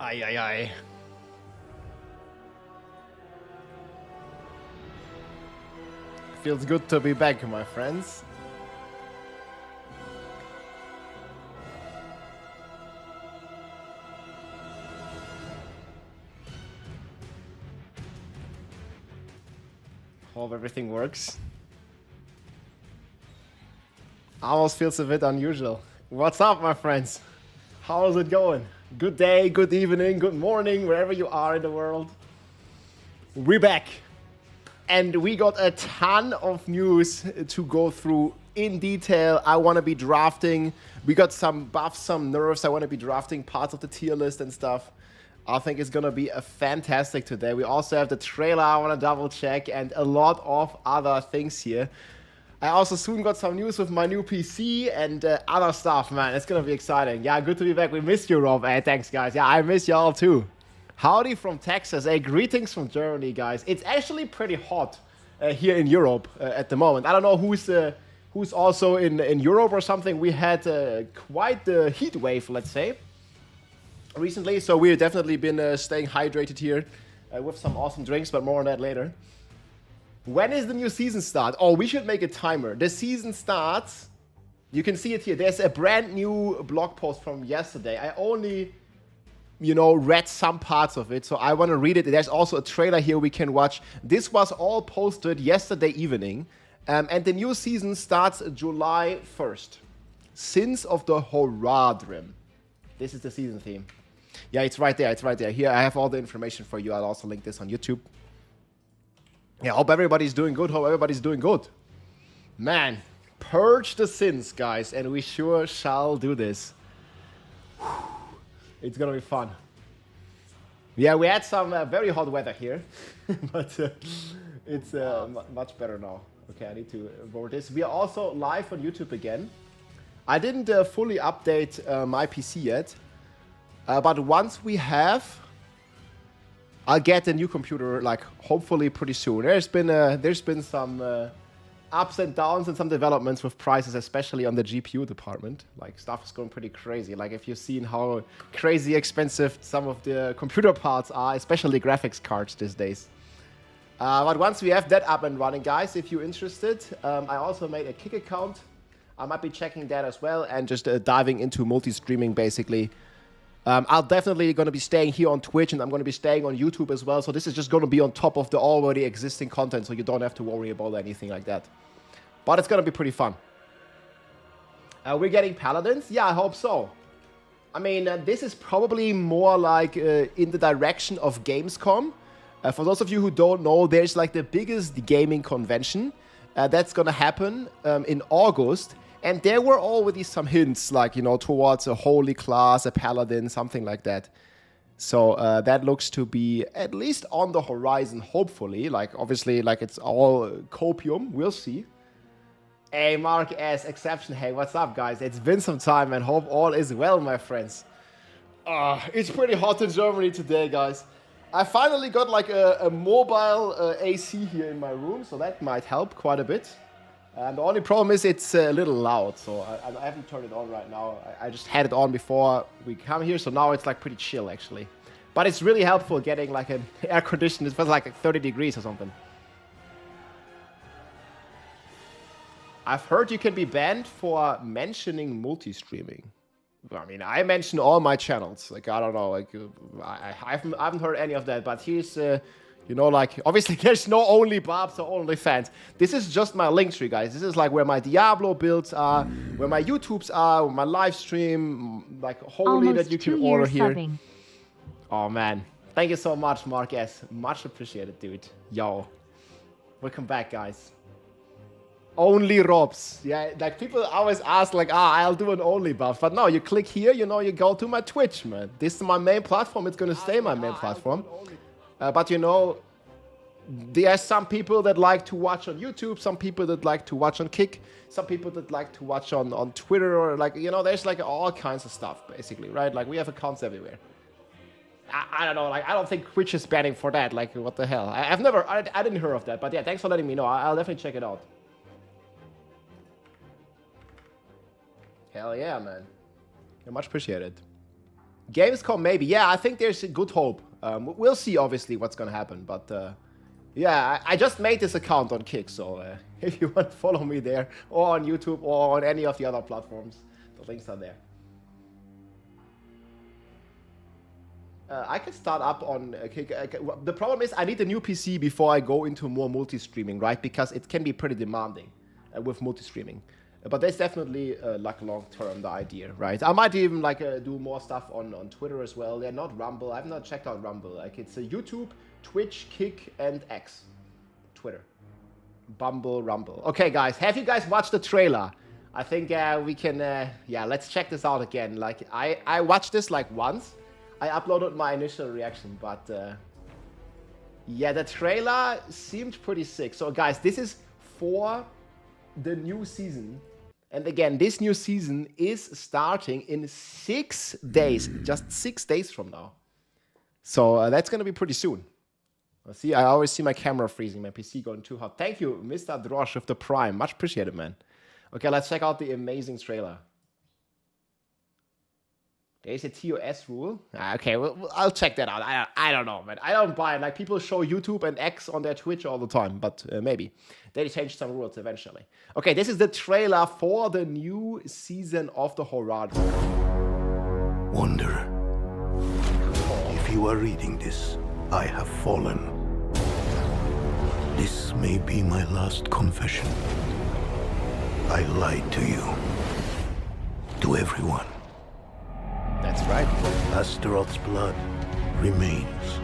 Aye, aye, aye. Feels good to be back, my friends. Hope everything works. Almost feels a bit unusual. What's up, my friends? How's it going? Good day, good evening, good morning, wherever you are in the world. We're back. And we got a ton of news to go through in detail. I want to be drafting. We got some buffs, some nerfs. I want to be drafting parts of the tier list and stuff. I think it's going to be a fantastic today. We also have the trailer I want to double check and a lot of other things here. I also soon got some news with my new PC and other stuff, man. It's going to be exciting. Yeah, good to be back. We missed you, Rob. Hey, thanks, guys. Yeah, I miss y'all too. Howdy from Texas. Hey, greetings from Germany, guys. It's actually pretty hot here in Europe at the moment. I don't know who's also in Europe or something. We had quite the heat wave, let's say, recently. So we've definitely been staying hydrated here with some awesome drinks, but more on that later. When is the new season start? Oh, we should make a timer. The season starts. You can see it here. There's a brand new blog post from yesterday. I only, read some parts of it, so I want to read it. There's also a trailer here we can watch. This was all posted yesterday evening, and the new season starts July 1st. Sins of the Horadrim. This is the season theme. Yeah, it's right there. It's right there. Here, I have all the information for you. I'll also link this on YouTube. Yeah, hope everybody's doing good. Hope everybody's doing good. Man, purge the sins, guys, and we sure shall do this. It's gonna be fun. Yeah, we had some very hot weather here, but it's much better now. Okay, I need to vote this. We are also live on YouTube again. I didn't fully update my PC yet, but once we have, I'll get a new computer, like, hopefully pretty soon. There's been some ups and downs and some developments with prices, especially on the GPU department. Like, stuff is going pretty crazy. Like, if you've seen how crazy expensive some of the computer parts are, especially graphics cards these days. But once we have that up and running, guys, if you're interested, I also made a Kick account. I might be checking that as well and just diving into multi-streaming, basically. I'll definitely going to be staying here on Twitch, and I'm going to be staying on YouTube as well. So this is just going to be on top of the already existing content, so you don't have to worry about anything like that. But it's going to be pretty fun. We're getting Paladins? Yeah, I hope so. I mean, this is probably more like in the direction of Gamescom. For those of you who don't know, there's like the biggest gaming convention that's going to happen in August. And there were already some hints, like, towards a holy class, a paladin, something like that. So that looks to be at least on the horizon, hopefully. Like, obviously, like, it's all copium. We'll see. Hey, Mark S. Exception. Hey, what's up, guys? It's been some time, and hope all is well, my friends. It's pretty hot in Germany today, guys. I finally got, like, a mobile AC here in my room, so that might help quite a bit. And the only problem is it's a little loud, so I haven't turned it on right now. I just had it on before we come here, so now it's like pretty chill, actually. But it's really helpful getting like an air conditioner. It feels like 30 degrees or something. I've heard you can be banned for mentioning multi-streaming. I mean, I mention all my channels. Like, I don't know, like, I haven't heard any of that, but here's... like, obviously there's no only Barbs or only fans. This is just my link tree, guys. This is like where my Diablo builds are, where my YouTubes are, where my live stream, like, holy that you can order here. Subbing. Oh, man. Thank you so much, Mark S. Much appreciated, dude. Yo. Welcome back, guys. Only Robs. Yeah, like, people always ask, like, I'll do an only buff. But no, you click here, you go to my Twitch, man. This is my main platform. It's going to stay my main platform. But there are some people that like to watch on YouTube, some people that like to watch on Kick, some people that like to watch on Twitter, or like, there's like all kinds of stuff, basically, right? Like, we have accounts everywhere. I don't know, like, I don't think Twitch is banning for that, like, what the hell? I didn't hear of that, but yeah, thanks for letting me know. I'll definitely check it out. Hell yeah, man. Much appreciated. Gamescom, maybe. Yeah, I think there's a good hope. We'll see, obviously, what's gonna happen. But yeah, I just made this account on Kick, so if you want to follow me there, or on YouTube, or on any of the other platforms, the links are there. I can start up on Kick. The problem is I need a new PC before I go into more multi-streaming, right? Because it can be pretty demanding with multi-streaming. But that's definitely like long-term the idea, right? I might even like do more stuff on Twitter as well. Yeah, not Rumble. I've not checked out Rumble. Like it's a YouTube, Twitch, Kick, and X. Twitter. Bumble, Rumble. Okay, guys, have you guys watched the trailer? I think we can, yeah, let's check this out again. Like I watched this like once. I uploaded my initial reaction, but yeah, the trailer seemed pretty sick. So guys, this is for the new season. And again, this new season is starting in 6 days, just 6 days from now. So that's going to be pretty soon. See, I always see my camera freezing, my PC going too hot. Thank you, Mr. Drosh of the Prime. Much appreciated, man. Okay, let's check out the amazing trailer. There's a TOS rule. Okay, well, I'll check that out. I don't know, man. I don't buy it. Like, people show YouTube and X on their Twitch all the time, but maybe. They change some rules eventually. Okay, this is the trailer for the new season of the Horadrim. Wanderer, if you are reading this, I have fallen. This may be my last confession. I lied to you. To everyone. That's right. Astaroth's blood remains.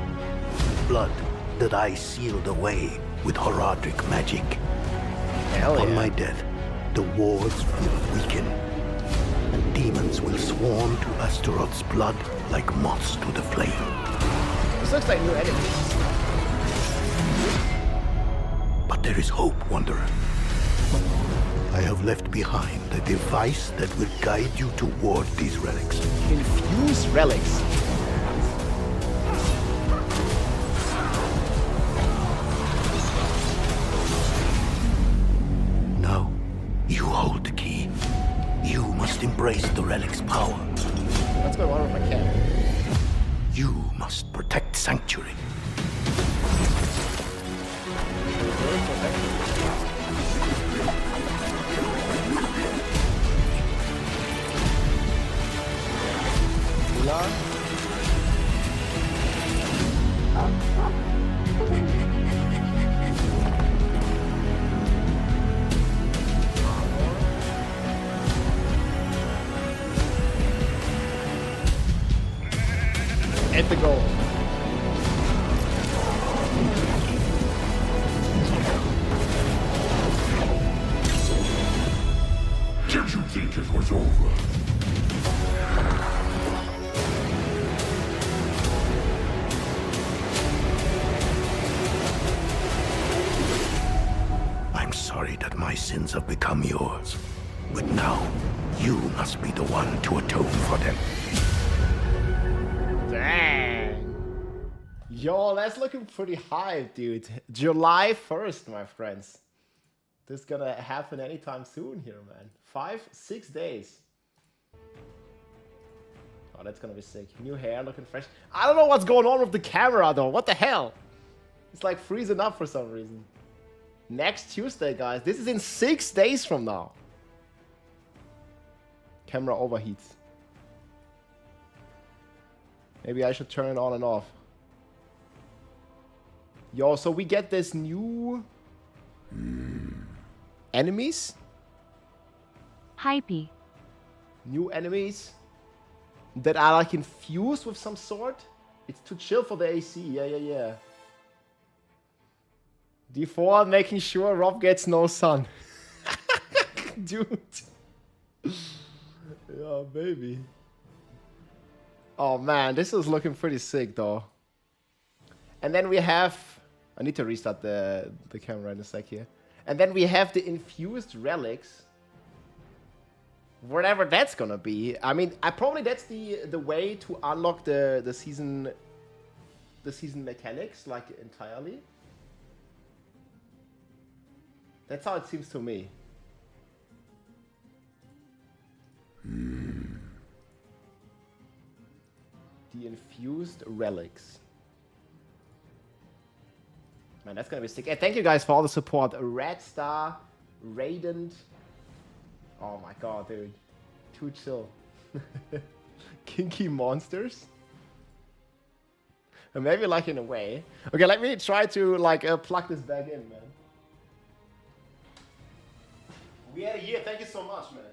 Blood that I sealed away with Horadrim magic. Hell yeah. On my death, the wards will weaken. And demons will swarm to Astaroth's blood like moths to the flame. This looks like new enemies. But there is hope, Wanderer. I have left behind a device that will guide you toward these relics. Infused relics. Now, you hold the key. You must embrace the relic's power. What's going on with my cat? You must protect Sanctuary. At the goal. Did you think it was over? I'm sorry that my sins have become yours. But now, you must be the one to atone for them. Dang. Yo, that's looking pretty hype, dude. July 1st, my friends. This is gonna happen anytime soon here, man. 5-6 days. Oh, that's gonna be sick. New hair, looking fresh. I don't know what's going on with the camera, though. What the hell? It's like freezing up for some reason. Next Tuesday, guys. This is in 6 days from now. Camera overheats. Maybe I should turn it on and off. Yo, so we get this new enemies? Hypey. New enemies that are like infused with some sort? It's too chill for the AC. Yeah. D4 making sure Rob gets no sun. Dude. Yeah, baby. Oh man, this is looking pretty sick though. And then we have... I need to restart the camera in a sec here. And then we have the infused relics. Whatever that's gonna be. I mean, probably that's the way to unlock the season mechanics, like, entirely. That's how it seems to me. The infused relics. Man, that's gonna be sick. Hey, thank you guys for all the support. Red Star, Radiant. Oh my god, dude. Too chill. Kinky monsters. And maybe like in a way. Okay, let me try to like plug this back in, man. We had a year. Thank you so much, man.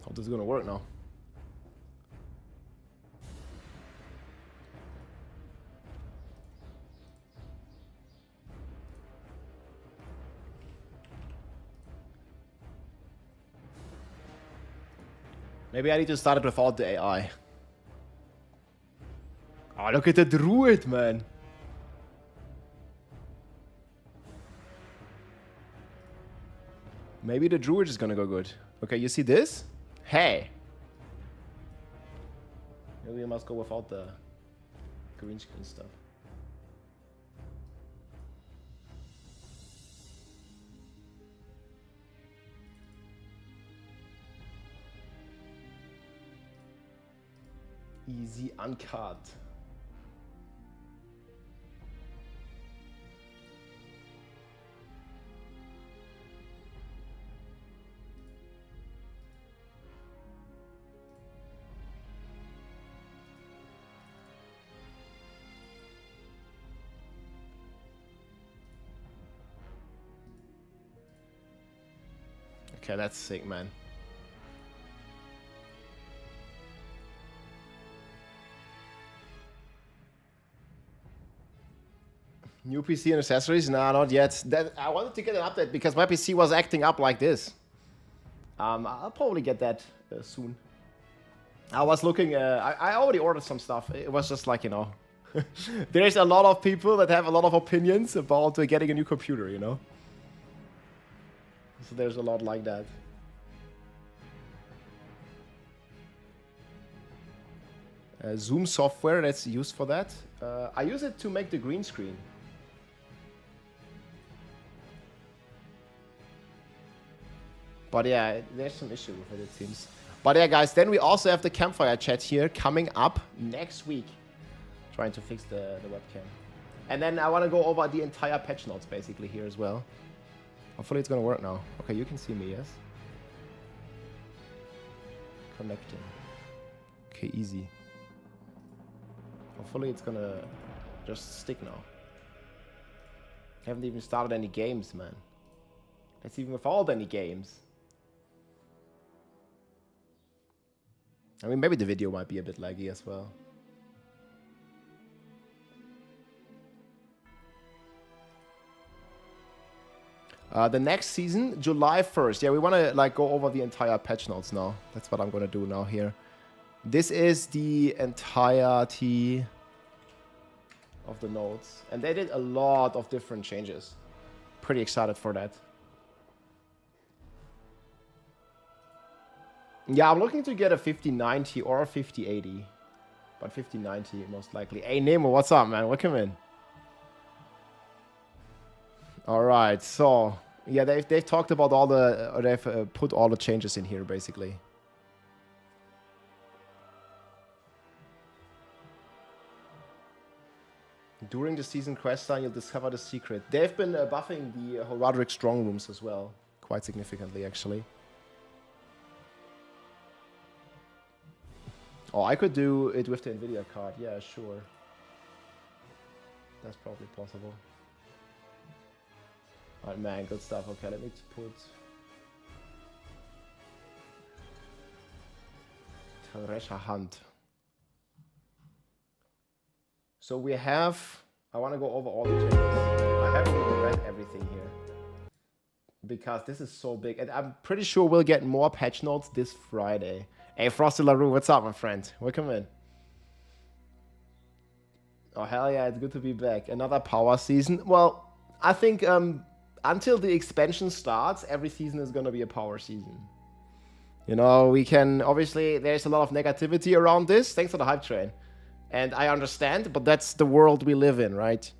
Hope this is gonna work now. Maybe I need to start it without the AI. Oh, look at the druid, man. Maybe the druid is gonna go good. Okay, you see this? Hey. Maybe we must go without the green screen stuff. Easy uncut. Okay, that's sick, man. New PC and accessories? Nah, not yet. I wanted to get an update because my PC was acting up like this. I'll probably get that soon. I was looking, I already ordered some stuff. It was just like, you know, there's a lot of people that have a lot of opinions about getting a new computer, you know? So there's a lot like that. Zoom software that's used for that. I use it to make the green screen. But yeah, there's some issue with it seems. But yeah, guys, then we also have the campfire chat here coming up next week. Trying to fix the webcam. And then I want to go over the entire patch notes basically here as well. Hopefully it's gonna work now. Okay, you can see me, yes? Connecting. Okay, easy. Hopefully it's gonna just stick now. Haven't even started any games, man. That's even without any games. I mean, maybe the video might be a bit laggy as well. The next season, July 1st. Yeah, we want to like go over the entire patch notes now. That's what I'm going to do now here. This is the entirety of the notes. And they did a lot of different changes. Pretty excited for that. Yeah, I'm looking to get a 5090 or a 5080. But 5090 most likely. Hey, Nemo, what's up, man? Welcome in. Alright, so... yeah, they've talked about all the... or they've put all the changes in here, basically. During the season quest line, you'll discover the secret. They've been buffing the Horadrim strong rooms as well. Quite significantly, actually. Oh, I could do it with the Nvidia card. Yeah, sure. That's probably possible. Alright, man, good stuff. Okay, let me put... Treasure Hunt. So we have... I want to go over all the changes. I haven't even read everything here. Because this is so big. And I'm pretty sure we'll get more patch notes this Friday. Hey, Frosty LaRue, what's up, my friend? Welcome in. Oh, hell yeah, it's good to be back. Another power season. Well, I think until the expansion starts, every season is going to be a power season. You know, we can, obviously, there's a lot of negativity around this. Thanks for the hype train. And I understand, but that's the world we live in, right?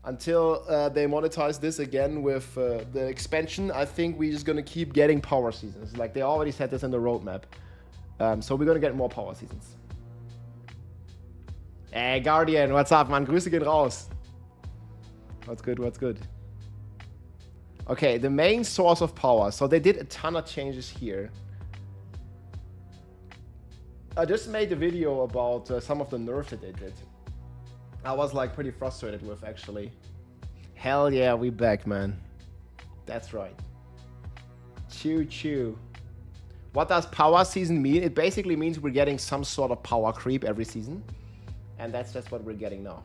Until they monetize this again with the expansion, I think we're just going to keep getting power seasons. Like, they already said this in the roadmap. So we're going to get more power seasons. Hey, Guardian, what's up, man? Grüße gehen raus. What's good, what's good? Okay, the main source of power. So they did a ton of changes here. I just made a video about some of the nerfs that they did. I was like pretty frustrated with, actually. Hell yeah, we back, man. That's right. Choo choo. What does power season mean? It basically means we're getting some sort of power creep every season. And that's just what we're getting now.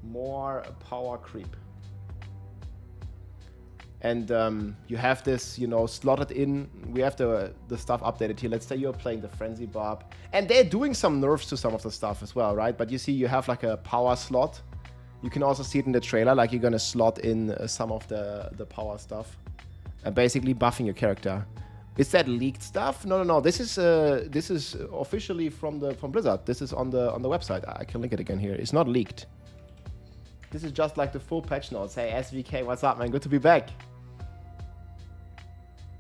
More power creep. And you have this, you know, slotted in. We have the stuff updated here. Let's say you're playing the Frenzy Barb. And they're doing some nerfs to some of the stuff as well, right? But you see you have like a power slot. You can also see it in the trailer, like you're going to slot in some of the power stuff. And basically buffing your character. Is that leaked stuff? No. This is officially from Blizzard. This is on the website. I can link it again here. It's not leaked. This is just like the full patch notes. Hey, SVK, what's up, man? Good to be back.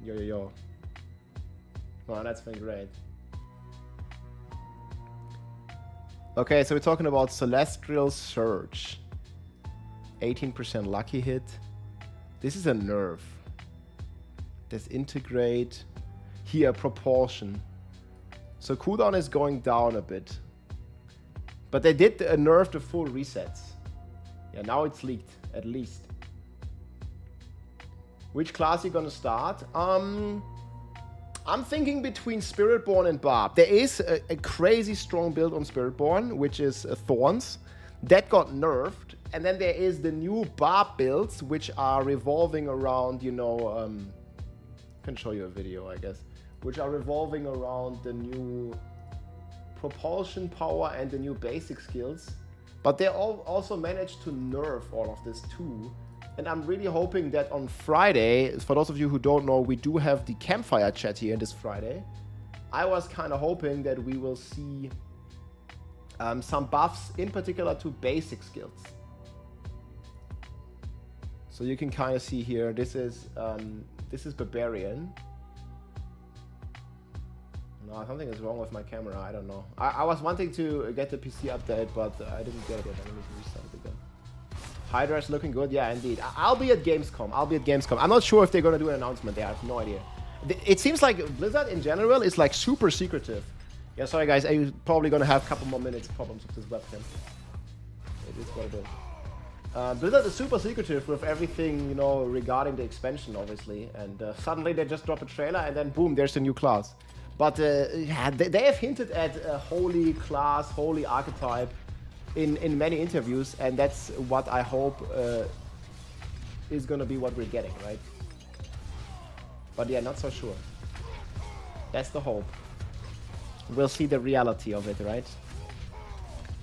Yo. Oh, that's been great. Okay, so we're talking about Celestial Surge. 18% lucky hit. This is a nerf. Disintegrate. Here, propulsion. So cooldown is going down a bit. But they did nerf the full resets. Yeah, now it's leaked, at least. Which class are you gonna start? I'm thinking between Spiritborn and Barb. There is a crazy strong build on Spiritborn, which is Thorns. That got nerfed. And then there is the new Barb builds, which are revolving around, you know... I can show you a video, I guess. Which are revolving around the new propulsion power and the new basic skills. But they also managed to nerf all of this too. And I'm really hoping that on Friday, for those of you who don't know, we do have the campfire chat here this Friday. I was kind of hoping that we will see some buffs, in particular to basic skills. So you can kind of see here, this is Barbarian. No, something is wrong with my camera, I don't know. I was wanting to get the PC update, but I didn't get it. I need to restart it again. Hydra is looking good, yeah, indeed. I'll be at Gamescom. I'm not sure if they're gonna do an announcement there. I have no idea. It seems like Blizzard in general is like super secretive. Yeah, sorry guys, I'm probably gonna have a couple more minutes problems with this webcam. It is what it is. Blizzard is super secretive with everything, you know, regarding the expansion, obviously. And suddenly they just drop a trailer and then boom, there's the new class. But yeah, they have hinted at a holy class, holy archetype in many interviews, and that's what I hope is gonna be what we're getting, right? But yeah, not so sure. That's the hope. We'll see the reality of it, right?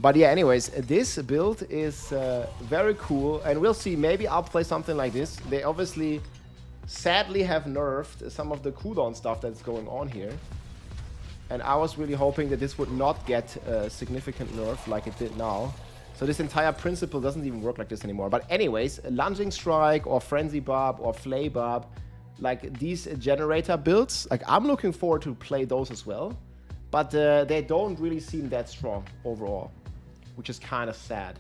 But yeah, anyways, this build is very cool, and we'll see. Maybe I'll play something like this. They obviously, sadly, have nerfed some of the cooldown stuff that's going on here. And I was really hoping that this would not get a significant nerf like it did now. So this entire principle doesn't even work like this anymore. But anyways, Lunging Strike or Frenzy Barb or Flay Barb, like these generator builds, like I'm looking forward to play those as well. But they don't really seem that strong overall, which is kind of sad.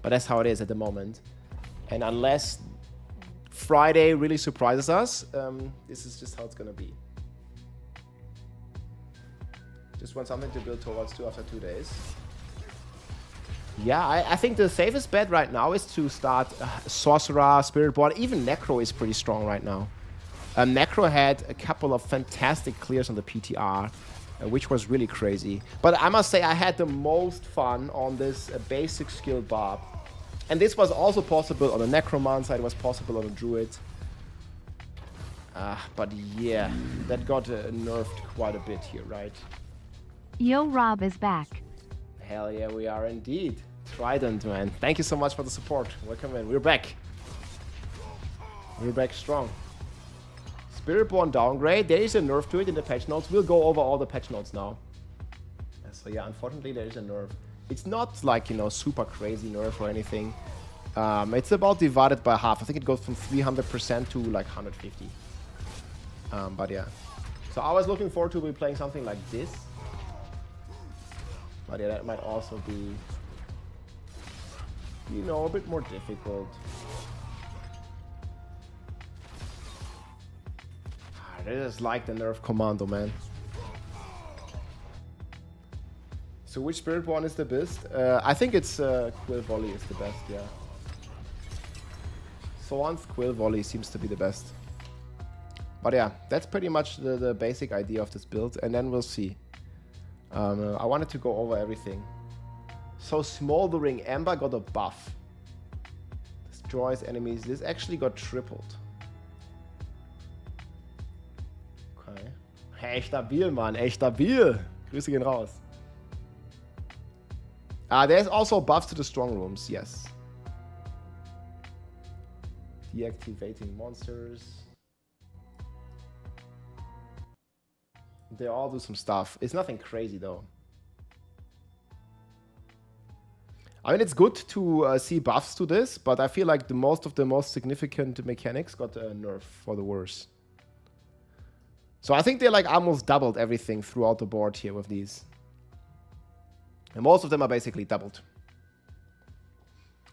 But that's how it is at the moment. And unless Friday really surprises us, this is just how it's gonna be. Just want something to build towards to after 2 days. Yeah, I think the safest bet right now is to start Sorcerer, Spiritborn. Even Necro is pretty strong right now. Necro had a couple of fantastic clears on the PTR, which was really crazy. But I must say I had the most fun on this basic skill Barb. And this was also possible on the Necromancer, it was possible on the Druid. But yeah, that got nerfed quite a bit here, right? Yo, Rob is back. Hell yeah, we are indeed. Trident, man. Thank you so much for the support. Welcome in. We're back. We're back strong. Spiritborn downgrade. There is a nerf to it in the patch notes. We'll go over all the patch notes now. So yeah, unfortunately there is a nerf. It's not like, you know, super crazy nerf or anything. It's about divided by half. I think it goes from 300% to like 150. But yeah. So I was looking forward to be playing something like this. But yeah, that might also be, you know, a bit more difficult. I just like the nerf commando, man. So which Spiritborn is the best? I think it's Quill Volley is the best, yeah. Thorn's Quill Volley seems to be the best. But yeah, that's pretty much the basic idea of this build, and then we'll see. I wanted to go over everything. So Smoldering Ember got a buff. Destroys enemies. This actually got tripled. Okay. Hey, stabil, Mann. Echt stabil. Grüße gehen raus. There's also buffs to the strong rooms, yes. Deactivating monsters. They all do some stuff. It's nothing crazy though. I mean, it's good to see buffs to this, but I feel like the most significant mechanics got a nerf for the worse. So I think they like almost doubled everything throughout the board here with these. And most of them are basically doubled.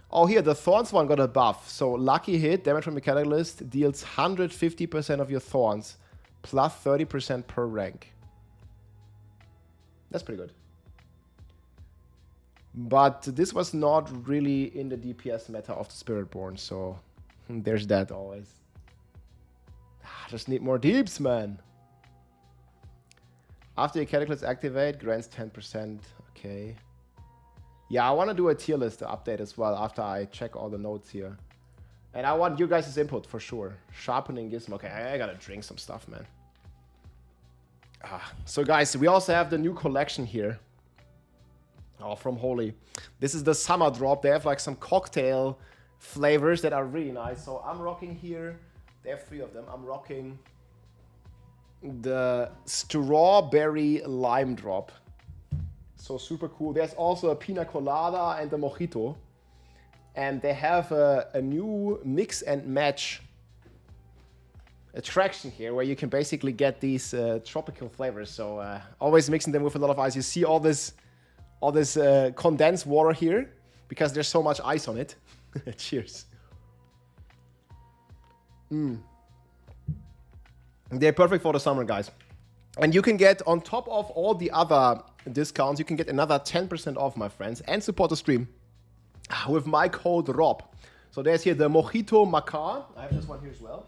Oh, here, the Thorns one got a buff. So lucky hit, damage from Mechanist, deals 150% of your Thorns, plus 30% per rank. That's pretty good. But this was not really in the DPS meta of the Spiritborn, so there's that always. Just need more deeps, man. After your Cataclysm activate, grants 10%. Okay. Yeah, I want to do a tier list update as well after I check all the notes here. And I want you guys' input for sure. Sharpening Gizmo. Okay, I gotta drink some stuff, man. So guys, we also have the new collection here. Oh, from Holy. This is the summer drop. They have like some cocktail flavors that are really nice. So I'm rocking here. They have 3 of them. I'm rocking the strawberry lime drop. So super cool. There's also a pina colada and a mojito. And they have a new mix and match attraction here where you can basically get these tropical flavors. So always mixing them with a lot of ice. You see all this condensed water here because there's so much ice on it. Cheers. They're perfect for the summer, guys. And you can get, on top of all the other discounts, you can get another 10% off, my friends, and support the stream with my code ROB. So there's here the Mojito Macar. I have this one here as well.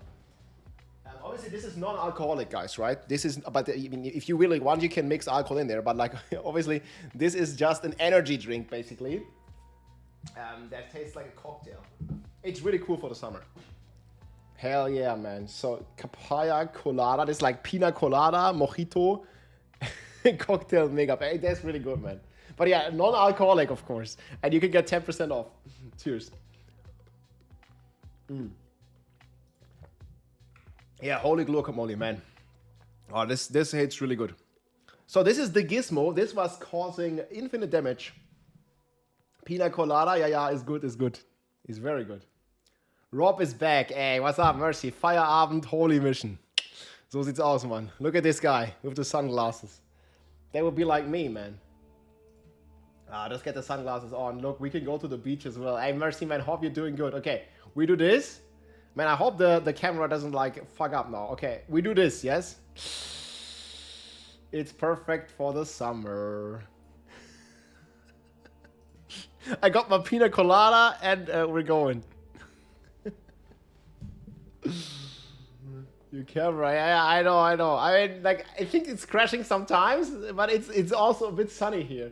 Obviously, this is non-alcoholic, guys, right? This is, but I mean, if you really want, you can mix alcohol in there. But like, obviously, this is just an energy drink, basically. That tastes like a cocktail. It's really cool for the summer. Hell yeah, man. So, Papaya Colada. This is like pina colada, mojito, cocktail makeup. Hey, that's really good, man. But yeah, non-alcoholic, of course. And you can get 10% off. Cheers. Yeah, holy guacamole, man. Oh, this hits really good. So this is the Gizmo. This was causing infinite damage. Pina colada, yeah, is good. It's very good. Rob is back. Hey, what's up, Mercy? Feierabend, holy mission. So sieht's aus, man. Look at this guy with the sunglasses. That would be like me, man. Just get the sunglasses on. Look, we can go to the beach as well. Hey, Mercy, man, hope you're doing good. Okay, we do this. Man, I hope the camera doesn't like fuck up now. Okay, we do this, yes? It's perfect for the summer. I got my pina colada and we're going. Your camera, yeah, I know. I mean, like, I think it's crashing sometimes, but it's also a bit sunny here.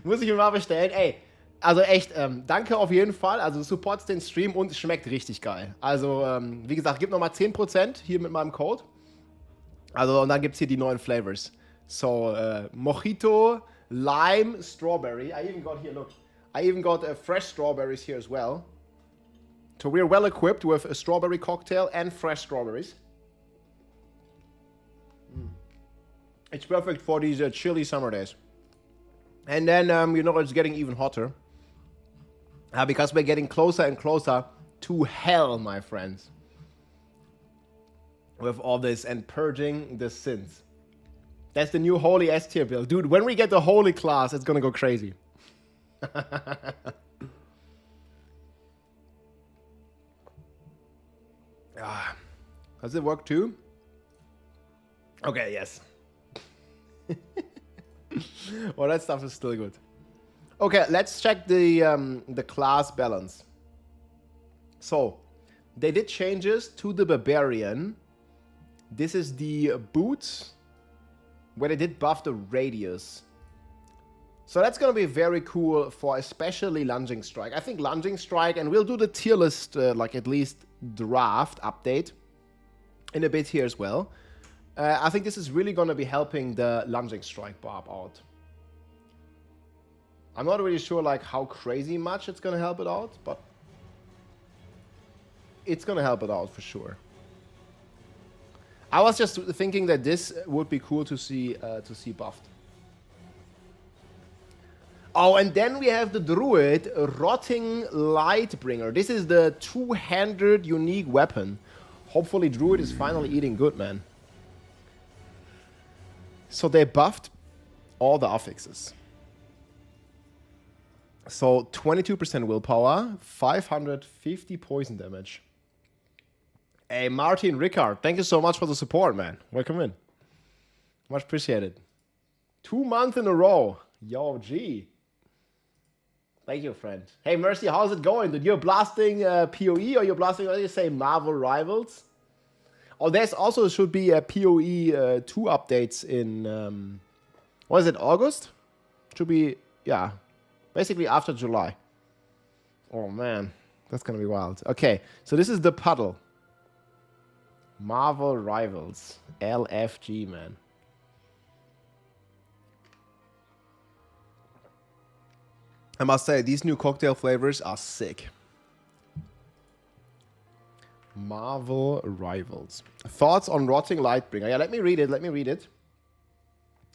Muss ich mir mal bestellen. Ey, also echt, danke auf jeden Fall. Also supportst den Stream und es schmeckt richtig geil. Also, wie gesagt, gib nochmal 10% hier mit meinem Code. Also, und dann gibt's hier die neuen Flavors. So, Mojito, Lime, Strawberry. I even got here, look. I even got fresh strawberries here as well. So we're well equipped with a strawberry cocktail and fresh strawberries. It's perfect for these chilly summer days. And then, you know, it's getting even hotter. Because we're getting closer and closer to hell, my friends. With all this and purging the sins. That's the new holy S tier build. Dude, when we get the holy class, it's gonna go crazy. Does it work too? Okay, yes. Well, that stuff is still good. Okay, let's check the class balance. So, they did changes to the barbarian. This is the boots, where they did buff the radius. So that's gonna be very cool for especially lunging strike. I think lunging strike, and we'll do the tier list, like at least draft update in a bit here as well. I think this is really gonna be helping the lunging strike barb out. I'm not really sure like how crazy much it's gonna help it out, but it's gonna help it out for sure. I was just thinking that this would be cool to see buffed. Oh, and then we have the Druid Rotting Lightbringer. This is the two-handed unique weapon. Hopefully Druid is finally eating good, man. So they buffed all the affixes. So 22% willpower, 550 poison damage. Hey, Martin Rickard, thank you so much for the support, man. Welcome in. Much appreciated. 2 months in a row. Yo, G. Thank you, friend. Hey, Mercy, how's it going? Dude, you're blasting PoE or you're blasting, what do you say, Marvel Rivals? Oh, there's also should be a PoE 2 updates in, what is it, August? Should be, yeah, basically after July. Oh, man, that's going to be wild. Okay, so this is the puddle. Marvel Rivals. LFG, man. I must say, these new cocktail flavors are sick. Marvel Rivals. Thoughts on Rotting Lightbringer? Yeah, let me read it.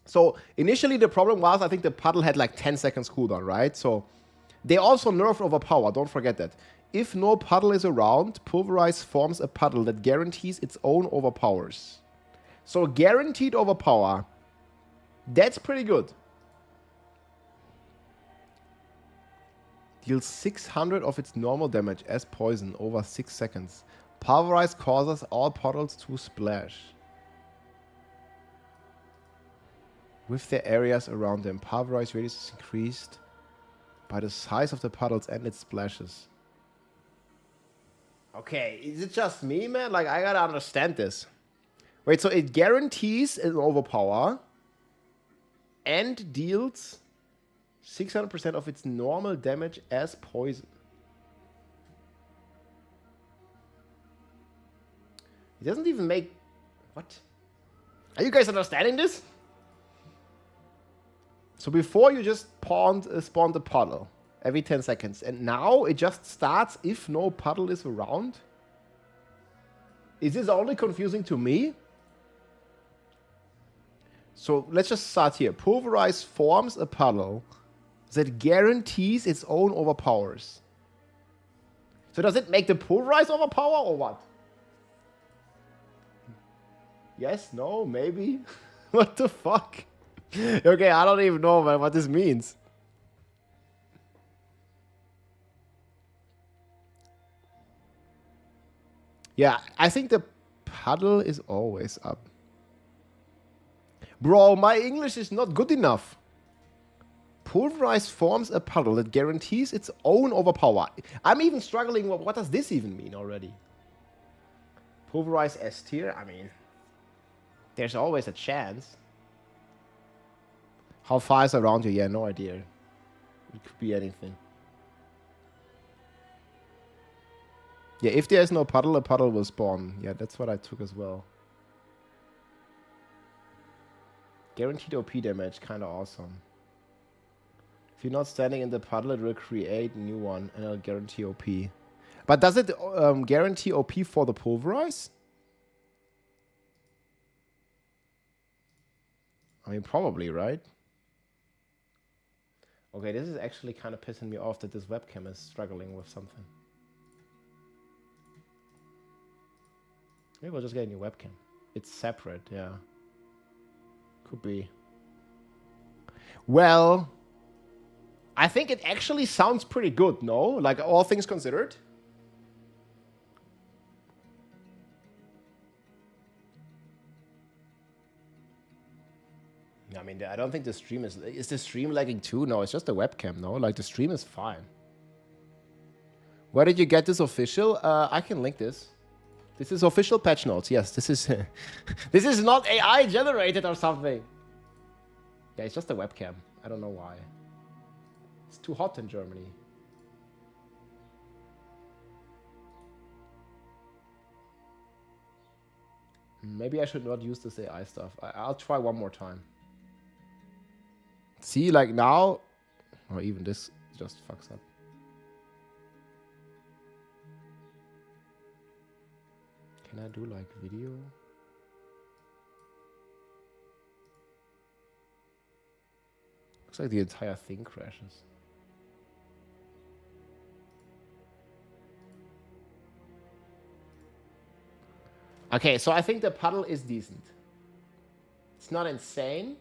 So, initially the problem was, I think the puddle had like 10 seconds cooldown, right? So, they also nerfed Overpower, don't forget that. If no puddle is around, Pulverize forms a puddle that guarantees its own overpowers. So guaranteed overpower. That's pretty good. Deals 600 of its normal damage as poison over 6 seconds. Pulverize causes all puddles to splash. With the areas around them, Pulverize radius is increased by the size of the puddles and its splashes. Okay, is it just me, man? Like, I gotta understand this. Wait, so it guarantees an overpower and deals 600% of its normal damage as poison. It doesn't even make... What? Are you guys understanding this? So before you just spawned the puddle every 10 seconds. And now it just starts if no puddle is around? Is this only confusing to me? So let's just start here. Pulverize forms a puddle that guarantees its own overpowers. So does it make the Pulverize overpower or what? Yes, no, maybe? What the fuck? Okay, I don't even know, man, what this means. Yeah, I think the puddle is always up. Bro, my English is not good enough. Pulverize forms a puddle that guarantees its own overpower. I'm even struggling. What does this even mean already? Pulverize S tier? I mean, there's always a chance. How far is around you? Yeah, no idea. It could be anything. Yeah, if there is no puddle, a puddle will spawn. Yeah, that's what I took as well. Guaranteed OP damage, kinda awesome. If you're not standing in the puddle, it will create a new one and it'll guarantee OP. But does it guarantee OP for the pulverize? I mean, probably, right? Okay, this is actually kind of pissing me off that this webcam is struggling with something. Maybe we'll just get a new webcam. It's separate, yeah. Could be. Well, I think it actually sounds pretty good, no? Like, all things considered. I mean, I don't think the stream is... Is the stream lagging too? No, it's just the webcam, no? Like, the stream is fine. Where did you get this official? I can link this. This is official patch notes. Yes, this is... this is not AI generated or something. Yeah, it's just a webcam. I don't know why. It's too hot in Germany. Maybe I should not use this AI stuff. I'll try one more time. See, like now... Or even this just fucks up. Can I do like video? Looks like the entire thing crashes. Okay, so I think the puddle is decent. It's not insane,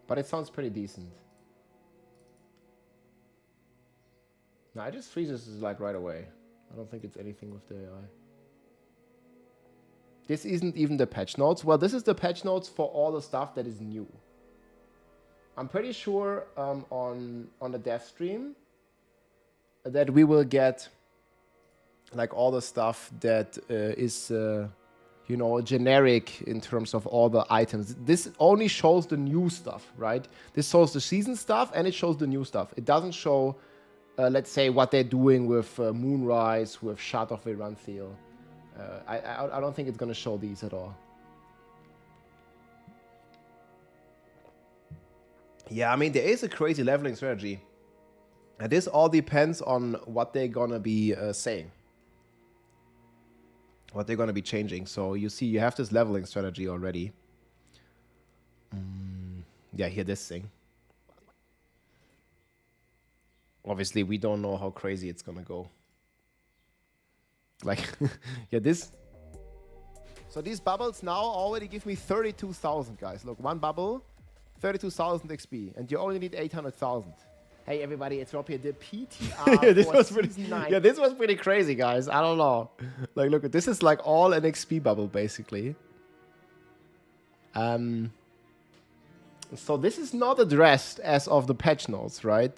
but it sounds pretty decent. No, it just freezes like right away. I don't think it's anything with the AI. This isn't even the patch notes. Well, this is the patch notes for all the stuff that is new. I'm pretty sure on the dev stream that we will get like all the stuff that is you know, generic in terms of all the items. This only shows the new stuff, right? This shows the season stuff and it shows the new stuff. It doesn't show, let's say, what they're doing with Moonrise, with Shard of Iranthiel. I don't think it's going to show these at all. Yeah, I mean, there is a crazy leveling strategy. And this all depends on what they're going to be saying. What they're going to be changing. So you see, you have this leveling strategy already. Yeah, here, this thing. Obviously, we don't know how crazy it's going to go. Like, yeah, this. So these bubbles now already give me 32,000, guys. Look, one bubble, 32,000 XP. And you only need 800,000. Hey, everybody, it's Rob here. The PTR yeah, this for was pretty, Season 9. yeah, this was pretty crazy, guys. I don't know. Like, look, this is like all an XP bubble, basically. So this is not addressed as of the patch notes, right?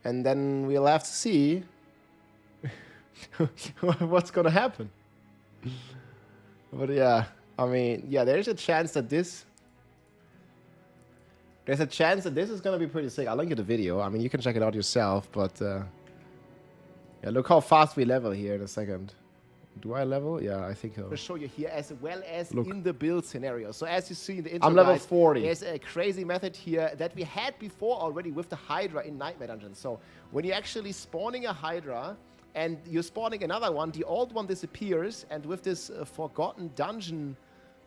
And then we'll have to see what's gonna happen. But yeah, I mean, yeah, there's a chance that this... There's a chance that this is gonna be pretty sick. I'll link you the video. I mean, you can check it out yourself, but... yeah, look how fast we level here in a second. Do I level? Yeah, I think so. I'll show you here as well as in the build scenario. So as you see in the intro, I'm level guys, 40. There's a crazy method here that we had before already with the Hydra in Nightmare Dungeons. So when you're actually spawning a Hydra and you're spawning another one, the old one disappears, and with this forgotten dungeon,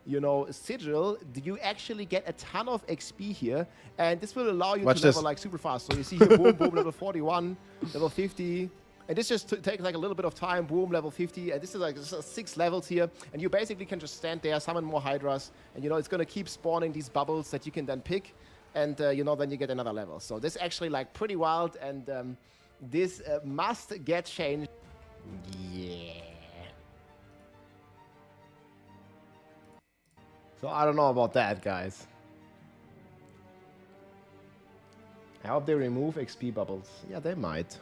you know, sigil, you actually get a ton of XP here, and this will allow you to level like super fast. So you see here, boom, boom, level 41, level 50. And this just takes like a little bit of time, boom, level 50, and this is like 6 levels here, and you basically can just stand there, summon more Hydras, and you know, it's gonna keep spawning these bubbles that you can then pick, and you know, then you get another level. So this is actually like pretty wild, and this must get changed. Yeah. So I don't know about that, guys. I hope they remove XP bubbles. Yeah, they might.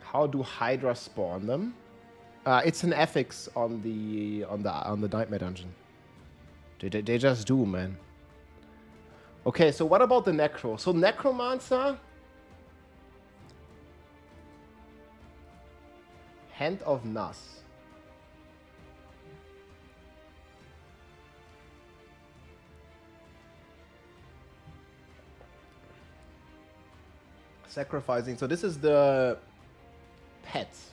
How do Hydra spawn them? It's an ethics on the Nightmare Dungeon. They just do, man. Okay, so what about the Necro? So Necromancer, Hand of Nas. Sacrificing. So this is the pets.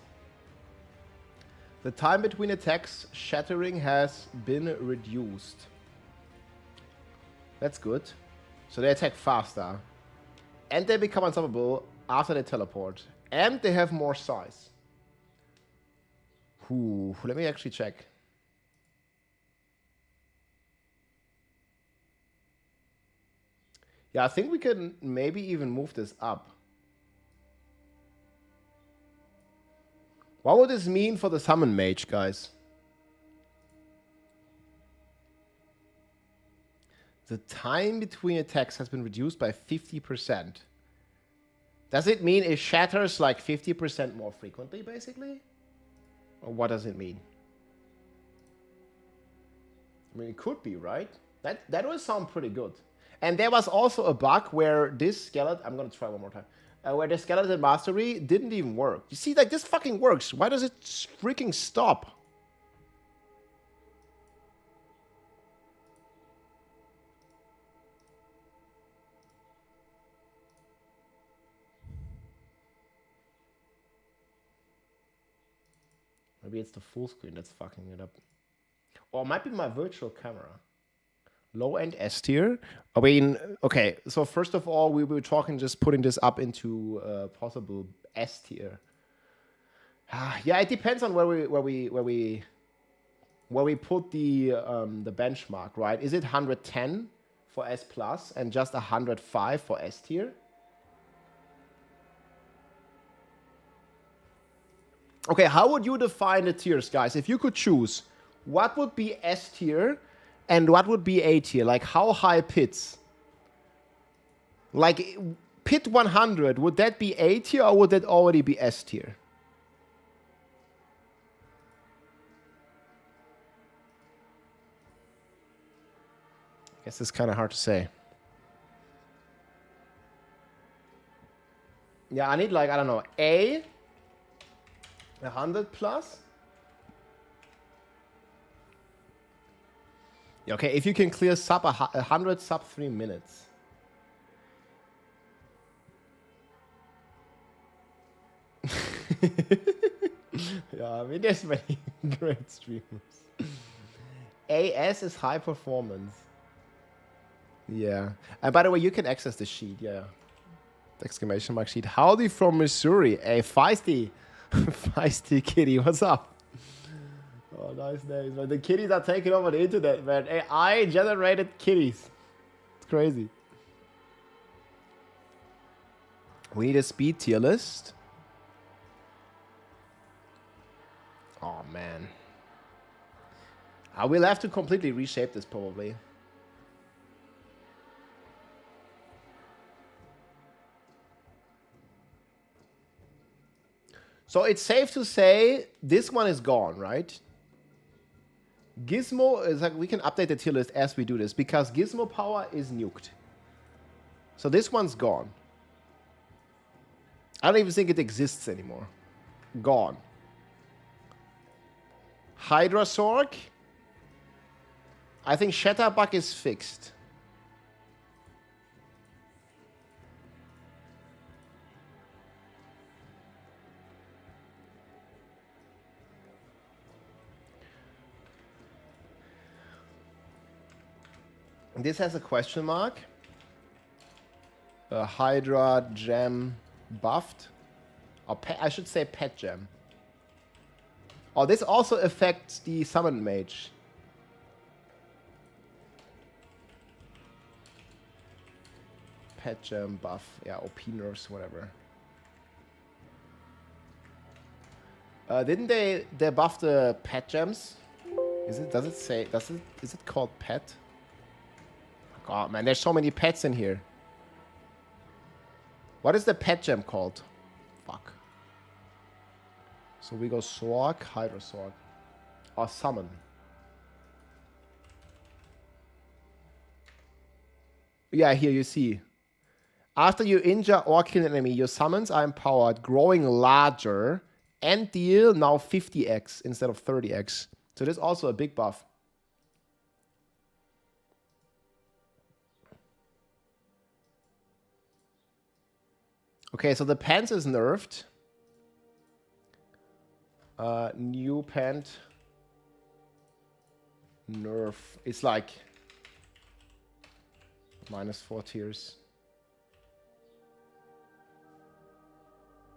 The time between attacks shattering has been reduced. That's good. So they attack faster. And they become unstoppable after they teleport. And they have more size. Ooh, let me actually check. Yeah, I think we can maybe even move this up. What would this mean for the summon mage, guys? The time between attacks has been reduced by 50%. Does it mean it shatters like 50% more frequently, basically? Or what does it mean? I mean, it could be, right? That would sound pretty good. And there was also a bug where this skeleton... I'm going to try one more time. Where the skeleton mastery didn't even work. You see, like, this fucking works. Why does it freaking stop? Maybe it's the full screen that's fucking it up. Or it might be my virtual camera. Low-end S tier. I mean, okay. So first of all, we were talking just putting this up into possible S tier. Yeah, it depends on where we put the benchmark, right? Is it 110 for S plus and just 105 for S tier? Okay, how would you define the tiers, guys? If you could choose, what would be S tier? And what would be A tier? Like, how high pits? Like, pit 100, would that be A tier or would that already be S tier? I guess it's kind of hard to say. Yeah, I need, like, I don't know, A, 100 plus. Okay, if you can clear sub 100 sub 3 minutes. Yeah, I mean, there's many great streamers. AS is high performance. Yeah. And by the way, you can access the sheet, yeah. Exclamation mark sheet. Howdy from Missouri. Hey, Feisty. Feisty Kitty, what's up? Oh, nice names, man. The kitties are taking over the internet, man. AI-generated kitties. It's crazy. We need a speed tier list. Oh, man. I will have to completely reshape this, probably. So it's safe to say this one is gone, right? Gizmo is like, we can update the tier list as we do this because Gizmo power is nuked. So this one's gone. I don't even think it exists anymore. Gone. Hydrasorg. I think Shatterbug is fixed. This has a question mark. Hydra gem buffed. Or I should say pet gem. Oh, this also affects the summon mage. Pet gem buff. Yeah, OP nerfs, whatever. Didn't they buff the pet gems? Is it called pet? God, man, there's so many pets in here. What is the pet gem called? Fuck. So we go Sorg, Hydrasorg. Or Summon. Yeah, here you see. After you injure or kill an enemy, your summons are empowered, growing larger, and deal now 50x instead of 30x. So this is also a big buff. Okay, so the pants is nerfed. New pant. Nerf. It's like -4 tiers.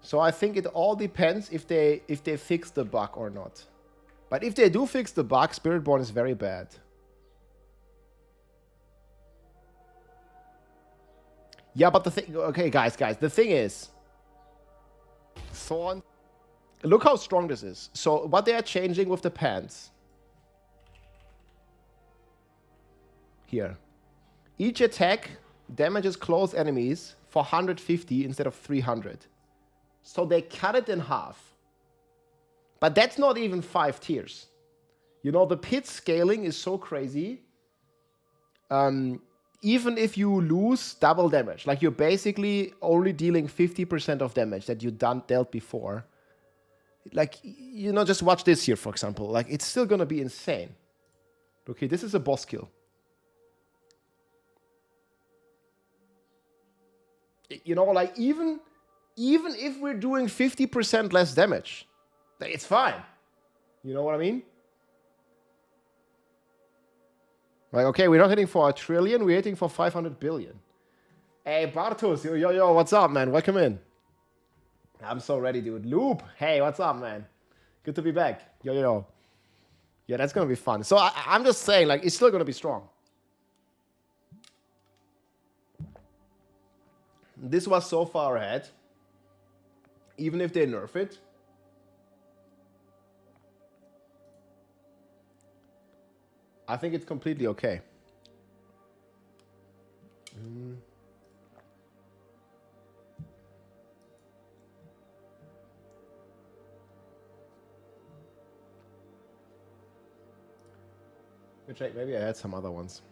So I think it all depends if they fix the bug or not. But if they do fix the bug, Spiritborn is very bad. Yeah, but the thing... Okay, guys. The thing is... Thorn... Look how strong this is. So what they are changing with the pants... Here. Each attack damages close enemies for 150 instead of 300. So they cut it in half. But that's not even 5 tiers. You know, the pit scaling is so crazy. Even if you lose double damage, like you're basically only dealing 50% of damage that you dealt before. Like, you know, just watch this here, for example. Like, it's still gonna be insane. Okay, this is a boss kill. You know, like, even if we're doing 50% less damage, it's fine. You know what I mean? Like, okay, we're not hitting for 1 trillion, we're hitting for 500 billion. Hey, Bartos, yo, what's up, man? Welcome in. I'm so ready, dude. Loop, hey, what's up, man? Good to be back. Yo. Yeah, that's gonna be fun. So I'm just saying, like, it's still gonna be strong. This was so far ahead. Even if they nerf it. I think it's completely okay. Maybe I had some other ones.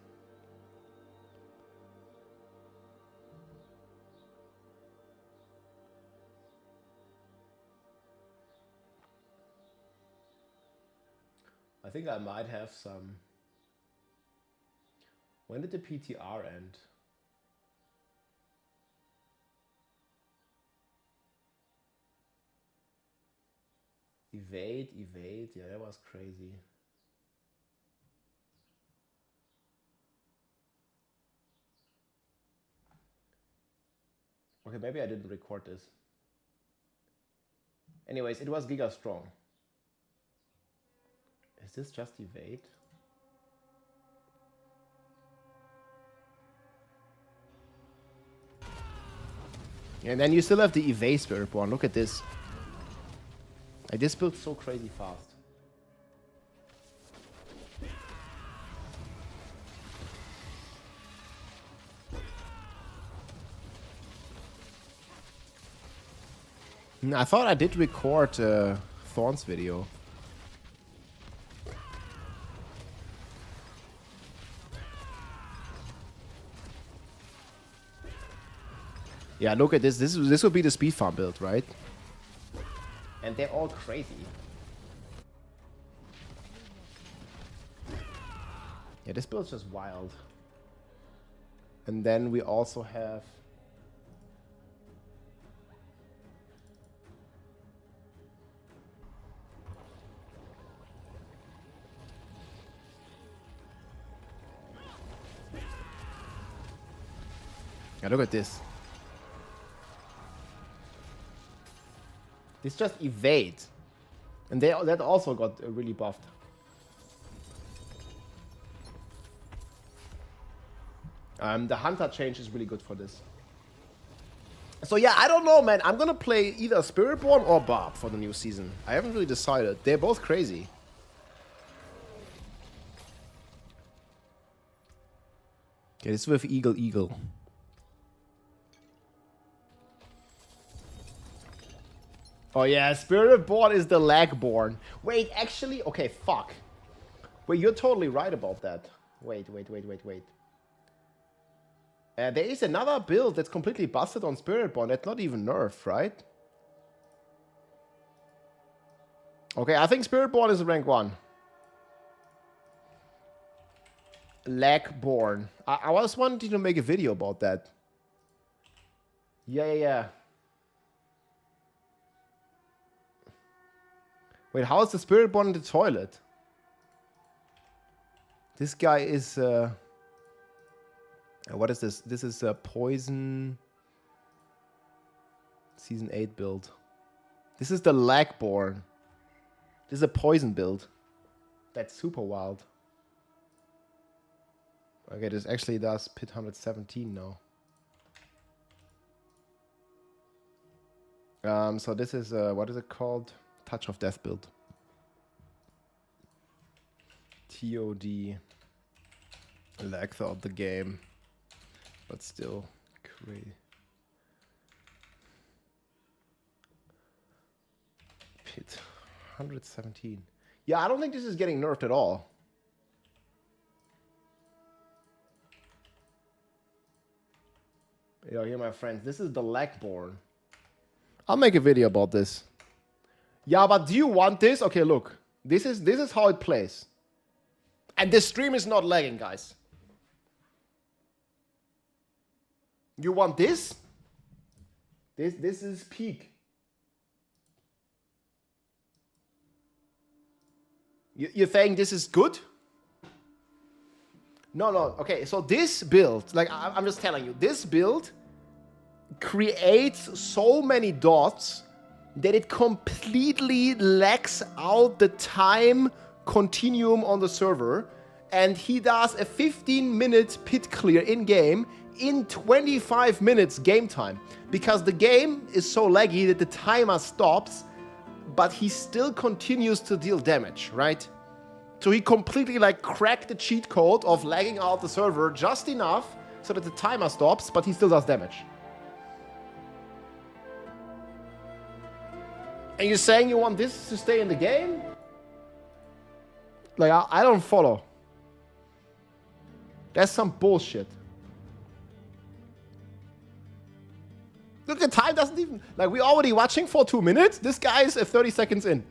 I think I might have some. When did the PTR end? Evade. Yeah, that was crazy. Okay, maybe I didn't record this. Anyways, it was Giga Strong. Is this just evade? And then you still have the evade Spiritborn. Look at this. Like, this builds so crazy fast. I thought I did record Thorn's video. Yeah, look at this. This will be the speed farm build, right? And they're all crazy. Yeah, this build's just wild. And then we also have... Yeah, look at this. This just evade. And that also got really buffed. The Hunter change is really good for this. So yeah, I don't know, man. I'm gonna play either Spiritborn or Barb for the new season. I haven't really decided. They're both crazy. Okay, this is with Eagle. Oh yeah, Spiritborn is the Lagborn. Wait, actually, okay, fuck. Wait, you're totally right about that. Wait. There is another build that's completely busted on Spiritborn. That's not even nerfed, right? Okay, I think Spiritborn is rank 1. Lagborn. I was wanting to make a video about that. Yeah. Wait, how is the spirit born in the toilet? This guy is... what is this? This is a poison... Season 8 build. This is the Lagborn. This is a poison build. That's super wild. Okay, this actually does pit 117 now. So this is, what is it called? Touch of Death build. TOD. Lag thought the game. But still crazy. Pit 117. Yeah, I don't think this is getting nerfed at all. Yo, here, my friends. This is the Lagborn. I'll make a video about this. Yeah, but do you want this? Okay, look. This is how it plays. And the stream is not lagging, guys. You want this? This is peak. You're saying this is good? No. Okay, so this build, like I'm just telling you, this build creates so many dots that it completely lags out the time continuum on the server. And he does a 15-minute pit clear in-game in 25 minutes game time. Because the game is so laggy that the timer stops, but he still continues to deal damage, right? So he completely like cracked the cheat code of lagging out the server just enough so that the timer stops, but he still does damage. And you're saying you want this to stay in the game? Like, I don't follow. That's some bullshit. Look, the time doesn't even... Like, we're already watching for 2 minutes. This guy is 30 seconds in.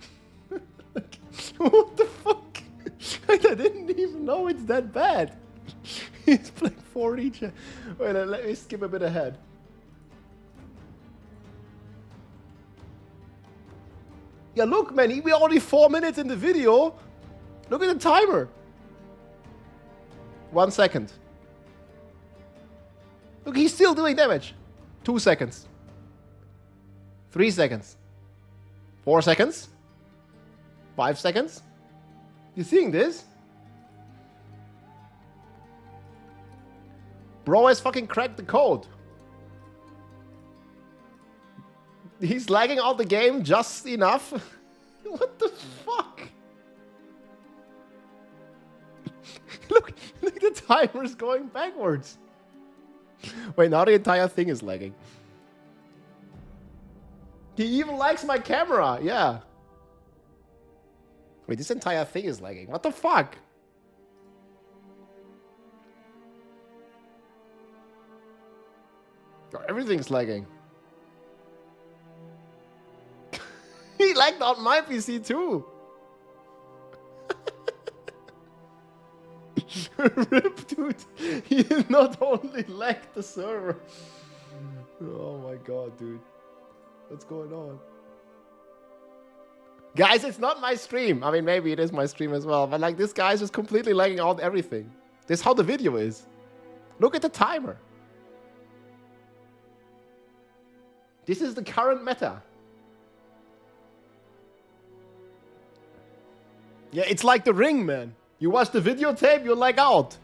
Like, what the fuck? Like, I didn't even know it's that bad. He's playing 40. Wait, let me skip a bit ahead. Yeah, look, man, we're already 4 minutes in the video. Look at the timer. 1 second. Look, he's still doing damage. 2 seconds. 3 seconds. 4 seconds. 5 seconds. You seeing this? Bro has fucking cracked the code. He's lagging out the game just enough. What the fuck? Look, the timer's going backwards. Wait, now the entire thing is lagging. He even likes my camera, yeah. Wait, this entire thing is lagging. What the fuck? Oh, everything's lagging. He lagged out my PC too. Rip, dude. He not only lagged the server. Oh my god, dude. What's going on? Guys, it's not my stream. I mean, maybe it is my stream as well. But like, this guy's just completely lagging out everything. This is how the video is. Look at the timer. This is the current meta. Yeah, it's like the Ring, man. You watch the videotape, you lag out.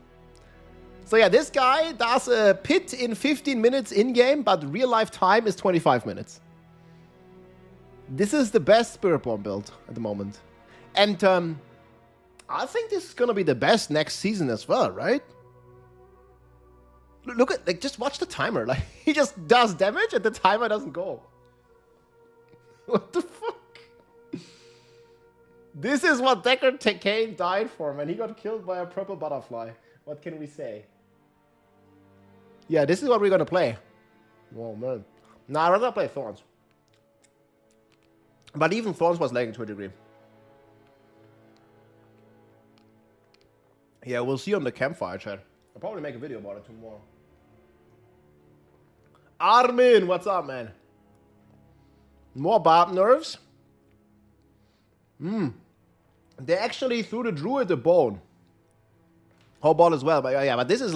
So yeah, this guy does a pit in 15 minutes in-game, but real-life time is 25 minutes. This is the best Spirit Bomb build at the moment. And I think this is gonna be the best next season as well, right? Look at, like, just watch the timer. Like, he just does damage and the timer doesn't go. What the fuck? This is what Deckard Kane died for, man. He got killed by a purple butterfly. What can we say? Yeah, this is what we're gonna play. Oh, man. Nah, I'd rather play Thorns. But even Thorns was lagging to a degree. Yeah, we'll see on the campfire chat. I'll probably make a video about it tomorrow. Armin, what's up, man? More Barb nerves? They actually threw the druid a bone. Whole ball as well, but yeah, but this is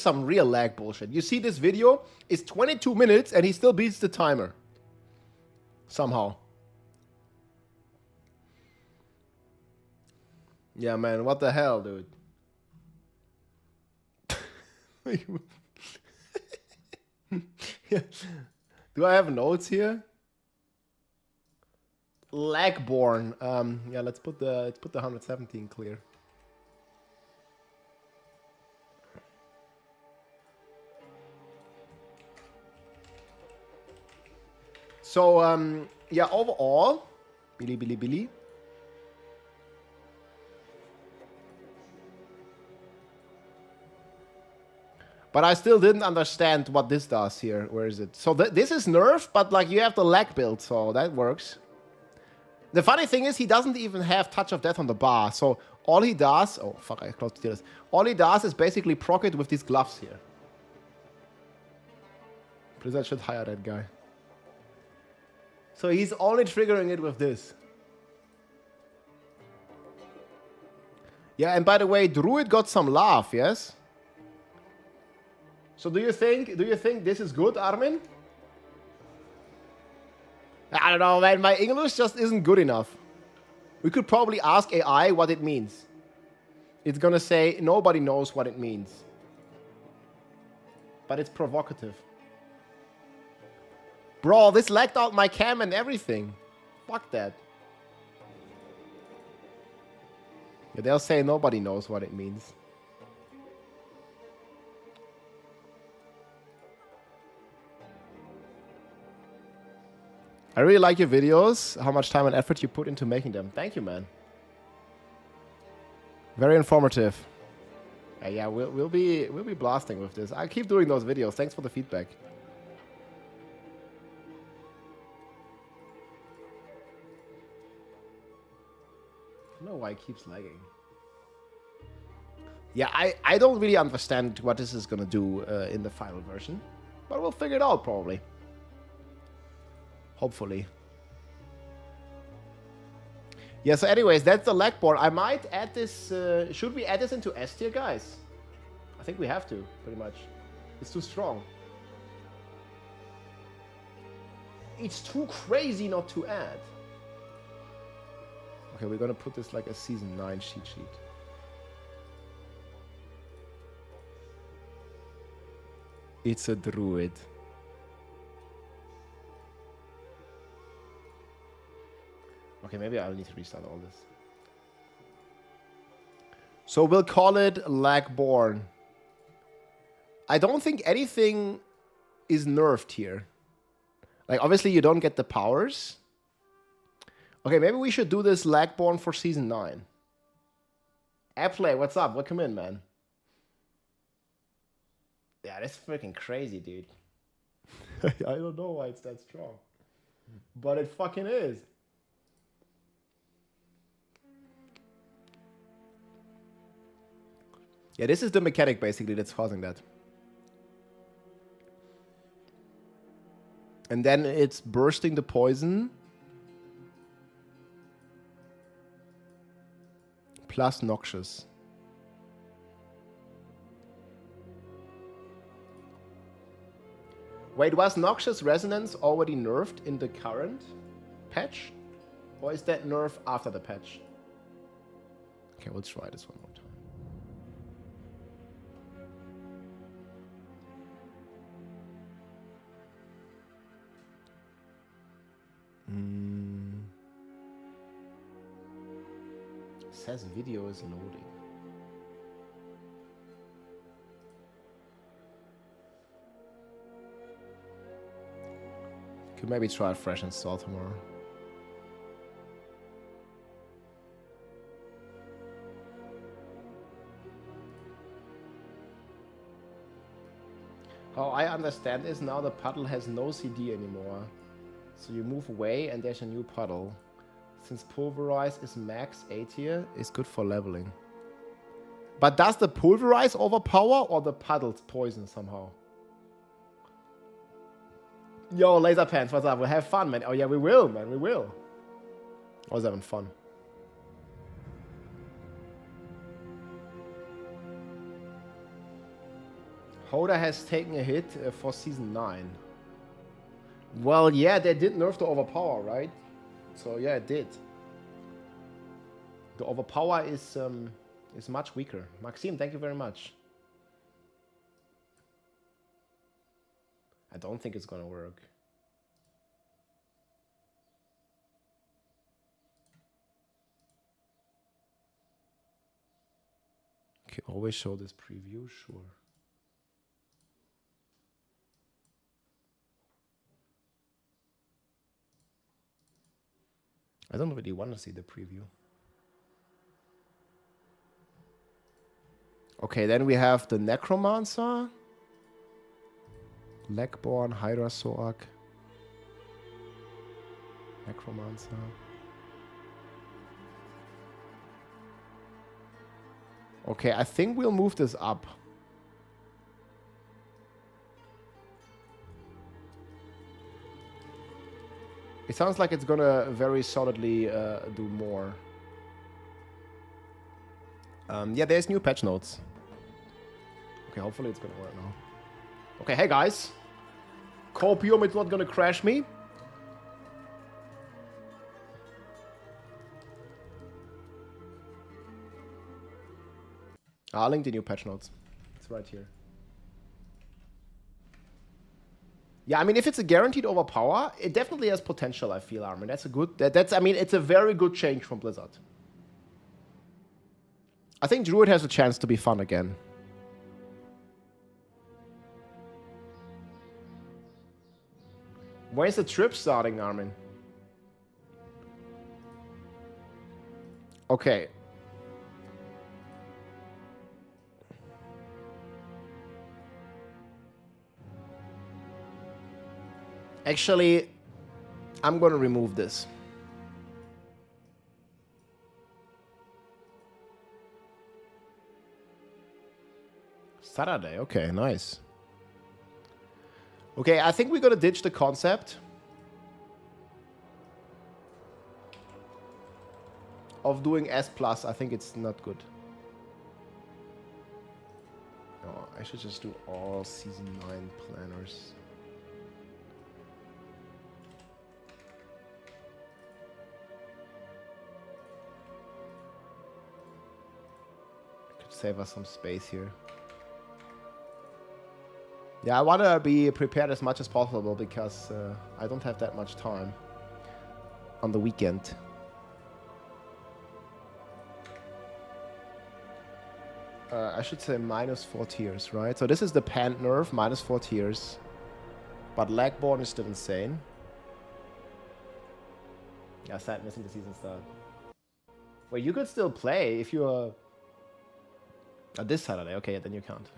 some real lag bullshit. You see this video, it's 22 minutes and he still beats the timer. Somehow. Yeah, man, what the hell, dude? Yeah. Do I have notes here? Lagborn. Yeah, let's put the 117 clear. So yeah, overall, Billy. But I still didn't understand what this does here. Where is it? So this is nerf, but like you have the lag build, so that works. The funny thing is he doesn't even have Touch of Death on the bar. So all he does... Oh, fuck, I closed the this. All he does is basically proc it with these gloves here. Blizzard should hire that guy. So he's only triggering it with this. Yeah, and by the way, Druid got some love, yes? So do you think this is good, Armin? I don't know, man. My English just isn't good enough. We could probably ask AI what it means. It's gonna say nobody knows what it means. But it's provocative. Bro, this lagged out my cam and everything. Fuck that. Yeah, they'll say nobody knows what it means. I really like your videos, how much time and effort you put into making them. Thank you, man. Very informative. Yeah, we'll be blasting with this. I'll keep doing those videos. Thanks for the feedback. I don't know why it keeps lagging. Yeah, I don't really understand what this is gonna do in the final version, but we'll figure it out probably. Hopefully. Yeah, so anyways, that's the lag board. I might add this... should we add this into S tier, guys? I think we have to, pretty much. It's too strong. It's too crazy not to add. Okay, we're gonna put this like a Season 9 cheat sheet. It's a druid. Okay, maybe I'll need to restart all this. So we'll call it Lagborn. I don't think anything is nerfed here. Like, obviously you don't get the powers. Okay, maybe we should do this Lagborn for Season 9. Appplay, what's up? Welcome in, man. Yeah, that's freaking crazy, dude. I don't know why it's that strong. But it fucking is. Yeah, this is the mechanic basically that's causing that. And then it's bursting the poison. Plus noxious. Wait, was noxious resonance already nerfed in the current patch? Or is that nerf after the patch? Okay, we'll try this one more time. Says video is loading. Could maybe try a fresh install tomorrow. How I understand is now the puddle has no CD anymore. So you move away and there's a new puddle. Since pulverize is max A tier, it's good for leveling. But does the pulverize overpower or the puddle's poison somehow? Yo, Laser Pants, what's up? We'll have fun, man. Oh yeah, we will, man. We will. I was having fun. Hoda has taken a hit for season 9. Well, yeah, they did nerf the overpower, right? So yeah, it did. The overpower is much weaker. Maxime, thank you very much. I don't think it's gonna work. Okay, always show this preview, sure. I don't really want to see the preview. Okay, then we have the Necromancer, Legborn, Hydrasoak, Necromancer. Okay, I think we'll move this up. It sounds like it's gonna very solidly do more. Yeah, there's new patch notes. Okay, hopefully it's gonna work now. Okay, hey guys. Copium is not gonna crash me. I'll link the new patch notes. It's right here. Yeah, I mean, if it's a guaranteed overpower, it definitely has potential, I feel, Armin. That's a good... I mean, it's a very good change from Blizzard. I think Druid has a chance to be fun again. Where's the trip starting, Armin? Okay. Actually, I'm going to remove this. Saturday, okay, nice. Okay, I think we're going to ditch the concept of doing S+. I think it's not good. Oh, I should just do all Season 9 planners. Save us some space here. Yeah, I want to be prepared as much as possible because I don't have that much time on the weekend. I should say -4 tiers, right? So this is the Pant nerf, -4 tiers. But Legborn is still insane. Yeah, sad missing the season start. Well, you could still play if you're... this Saturday, okay, then you can't.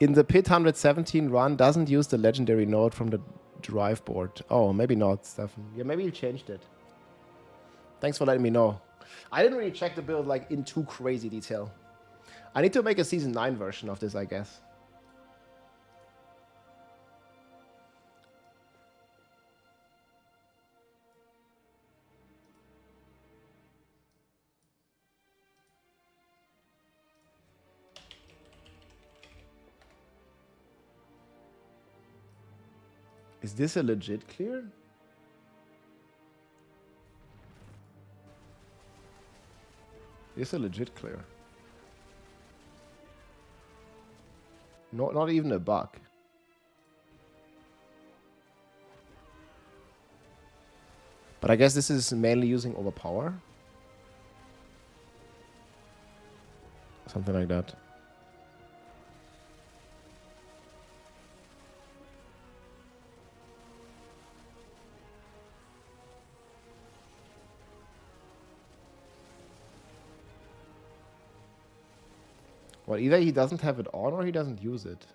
In the Pit 117 run, doesn't use the legendary node from the drive board. Oh, maybe not, Stefan. Yeah, maybe you changed it. Thanks for letting me know. I didn't really check the build like in too crazy detail. I need to make a Season 9 version of this, I guess. Is this a legit clear? This is a legit clear. Not even a bug. But I guess this is mainly using overpower. Something like that. Well, either he doesn't have it on or he doesn't use it.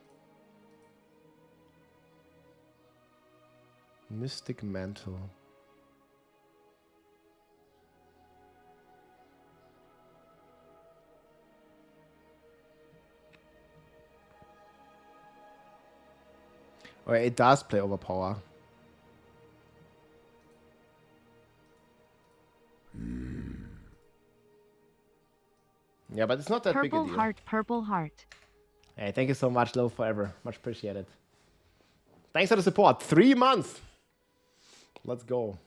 Mystic Mantle. Or it does play overpower. Yeah, but it's not that big a Purple deal. heart, purple heart. Hey, thank you so much, Lil Forever. Much appreciated. Thanks for the support. 3 months. Let's go.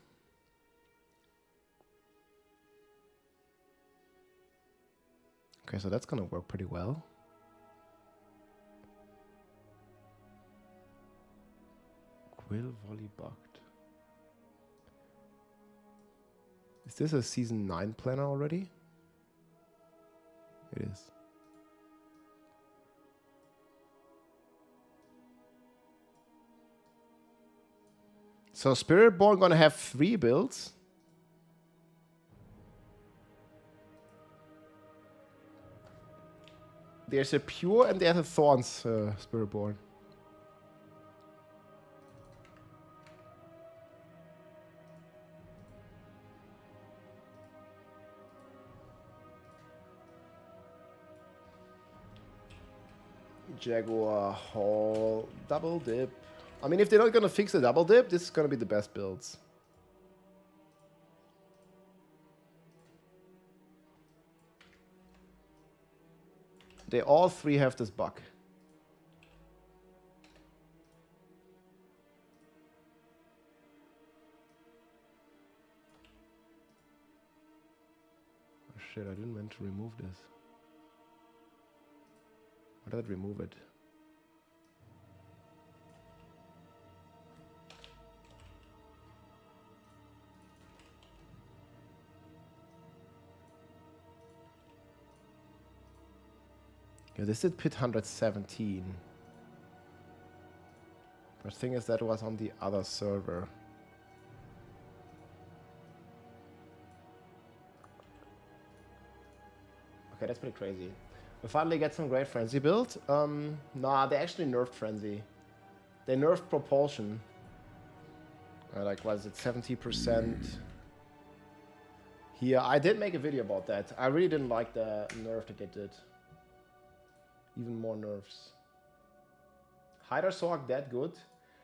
Okay, so that's gonna work pretty well. Quill volley bugged. Is this a season 9 planner already? It is. So Spiritborn gonna have 3 builds. There's a pure and there's a thorns Spiritborn. Jaguar Hall double dip. I mean, if they're not gonna fix the double dip, this is gonna be the best builds. They all 3 have this bug. Oh shit, I didn't mean to remove this. Why did I remove it? Yeah, this did pit 117. But the thing is that was on the other server. Okay, that's pretty crazy. We finally get some great Frenzy build. Nah, they actually nerfed Frenzy. They nerfed Propulsion. Like, what is it, 70%? Here, I did make a video about that. I really didn't like the nerf that they did. Even more nerfs. Hydersorg that good.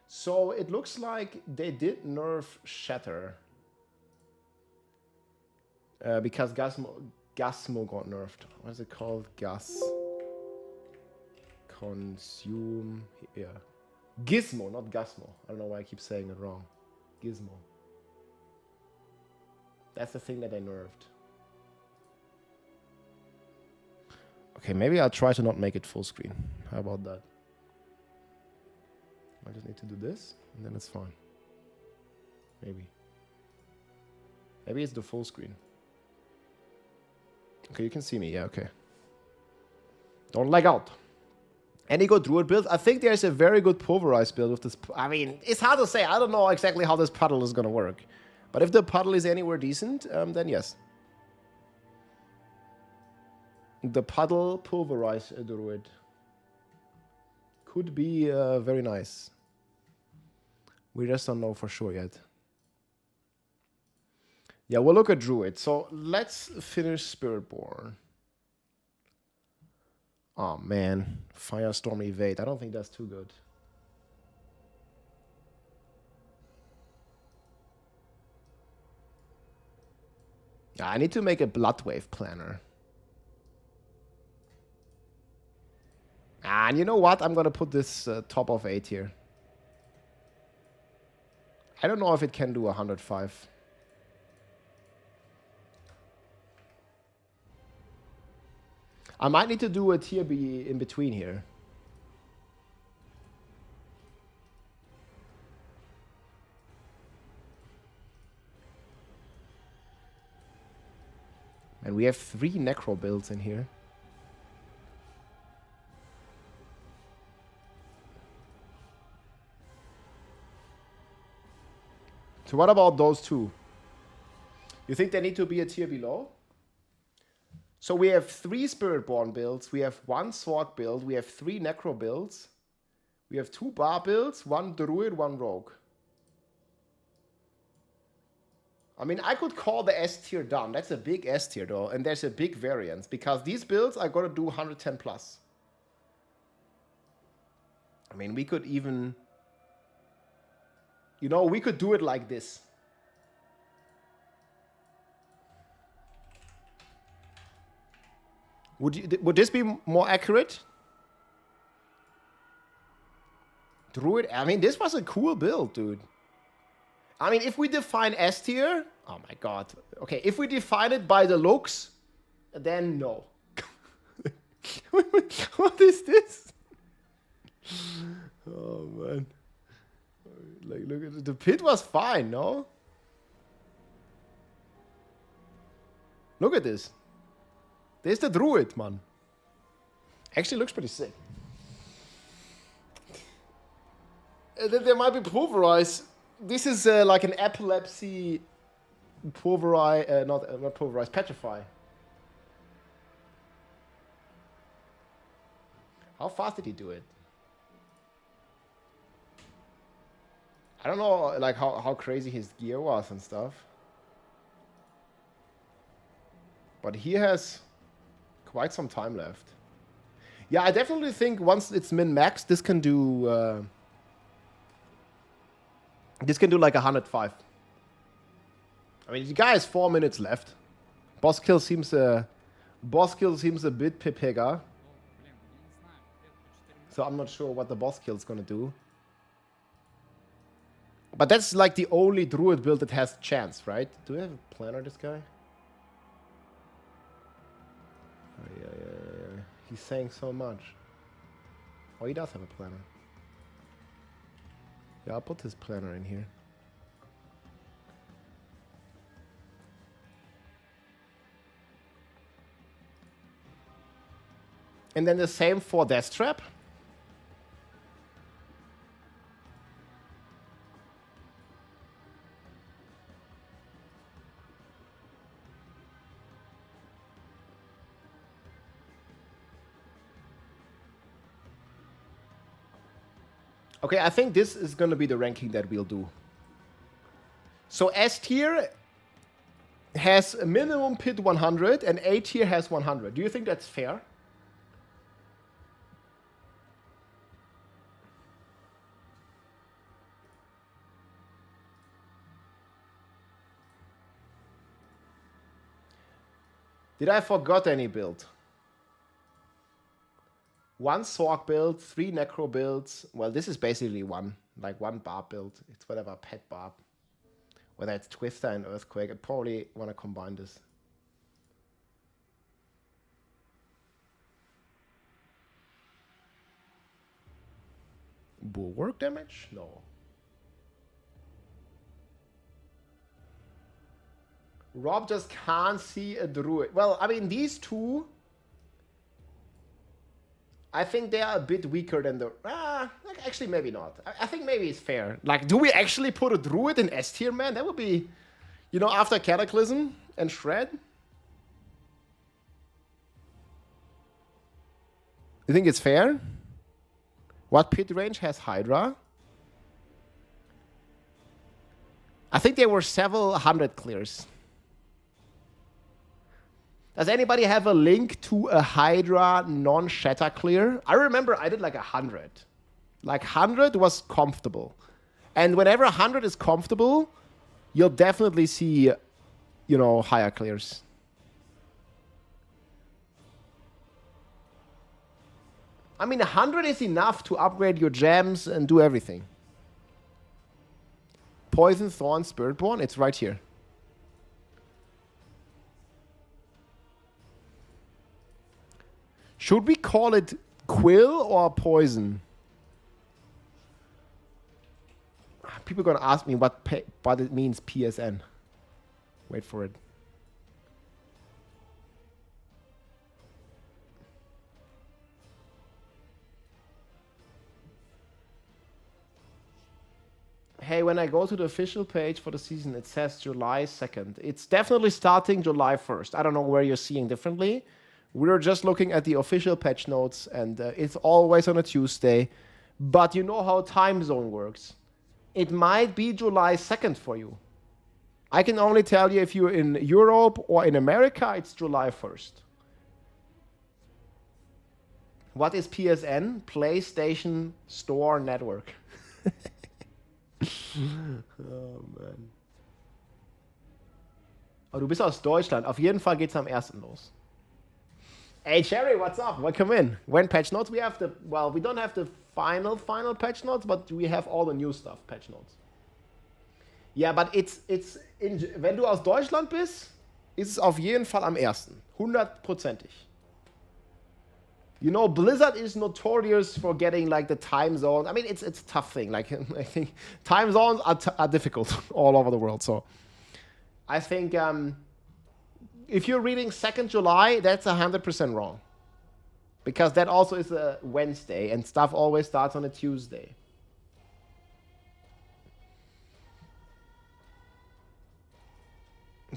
So it looks like they did nerf Shatter. Because Gasmo got nerfed. What is it called? Consume. Yeah. Gizmo, not Gasmo. I don't know why I keep saying it wrong. Gizmo. That's the thing that they nerfed. Okay, maybe I'll try to not make it full screen. How about that? I just need to do this, and then it's fine. Maybe. Maybe it's the full screen. Okay, you can see me. Yeah, okay. Don't lag out. Any good Druid build? I think there's a very good pulverized build with this. I mean, it's hard to say. I don't know exactly how this puddle is going to work. But if the puddle is anywhere decent, then yes. The puddle pulverized Druid could be very nice. We just don't know for sure yet. Yeah, we'll look at Druid. So let's finish Spiritborn. Oh man, Firestorm Evade. I don't think that's too good. Yeah, I need to make a Bloodwave planner. And you know what? I'm gonna put this top of 8 here. I don't know if it can do 105. I might need to do a tier B in between here. And we have 3 Necro builds in here. So what about those 2? You think they need to be a tier below? So we have 3 Spiritborn builds, we have 1 Sorg build, we have 3 Necro builds, we have 2 Bar builds, 1 Druid, 1 Rogue. I mean, I could call the S tier done. That's a big S tier though, and there's a big variance because these builds are gonna do 110 plus. I mean, we could even, you know, we could do it like this. Would this be more accurate? Druid. I mean, this was a cool build, dude. I mean, if we define S tier, oh my god. Okay, if we define it by the looks, then no. What is this? Oh man. Like, look at it. The pit was fine, no? Look at this. There's the druid, man. Actually looks pretty sick. And then there might be pulverize. This is like an epilepsy pulverize, not pulverize, petrify. How fast did he do it? I don't know, like how crazy his gear was and stuff. But he has quite some time left. Yeah, I definitely think once it's min-max, this can do like 105. I mean, the guy has 4 minutes left. Boss kill seems a bit pipega. So I'm not sure what the boss kill is gonna do. But that's like the only druid build that has chance, right? Do we have a planner, this guy? Oh, yeah. He's saying so much. Oh, he does have a planner. Yeah, I'll put his planner in here. And then the same for Death Trap. Okay, I think this is going to be the ranking that we'll do. So S tier has a minimum pit 100 and A tier has 100. Do you think that's fair? Did I forgot any build? 1 Sorg build, 3 Necro builds. Well, this is basically one Barb build. It's whatever, Pet Barb. Whether it's Twister and Earthquake, I probably want to combine this. Bulwark damage? No. Rob just can't see a druid. Well, I mean, these two, I think they are a bit weaker than the... like actually, maybe not. I think maybe it's fair. Like, do we actually put a druid in S tier, man? That would be, you know, after Cataclysm and Shred? You think it's fair? What pit range has Hydra? I think there were several hundred clears. Does anybody have a link to a Hydra non-shatter clear? I remember I did like 100. Like 100 was comfortable. And whenever 100 is comfortable, you'll definitely see, you know, higher clears. I mean, 100 is enough to upgrade your gems and do everything. Poison, Thorn, Spiritborn, it's right here. Should we call it Quill or Poison? People are going to ask me what it means, PSN. Wait for it. Hey, when I go to the official page for the season, it says July 2nd. It's definitely starting July 1st. I don't know where you're seeing differently. We're just looking at the official patch notes, and it's always on a Tuesday. But you know how time zone works. It might be July 2nd for you. I can only tell you if you're in Europe or in America, it's July 1st. What is PSN? PlayStation Store Network. Oh, man. Oh, du bist aus Deutschland. Auf jeden Fall geht's am 1. los. Hey Cherry, what's up? Welcome in. When patch notes? We have the, well, we don't have the final patch notes, but we have all the new stuff, patch notes. Ja, but it's in, wenn du aus Deutschland bist, ist es auf jeden Fall am 1. 100%ig. You know, Blizzard is notorious for getting like the time zone. I mean, it's a tough thing. Like, I think time zones are difficult all over the world. So I think if you're reading 2nd July, that's 100% wrong. Because that also is a Wednesday and stuff always starts on a Tuesday.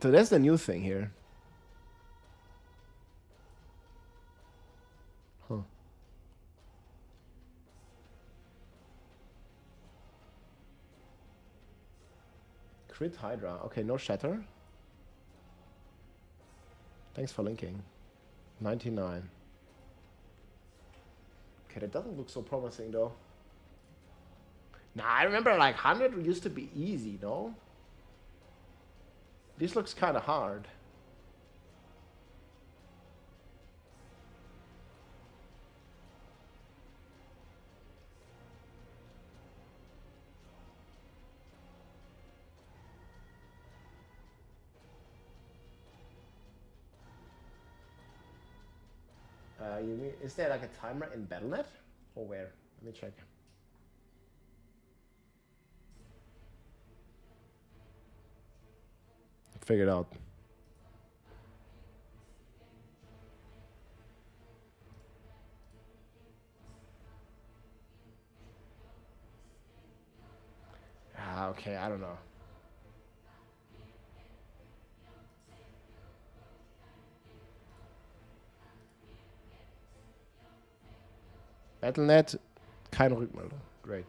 So that's the new thing here. Huh. Crit Hydra. Okay, no shatter. Thanks for linking. 99. Okay, that doesn't look so promising though. Nah, I remember like 100 used to be easy, no? This looks kind of hard. You mean, is there like a timer in Battle.net? Or where? Let me check. Figured out. Ah, okay, I don't know. Battle.net, keine Rückmeldung. Great.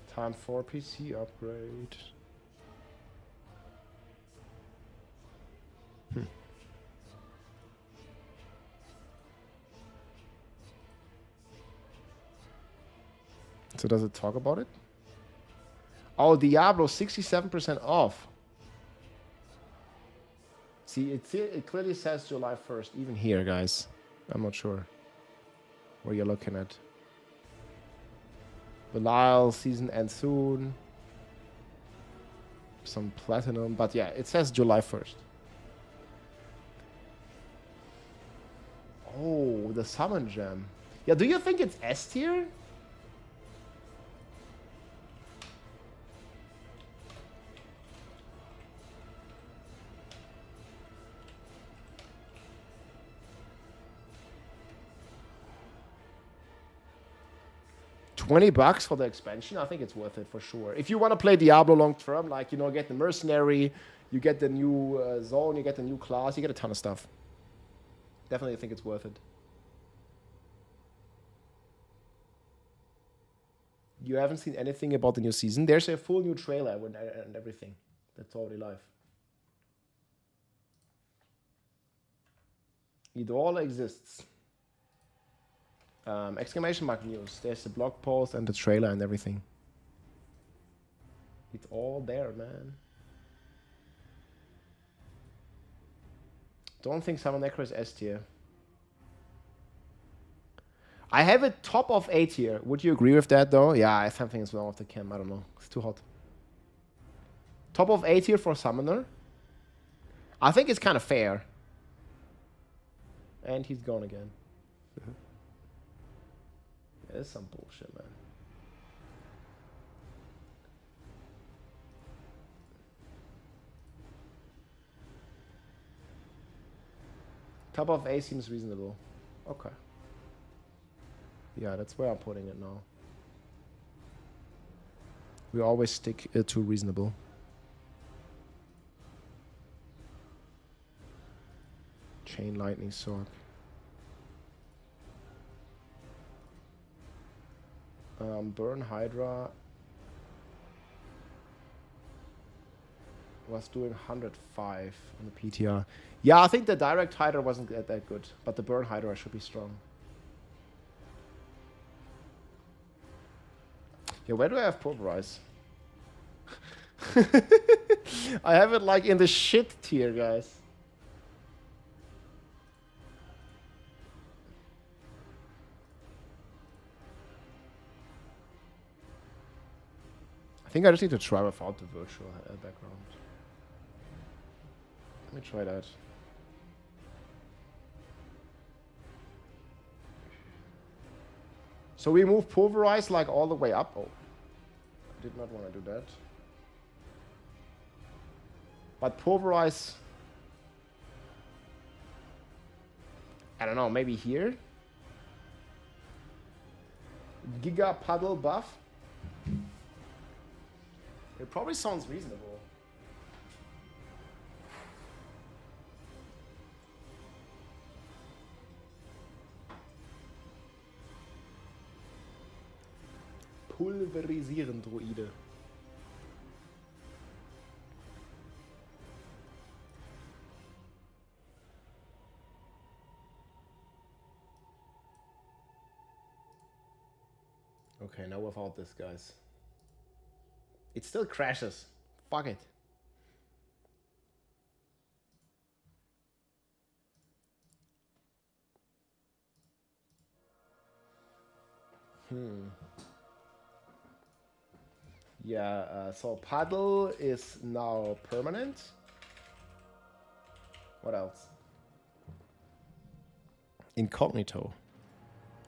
Time for PC upgrade. So does it talk about it? Oh, Diablo 67% off. See, it clearly says July 1st, even here, guys. I'm not sure where you're looking at. Belial season ends soon. Some platinum, but yeah, it says July 1st. Oh, the summon gem. Yeah, do you think it's S tier? $20 for the expansion, I think it's worth it for sure. If you want to play Diablo long term, like, you know, get the mercenary, you get the new zone, you get the new class, you get a ton of stuff. Definitely think it's worth it. You haven't seen anything about the new season? There's a full new trailer and everything. That's already live. It all exists. Exclamation mark news. There's the blog post and the trailer and everything. It's all there, man. Don't think Summon Necro is S tier. I have it top of A tier. Would you agree with that though? Yeah, something is wrong with the cam. I don't know. It's too hot. Top of A tier for Summoner. I think it's kind of fair. And he's gone again. It's some bullshit, man. Top of A seems reasonable. Okay. Yeah, that's where I'm putting it now. We always stick to reasonable. Chain lightning sword. Burn Hydra was doing 105 on the PTR. Yeah, I think the direct Hydra wasn't that good, but the Burn Hydra should be strong. Yeah, where do I have Pulverize? I have it like in the shit tier, guys. I think I just need to try without the virtual background. Let me try that. So we move pulverize like all the way up. Oh, I did not want to do that. But pulverize, I don't know, maybe here? Giga puddle buff? It probably sounds reasonable. Pulverisieren, Druide. Okay, now without this, guys. It still crashes. Fuck it. Yeah, so paddle is now permanent. What else? Incognito.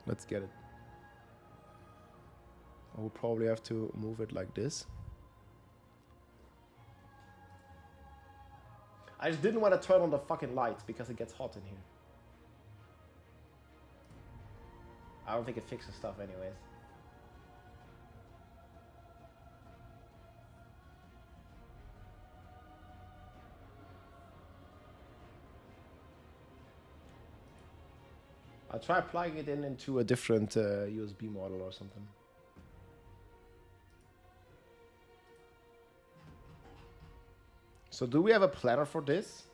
Let's get it. I will probably have to move it like this. I just didn't want to turn on the fucking lights because it gets hot in here. I don't think it fixes stuff anyways. I'll try plugging it in into a different USB model or something. So do we have a planner for this?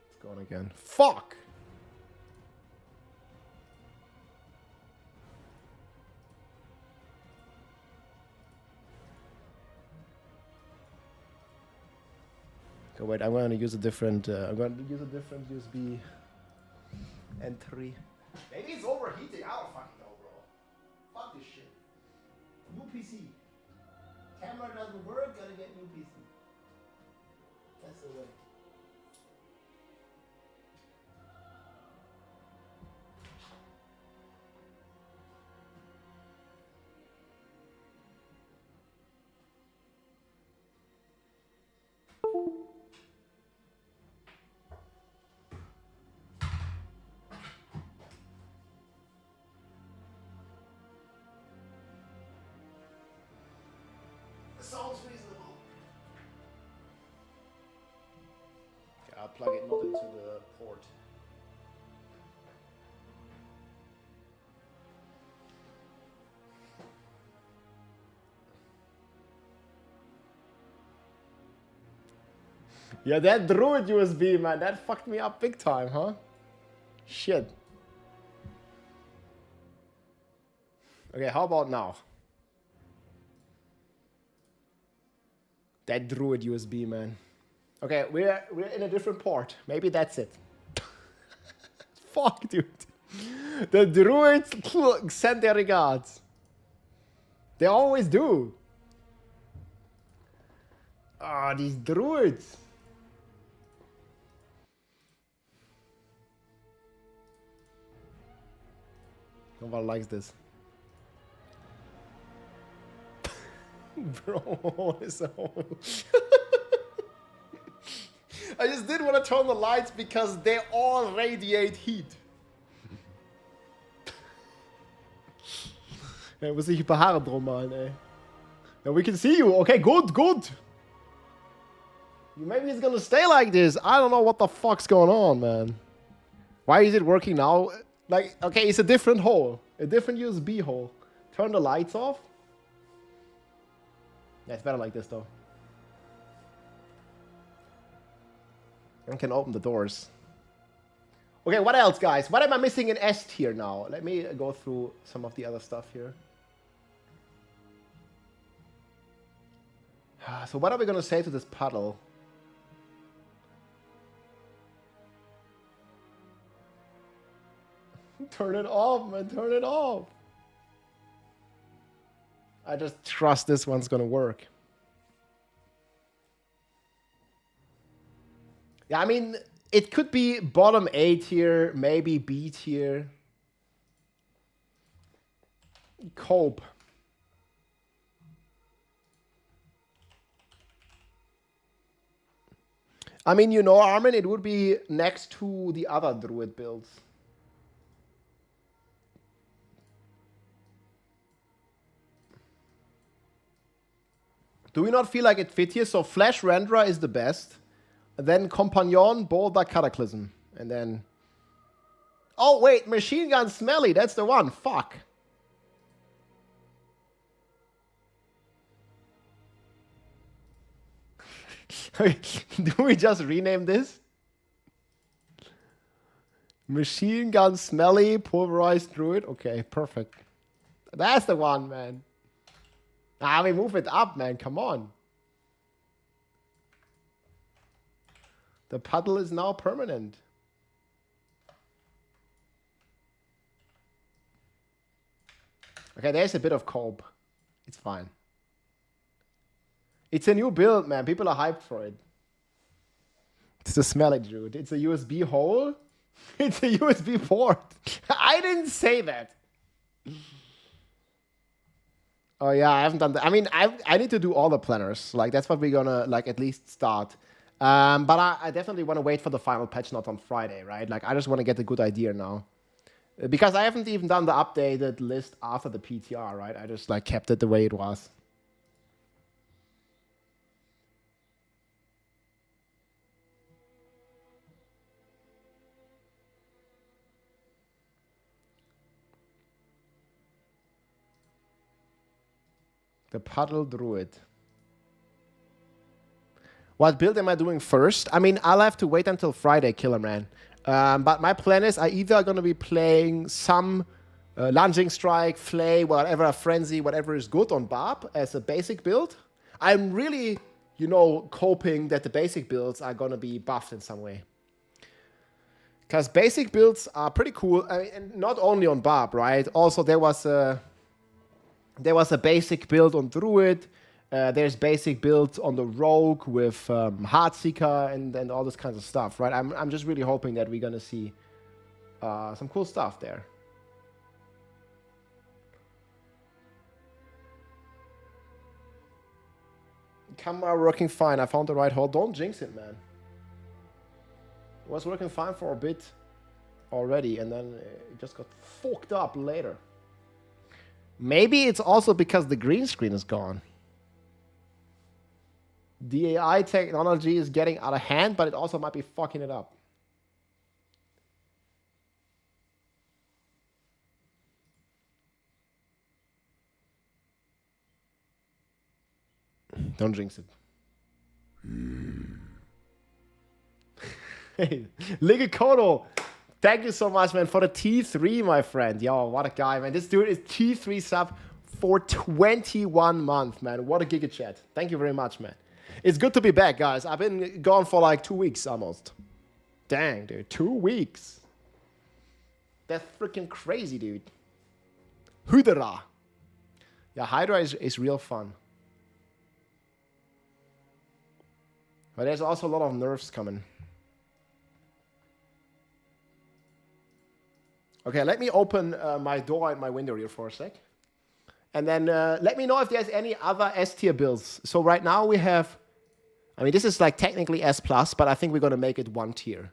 It's gone again. Fuck! Okay, wait, I'm going to use a different USB entry. Maybe it's overheating. I don't fucking know, bro. Fuck this shit. New PC. Camera doesn't work, gotta get new PC. That's the way. Sounds reasonable. Okay, I'll plug it not into the port. Yeah, that Druid USB, man, that fucked me up big time, huh? Shit. Okay, how about now? That Druid USB, man. Okay, we're in a different port. Maybe that's it. Fuck, dude. The Druids send their regards. They always do. Ah, these Druids. Nobody likes this. Bro, what is that? I just didn't want to turn the lights because they all radiate heat. Ja, muss ich ein paar Haare drum malen, ey. Yeah, we can see you. Okay, good, good. Maybe it's gonna stay like this. I don't know what the fuck's going on, man. Why is it working now? Like, okay, it's a different hole. A different USB hole. Turn the lights off. Yeah, it's better like this, though. I can open the doors. Okay, what else, guys? What am I missing in S tier now? Let me go through some of the other stuff here. So what are we gonna say to this puddle? Turn it off, man. Turn it off. I just trust this one's gonna work. Yeah, I mean, it could be bottom A tier, maybe B tier. Cope. I mean, you know, Armin, it would be next to the other druid builds. Do we not feel like it fit here? So Flash Renderer is the best. Then Compagnon, Boulder, Cataclysm. And then... Oh, wait, Machine Gun Smelly. That's the one. Fuck. Do we just rename this? Machine Gun Smelly, Pulverized Druid. Okay, perfect. That's the one, man. Ah, we move it up, man. Come on. The puddle is now permanent. Okay, there's a bit of cope. It's fine. It's a new build, man. People are hyped for it. It's a smelly druid. It's a USB hole. It's a USB port. I didn't say that. Oh yeah, I haven't done that. I mean, I need to do all the planners. Like that's what we're gonna like at least start. But I definitely want to wait for the final patch note on Friday, right? Like I just want to get a good idea now. Because I haven't even done the updated list after the PTR, right? I just like kept it the way it was. The Puddle Druid. What build am I doing first? I mean, I'll have to wait until Friday, Killer Man. But my plan is I either going to be playing some Lunging Strike, Flay, whatever, Frenzy, whatever is good on Barb as a basic build. I'm really, you know, hoping that the basic builds are going to be buffed in some way. Because basic builds are pretty cool. I mean, and not only on Barb, right? Also, there was a basic build on Druid. There's basic builds on the Rogue with Heartseeker and all this kinds of stuff, right? I'm just really hoping that we're gonna see some cool stuff there. Camera working fine. I found the right hole. Don't jinx it, man. It was working fine for a bit already, and then it just got fucked up later. Maybe it's also because the green screen is gone. The AI technology is getting out of hand, but it also might be fucking it up. Don't jinx it. Hey, Ligakoto, thank you so much, man, for the T3, my friend. Yo, what a guy, man. This dude is T3 sub for 21 months, man. What a giga chat. Thank you very much, man. It's good to be back, guys. I've been gone for like 2 weeks almost. Dang, dude. 2 weeks. That's freaking crazy, dude. Hydra. Yeah, Hydra is real fun. But there's also a lot of nerfs coming. Okay, let me open my door and my window here for a sec. And then let me know if there's any other S tier builds. So right now we have, I mean, this is like technically S+, but I think we're going to make it 1 tier.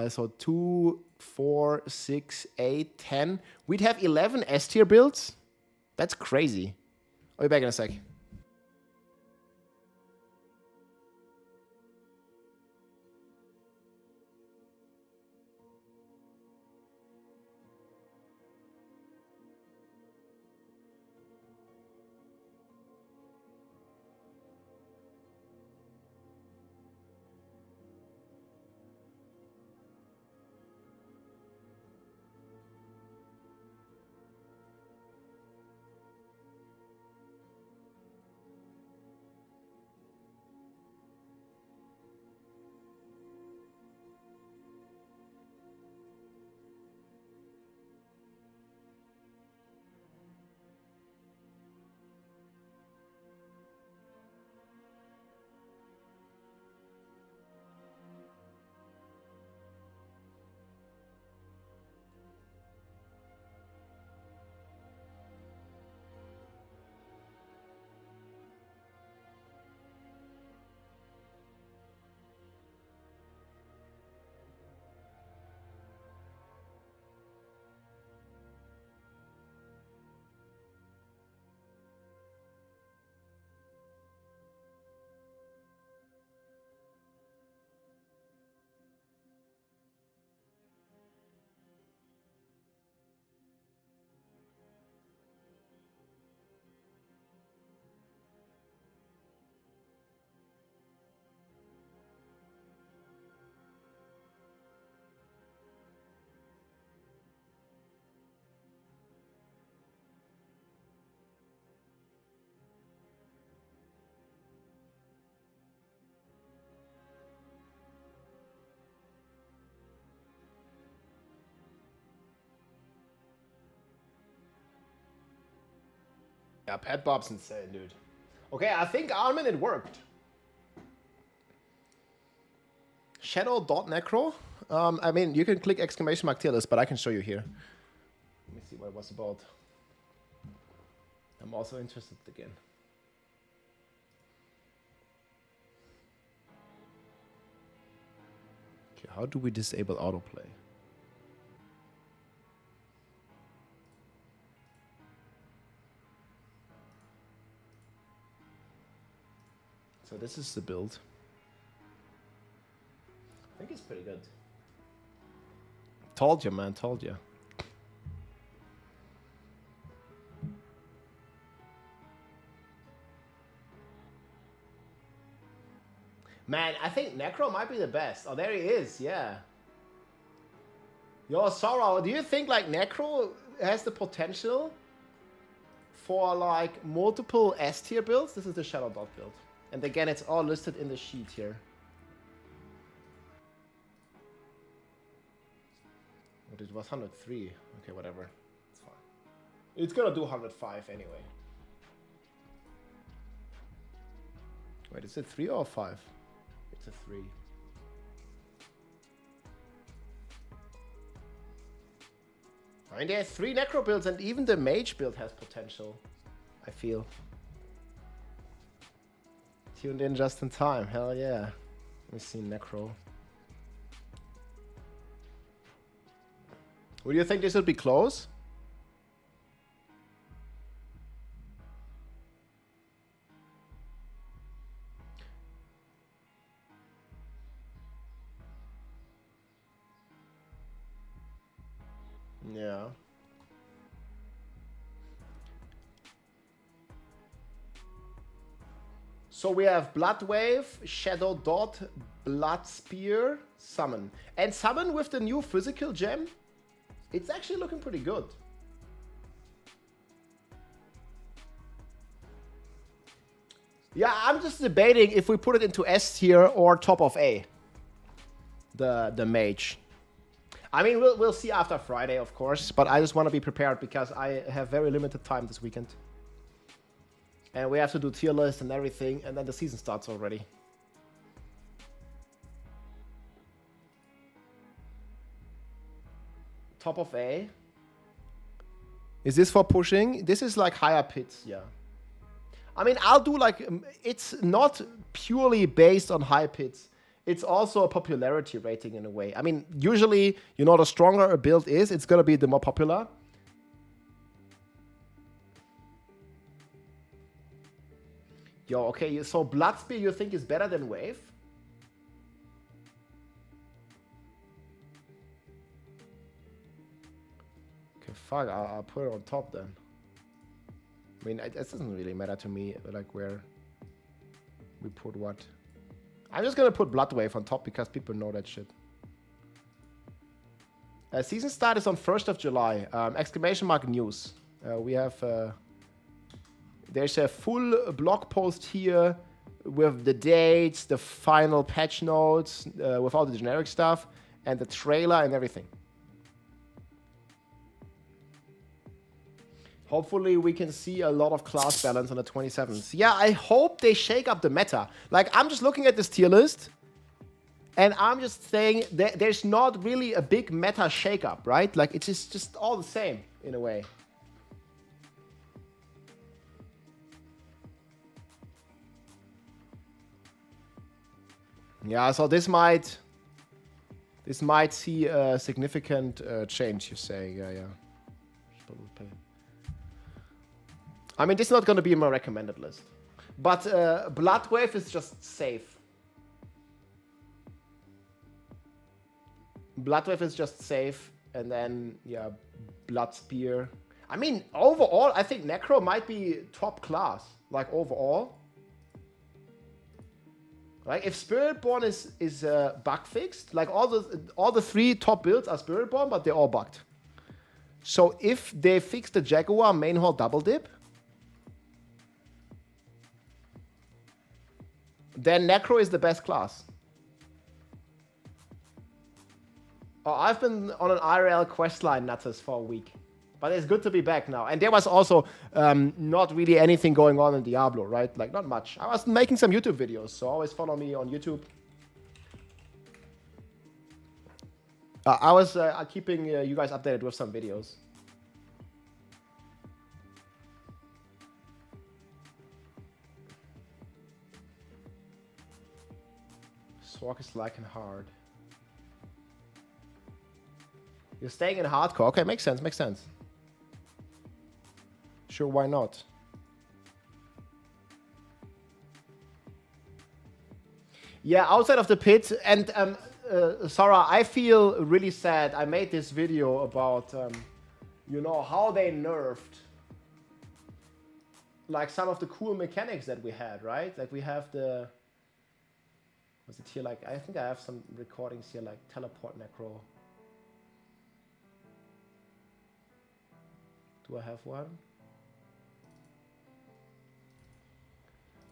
So 2, 4, 6, 8, 10. We'd have 11 S tier builds. That's crazy. I'll be back in a sec. Yeah, Pat Bob's insane, dude. Okay, I think Armin, it worked. Shadow dot necro. I mean, you can click exclamation mark tier list, but I can show you here. Let me see what it was about. I'm also interested again. Okay, how do we disable autoplay? So this is the build. I think it's pretty good. Told you, man, told you. Man, I think Necro might be the best. Oh, there he is, yeah. Yo, Sorrow, do you think like Necro has the potential for like multiple S tier builds? This is the Shadow Dot build. And again, it's all listed in the sheet here. But it was 103. Okay, whatever. It's fine. It's gonna do 105 anyway. Wait, is it 3 or 5? It's a 3. I mean, there's 3 Necro builds, and even the Mage build has potential, I feel. Tuned in just in time, hell yeah. Let me see Necro. Would you think this would be close? Yeah. So we have Blood Wave, Shadow Dot, Blood Spear, Summon. And Summon with the new physical gem, it's actually looking pretty good. Yeah, I'm just debating if we put it into S tier or top of A. The Mage. I mean, we'll see after Friday, of course, but I just want to be prepared because I have very limited time this weekend. And we have to do tier list and everything, and then the season starts already. Top of A. Is this for pushing? This is like higher pits, yeah. I mean, I'll do like, it's not purely based on high pits. It's also a popularity rating in a way. I mean, usually, you know, the stronger a build is, it's gonna be the more popular. Yo, okay, so Blood Spear you think is better than Wave? Okay, fuck, I'll put it on top then. I mean, it doesn't really matter to me, like, where we put what. I'm just gonna put Blood Wave on top because people know that shit. Season start is on 1st of July. Exclamation mark news. We have... there's a full blog post here with the dates, the final patch notes, with all the generic stuff, and the trailer and everything. Hopefully we can see a lot of class balance on the 27th. Yeah, I hope they shake up the meta. Like, I'm just looking at this tier list, and I'm just saying that there's not really a big meta shake-up, right? Like, it's just all the same, in a way. Yeah, so this might see a significant change, you say. Yeah. I mean, this is not going to be in my recommended list. But Blood Wave is just safe. Blood Wave is just safe. And then, yeah, Blood Spear. I mean, overall, I think Necro might be top class. Like, overall. Like, if Spiritborn is bug fixed, like all the 3 top builds are Spiritborn, but they're all bugged. So if they fix the Jaguar main hall double dip, then Necro is the best class. Oh, I've been on an IRL questline nutters for a week. But it's good to be back now. And there was also not really anything going on in Diablo, right? Like, not much. I was making some YouTube videos, so always follow me on YouTube. I was keeping you guys updated with some videos. Swag is like and hard. You're staying in hardcore. Okay, makes sense, makes sense. Sure, why not? Yeah, outside of the pit. And Sarah, I feel really sad. I made this video about, you know, how they nerfed like some of the cool mechanics that we had, right? Like we have the, was it here? Like, I think I have some recordings here, like teleport necro. Do I have one?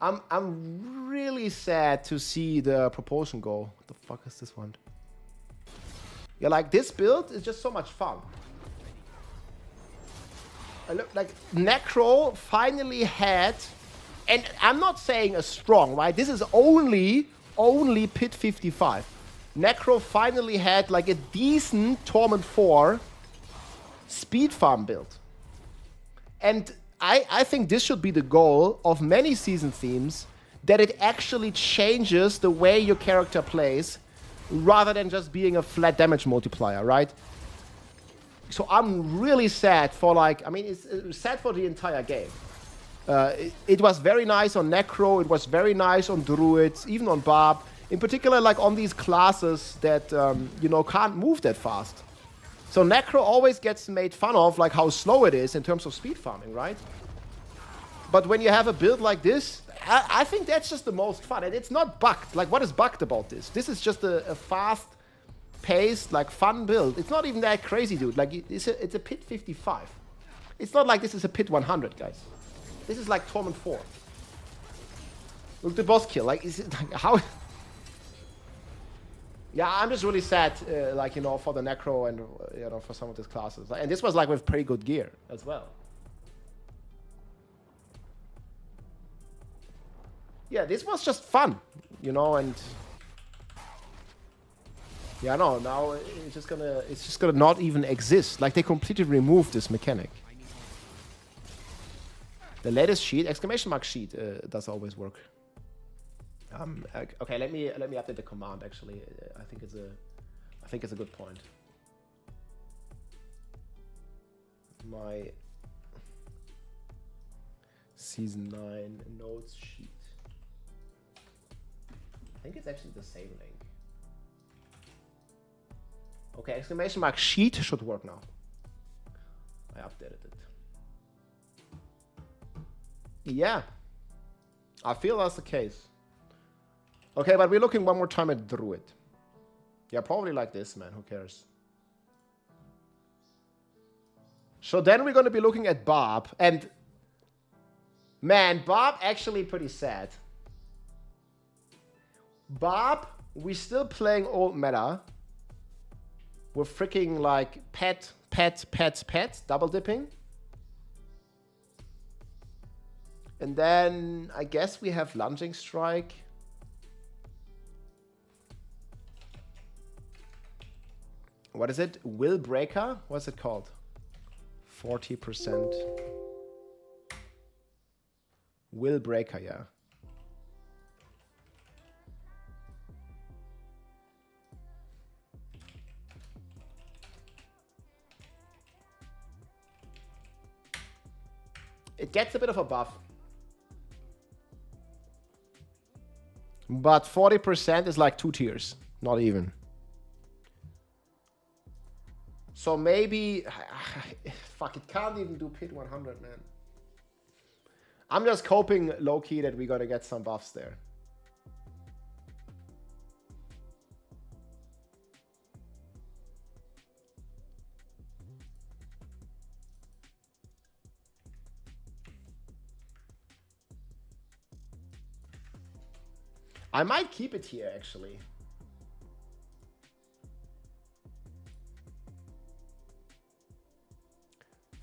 I'm really sad to see the propulsion go. What the fuck is this one? Yeah, like this build is just so much fun. I look like Necro finally had, and I'm not saying a strong, right? This is only Pit 55. Necro finally had like a decent Torment 4 speed farm build. And I think this should be the goal of many season themes, that it actually changes the way your character plays rather than just being a flat damage multiplier, right? So I'm really sad for like, I mean, it's sad for the entire game. It was very nice on Necro, it was very nice on Druids, even on Barb. In particular, like on these classes that, you know, can't move that fast. So Necro always gets made fun of, like how slow it is in terms of speed farming, right? But when you have a build like this, I think that's just the most fun. And it's not bugged. Like, what is bugged about this? This is just a fast-paced, like, fun build. It's not even that crazy, dude. Like, it's a Pit 55. It's not like this is a Pit 100, guys. This is like Torment 4. Look, the boss kill. Like, is it like how? Yeah, I'm just really sad, like, you know, for the Necro and, you know, for some of these classes. And this was, like, with pretty good gear as well. Yeah, this was just fun, you know, and... Yeah, no, now it's just gonna not even exist. Like, they completely removed this mechanic. The latest sheet, exclamation mark sheet, does always work. Okay, let me update the command. Actually, I think it's a good point. My season 9 notes sheet. I think it's actually the same link. Okay, exclamation mark sheet should work now. I updated it. Yeah, I feel that's the case. Okay, but we're looking one more time at Druid. Yeah, probably like this, man. Who cares? So then we're going to be looking at Barb. And, man, Barb actually pretty sad. Barb, we're still playing old meta. We're freaking like pet, double dipping. And then I guess we have lunging strike. What is it? Will breaker? What's it called? 40%. Will breaker, yeah. It gets a bit of a buff. But 40% is like 2 tiers. Not even. So maybe... Fuck, it can't even do Pit 100, man. I'm just hoping low-key that we're gonna get some buffs there. I might keep it here, actually.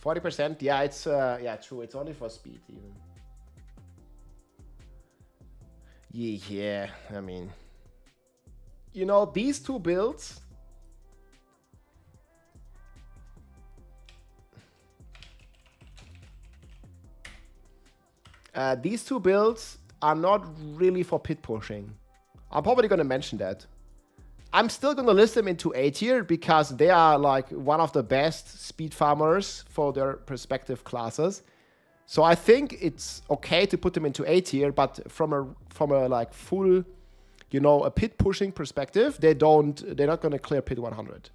40%? Yeah, it's yeah, true. It's only for speed even. Yeah, I mean, you know, these two builds. These two builds are not really for pit pushing. I'm probably going to mention that. I'm still going to list them into A tier because they are like one of the best speed farmers for their respective classes. So I think it's okay to put them into A tier, but from a like full, you know, a pit pushing perspective, they're not going to clear pit 100.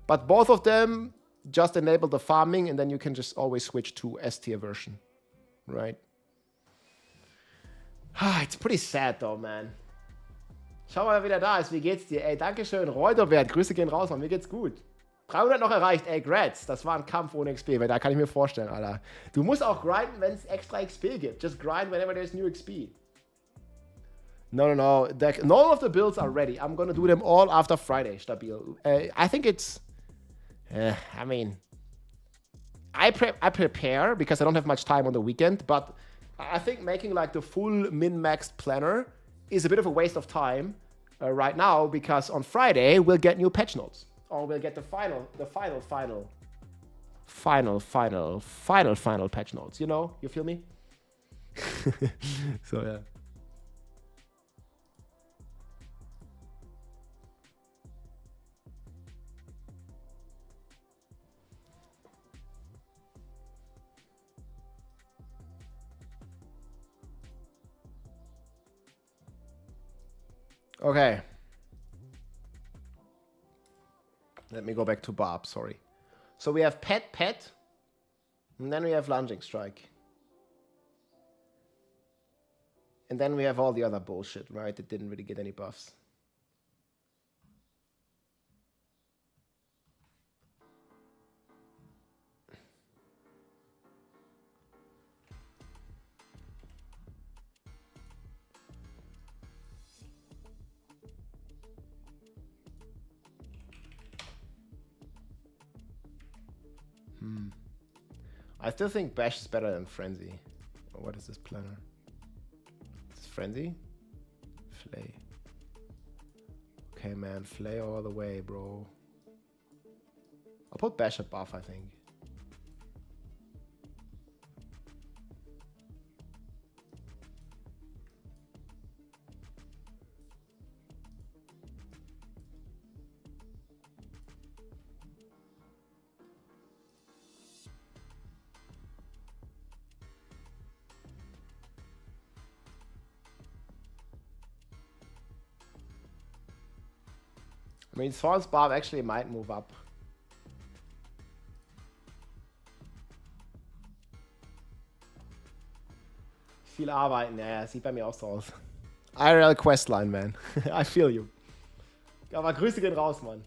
But both of them just enable the farming, and then you can just always switch to S tier version, right? It's pretty sad though, man. Schau mal, wer wieder da ist. Wie geht's dir? Ey, dankeschön. Reuterbert, Grüße gehen raus, Mann. Mir geht's gut. 300 noch erreicht. Ey, Grats. Das war ein Kampf ohne XP, weil da kann ich mir vorstellen, Alter. Du musst auch grinden, wenn es extra XP gibt. Just grind whenever there's new XP. No. None of the builds are ready. I'm gonna do them all after Friday, stabil. I think it's... I mean... I prepare because I don't have much time on the weekend, but I think making like the full min-maxed planner is a bit of a waste of time right now, because on Friday we'll get new patch notes, or we'll get the final patch notes. You know, you feel me? So yeah. Okay. Let me go back to Barb, sorry. So we have Pet, and then we have Lunging Strike. And then we have all the other bullshit, right? That didn't really get any buffs. I still think Bash is better than Frenzy. What is this planner? Is Frenzy? Flay. Okay, man. Flay all the way, bro. I'll put Bash above, I think. I mean, Thorn's Barb actually might move up. Viel arbeiten, ja, sieht bei mir auch so aus. IRL Questline, man. I feel you. Aber Grüße gehen raus, Mann.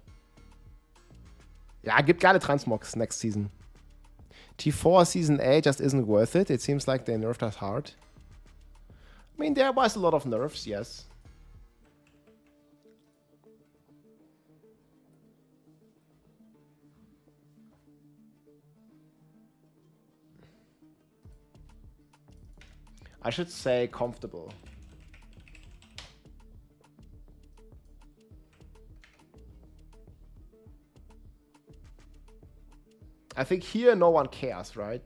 Ja, gibt geile Transmogs next season. T4 Season A just isn't worth it. It seems like they nerfed us hard. I mean, there was a lot of nerfs, yes. I should say comfortable. I think here no one cares, right?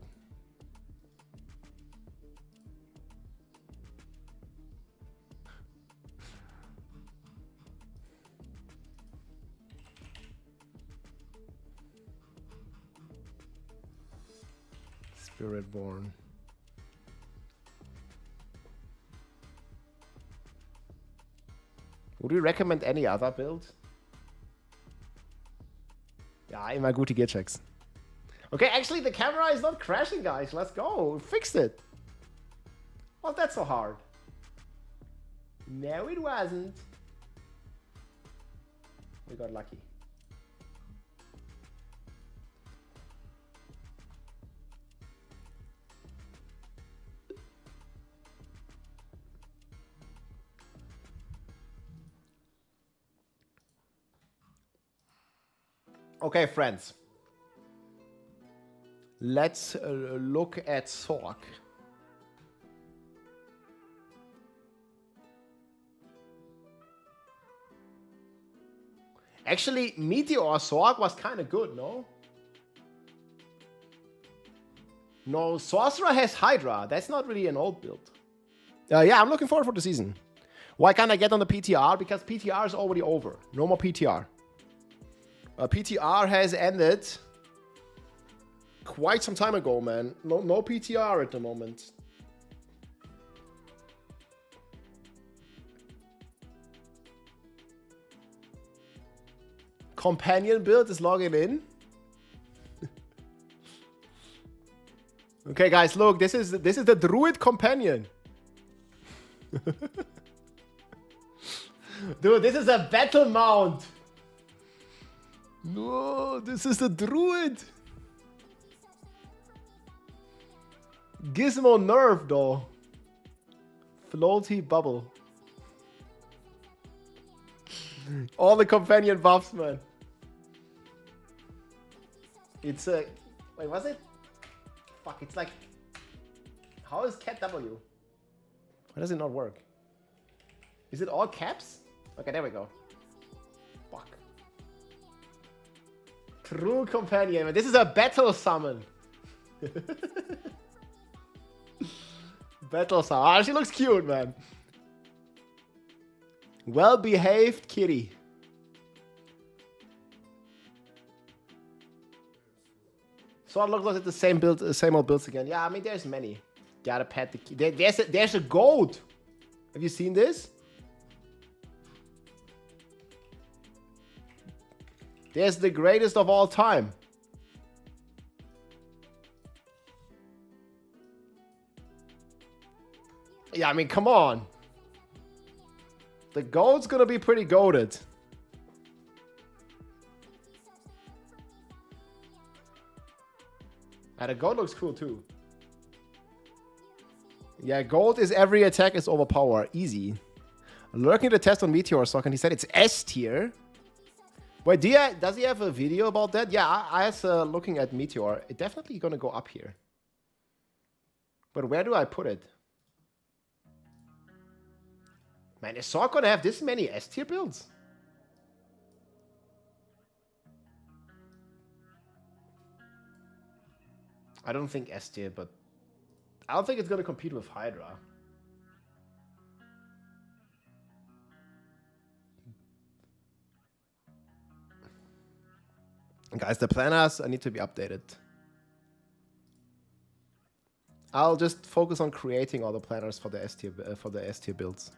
Spiritborn. Would we recommend any other build? Ja, immer gute Gear checks. Okay, actually the camera is not crashing, guys. Let's go. We fixed it. Was that so hard? No, it wasn't. We got lucky. Okay, friends. Let's look at Sork. Actually, Meteor Sork was kind of good, no? No, Sorcerer has Hydra. That's not really an old build. Yeah, I'm looking forward for the season. Why can't I get on the PTR? Because PTR is already over. No more PTR. PTR has ended quite some time ago, man. No PTR at the moment. Companion build is logging in. Okay, guys, look. This is the Druid Companion. Dude, this is a battle mount. No, this is the Druid. Gizmo nerf though. Floaty bubble. All the companion buffs, man. It's a... Wait, was it? Fuck, it's like... How is cat W? Why does it not work? Is it all caps? Okay, there we go. Fuck. True companion, man. This is a battle summon. Battle summon. Ah, she looks cute, man. Well-behaved kitty. So it looks like the same build, same old builds again. Yeah, I mean, there's many. Gotta pet the key. There's a goat. Have you seen this? There's the greatest of all time. Yeah, I mean, come on. The goat's gonna be pretty goated. And the goat looks cool too. Yeah, gold is every attack is overpowered. Easy. Lurking the test on Meteor Sock, and he said it's S tier. Wait, does he have a video about that? Yeah, I was looking at Meteor. It's definitely gonna go up here. But where do I put it? Man, is Sork gonna have this many S tier builds? I don't think S tier, but I don't think it's gonna compete with Hydra. Guys, the planners need to be updated. I'll just focus on creating all the planners for the S tier builds.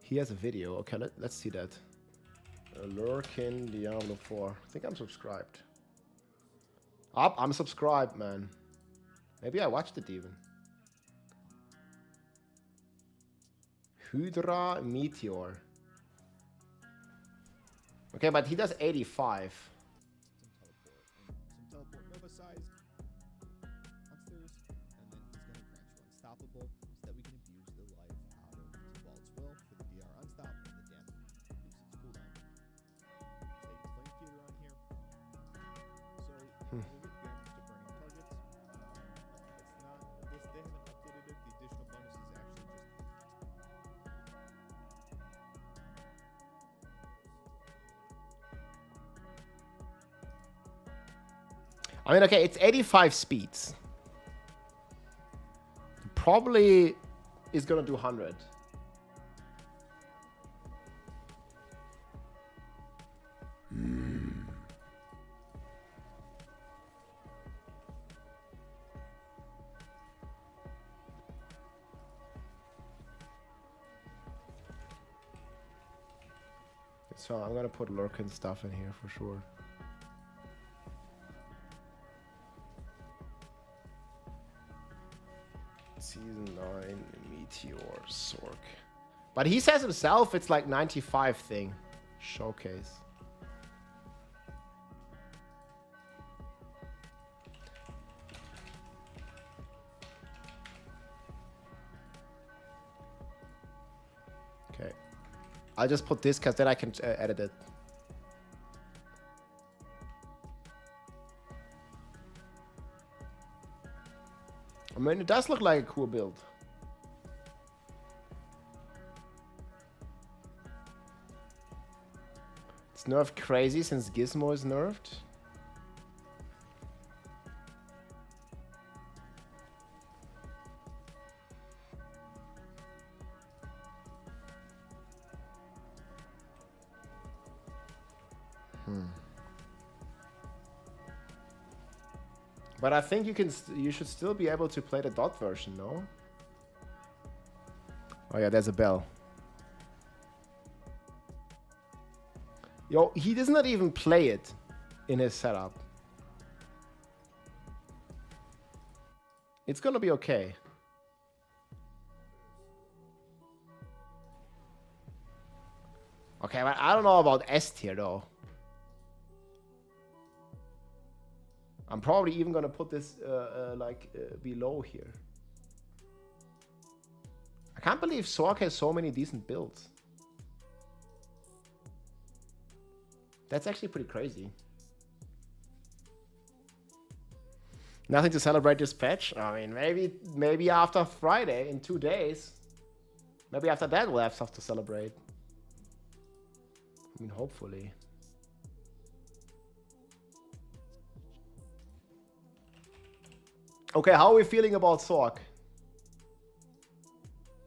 He has a video. Okay, let's see that. Lurkin Diablo 4. I think I'm subscribed. I'm subscribed, man. Maybe I watched it even. Hydra Meteor. Okay, but he does 85. I mean, okay, it's 85 speeds. Probably is gonna do 100. So I'm gonna put Lurkin stuff in here for sure. Season 9 Meteor Sork. But he says himself it's like 95 thing. Showcase. Okay. I'll just put this because then I can edit it. I mean, it does look like a cool build. It's nerfed crazy since Gizmo is nerfed. But I think you should still be able to play the dot version, no? Oh yeah, there's a bell. Yo, he does not even play it in his setup. It's gonna be okay. Okay, but I don't know about S tier though. I'm probably even gonna put this below here. I can't believe Sork has so many decent builds. That's actually pretty crazy. Nothing to celebrate this patch? I mean, maybe after Friday in 2 days. Maybe after that we'll have stuff to celebrate. I mean, hopefully. Okay, how are we feeling about Sork? What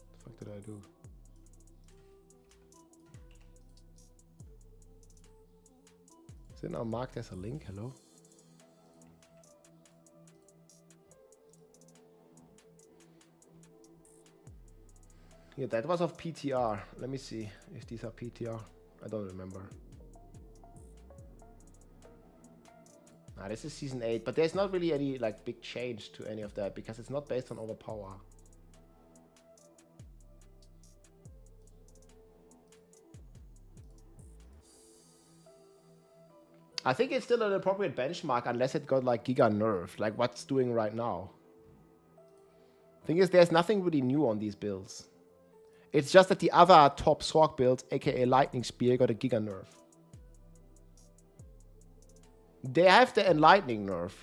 the fuck did I do? Is it now marked as a link? Hello? Yeah, that was of PTR. Let me see if these are PTR. I don't remember. Nah, this is season 8, but there's not really any like big change to any of that because it's not based on overpower. I think it's still an appropriate benchmark unless it got like giga nerfed, like what's doing right now. Thing is, there's nothing really new on these builds. It's just that the other top Sork builds, aka Lightning Spear, got a giga nerf. They have the Enlightening nerf.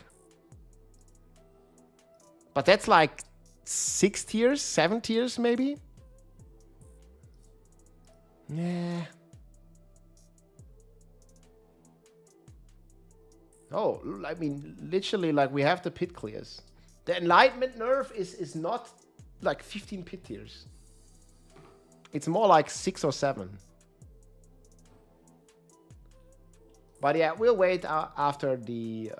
But that's like 6 tiers, 7 tiers maybe? Yeah. Oh, I mean, literally, like, we have the pit clears. The Enlightenment nerf is not like 15 pit tiers. It's more like 6 or 7. But yeah, we'll wait after the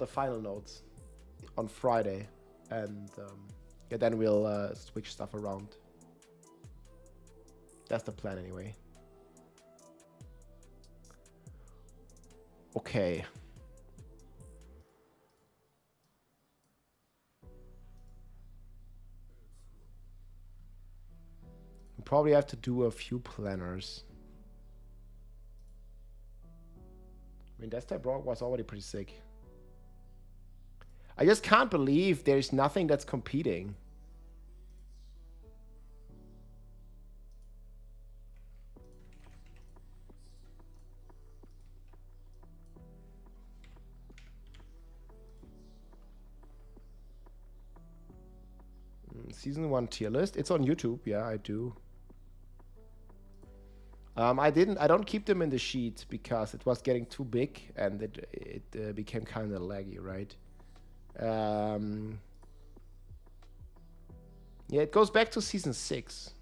final notes on Friday, and yeah, then we'll switch stuff around. That's the plan anyway. Okay. We probably have to do a few planners. I mean, that type rock was already pretty sick. I just can't believe there's nothing that's competing. Season 1 tier list. It's on YouTube. Yeah, I do. I don't keep them in the sheet because it was getting too big and it became kind of laggy, right? Yeah, it goes back to season 6.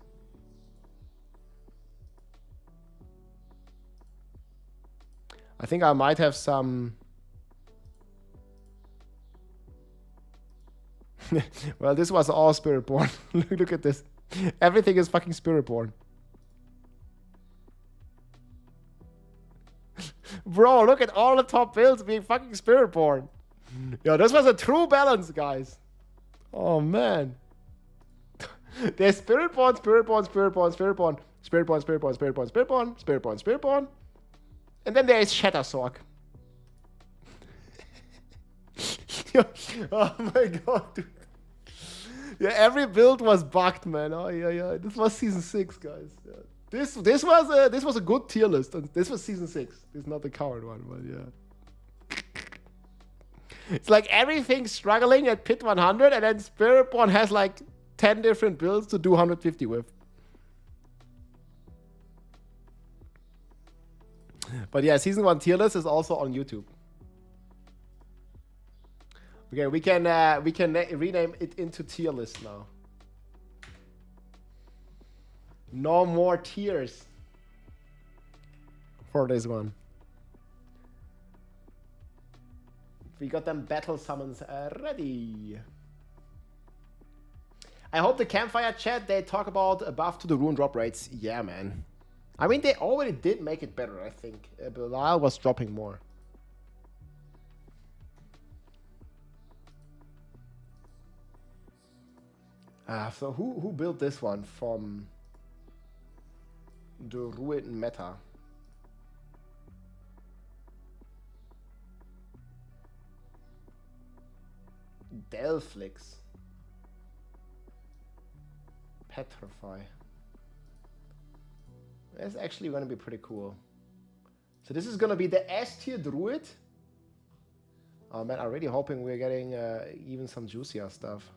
I think I might have some. Well, this was all Spiritborn. Look at this. Everything is fucking Spiritborn. Bro, look at all the top builds being fucking Spiritborn. Yo, this was a true balance, guys. Oh, man. There's Spiritborn, Spiritborn, Spiritborn, Spiritborn, Spiritborn, Spiritborn, Spiritborn, Spiritborn, Spiritborn, Spiritborn. And then there is Shattersork. Oh my god, dude. Yeah, every build was bugged, man. Oh yeah. This was season 6, guys. Yeah. This was a good tier list, and this was season 6. This is not the current one, but yeah. It's like everything's struggling at pit 100, and then Spiritborn has like 10 different builds to do 150 with. But yeah, season 1 tier list is also on YouTube. Okay, we can rename it into tier list now. No more tiers for this one. We got them battle summons ready. I hope the campfire chat, they talk about buff to the rune drop rates. Yeah, man. I mean, they already did make it better, I think. Belial was dropping more. So who built this one from the Ruined Meta? Delphix. Petrify. That's actually going to be pretty cool. So this is going to be the S tier Druid. Oh man, I'm really hoping we're getting even some juicier stuff.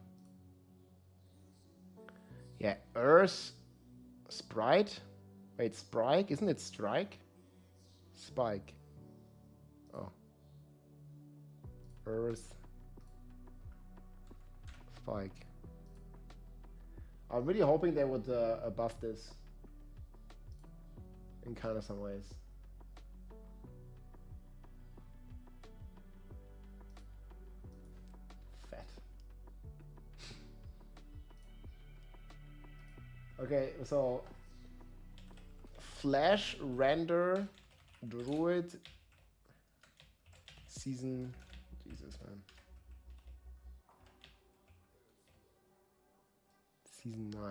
Yeah, Earth Sprite. Wait, Sprite? Isn't it Strike? Spike. Oh. Earth Spike. I'm really hoping they would buff this in kind of some ways. Fat. Okay, so Flash Render Druid season. Jesus, man. Season 9.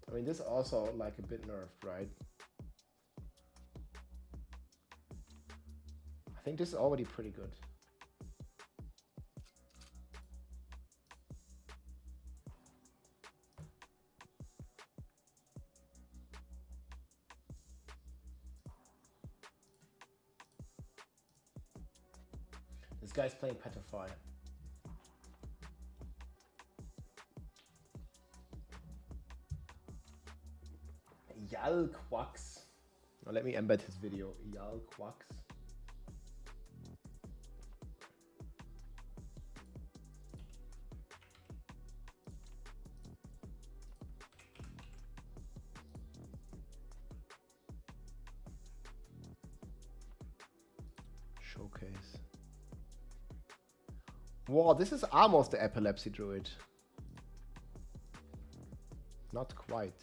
I mean, this is also like a bit nerfed, right? I think this is already pretty good. This guy's playing Petrify. Yal Quacks. Now let me embed his video. Yal Quacks. Showcase. Wow, this is almost the epilepsy druid. Not quite.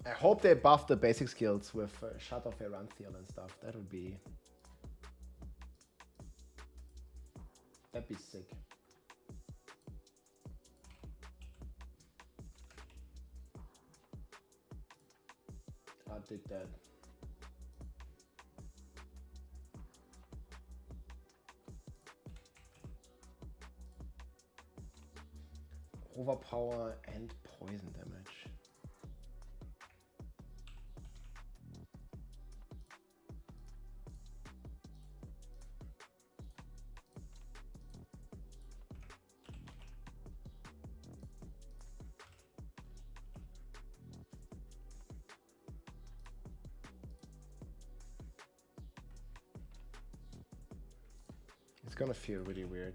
I hope they buff the basic skills with Shut Off Eranthiel and stuff. That would be... That'd be sick. I did that. Overpower and poison damage. It's gonna feel really weird.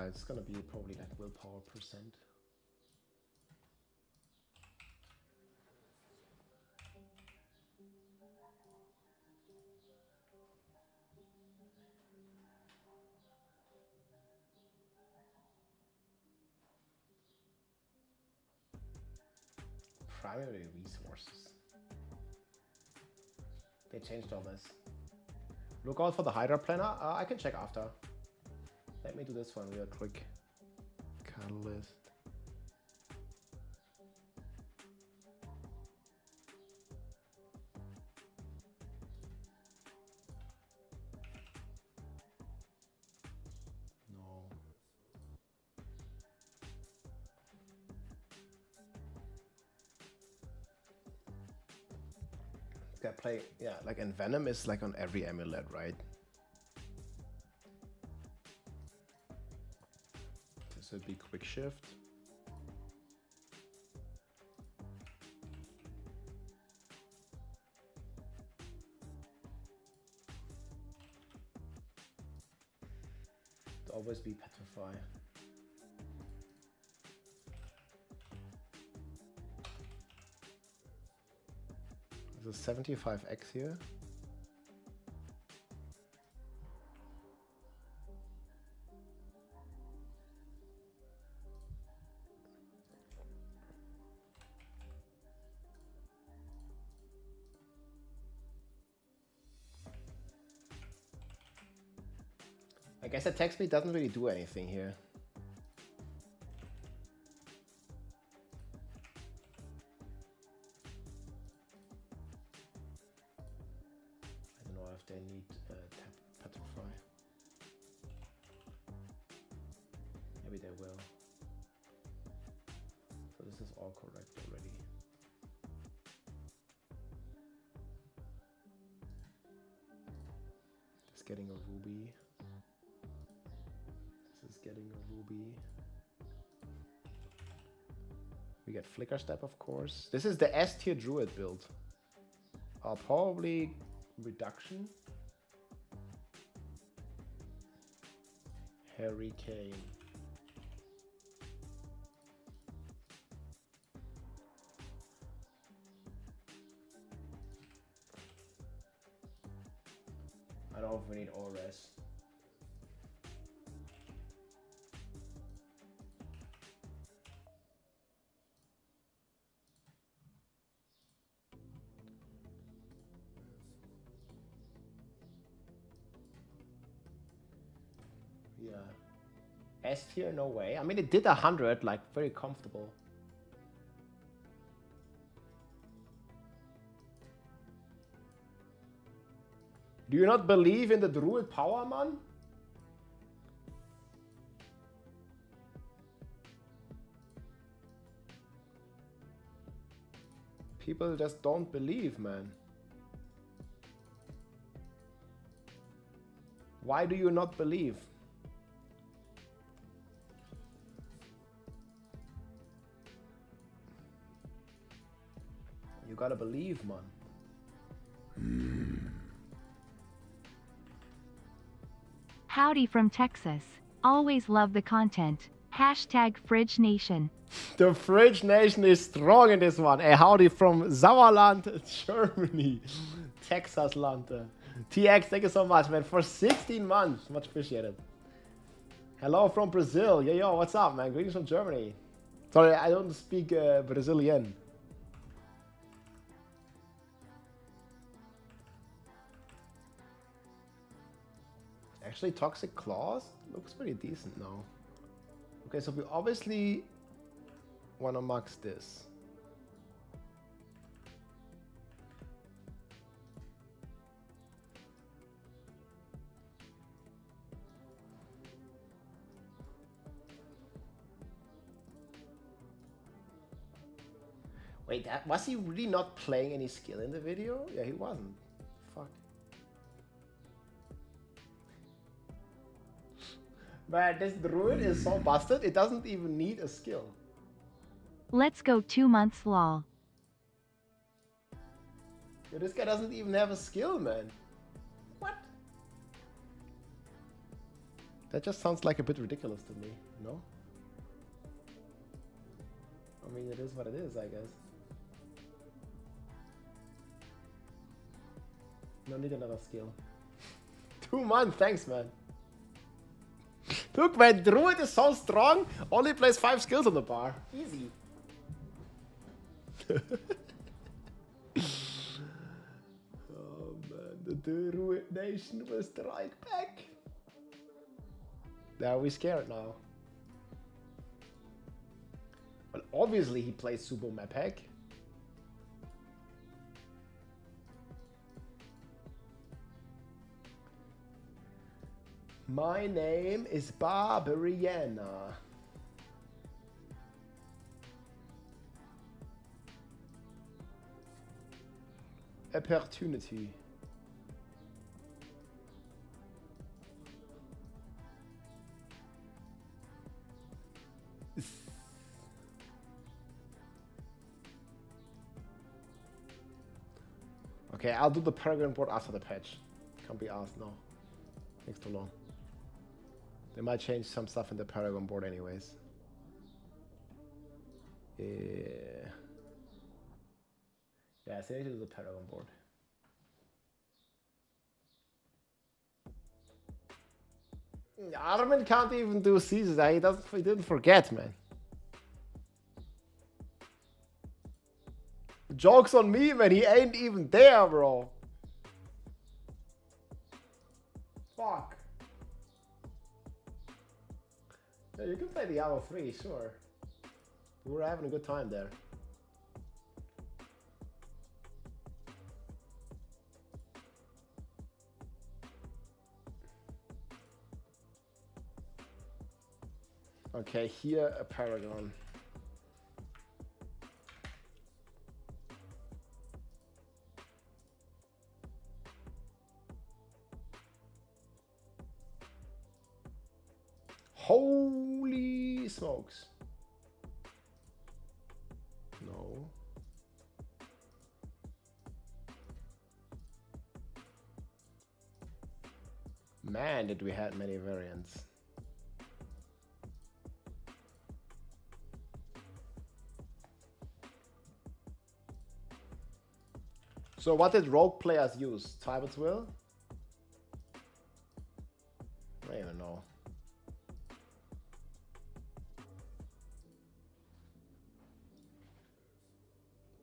It's gonna be probably like willpower percent. Primary resources. They changed all this. Look out for the Hydra planner. I can check after. Let me do this one real quick. Catalyst. Play, yeah, like, and Venom is like on every amulet, right? This would be quick shift. It'd always be petrify. There's a 75x here. I guess attack speed doesn't really do anything here. They need petrify. Maybe they will. So this is all correct already. This is getting a ruby. This is getting a ruby. We get flicker step, of course. This is the S tier druid build. I'll probably reduction. Hurricane. I don't know if we need Ores. Yeah. S tier, no way. I mean, it did 100, like, very comfortable. Do you not believe in the druid power, man? People just don't believe, man. Why do you not believe? You gotta believe, man. Howdy from Texas. Always love the content. Hashtag Fridge Nation. The Fridge Nation is strong in this one. Hey, howdy from Sauerland, Germany. Texas land. TX, thank you so much, man, for 16 months. Much appreciated. Hello from Brazil. Yo, what's up, man? Greetings from Germany. Sorry, I don't speak Brazilian. Actually, Toxic Claws looks pretty decent now. Okay, so we obviously want to max this. Wait, was he really not playing any skill in the video? Yeah, he wasn't. Fuck. But this druid is so busted, it doesn't even need a skill. Let's go 2 months lol. Yeah, this guy doesn't even have a skill, man. What? That just sounds like a bit ridiculous to me, no? I mean, it is what it is, I guess. No need another skill. 2 months, thanks, man. Look, man, druid is so strong, only plays 5 skills on the bar. Easy. Oh, The Druid Nation will strike back. Are we scared now? Well, obviously he plays Subo Mapek. My name is Barbariana. Opportunity. Okay, I'll do the Paragon board after the patch. Can't be asked now. Takes too long. They might change some stuff in the Paragon board anyways. Yeah, so I need to do the Paragon board. Armin can't even do seasons. He didn't forget, man. Joke's on me, man. He ain't even there, bro. Fuck. Yeah, you can play Diablo 3, sure. We were having a good time there. Okay, here a Paragon. Holy smokes. No. Man, did we have many variants. So what did rogue players use? Tybert's Will? I don't even know.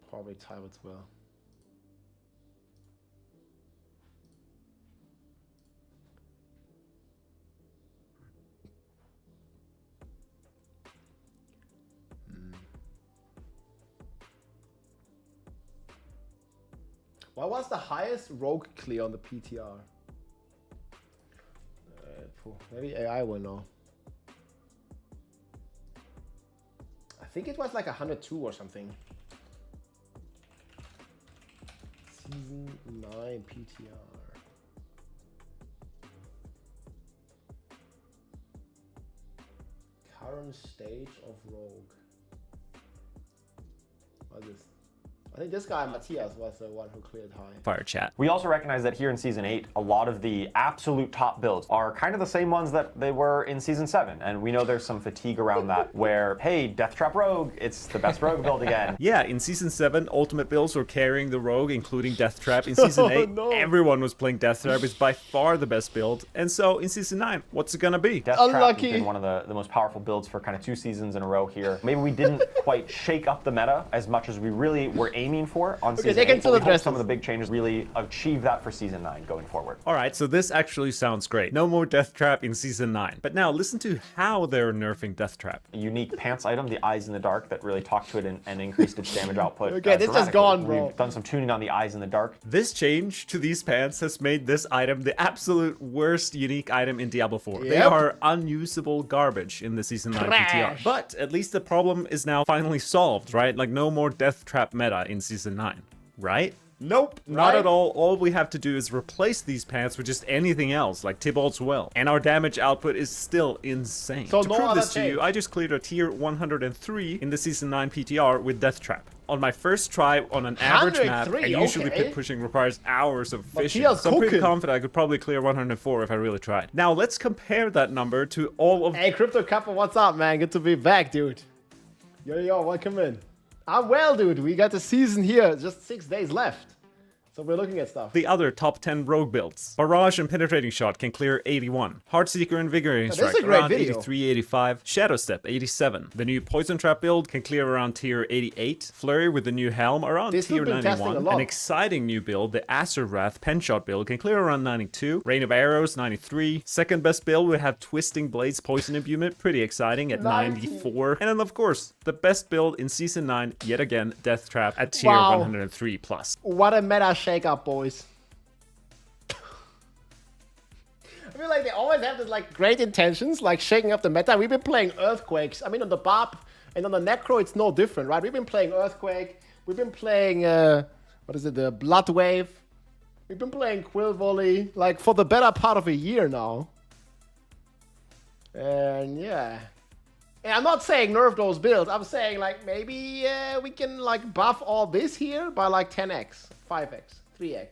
Probably Tybert's Will. What was the highest rogue clear on the PTR? Maybe AI will know. I think it was like 102 or something. Season 9 PTR. Current stage of rogue. What is this? I think this guy, Matthias, was the one who cleared high. Fire chat. We also recognize that here in Season 8, a lot of the absolute top builds are kind of the same ones that they were in Season 7. And we know there's some fatigue around that where, hey, Death Trap Rogue, it's the best Rogue build again. Yeah, in Season 7, ultimate builds were carrying the Rogue, including Death Trap. In Season 8, everyone was playing Death Trap. It's by far the best build. And so in Season 9, what's it gonna be? Death Trap has been one of the most powerful builds for kind of 2 seasons in a row here. Maybe we didn't quite shake up the meta as much as we really were aiming for on Season 8, but we hope some of the big changes really achieve that for Season 9 going forward. All right, so this actually sounds great. No more Death Trap in Season 9. But now listen to how they're nerfing Death Trap. A unique pants item, the Eyes in the Dark, that really talked to it and increased its damage output. Okay, this is gone, bro. We've done some tuning on the Eyes in the Dark. This change to these pants has made this item the absolute worst unique item in Diablo 4. They are unusable garbage in the Season 9 PTR. But at least the problem is now finally solved, right? Like no more Death Trap meta in Season 9, right? Nope, not at all. All we have to do is replace these pants with just anything else, like Tybalt's Well. And our damage output is still insane. So to prove this to you, I just cleared a tier 103 in the Season 9 PTR with Death Trap. On my first try on an average map, and usually pit pushing requires hours of fishing. So I'm pretty confident I could probably clear 104 if I really tried. Now let's compare that number to all of... Hey, Crypto Kappa, what's up, man? Good to be back, dude. Yo, welcome in. I'm well, dude. We got the season here. Just 6 days left. So we're looking at stuff. The other top 10 rogue builds. Barrage and Penetrating Shot can clear 81. Heartseeker and Invigorating Strike around 83, 85. Shadow Step 87. The new Poison Trap build can clear around tier 88. Flurry with the new Helm around tier 91. An exciting new build, the Acer Wrath Penshot build, can clear around 92. Rain of Arrows 93. Second best build would have Twisting Blades Poison Imbuement, pretty exciting at 94. And then of course, the best build in Season 9, yet again, Death Trap at tier 103 plus. What a meta shake-up, boys. I feel like they always have this like great intentions, like shaking up the meta. We've been playing Earthquakes. I mean, on the Bob and on the Necro, it's no different, right? We've been playing Earthquake. We've been playing, what is it, the Blood Wave. We've been playing Quill Volley, like, for the better part of a year now. And, yeah. And I'm not saying nerf those builds. I'm saying, like, maybe we can, like, buff all this here by, like, 10x, 5x, 3x.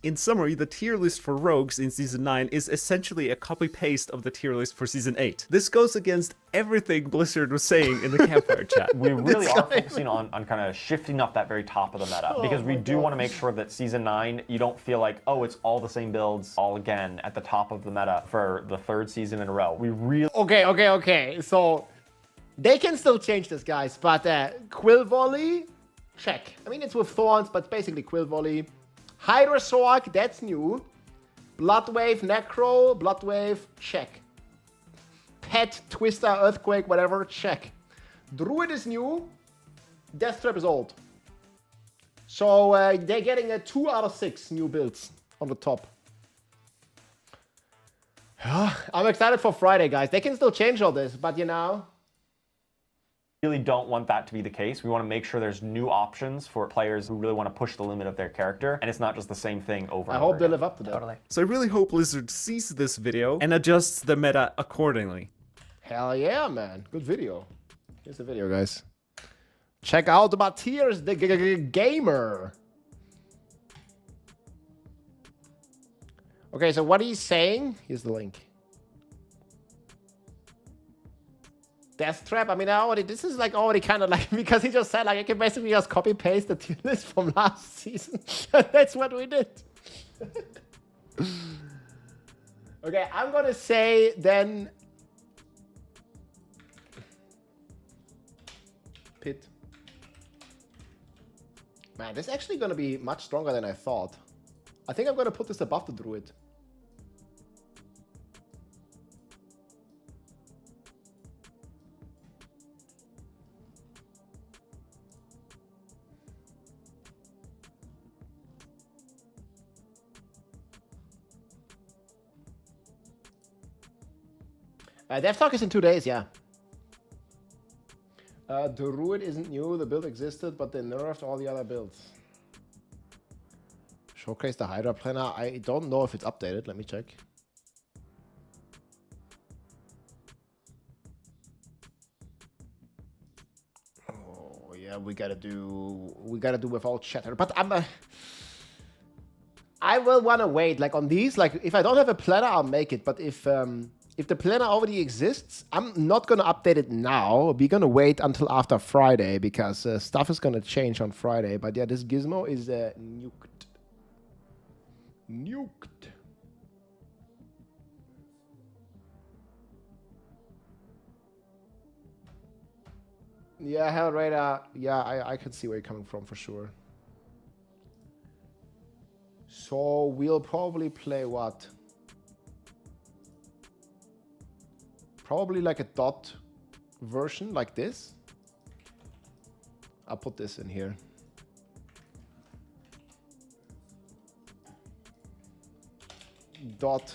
In summary, the tier list for rogues in Season 9 is essentially a copy-paste of the tier list for Season 8. This goes against everything Blizzard was saying in the campfire chat. We really are focusing on kind of shifting up that very top of the meta, because we do want to make sure that Season 9, you don't feel like, oh, it's all the same builds all again at the top of the meta for the third season in a row. We really... Okay. So, they can still change this, guys, but Quill Volley, check. I mean, it's with Thorns, but it's basically Quill Volley. Hydra Sork, that's new. Blood Wave, Necro, Blood Wave, check. Pet, Twister, Earthquake, whatever, check. Druid is new. Death Trap is old. So they're getting a 2 out of 6 new builds on the top. I'm excited for Friday, guys. They can still change all this, but you know... really don't want that to be the case. We want to make sure there's new options for players who really want to push the limit of their character, and it's not just the same thing over and over. I hope they live up to that. Totally. So I really hope Blizzard sees this video and adjusts the meta accordingly. Hell yeah, man. Good video. Here's the video, guys. Check out Matthias the Gamer. Okay, so what he's saying, here's the link. Death Trap, I mean, this is like already kind of like, because he just said, like, I can basically just copy paste the tier list from last season. That's what we did. Okay, I'm gonna say then Pit. Man, this is actually gonna be much stronger than I thought. I think I'm gonna put this above the Druid. Dev Talk is in 2 days, yeah. The Druid isn't new, the build existed, but they nerfed all the other builds. Showcase the Hydra planner. I don't know if it's updated, let me check. Oh yeah, we gotta do without chatter. But I will wanna wait, like on these, like if I don't have a planner, I'll make it. But if the planner already exists, I'm not going to update it now. We're going to wait until after Friday because stuff is going to change on Friday. But yeah, this gizmo is nuked. Nuked. Yeah, Hellraider. Yeah, I can see where you're coming from for sure. So we'll probably play what? Probably like a dot version like this. I'll put this in here. Dot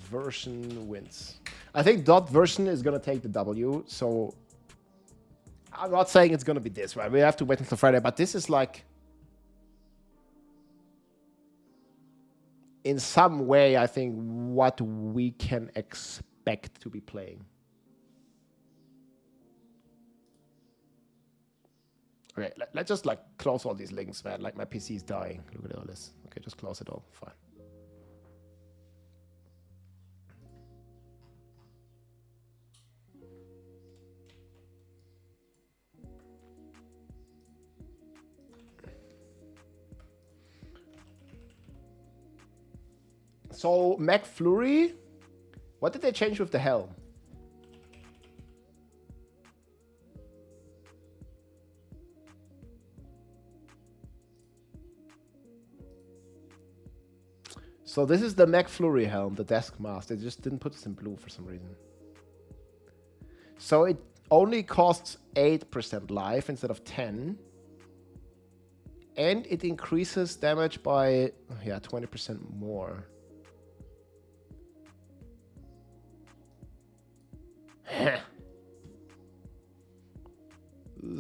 version wins. I think dot version is gonna take the W, so I'm not saying it's gonna be this, right? We have to wait until Friday, but this is like in some way, I think what we can expect to be playing. Okay, let's just like close all these links, man. Like my PC is dying. Look at all this. Okay, just close it all. Fine. So McFlurry, what did they change with the helm? So this is the McFlurry helm, the desk mask. They just didn't put this in blue for some reason. So it only costs 8% life instead of 10. And it increases damage by, yeah, 20% more.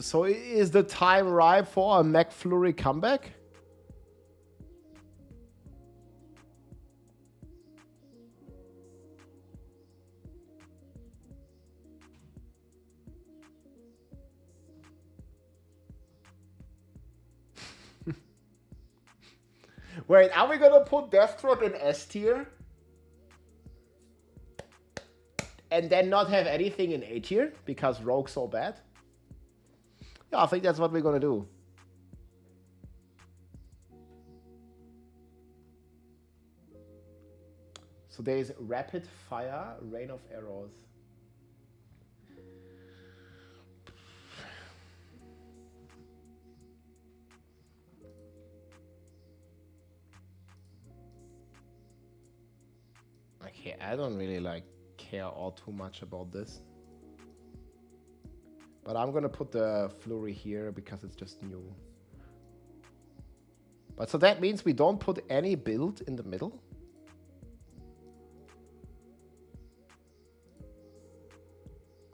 So is the time ripe for a McFlurry comeback? Wait, are we gonna put Death Throat in S tier? And then not have anything in A tier? Because Rogue's so bad? Yeah, I think that's what we're gonna do. So there's Rapid Fire, Rain of Arrows. Okay, I don't really care all too much about this. But I'm gonna put the Flurry here because it's just new. But so that means we don't put any build in the middle?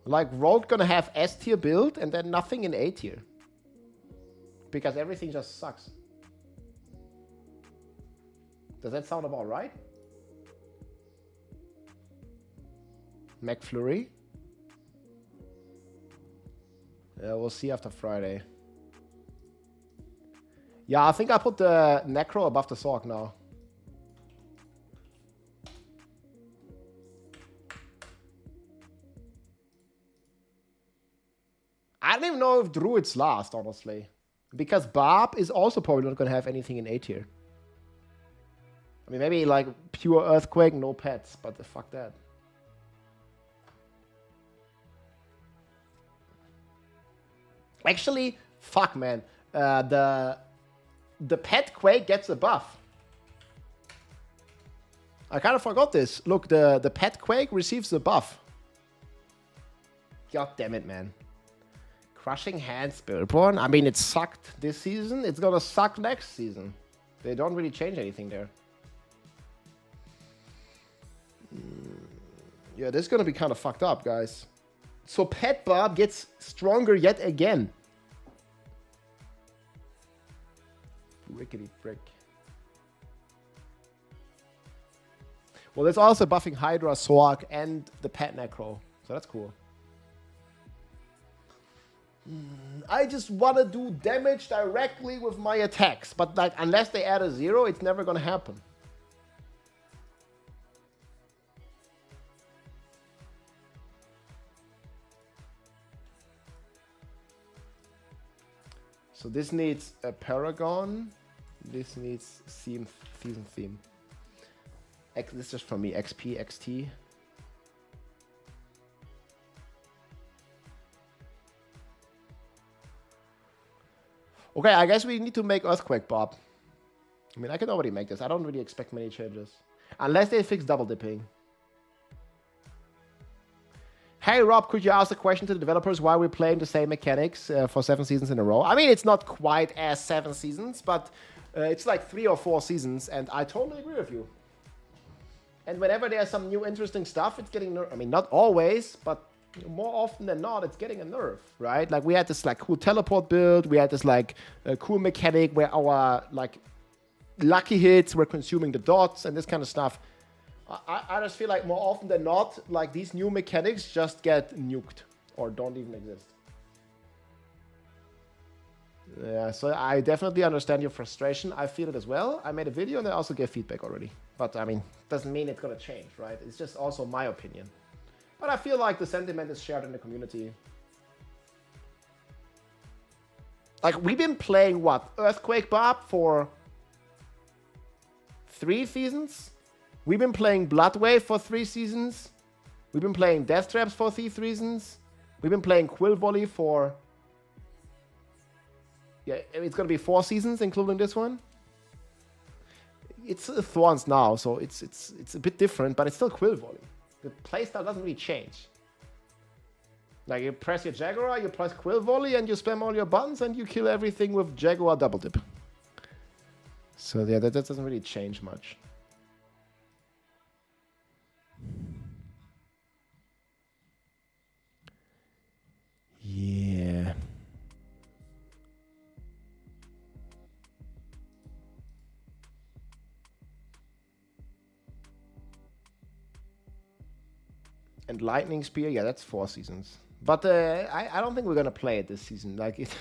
Like Rogue gonna have S tier build and then nothing in A tier. Because everything just sucks. Does that sound about right? McFlurry? Yeah, we'll see after Friday. Yeah, I think I put the Necro above the Sork now. I don't even know if Druid's last, honestly. Because Barb is also probably not going to have anything in A tier. I mean, maybe like pure Earthquake, no pets, but fuck that. Actually, fuck, man. The pet Quake gets a buff. I kind of forgot this. Look, the pet Quake receives a buff. God damn it, man. Crushing Hand Spiritborn. I mean, it sucked this season. It's gonna suck next season. They don't really change anything there. Yeah, this is gonna be kind of fucked up, guys. So Pet Barb gets stronger yet again. Rickety brick. Well, there's also buffing Hydra, Sork, and the Pet Necro. So that's cool. I just want to do damage directly with my attacks. But like, unless they add a 0, it's never going to happen. So this needs a Paragon. This needs season theme. This is just for me. XP, XT. Okay, I guess we need to make Earthquake Bob. I mean, I can already make this. I don't really expect many changes. Unless they fix double dipping. Hey Rob, could you ask a question to the developers why we're playing the same mechanics for 7 seasons in a row? I mean, it's not quite as 7 seasons, but it's like 3 or 4 seasons, and I totally agree with you. And whenever there's some new interesting stuff, it's getting nerfed. I mean, not always, but more often than not, it's getting a nerf, right? Like, we had this like cool teleport build, we had this like cool mechanic where our like lucky hits were consuming the dots and this kind of stuff. I just feel like more often than not, like these new mechanics just get nuked or don't even exist. Yeah, so I definitely understand your frustration. I feel it as well. I made a video and I also gave feedback already. But I mean, doesn't mean it's gonna change, right? It's just also my opinion. But I feel like the sentiment is shared in the community. Like, we've been playing, what, Earthquake Bob for 3 seasons? We've been playing Bloodwave for 3 seasons. We've been playing Death Traps for 3 seasons. We've been playing Quill Volley for... Yeah, it's gonna be 4 seasons, including this one. It's Thorns now, so it's a bit different, but it's still Quill Volley. The playstyle doesn't really change. Like, you press your Jaguar, you press Quill Volley, and you spam all your buttons, and you kill everything with Jaguar Double Dip. So yeah, that doesn't really change much. Yeah. And Lightning Spear, yeah, that's 4 seasons. But I don't think we're gonna play it this season. Like it,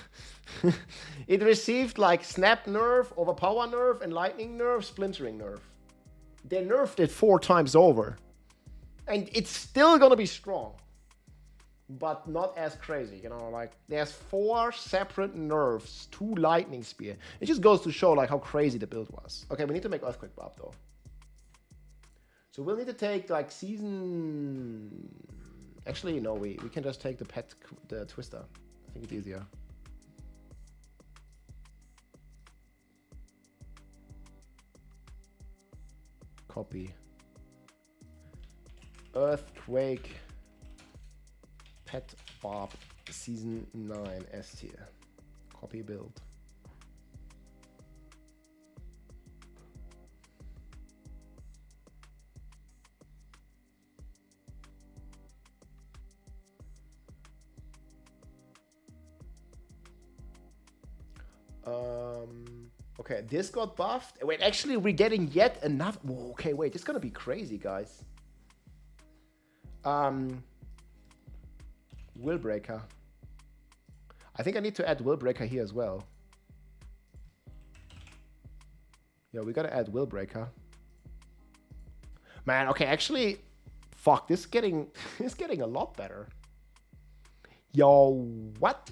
it received like Snap nerf, Overpower nerf, and Lightning nerf, Splintering nerf. They nerfed it 4 times over, and it's still gonna be strong, but not as crazy. You know, like there's 4 separate nerfs to Lightning Spear. It just goes to show like how crazy the build was. Okay, we need to make Earthquake Barb though. So we'll need to take like season. Actually, no, we can just take the Twister. I think it's easier. Copy. Earthquake Pet Barb Season 9 S tier. Copy build. Okay, this got buffed. Wait, actually, we're getting yet another. Whoa, okay, wait, this is gonna be crazy, guys. Willbreaker. I think I need to add Willbreaker here as well. Yeah, we gotta add Willbreaker. Man, okay, actually, fuck, this is getting a lot better. Yo, what?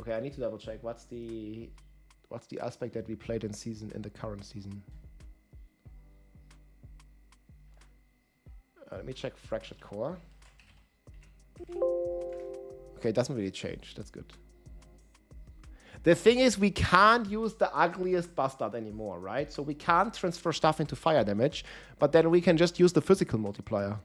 Okay, I need to double check. What's the aspect that we played in the current season? Let me check Fractured Core. Okay, it doesn't really change. That's good. The thing is, we can't use the ugliest bastard anymore, right? So we can't transfer stuff into fire damage, but then we can just use the physical multiplier.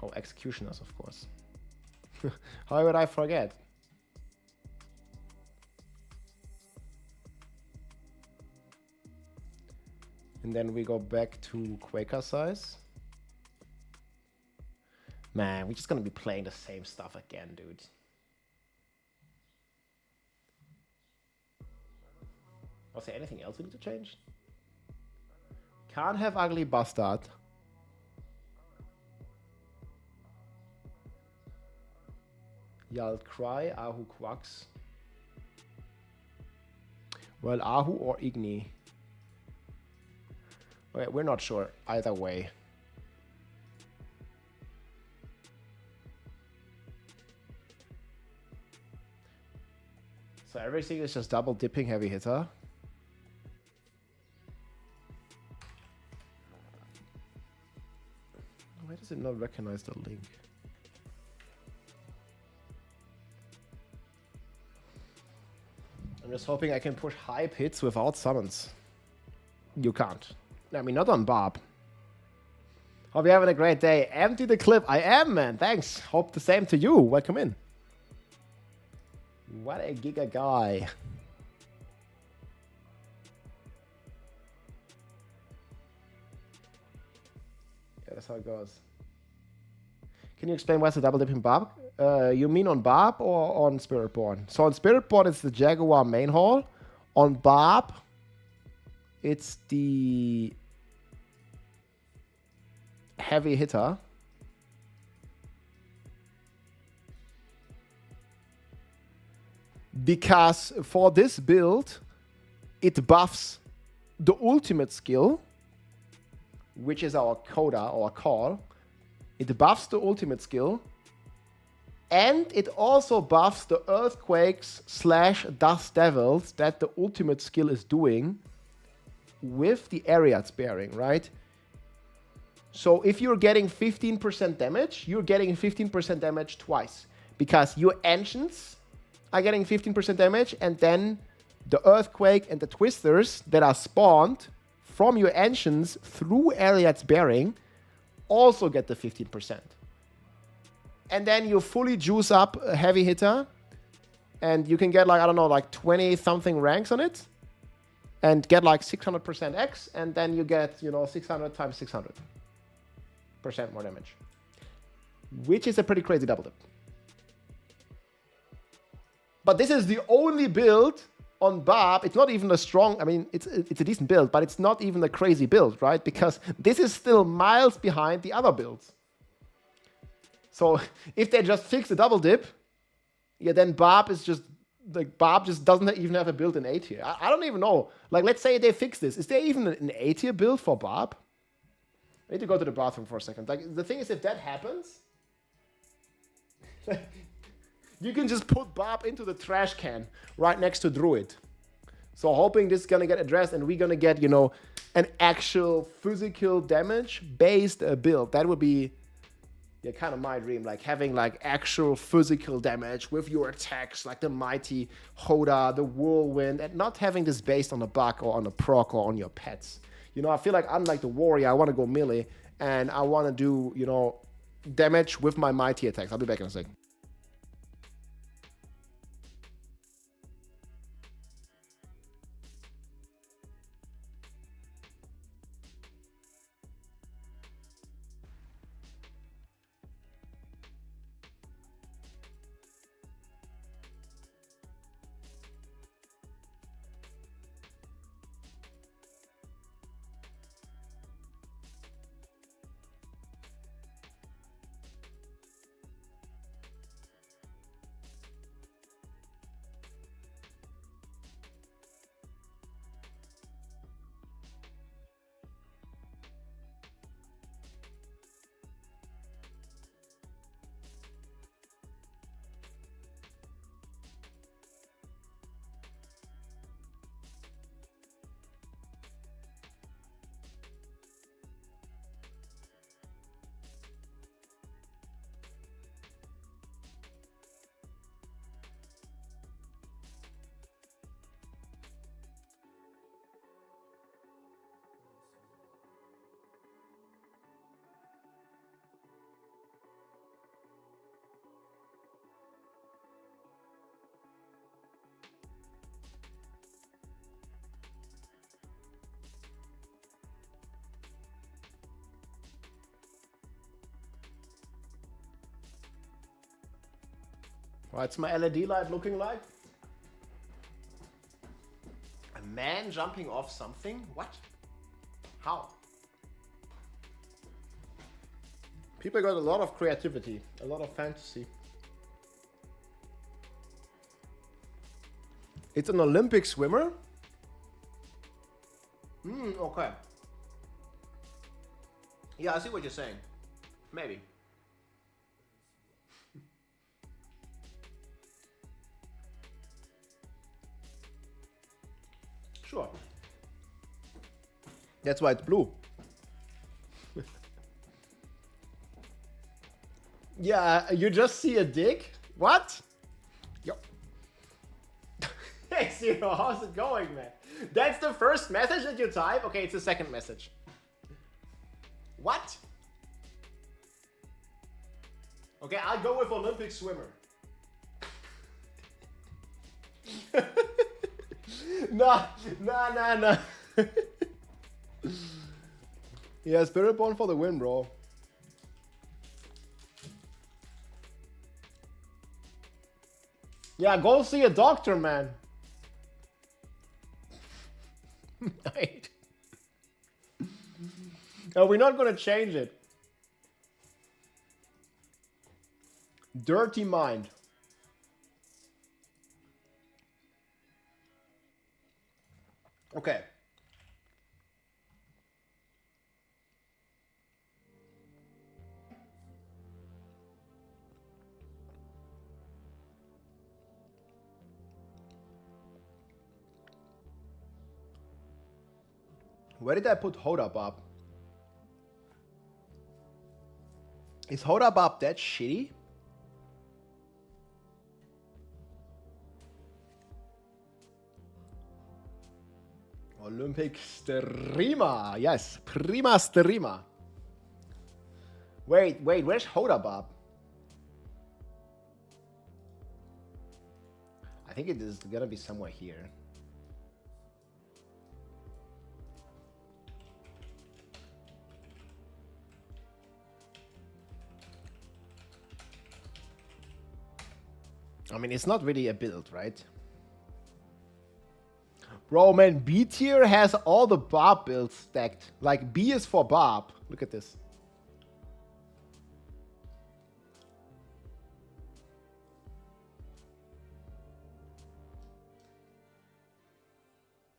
Oh, Executioners, of course. How would I forget? And then we go back to Quaker size. Man, we're just gonna be playing the same stuff again, dude. Was there anything else we need to change? Can't have Ugly Bastard. Yalt Cry, Ahu Quacks. Well, Ahu or Igni. Okay, we're not sure either way. So everything is just double dipping heavy hitter. Why does it not recognize the link? I'm just hoping I can push hype hits without summons. You can't. I mean, not on Barb. Hope you're having a great day. Empty the clip. I am, man. Thanks. Hope the same to you. Welcome in. What a giga guy. Yeah, that's how it goes. Can you explain what's the double dip in Barb? You mean on Barb or on Spiritborn? So on Spiritborn, it's the Jaguar main hall. On Barb, it's the heavy hitter. Because for this build, it buffs the ultimate skill, which is our coda or call. It buffs the ultimate skill, and it also buffs the earthquakes / dust devils that the ultimate skill is doing with the area it's bearing, right? So if you're getting 15% damage, you're getting 15% damage twice, because your ancients are getting 15% damage, and then the earthquake and the twisters that are spawned from your ancients through area it's bearing also get the 15%. And then you fully juice up a heavy hitter, and you can get like, I don't know, like 20 something ranks on it, and get like 600% X, and then you get, 600 times 600% more damage, which is a pretty crazy double dip. But this is the only build on Bob. It's not even a strong, I mean, it's a decent build, but it's not even a crazy build, right? Because this is still miles behind the other builds. So if they just fix the double dip, yeah, then Bob is just, like, Bob just doesn't even have a build in A tier. I don't even know. Like, let's say they fix this. Is there even an A tier build for Bob? I need to go to the bathroom for a second. Like, the thing is, if that happens, you can just put Bob into the trash can right next to Druid. So hoping this is going to get addressed, and we're going to get, an actual physical damage-based build. That would be, yeah, kind of my dream. Like, having, like, actual physical damage with your attacks, like the Mighty, Hoda, the Whirlwind, and not having this based on a buck or on a proc or on your pets. I feel like I'm like the warrior. I want to go melee, and I want to do, damage with my Mighty attacks. I'll be back in a second. What's my LED light looking like? A man jumping off something? What? How? People got a lot of creativity, a lot of fantasy. It's an Olympic swimmer? Okay. Yeah, I see what you're saying. Maybe. Sure. That's why it's blue. Yeah, you just see a dick? What? Yo. Hey, Zero, how's it going, man? That's the first message that you type? Okay, it's the second message. What? Okay, I'll go with Olympic swimmer. No. Yeah, Spirit Born for the win, bro. Yeah, go see a doctor, man. Right. No, we're not gonna change it. Dirty mind. Okay. Where did I put Horadrim? Is Horadrim that shitty? Olympic streamer. Yes, prima streamer. Wait, where's Horadrim? I think it is gonna be somewhere here. I mean, it's not really a build, right? Bro, man, B tier has all the Barb builds stacked. Like, B is for Barb. Look at this.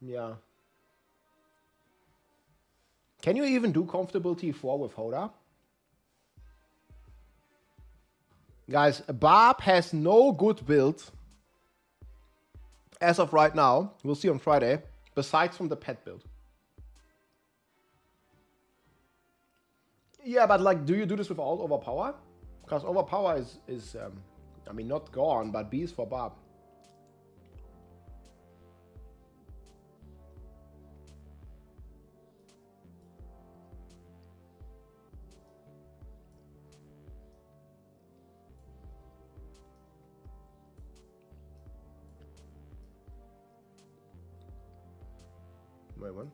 Yeah. Can you even do comfortable T4 with Hoda? Guys, Barb has no good build as of right now. We'll see on Friday, besides from the pet build. Yeah, but like, do you do this without Overpower? Because Overpower is I mean, not gone, but B is for Barb. Wait, what?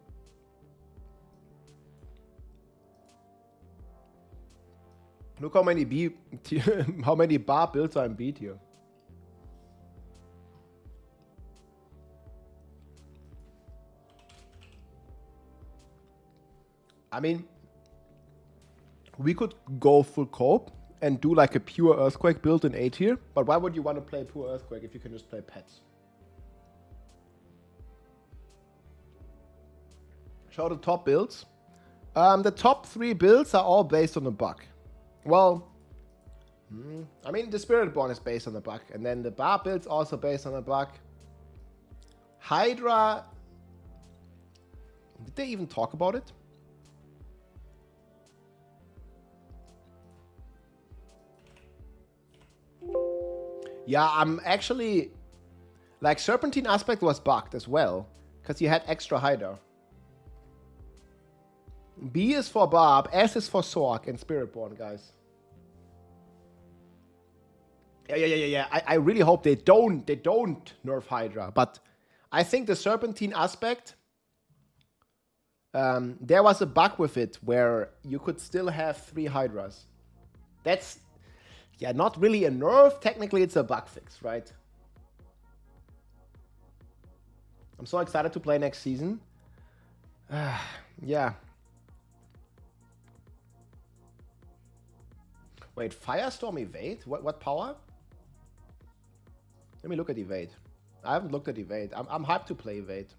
Look how many how many bar builds are in B tier. I mean, we could go full cope and do like a pure Earthquake build in A tier, but why would you want to play pure Earthquake if you can just play pets? Show the top builds. The top 3 builds are all based on a bug. Well, I mean, the Spiritborn is based on a bug, and then the bar build's also based on a bug. Hydra, did they even talk about it? Yeah, I'm actually, like, Serpentine Aspect was bugged as well, because you had extra Hydra. B is for Barb, S is for Sork and Spiritborn, guys. Yeah. I really hope they don't nerf Hydra, but I think the Serpentine Aspect, there was a bug with it where you could still have 3 Hydras. That's, yeah, not really a nerf. Technically, it's a bug fix, right? I'm so excited to play next season. Yeah. Wait, Firestorm Evade? What power? Let me look at Evade. I haven't looked at Evade. I'm hyped to play Evade.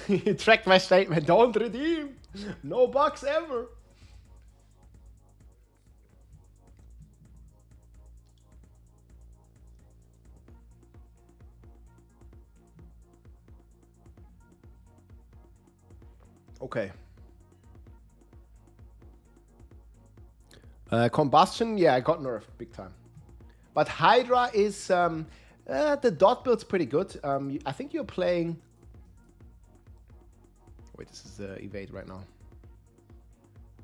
You tracked my statement. Don't redeem. No bucks ever. Okay. Combustion, yeah, I got nerfed big time. But Hydra is the dot build's pretty good. I think you're playing. Wait, this is evade right now.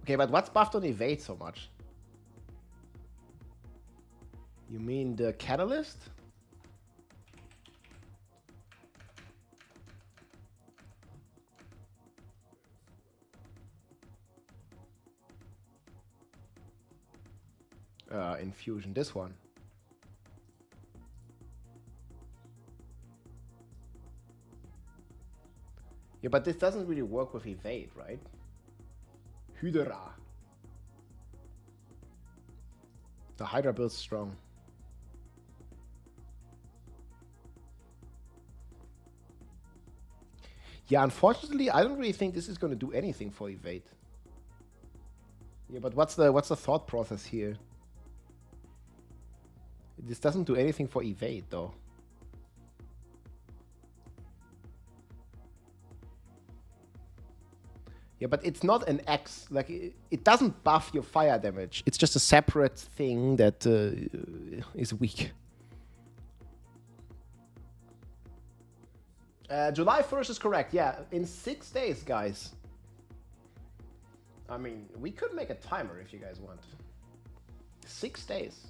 Okay, but what's buffed on evade so much? You mean the catalyst? Infusion, this one. Yeah, but this doesn't really work with evade, right? Hydra. The Hydra build's strong. Yeah, unfortunately, I don't really think this is going to do anything for evade. Yeah, but what's the thought process here? This doesn't do anything for evade, though. Yeah, but it's not an X. Like, it doesn't buff your fire damage. It's just a separate thing that is weak. July 1st is correct. Yeah, in 6 days, guys. I mean, we could make a timer if you guys want. 6 days.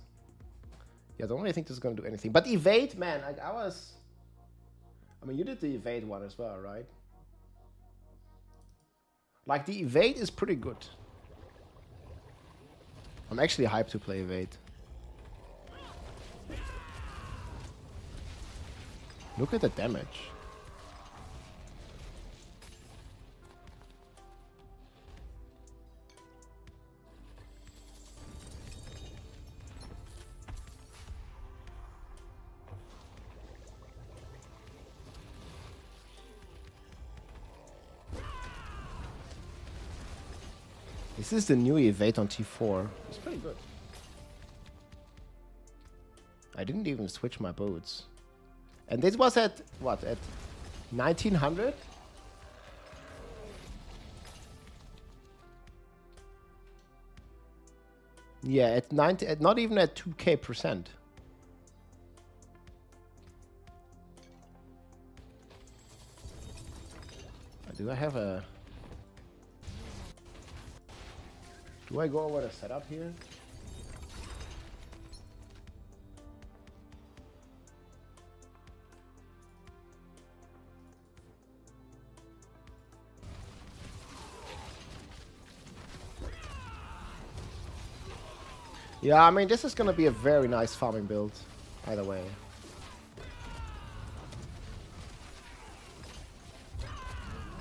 Yeah, I don't really think this is going to do anything. But evade, man, like I mean, you did the evade one as well, right? Like, the evade is pretty good. I'm actually hyped to play evade. Look at the damage. This is the new evade on T4. It's pretty good. I didn't even switch my boats. And this was at, what, at 1900? Yeah, at 90, not even at 2k%. Do I have a... Do I go over the setup here? Yeah, I mean, this is gonna be a very nice farming build, either way.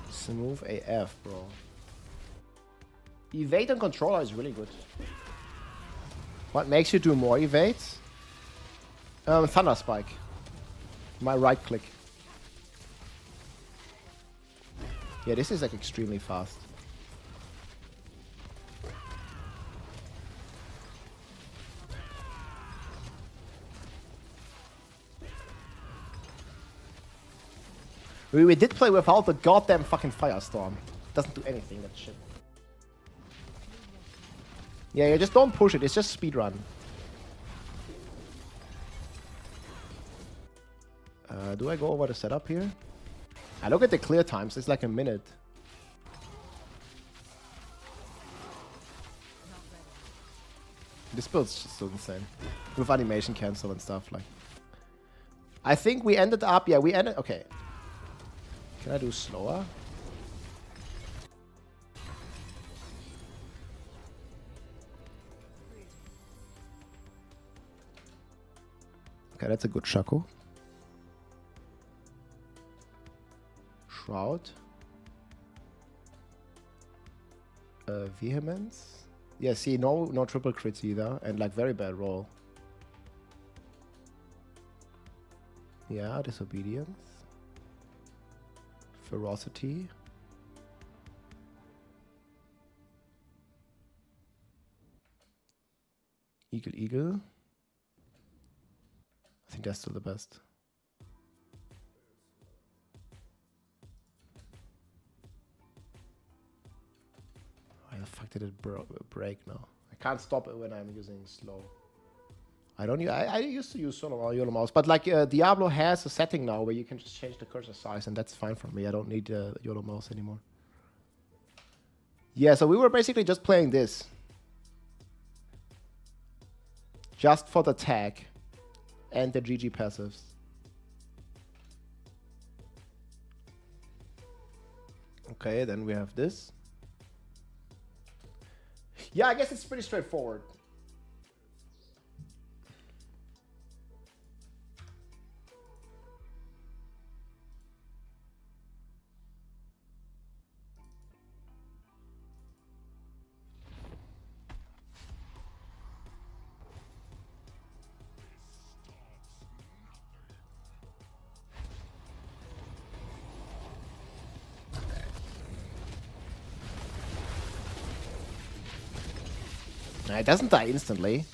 Smooth AF, bro. Evade and controller is really good. What makes you do more evades? Thunder Spike. My right click. Yeah, this is like extremely fast. We did play without the goddamn fucking Firestorm. Doesn't do anything, that shit. Yeah, you just don't push it, it's just speedrun. Do I go over the setup here? I look at the clear times, it's like a minute. This build's just so insane. With animation cancel and stuff, like. I think we ended up, yeah, we ended, okay. Can I do slower? Okay, that's a good Shaco. Shroud. Vehemence. Yeah, see, no triple crits either, and like very bad roll. Yeah, disobedience. Ferocity. Eagle. I think that's still the best. Why the fuck did it break now? I can't stop it when I'm using slow. I used to use YOLO mouse, but like Diablo has a setting now where you can just change the cursor size, and that's fine for me. I don't need YOLO mouse anymore. Yeah, so we were basically just playing this. Just for the tag and the GG passives. Okay, then we have this. Yeah, I guess it's pretty straightforward. It doesn't die instantly.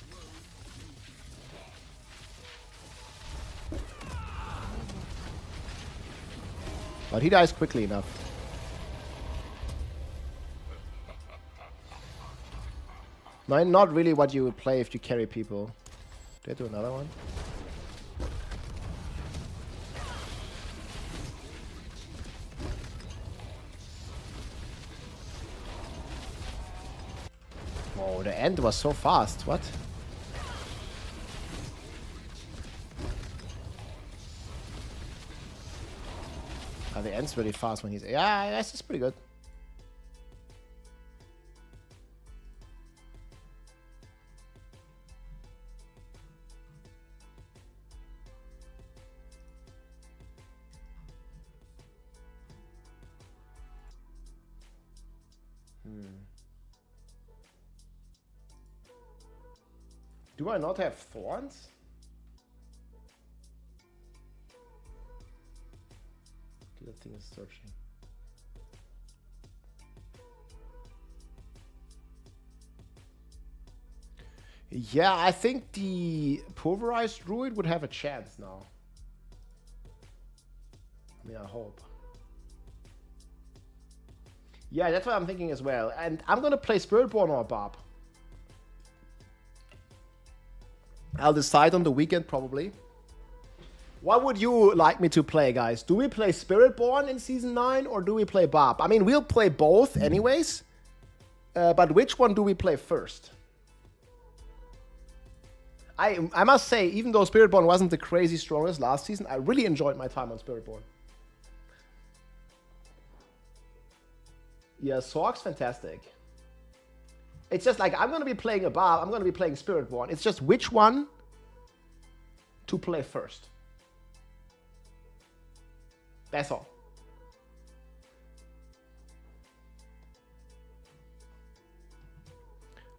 But he dies quickly enough. Not really what you would play if you carry people. Did I do another one? Whoa, the end was so fast. What? Oh, the end's really fast when he's... Yeah, this is pretty good. Do I not have thorns? That thing is searching. Yeah, I think the pulverized druid would have a chance now. I mean, I hope. Yeah, that's what I'm thinking as well. And I'm gonna play Spiritborn or Barb. I'll decide on the weekend probably. What would you like me to play, guys? Do we play Spiritborn in Season 9 or do we play Barb? I mean, we'll play both anyways. But which one do we play first? I must say, even though Spiritborn wasn't the crazy strongest last season, I really enjoyed my time on Spiritborn. Yeah, Sorg's fantastic. It's just like, I'm going to be playing a Barb, I'm going to be playing Spiritborn. It's just which one to play first. That's all.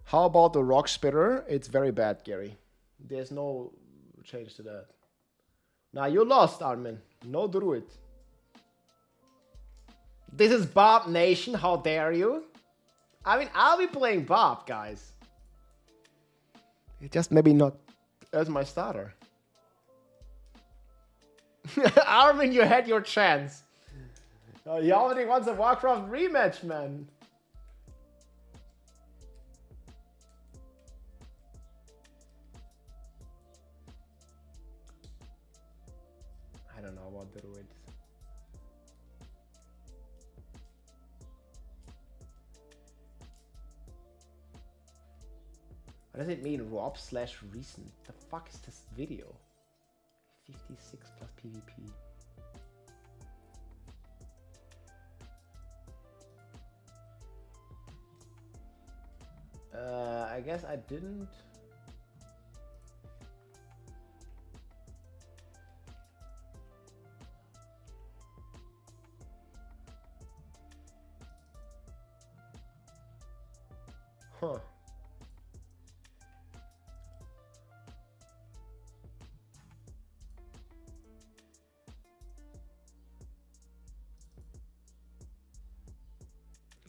How about the Rock Spitter? It's very bad, Gary. There's no change to that. Now you lost, Armin. No Druid. This is Bob Nation. How dare you? I mean, I'll be playing Bob, guys. It just maybe not as my starter. Armin, you had your chance. He already wants a Warcraft rematch, man. I don't know what the Druid. What does it mean, Rob/recent? The fuck is this video? 56 plus PvP. I guess I didn't. Huh.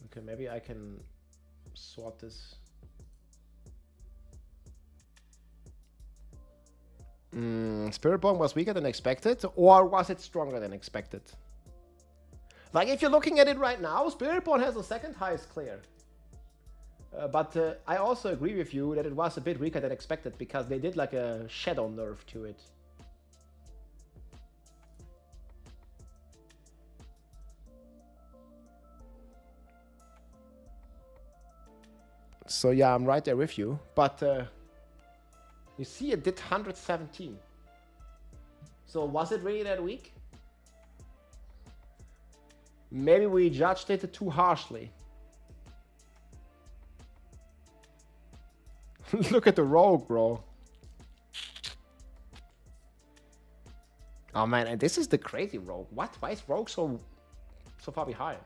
Okay, maybe I can sort this. Spiritborn was weaker than expected, or was it stronger than expected? Like, if you're looking at it right now, Spiritborn has the second highest clear. But I also agree with you that it was a bit weaker than expected because they did like a shadow nerf to it. So yeah, I'm right there with you. But you see, it did 117. So was it really that weak? Maybe we judged it too harshly. Look at the rogue, bro. Oh man, and this is the crazy rogue. What? Why is rogue so far behind?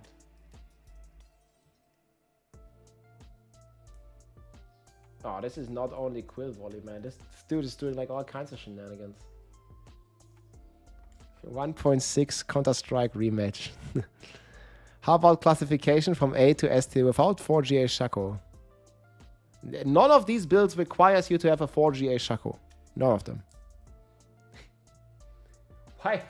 Oh, this is not only quill volley, man. This dude is doing like all kinds of shenanigans. 1.6 Counter-Strike rematch. How about classification from A to ST without 4GA Shaco? None of these builds requires you to have a 4GA Shaco. None of them. Why?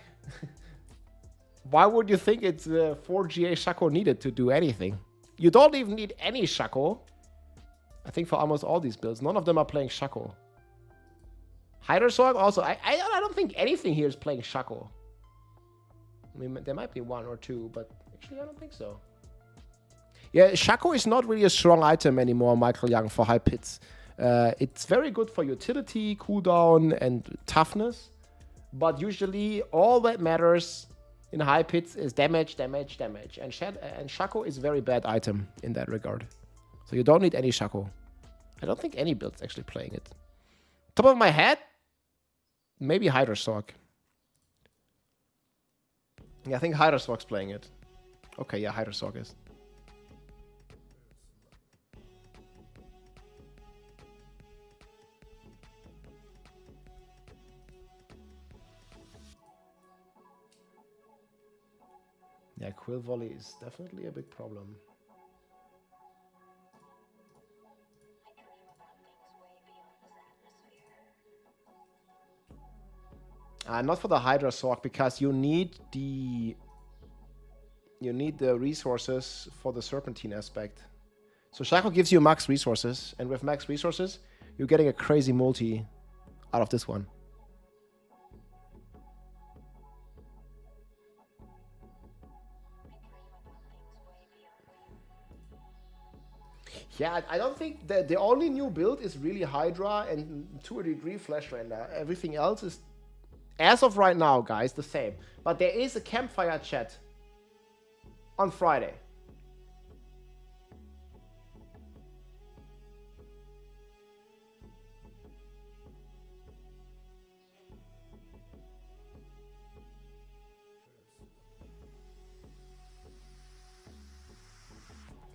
Why would you think it's a 4GA Shaco needed to do anything? You don't even need any Shaco. I think for almost all these builds, none of them are playing Shaco. Hydrosorg also, I don't think anything here is playing Shaco. I mean, there might be one or two, but actually I don't think so. Yeah, Shaco is not really a strong item anymore, Michael Young, for high pits. It's very good for utility, cooldown, and toughness. But usually all that matters in high pits is damage, damage, damage. And Shaco is a very bad item in that regard. So you don't need any Shaco. I don't think any build's actually playing it. Top of my head, maybe Hydrosorg. Yeah, I think Hydrosorg's playing it. Okay, yeah, Hydrosorg is. Yeah, Quill Volley is definitely a big problem. Not for the Hydrosorg, because you need the resources for the Serpentine aspect. So Shaco gives you max resources, and with max resources, you're getting a crazy multi out of this one. Yeah, I don't think that the only new build is really Hydra and to a degree Flash Render. Everything else is, as of right now, guys, the same. But there is a campfire chat on Friday.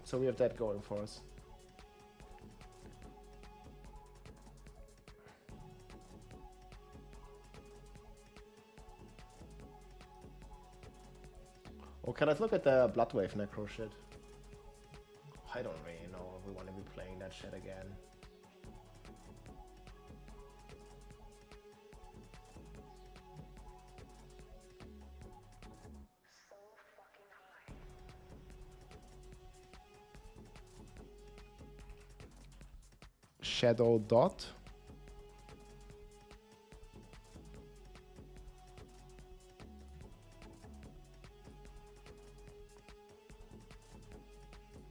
So we have that going for us. Okay, let's look at the Bloodwave Necro shit. I don't really know if we want to be playing that shit again. Shadow Dot.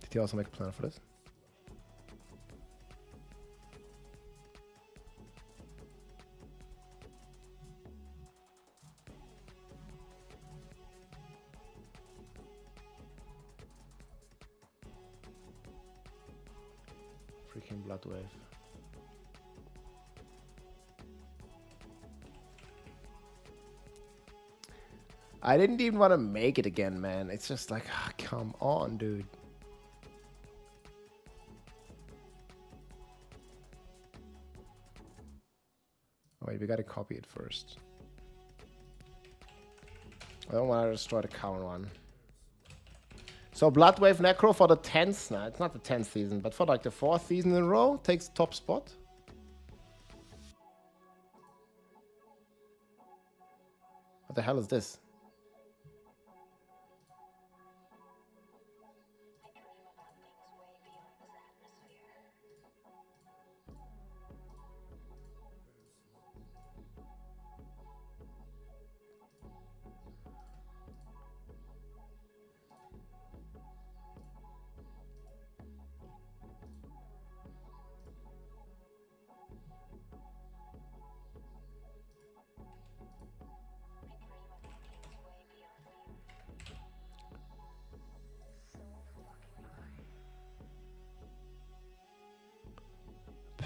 Did you also make a plan for this? Freaking Bloodwave. I didn't even want to make it again, man. It's just like, oh, come on, dude. Wait, we gotta copy it first. I don't want to destroy the current one. So Bloodwave Necro for the 10th, no, it's not the 10th season, but for like the 4th season in a row, takes top spot. What the hell is this?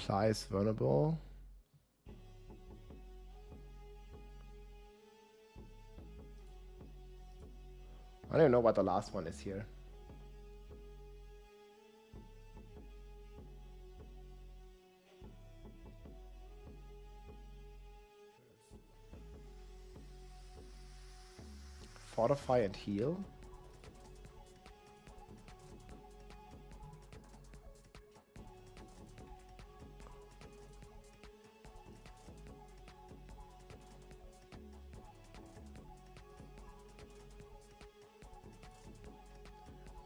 Applies vulnerable. I don't even know what the last one is here. Fortify and heal.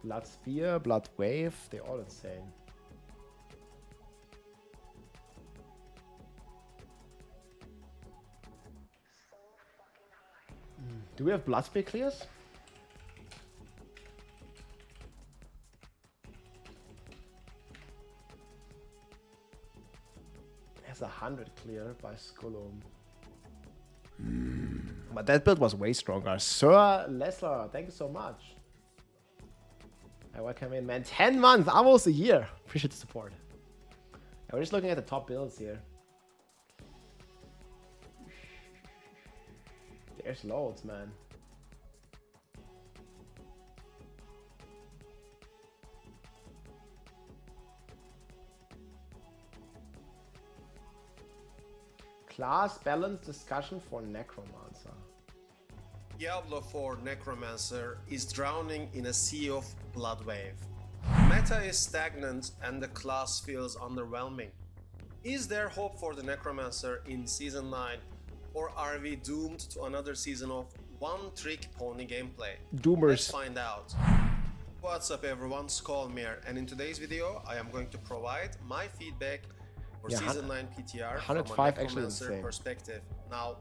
Blood Sphere, Blood Wave, they're all insane. Do we have Blood Sphere clears? There's 100 clear by Skullum. But that build was way stronger. Sir Lesler, thank you so much. I welcome in, man. 10 months, almost a year. Appreciate the support. We're just looking at the top builds here. There's loads, man. Class balance discussion for Necromancer. Diablo 4 Necromancer is drowning in a sea of blood wave. Meta is stagnant and the class feels underwhelming. Is there hope for the Necromancer in Season 9, or are we doomed to another season of one-trick pony gameplay? Doomers. Let's find out. What's up everyone, Skolmir, and in today's video I am going to provide my feedback for Season 9 PTR from a 105 actually Necromancer insane. perspective. Now,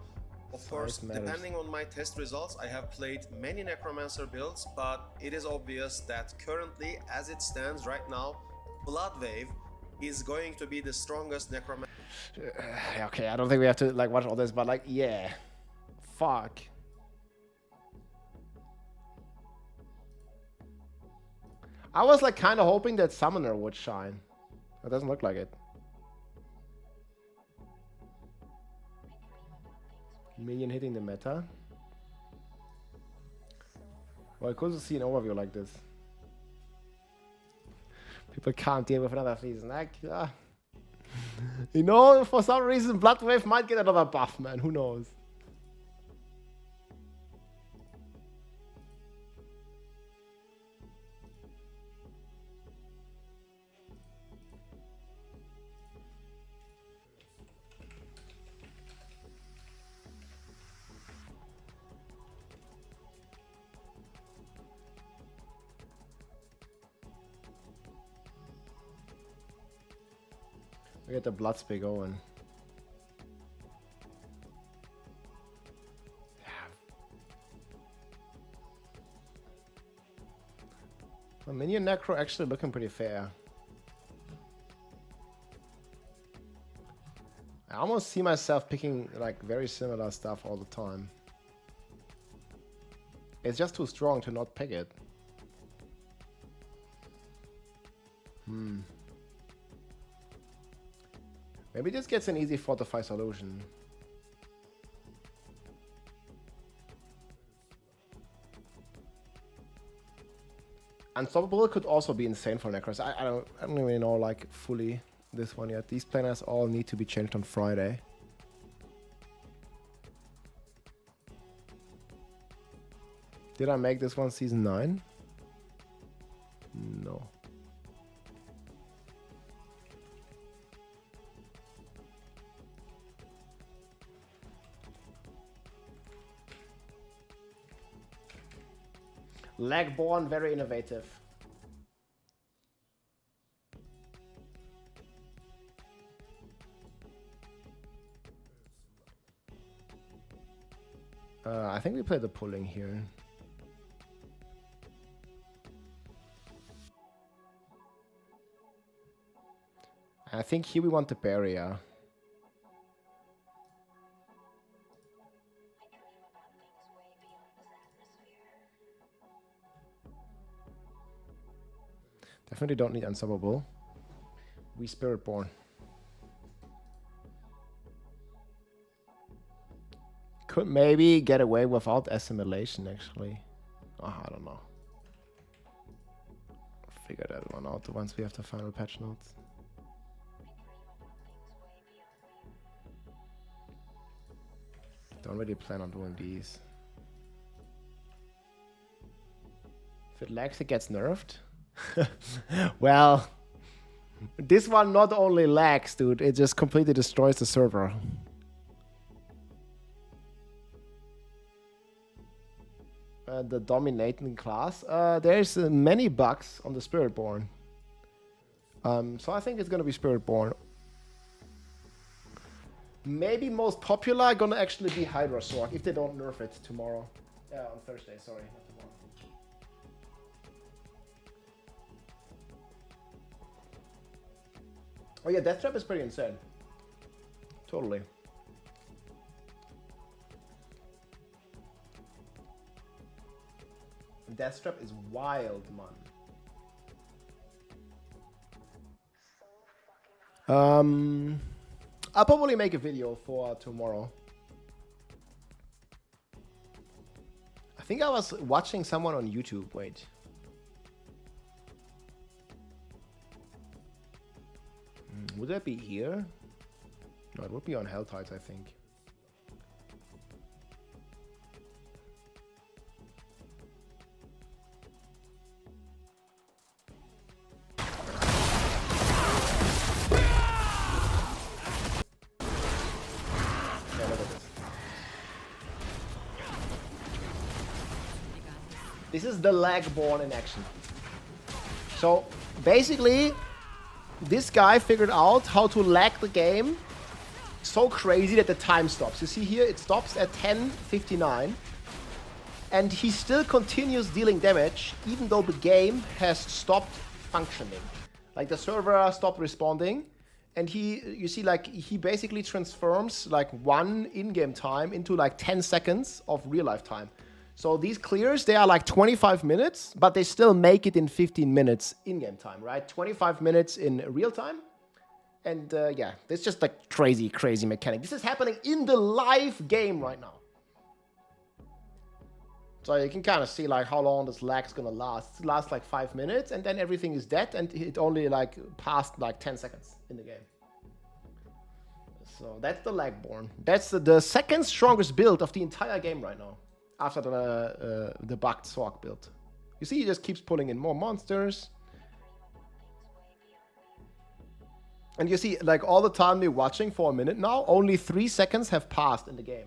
of course, depending on my test results, I have played many Necromancer builds, but it is obvious that currently, as it stands right now, Blood Wave is going to be the strongest Necromancer. Okay, I don't think we have to like watch all this, but like, yeah. Fuck. I was like kind of hoping that Summoner would shine. It doesn't look like it. Minion hitting the meta. Well, cool to see an overview like this. People can't deal with another season. Like, you know, for some reason, Bloodwave might get another buff, man. Who knows? We get the blood spray going. Well, Minion Necro actually looking pretty fair. I almost see myself picking like very similar stuff all the time. It's just too strong to not pick it. Maybe this gets an easy fortify solution. Unstoppable could also be insane for Necros. I don't really know like fully this one yet. These planners all need to be changed on Friday. Did I make this one Season 9? No. Legborn, very innovative. I think we play the pulling here. I think here we want the barrier. Definitely don't need Unstoppable. We Spiritborn. Could maybe get away without assimilation, actually. Oh, I don't know. Figure that one out once we have the final patch notes. Don't really plan on doing these. If it lags, it gets nerfed. Well, this one not only lags, dude, it just completely destroys the server. the dominating class. There's many bugs on the Spiritborn. So I think it's gonna be Spiritborn. Maybe most popular gonna actually be Hydra Sork if they don't nerf it tomorrow. Yeah, on Thursday, sorry, not tomorrow. Oh yeah, Death Trap is pretty insane. Totally. Death Trap is wild, man. I'll probably make a video for tomorrow. I think I was watching someone on YouTube. Wait. Would that be here? No, it would be on Hell Tides, I think. This is the Lagborn in action. So basically, this guy figured out how to lag the game so crazy that the time stops. You see here, it stops at 10:59, and he still continues dealing damage even though the game has stopped functioning. Like the server stopped responding, and you see, like he basically transforms like one in-game time into like 10 seconds of real-life time. So these clears, they are like 25 minutes, but they still make it in 15 minutes in-game time, right? 25 minutes in real time. And yeah, it's just like crazy, crazy mechanic. This is happening in the live game right now. So you can kind of see like how long this lag's gonna last. It lasts like 5 minutes, and then everything is dead, and it only like passed like 10 seconds in the game. So that's the Lagborn. That's the second strongest build of the entire game right now, after the bugged Sork build. You see, he just keeps pulling in more monsters. And you see, like all the time we're watching for a minute now, only 3 seconds have passed in the game.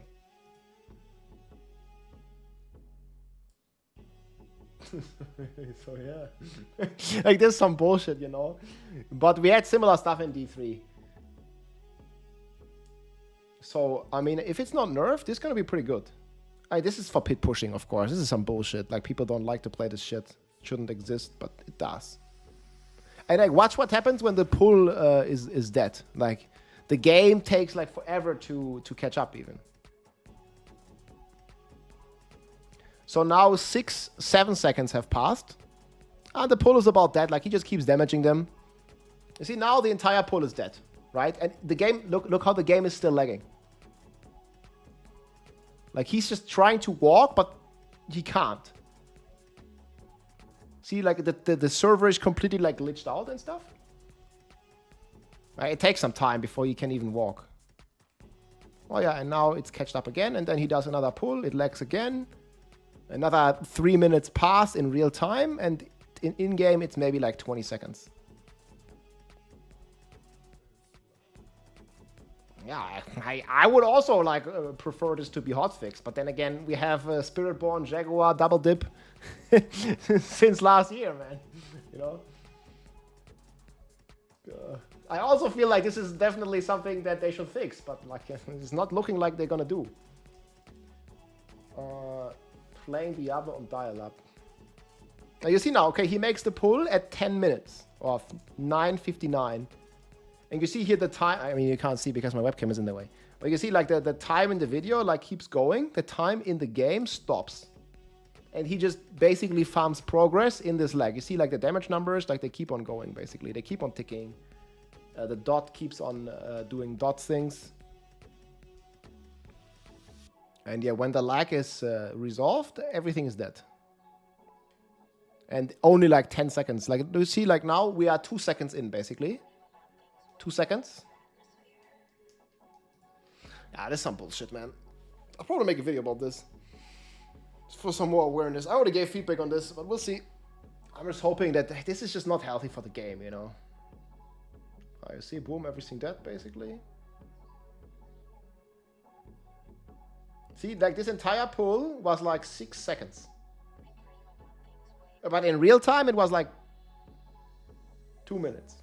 So yeah, like there's some bullshit, you know. But we had similar stuff in D3. So, I mean, if it's not nerfed, this is gonna be pretty good. This is for pit pushing, of course. This is some bullshit. Like, people don't like to play this shit. It shouldn't exist, but it does. And like, watch what happens when the pull is dead. Like, the game takes like forever to catch up even. So now 6-7 seconds have passed. And the pull is about dead. Like, he just keeps damaging them. You see, now the entire pull is dead, right? And the game, look how the game is still lagging. Like, he's just trying to walk, but he can't. See, like, the server is completely, like, glitched out and stuff. Right, it takes some time before you can even walk. Oh, yeah, and now it's catched up again, and then he does another pull. It lags again. Another 3 minutes pass in real time, and in-game, it's maybe, like, 20 seconds. Yeah, I would also like prefer this to be hotfix, but then again, we have Spiritborn, Jaguar, Double Dip since last year, man. You know. I also feel like this is definitely something that they should fix, but like it's not looking like they're gonna do. Playing Diablo on dial-up. Now you see now, okay, he makes the pull at 10 minutes or 9:59. And you see here the time, I mean, you can't see because my webcam is in the way. But you see like the time in the video like keeps going. The time in the game stops. And he just basically farms progress in this lag. You see like the damage numbers, like they keep on going basically. They keep on ticking. The dot keeps on doing dot things. And yeah, when the lag is resolved, everything is dead. And only like 10 seconds. Like, do you see like now we are 2 seconds in basically. 2 seconds. Yeah, that's some bullshit, man. I'll probably make a video about this. Just for some more awareness. I already gave feedback on this, but we'll see. I'm just hoping that this is just not healthy for the game, you know. You see, boom, everything dead, basically. See, like this entire pull was like 6 seconds. But in real time, it was like 2 minutes.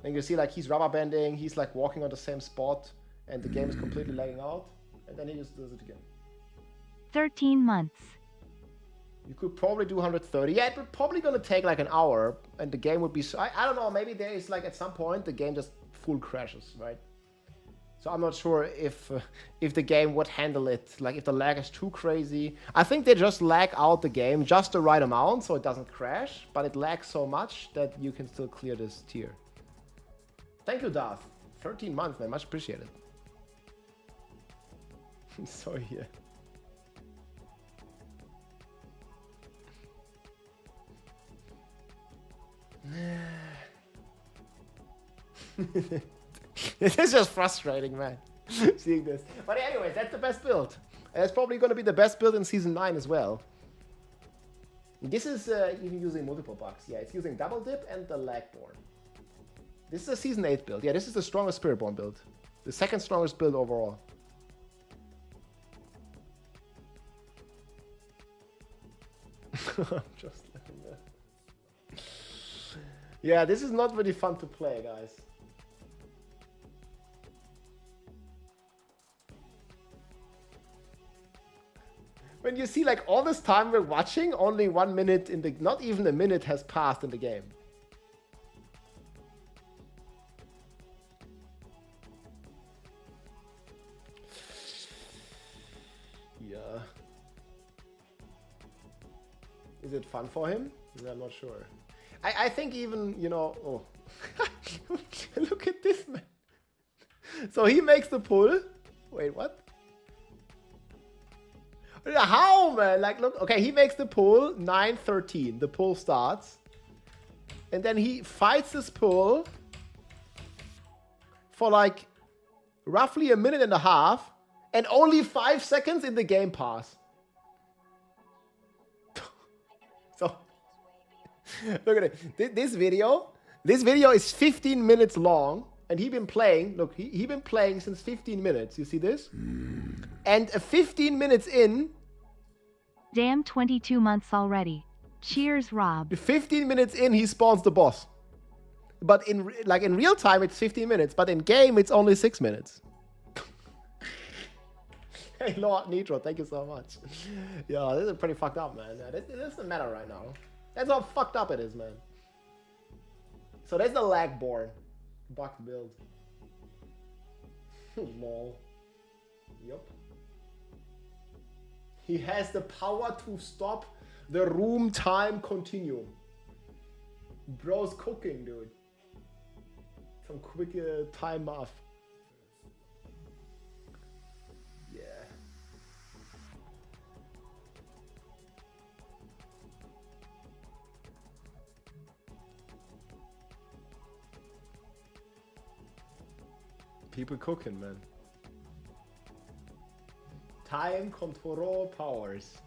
And you see, like, he's rubber banding, he's like walking on the same spot, and the game is completely lagging out, and then he just does it again. 13 months. You could probably do 130. Yeah, it would probably gonna take like an hour, and the game would be. I don't know. Maybe there is like at some point the game just full crashes, right? So I'm not sure if the game would handle it. Like if the lag is too crazy. I think they just lag out the game just the right amount so it doesn't crash, but it lags so much that you can still clear this tier. Thank you, Darth. 13 months, man. Much appreciated. Sorry here. This is just frustrating, man. Seeing this. But anyways, that's the best build. And it's probably going to be the best build in Season 9 as well. This is even using multiple bugs. Yeah, it's using Double Dip and the Lagborn. This is a Season 8 build. Yeah, this is the strongest Spiritborn build. The second strongest build overall. I'm just letting that. Yeah, this is not really fun to play, guys. When you see like all this time we're watching, only 1 minute in the, not even a minute has passed in the game. Yeah. Is it fun for him? I'm not sure. I think even, you know, oh. Look at this, man. So he makes the pull. Wait, what? How, man? Like, look, okay, he makes the pull, 9:13. The pull starts. And then he fights this pull for like roughly a minute and a half. And only 5 seconds in the game pass. So, look at it. This video is 15 minutes long. And he's been playing, look, he's been playing since 15 minutes. You see this? And 15 minutes in. Damn, 22 months already. Cheers, Rob. 15 minutes in, he spawns the boss. But in real time, it's 15 minutes. But in game, it's only 6 minutes. Hey, Lord Nitro, thank you so much. Yeah, this is pretty fucked up, man. This doesn't matter right now. That's how fucked up it is, man. So there's the Lagborn. Bugged build. Lol. Yup. He has the power to stop the room time continuum. Bro's cooking, dude. Some quick time off. Yeah. People cooking, man. Time control powers.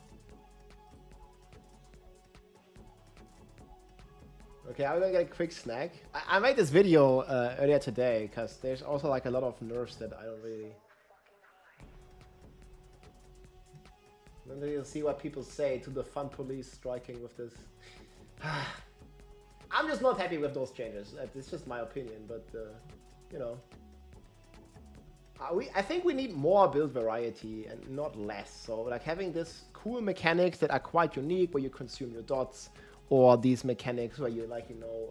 Okay, I'm gonna get a quick snack. I made this video earlier today because there's also like a lot of nerfs that I don't really. Then you'll see what people say to the fun police striking with this. I'm just not happy with those changes. It's just my opinion, but you know. I think we need more build variety and not less. So like having this cool mechanics that are quite unique where you consume your dots, or these mechanics where you're like, you know,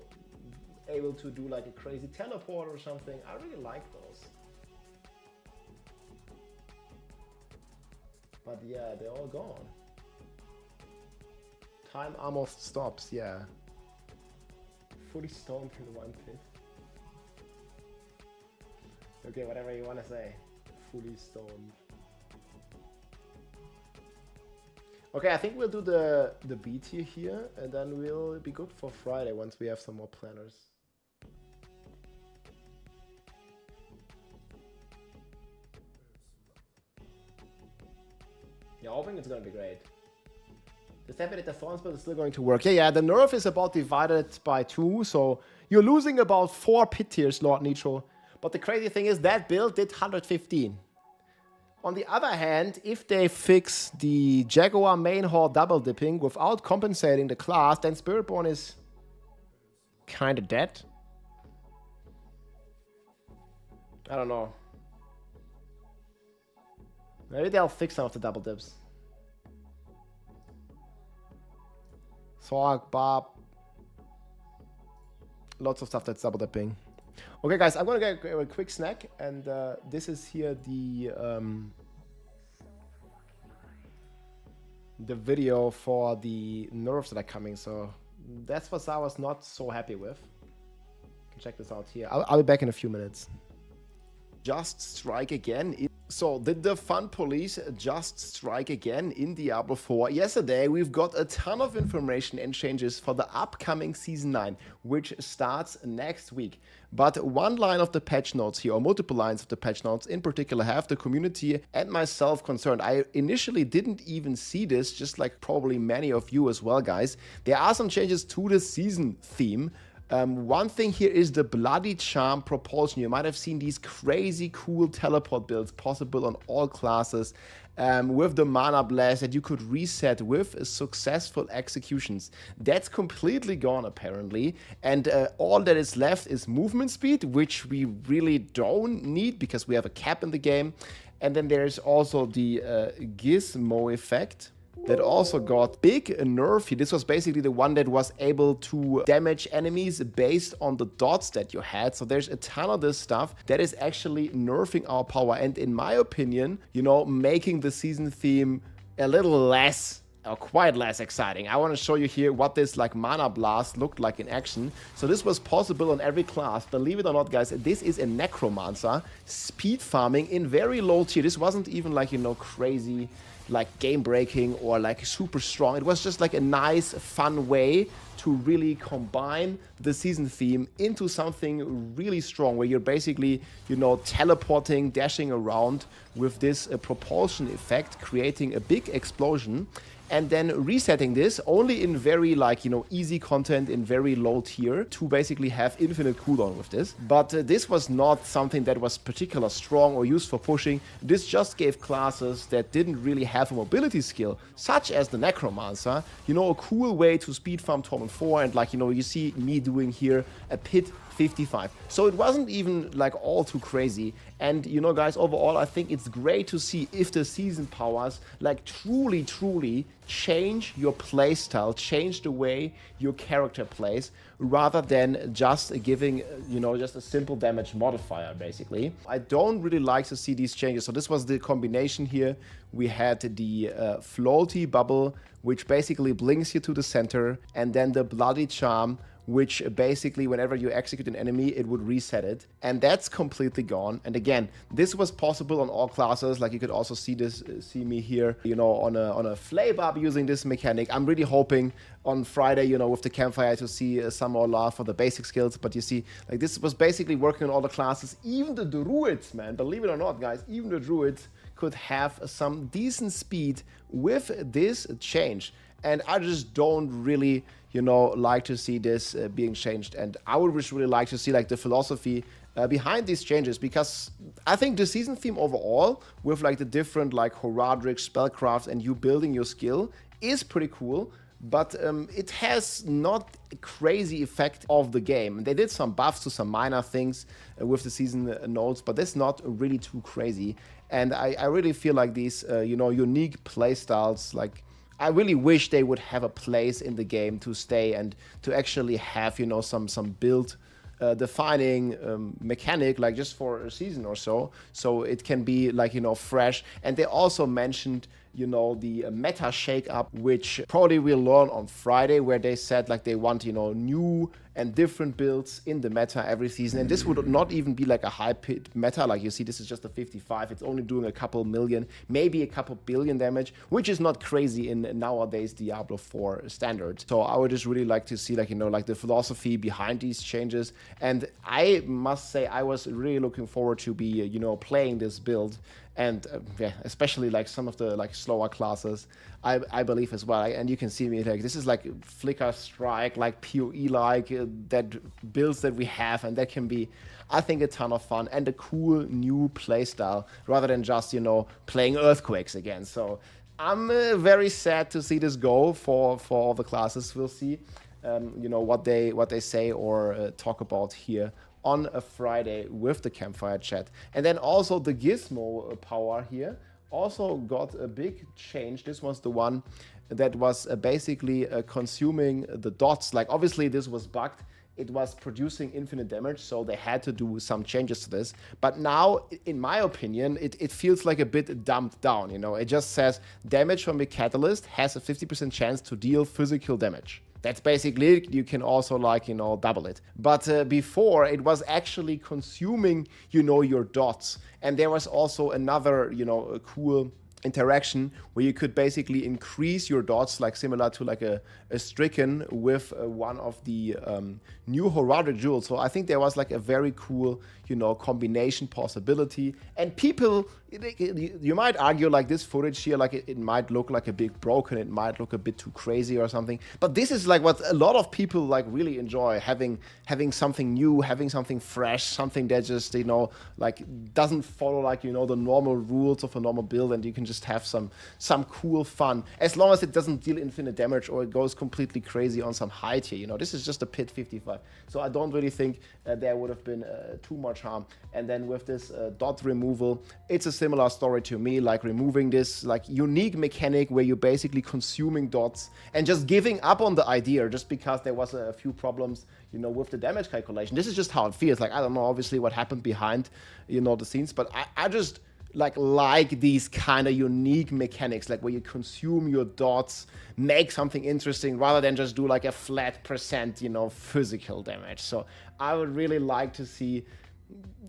able to do like a crazy teleport or something. I really like those. But yeah, they're all gone. Time almost stops, yeah. Fully stoned in one pit. Okay, whatever you want to say. Fully stoned. Okay, I think we'll do the B tier here, and then we'll be good for Friday once we have some more planners. Yeah, hoping it's gonna be great. Just happy that the Thorns build is still going to work. Yeah, the nerf is about divided by 2, so you're losing about 4 pit tiers, Lord Nitro. But the crazy thing is that build did 115. On the other hand, if they fix the Jaguar main horde double dipping without compensating the class, then Spiritborn is kind of dead. I don't know. Maybe they'll fix some of the double dips. Sorg, Barb. Lots of stuff that's double dipping. Okay, guys, I'm gonna get a quick snack, and this is here the video for the nerfs that are coming. So that's what I was not so happy with. You can check this out here. I'll be back in a few minutes. Just strike again. So did the fun police just strike again in Diablo 4? Yesterday we've got a ton of information and changes for the upcoming Season 9, which starts next week. But one line of the patch notes here, or multiple lines of the patch notes in particular, have the community and myself concerned. I initially didn't even see this, just like probably many of you as well, guys. There are some changes to the season theme. One thing here is the Bloody Charm propulsion. You might have seen these crazy cool teleport builds possible on all classes with the Mana Blast that you could reset with successful executions. That's completely gone apparently, and all that is left is movement speed, which we really don't need because we have a cap in the game. And then there's also the Gizmo effect that also got big nerf here. This was basically the one that was able to damage enemies based on the dots that you had. So there's a ton of this stuff that is actually nerfing our power, and in my opinion, you know, making the season theme a little less or quite less exciting. I want to show you here what this like Mana Blast looked like in action. So this was possible on every class. Believe it or not, guys, this is a Necromancer speed farming in very low tier. This wasn't even like, you know, crazy like game breaking or like super strong. It was just like a nice fun way to really combine the season theme into something really strong, where you're basically, you know, teleporting, dashing around with this propulsion effect, creating a big explosion, and then resetting this only in very, like, you know, easy content in very low tier to basically have infinite cooldown with this. But this was not something that was particularly strong or used for pushing. This just gave classes that didn't really have a mobility skill, such as the Necromancer, you know, a cool way to speed farm Torment 4, and like, you know, you see me doing here a pit 55. So it wasn't even like all too crazy. And you know, guys, overall I think it's great to see if the season powers like truly change your playstyle, change the way your character plays, rather than just giving, you know, just a simple damage modifier basically. I don't really like to see these changes. So this was the combination here. We had the floaty bubble, which basically blinks you to the center, and then the Bloody Charm, which basically whenever you execute an enemy, it would reset it. And that's completely gone. And again, this was possible on all classes. Like you could also see me here, you know, on a flame up using this mechanic. I'm really hoping on Friday, you know, with the campfire to see some more love for the basic skills. But you see, like this was basically working on all the classes. Even the Druids, man, believe it or not, guys, even the Druids could have some decent speed with this change. And I just don't really, you know, like to see this being changed. And I would just really like to see like the philosophy behind these changes, because I think the season theme overall, with like the different like Horadrim, spellcraft, and you building your skill is pretty cool. But it has not a crazy effect of the game. They did some buffs to some minor things with the season notes, but that's not really too crazy. And I really feel like these, you know, unique playstyles, like, I really wish they would have a place in the game to stay and to actually have, you know, some build defining mechanic, like just for a season or so it can be like, you know, fresh. And they also mentioned, you know, the meta shake up, which probably we'll learn on Friday, where they said like they want, you know, new and different builds in the meta every season. And this would not even be like a high pit meta. Like you see, this is just a 55. It's only doing a couple million, maybe a couple billion damage, which is not crazy in nowadays Diablo 4 standards. So I would just really like to see, like, you know, like the philosophy behind these changes. And I must say, I was really looking forward to be, you know, playing this build and yeah, especially like some of the like slower classes, I believe as well. And you can see me like this is like Flicker Strike, like PoE like that builds that we have, and that can be, I think, a ton of fun and a cool new playstyle rather than just, you know, playing Earthquakes again. So I'm very sad to see this go for all the classes. We'll see, you know, what they say or talk about here on a Friday with the campfire chat. And then also the Gizmo power here also got a big change. This was the one that was basically consuming the dots. Like obviously this was bugged. It was producing infinite damage, so they had to do some changes to this. But now, in my opinion, it feels like a bit dumbed down, you know. It just says damage from the catalyst has a 50% chance to deal physical damage. That's basically it. You can also, like, you know, double it. But before, it was actually consuming, you know, your dots. And there was also another, you know, a cool interaction where you could basically increase your dots, like similar to like a stricken with one of the new Horadrim jewels. So I think there was like a very cool, you know, combination possibility. And people, you might argue like this footage here, like it might look like a bit broken, it might look a bit too crazy or something. But this is like what a lot of people like really enjoy, having something new, having something fresh, something that just, you know, like doesn't follow like, you know, the normal rules of a normal build, and you can just have some cool fun, as long as it doesn't deal infinite damage or it goes completely crazy on some height here. You know, this is just a pit 55, so I don't really think there would have been too much harm. And then with this dot removal, it's a similar story to me, like removing this like unique mechanic where you're basically consuming dots and just giving up on the idea just because there was a few problems, you know, with the damage calculation. This is just how it feels. Like, I don't know obviously what happened behind, you know, the scenes, but I just like these kind of unique mechanics, like where you consume your dots, make something interesting rather than just do like a flat %, you know, physical damage. So I would really like to see,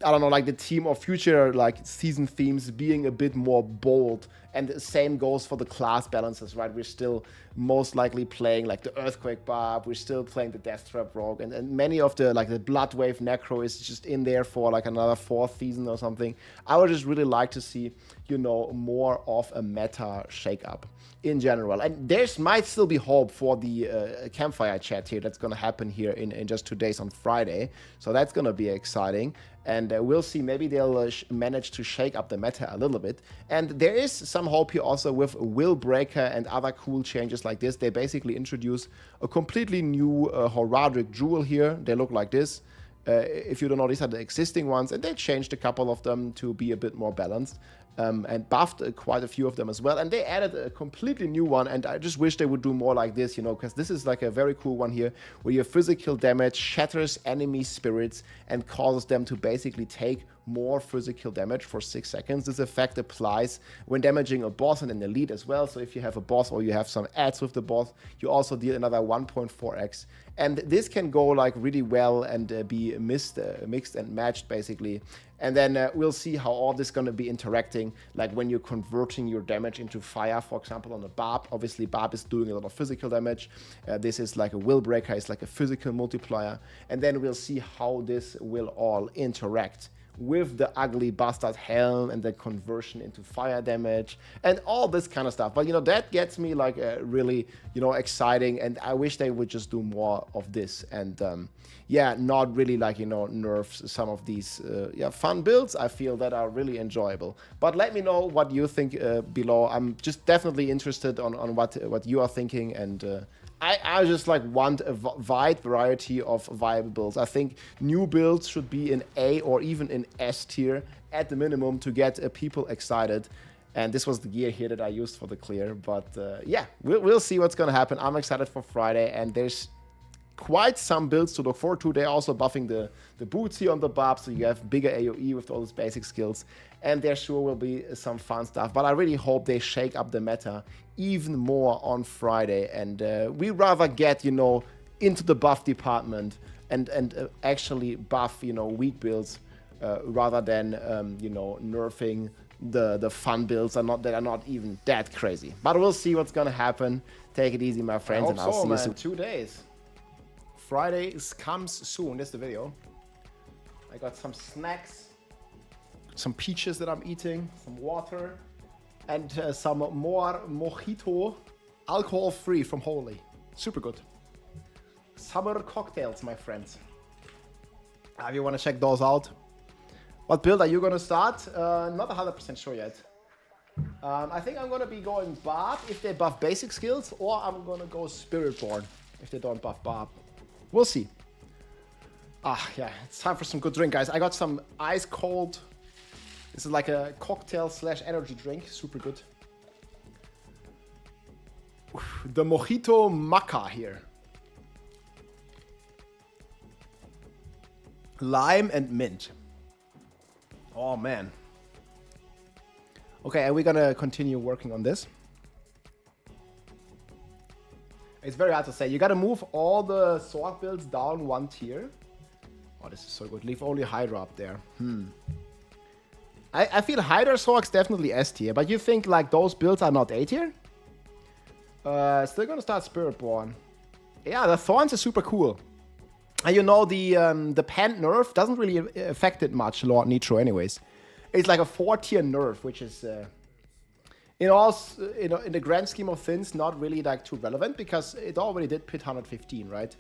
I don't know, like the team or future like season themes being a bit more bold. And the same goes for the class balances, right? We're still most likely playing like the Earthquake Barb, we're still playing the Death Trap Rogue, and many of the like the Bloodwave Necro is just in there for like another 4th season or something. I would just really like to see, you know, more of a meta shakeup in general. And there's might still be hope for the campfire chat here that's gonna happen here in just 2 days on Friday. So that's gonna be exciting. And we'll see, maybe they'll manage to shake up the meta a little bit. And there is some hope here also with Will Breaker and other cool changes like this. They basically introduce a completely new Horadrim jewel here. They look like this. If you don't know, these are the existing ones, and they changed a couple of them to be a bit more balanced. And buffed quite a few of them as well. And they added a completely new one, and I just wish they would do more like this, you know, because this is like a very cool one here, where your physical damage shatters enemy spirits and causes them to basically take more physical damage for 6 seconds. This effect applies when damaging a boss and an elite as well. So if you have a boss or you have some adds with the boss, you also deal another 1.4x. And this can go like really well and be mixed and matched basically. And then we'll see how all this is going to be interacting, like when you're converting your damage into fire, for example, on a Barb. Obviously, Barb is doing a lot of physical damage. This is like a Will Breaker, it's like a physical multiplier. And then we'll see how this will all interact with the ugly bastard helm and the conversion into fire damage and all this kind of stuff. But, you know, that gets me like really, you know, exciting, and I wish they would just do more of this and yeah, not really like, you know, nerfs some of these yeah, fun builds I feel that are really enjoyable. But let me know what you think below. I'm just definitely interested on what you are thinking, and I just like want a wide variety of viable builds. I think new builds should be in A or even in S tier at the minimum to get people excited. And this was the gear here that I used for the clear. But yeah, we'll see what's going to happen. I'm excited for Friday, and there's quite some builds to look forward to. They're also buffing the boots here on the Barb, so you have bigger AoE with all those basic skills. And there sure will be some fun stuff. But I really hope they shake up the meta even more on Friday. And we rather get, you know, into the buff department and actually buff, you know, weak builds rather than, you know, nerfing the fun builds that are not even that crazy. But we'll see what's going to happen. Take it easy, my friends, and I'll see you soon. 2 days. Friday comes soon. This is the video. I got some snacks. some peaches that I'm eating, some water, and some more mojito, alcohol-free from Holy. Super good. Summer cocktails, my friends. If you want to check those out. What build are you going to start? Not 100% sure yet. I think I'm going to be going Barb if they buff basic skills, or I'm going to go Spiritborn if they don't buff Barb. We'll see. Yeah, it's time for some good drink, guys. I got some ice cold. This is like a cocktail / energy drink. Super good. The Mojito Maca here. Lime and mint. Oh, man. Okay, and we're gonna continue working on this. It's very hard to say. You gotta move all the sword builds down 1 tier. Oh, this is so good. Leave only Hydra up there. I feel Hydra Sorg's definitely S tier, but you think like those builds are not A tier? Still gonna start Spiritborn. Yeah, the Thorns is super cool. And you know, the Pant nerf doesn't really affect it much, Lord Nitro anyways. It's like a 4-tier nerf, which is, in the grand scheme of things, not really like too relevant, because it already did pit 115, right?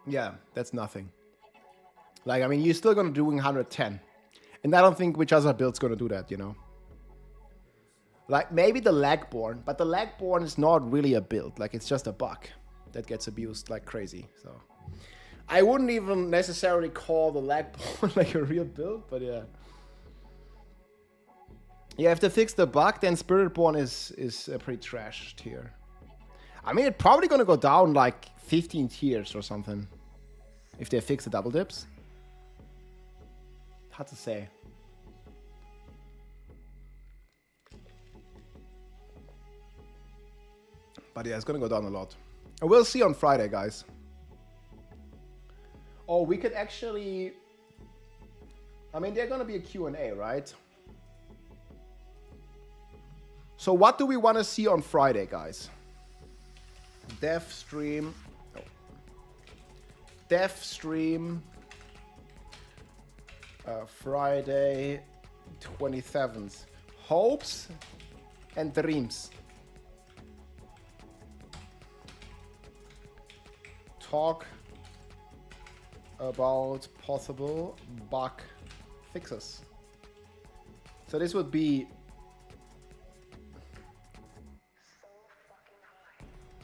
Yeah, that's nothing. Like, I mean, you're still gonna do 110. And I don't think which other build's gonna do that, you know? Like, maybe the Lagborn, but the Lagborn is not really a build. Like, it's just a bug that gets abused like crazy, so. I wouldn't even necessarily call the Lagborn like a real build, but yeah. Yeah, if they fix the bug, then Spiritborn is pretty trashed here. I mean, it's probably gonna go down like 15 tiers or something. If they fix the double dips. Hard to say. But yeah, it's gonna go down a lot. And we'll see on Friday, guys. Oh, we could actually... I mean, there's gonna be a Q&A, right? So what do we want to see on Friday, guys? Dev stream... Oh. Dev stream... Friday 27th. Hopes and dreams. Talk about possible bug fixes. So this would be...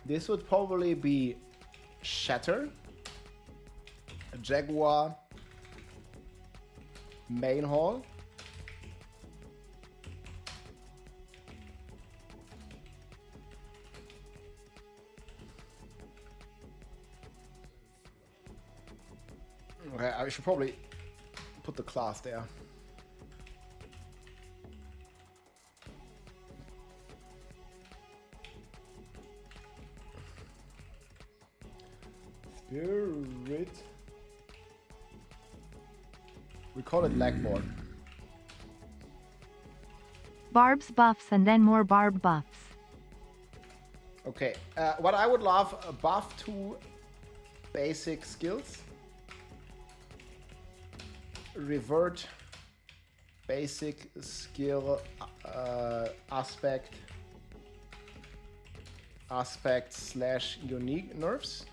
This would probably be Shatter, Jaguar, Main Hall, okay, I should probably put the class there. Spirit. We call it Lagborn. Barb's buffs and then more Barb buffs. Okay, what I would love, buff to basic skills. Revert basic skill aspect / unique nerfs.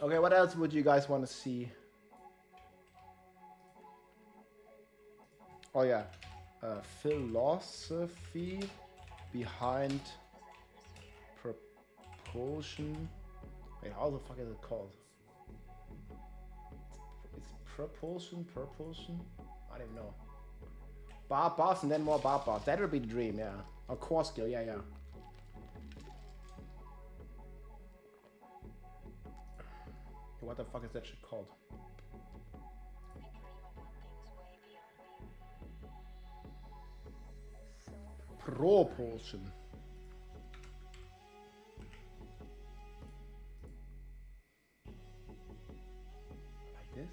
Okay, what else would you guys want to see? Oh yeah, philosophy behind propulsion. Wait, how the fuck is it called? It's propulsion? I don't even know. Barb buffs and then more barb buffs. That would be the dream, yeah. Or core skill, yeah. What the fuck is that shit called? Propulsion. Like this?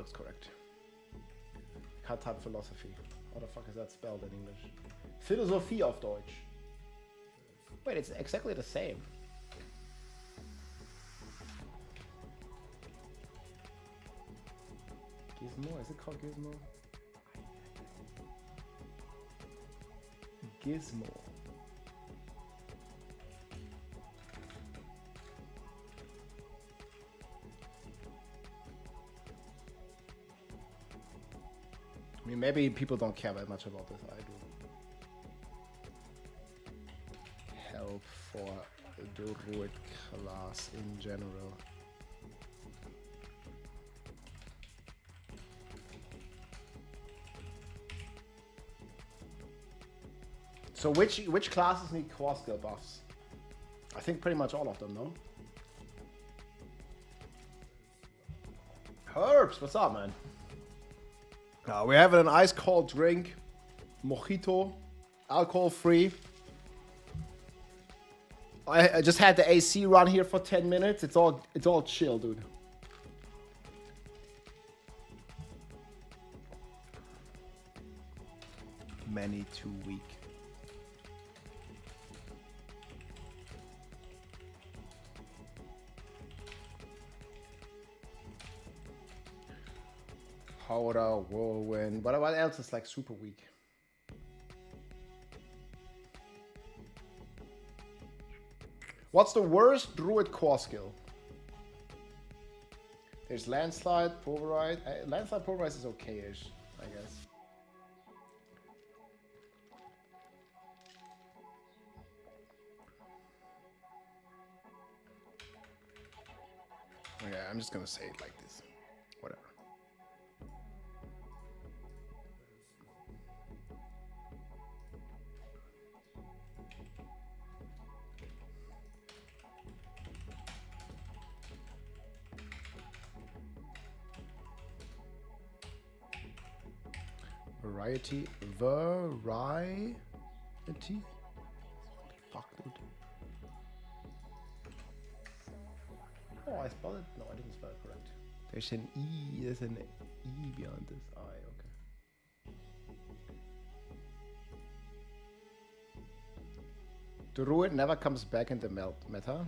looks correct. Can't type philosophy. How the fuck is that spelled in English? Philosophie auf Deutsch. Wait, it's exactly the same. Gizmo? Is it called Gizmo? Gizmo. I mean, maybe people don't care that much about this. I do. Help for the Druid class in general. So which classes need core skill buffs? I think pretty much all of them, no? Herbs, what's up, man? We're having an ice cold drink, mojito, alcohol free. I just had the AC run here for 10 minutes. It's all chill, dude. Many too weak. Horadrim, Whirlwind. What else is like super weak? What's the worst Druid core skill? There's Landslide, Pulverize. Landslide, Pulverize is okay-ish, I guess. Okay, I'm just gonna say it like this. Whatever. Variety. Fuck, dude. Oh, I spelled it? No, I didn't spell it correct. There's an E. There's an E beyond this I. Okay. Druid never comes back in the meta.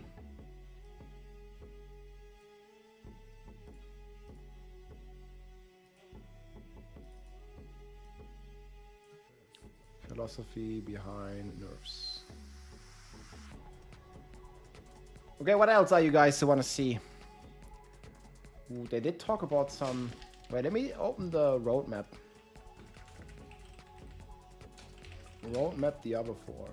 Philosophy behind NERFS. Okay, what else are you guys want to see? Ooh, they did talk about some... Wait, let me open the roadmap. Roadmap Diablo 4.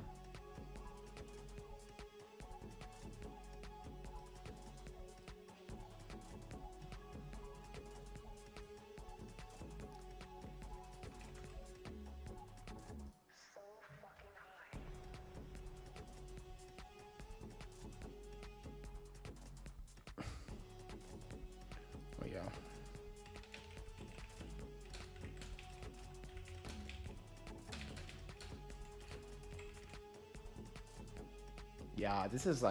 Yeah, this is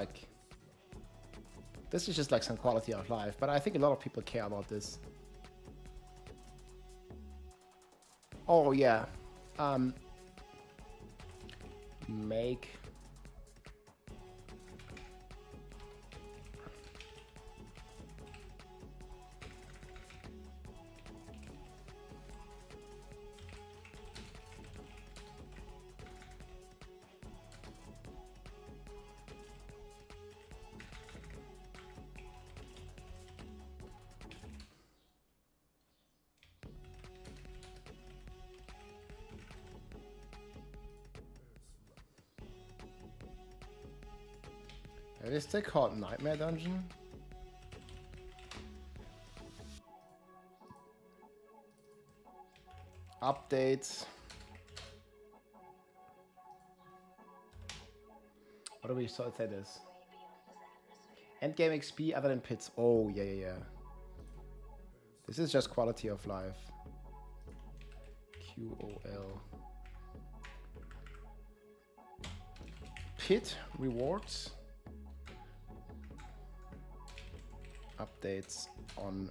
just like some quality of life, but I think a lot of people care about this. Oh yeah, make It is still called Nightmare Dungeon. Updates. What do we say this? Endgame XP other than pits. Oh yeah. This is just quality of life. QOL. Pit rewards. Updates on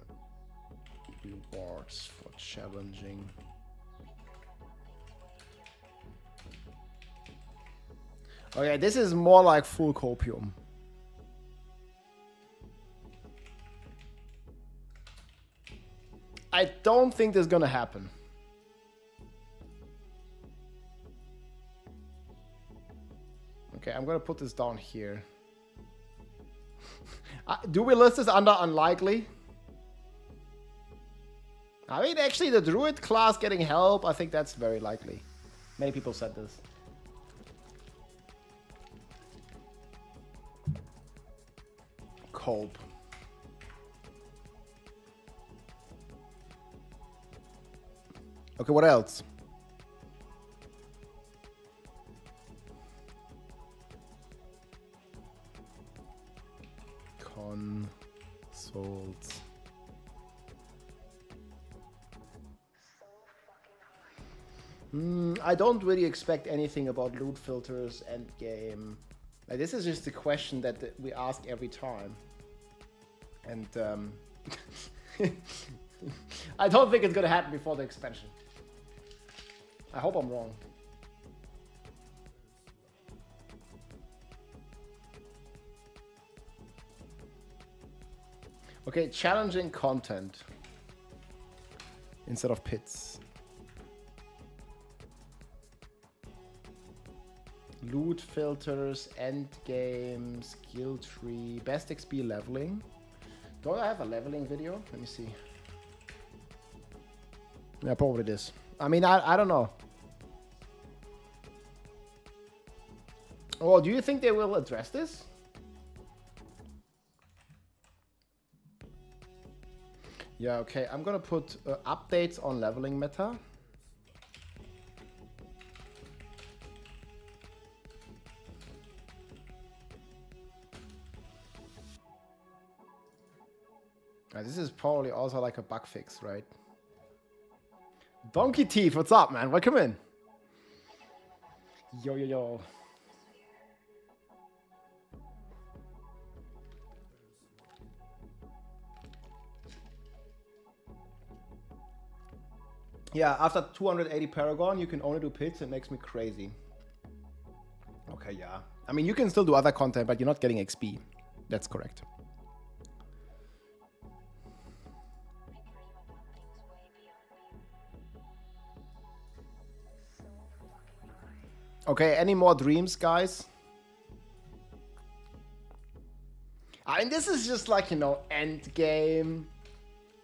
Rewards for challenging. Okay, this is more like full copium. I don't think this is gonna happen. Okay, I'm gonna put this down here. Do we list this under unlikely? I mean, actually, the druid class getting help, I think that's very likely. Many people said this. Cope. Okay, what else? Consults. I don't really expect anything about loot filters endgame. Like, this is just a question that we ask every time. And I don't think it's gonna happen before the expansion. I hope I'm wrong. Okay, challenging content instead of pits. Loot filters, end game, skill tree, best XP leveling. Do I have a leveling video? Let me see. Yeah, probably this. I mean, I don't know. Oh, do you think they will address this? Yeah, okay. I'm gonna put updates on leveling meta. This is probably also like a bug fix, right? Donkey Teeth, what's up, man? Welcome in. Yo, yo, yo. Yeah, after 280 Paragon, you can only do pits. It makes me crazy. Okay, yeah. I mean, you can still do other content, but you're not getting XP. That's correct. Okay, any more dreams, guys? I mean, this is just like, you know, end game,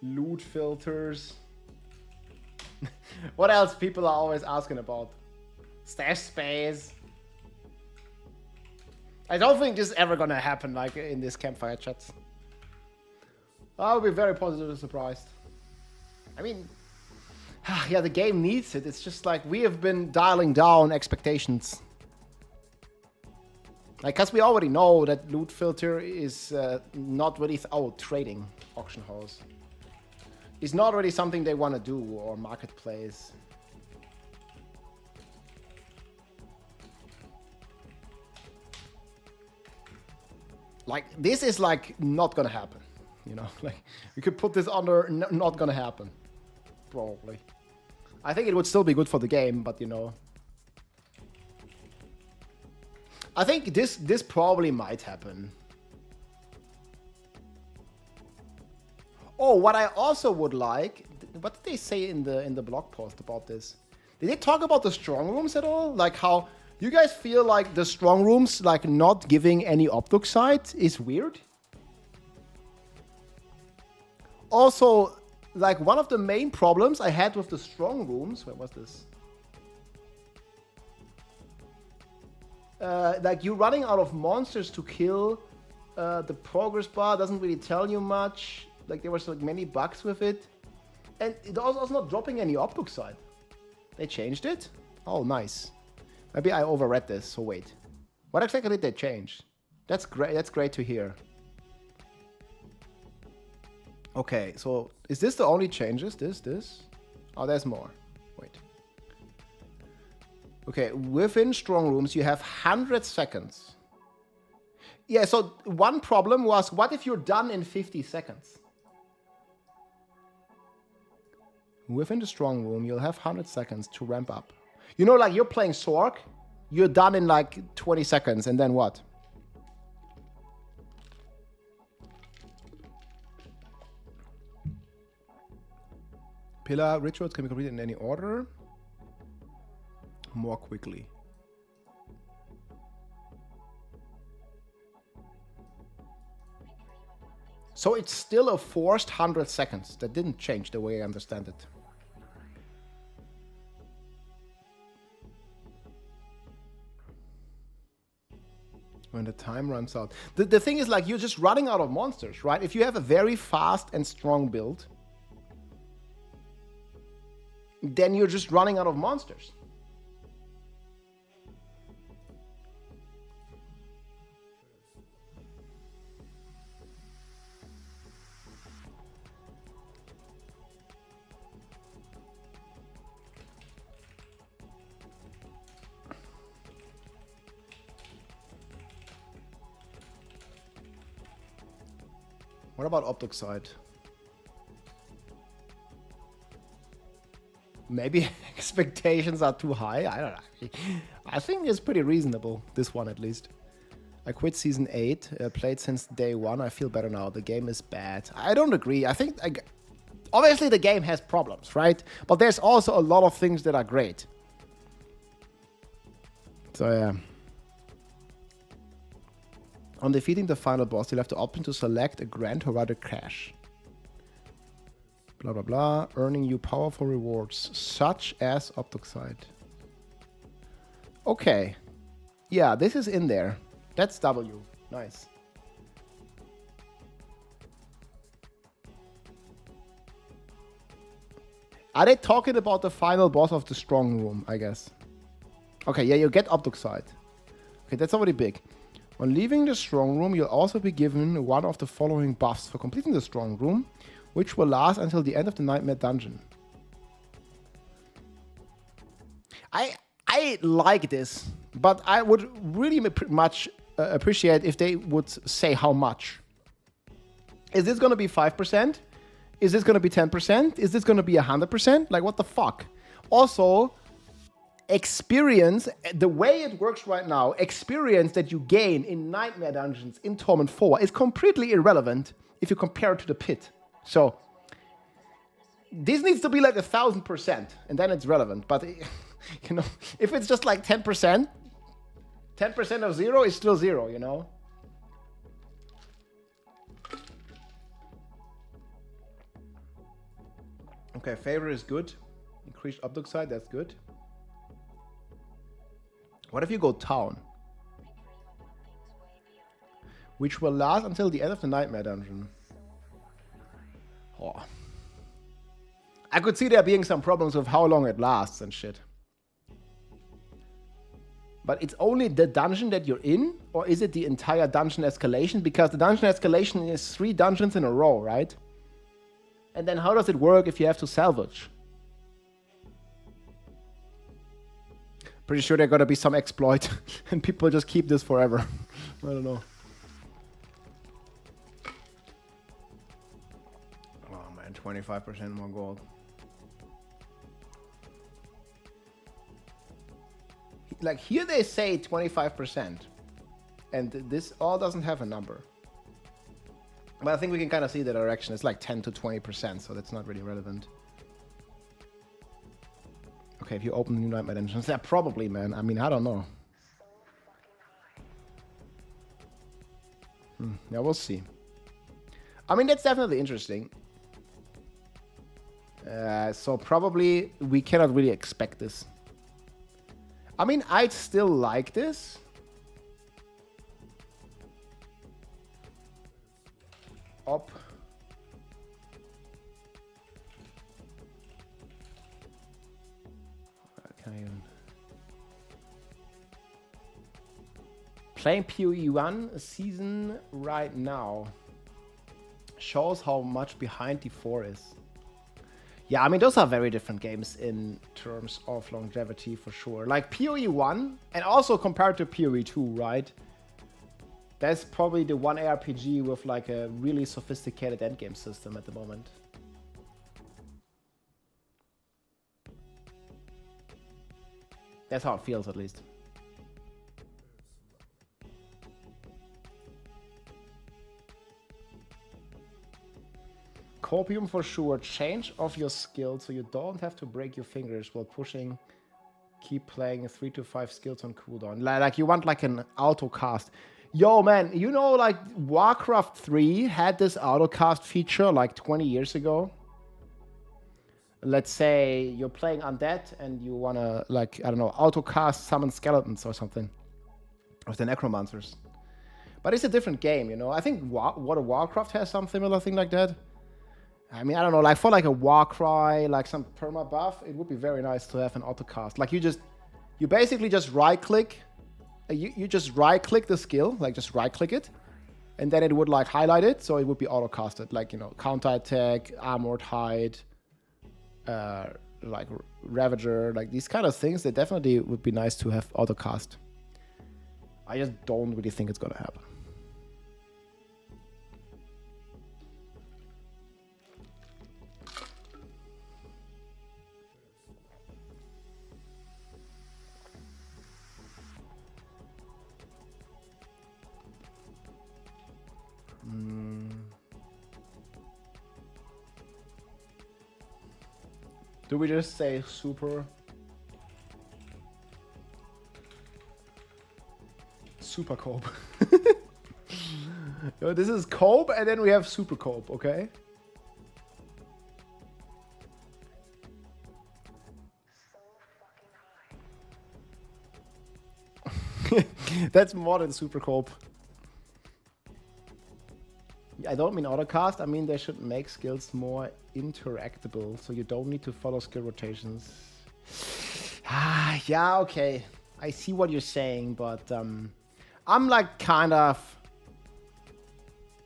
loot filters. What else people are always asking about? Stash space. I don't think this is ever gonna happen like in this campfire chats. I'll be very positively surprised. I mean, yeah, the game needs it. It's just like we have been dialing down expectations. Like, cause we already know that loot filter is not really trading auction house. It's not really something they want to do, or marketplace. Like, this is like not gonna happen, you know. Like, we could put this under not gonna happen, probably. I think it would still be good for the game, but you know. I think this probably might happen. Oh, what I also would like, what did they say in the blog post about this? Did they talk about the strong rooms at all? Like how you guys feel like the strong rooms like not giving any Obduxite is weird? Also, like one of the main problems I had with the strong rooms, where was this? Like you're running out of monsters to kill. The progress bar doesn't really tell you much. Like there was like many bugs with it. And it was not dropping any Obduxite. They changed it? Oh, nice. Maybe I overread this, so wait. What exactly did they change? That's great. That's great to hear. Okay, so is this the only changes? This? Oh, there's more. Wait. Okay, within strong rooms, you have 100 seconds. Yeah, so one problem was, what if you're done in 50 seconds? Within the strong room, you'll have 100 seconds to ramp up. You know, like you're playing Sork, you're done in like 20 seconds, and then what? Pillar rituals can be completed in any order. More quickly. So it's still a forced 100 seconds. That didn't change the way I understand it. When the time runs out. The thing is, like, you're just running out of monsters, right? If you have a very fast and strong build, then you're just running out of monsters. What about Optoxide? Maybe expectations are too high. I don't know. I think it's pretty reasonable, this one at least. I quit Season 8, played since day 1. I feel better now. The game is bad. I don't agree. I think, obviously the game has problems, right? But there's also a lot of things that are great. So yeah. On defeating the final boss, you'll have the option to select a Grand Horadrim Cache. Blah blah blah, earning you powerful rewards, such as Optoxide. Okay. Yeah, this is in there. That's W. Nice. Are they talking about the final boss of the strong room, I guess? Okay, yeah, you get Optoxide. Okay, that's already big. On leaving the strong room, you'll also be given one of the following buffs for completing the strong room, which will last until the end of the Nightmare Dungeon. I like this, but I would really much appreciate if they would say how much. Is this going to be 5%? Is this going to be 10%? Is this going to be 100%? Like, what the fuck? Also, experience, the way it works right now, experience that you gain in Nightmare Dungeons in Torment 4 is completely irrelevant if you compare it to the pit. So, this needs to be like 1,000%, and then it's relevant. But, you know, if it's just like 10%, 10% of 0 is still 0, you know? Okay, favor is good. Increased Optoxide, that's good. What if you go town? Which will last until the end of the Nightmare Dungeon. Oh. I could see there being some problems with how long it lasts and shit. But it's only the dungeon that you're in? Or is it the entire dungeon escalation? Because the dungeon escalation is 3 dungeons in a row, right? And then how does it work if you have to salvage? Pretty sure there's gonna be some exploit and people just keep this forever. I don't know. Oh man, 25% more gold. Like here they say 25%. And this all doesn't have a number. But I think we can kind of see the direction. It's like 10 to 20%, so that's not really relevant. Okay, if you open the new Nightmare Dungeons, yeah, probably, man. I mean, I don't know. Yeah, we'll see. I mean, that's definitely interesting. So probably we cannot really expect this. I mean, I'd still like this. Up. Playing PoE 1 season right now shows how much behind the 4 is. Yeah, I mean, those are very different games in terms of longevity for sure. Like PoE 1 and also compared to PoE 2, right? That's probably the one ARPG with like a really sophisticated endgame system at the moment. That's how it feels, at least. Copium for sure. Change of your skill so you don't have to break your fingers while pushing. Keep playing 3 to 5 skills on cooldown. Like you want like an auto cast. Yo, man, you know, like Warcraft 3 had this auto cast feature like 20 years ago. Let's say you're playing undead and you want to, like, I don't know, auto cast summon skeletons or something. Or the necromancers. But it's a different game, you know. I think World of Warcraft has some similar thing like that. I mean, I don't know, like for like a Warcry, like some perma buff, it would be very nice to have an auto cast. Like you basically just right click. You just right click the skill, like just right click it, and then it would like highlight it, so it would be auto casted, like, you know, counter attack, armored hide, like Ravager, like these kind of things. They definitely would be nice to have auto cast. I just don't really think it's gonna happen. Do we just say super? Super cope. Yo, this is cope, and then we have super cope, okay? That's more than super cope. I don't mean autocast, I mean they should make skills more interactable, so you don't need to follow skill rotations. Yeah, okay. I see what you're saying, but I'm like kind of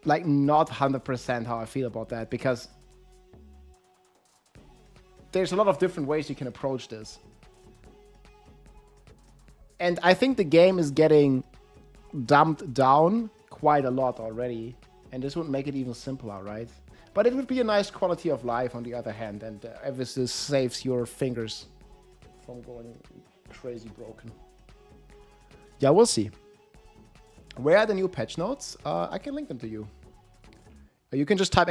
like not 100% how I feel about that, because there's a lot of different ways you can approach this. And I think the game is getting dumbed down quite a lot already. And this would make it even simpler, right? But it would be a nice quality of life on the other hand, and obviously saves your fingers from going crazy broken. Yeah, we'll see. Where are the new patch notes? I can link them to you. You can just type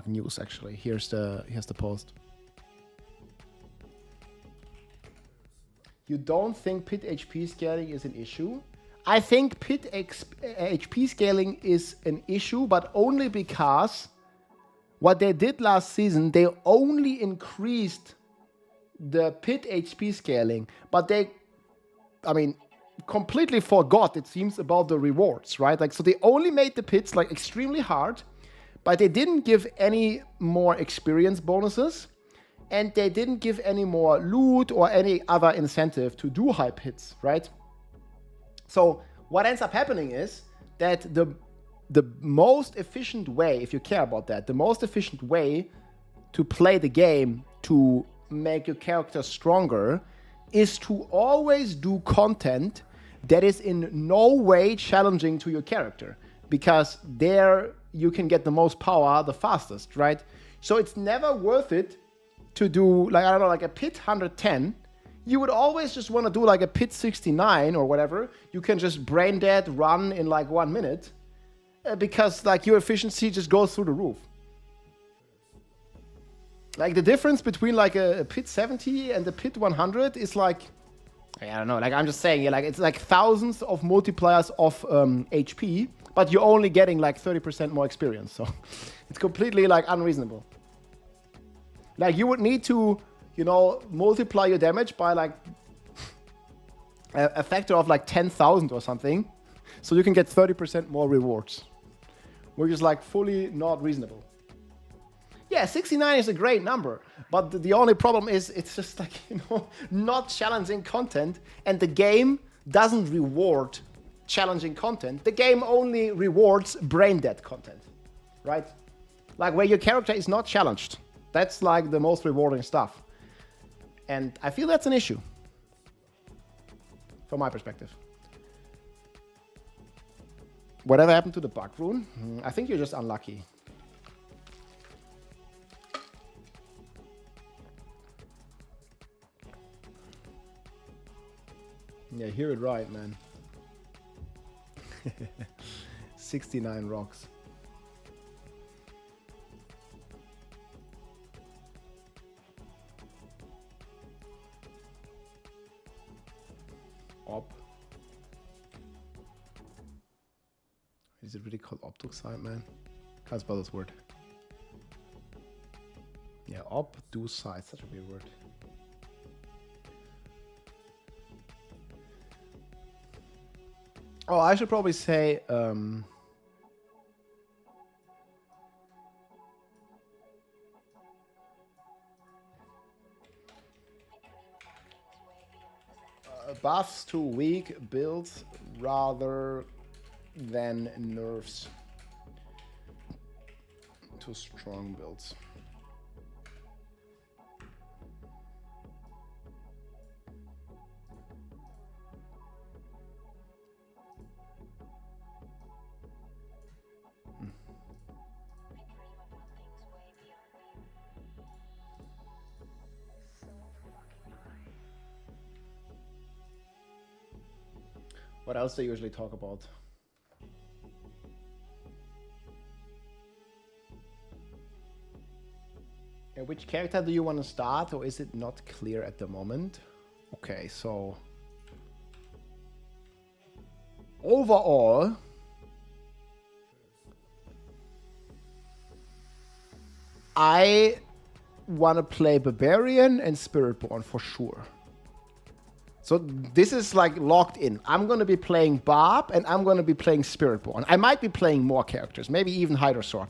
!news actually. Here's the post. You don't think pit HP scaling is an issue? I think pit HP scaling is an issue, but only because what they did last season, they only increased the pit HP scaling, but they, I mean, completely forgot, it seems, about the rewards, right? Like, so they only made the pits like extremely hard, but they didn't give any more experience bonuses, and they didn't give any more loot or any other incentive to do high pits, right? So what ends up happening is that the most efficient way, if you care about that, the most efficient way to play the game to make your character stronger is to always do content that is in no way challenging to your character, because there you can get the most power the fastest, right? So it's never worth it to do, like, I don't know, like a pit 110. You would always just want to do like a pit 69 or whatever. You can just brain dead run in like 1 minute because like your efficiency just goes through the roof. Like the difference between like a pit 70 and a pit 100 is like, I don't know, like I'm just saying, yeah, like it's like thousands of multipliers of HP, but you're only getting like 30% more experience. So it's completely like unreasonable. Like you would need to, you know, multiply your damage by like a factor of like 10,000 or something, so you can get 30% more rewards, which is like fully not reasonable. Yeah, 69 is a great number, but the only problem is it's just like, you know, not challenging content, and the game doesn't reward challenging content. The game only rewards brain dead content, right? Like where your character is not challenged. That's like the most rewarding stuff. And I feel that's an issue, from my perspective. Whatever happened to the bug rune? I think you're just unlucky. Yeah, hear it right, man. 69 rocks. Op. Is it really called Optoxide, man? Can't spell this word. Yeah, Optoxide, such a weird word. Oh, I should probably say buffs to weak builds rather than nerfs to strong builds. What else do you usually talk about? And which character do you want to start, or is it not clear at the moment? Okay, so overall, I want to play Barbarian and Spiritborn for sure. So this is like locked in. I'm going to be playing Barb and I'm going to be playing Spiritborn. I might be playing more characters, maybe even Hydrosork.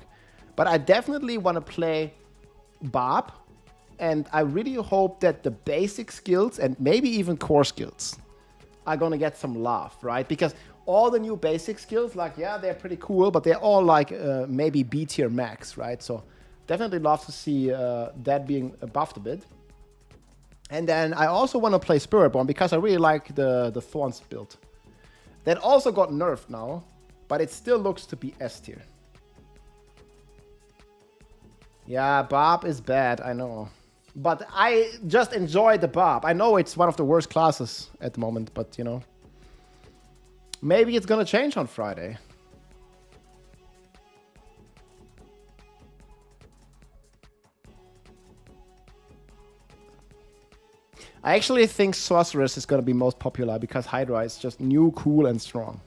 But I definitely want to play Barb. And I really hope that the basic skills and maybe even core skills are going to get some love, right? Because all the new basic skills, like, yeah, they're pretty cool, but they're all like maybe B tier max, right? So definitely love to see that being buffed a bit. And then I also want to play Spiritborn because I really like the Thorns build. That also got nerfed now, but it still looks to be S tier. Yeah, Barb is bad, I know. But I just enjoy the Barb. I know it's one of the worst classes at the moment, but you know. Maybe it's gonna change on Friday. I actually think Sorceress is going to be most popular because Hydra is just new, cool, and strong.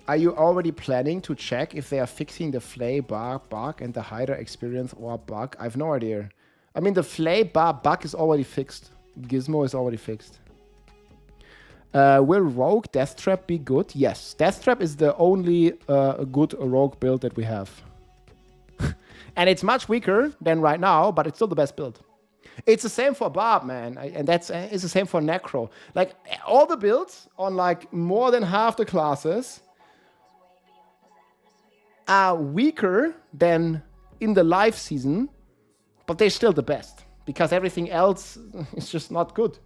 Are you already planning to check if they are fixing the Flay bar bug and the Hydra experience or bug? I have no idea. I mean, the Flay bar bug is already fixed. Gizmo is already fixed. Will Rogue Deathtrap be good? Yes. Deathtrap is the only good Rogue build that we have. And it's much weaker than right now, but it's still the best build. It's the same for Barb, man, and it's the same for Necro. Like, all the builds on, like, more than half the classes are weaker than in the live season, but they're still the best, because everything else is just not good.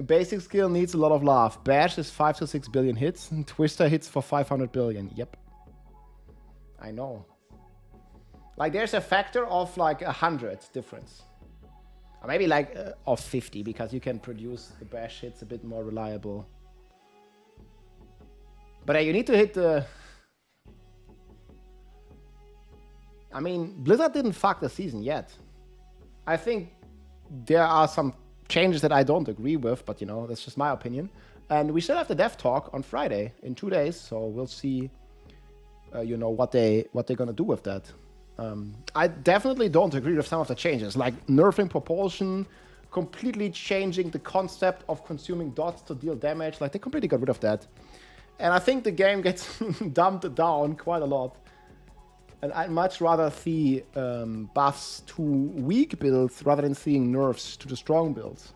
Basic skill needs a lot of love. Bash is 5 to 6 billion hits, and Twister hits for 500 billion. Yep. I know. Like, there's a factor of like 100 difference. Or maybe like of 50, because you can produce the Bash hits a bit more reliable. But you need to hit the... I mean, Blizzard didn't fuck the season yet. I think there are some changes that I don't agree with, but you know, that's just my opinion. And we still have the dev talk on Friday in 2 days, so we'll see, you know, what they're gonna do with that. I definitely don't agree with some of the changes, like nerfing propulsion, completely changing the concept of consuming dots to deal damage. Like, they completely got rid of that. And I think the game gets dumped down quite a lot. And I'd much rather see buffs to weak builds rather than seeing nerfs to the strong builds.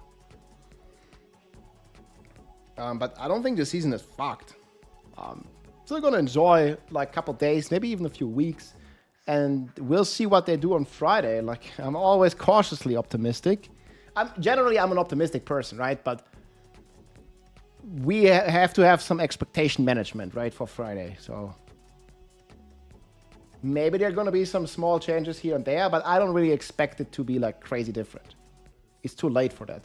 But I don't think the season is fucked. Still gonna enjoy like a couple days, maybe even a few weeks. And we'll see what they do on Friday. Like, I'm always cautiously optimistic. Generally, I'm an optimistic person, right? But we have to have some expectation management, right, for Friday. So Maybe there are going to be some small changes here and there, but I don't really expect it to be like crazy different. It's too late for that.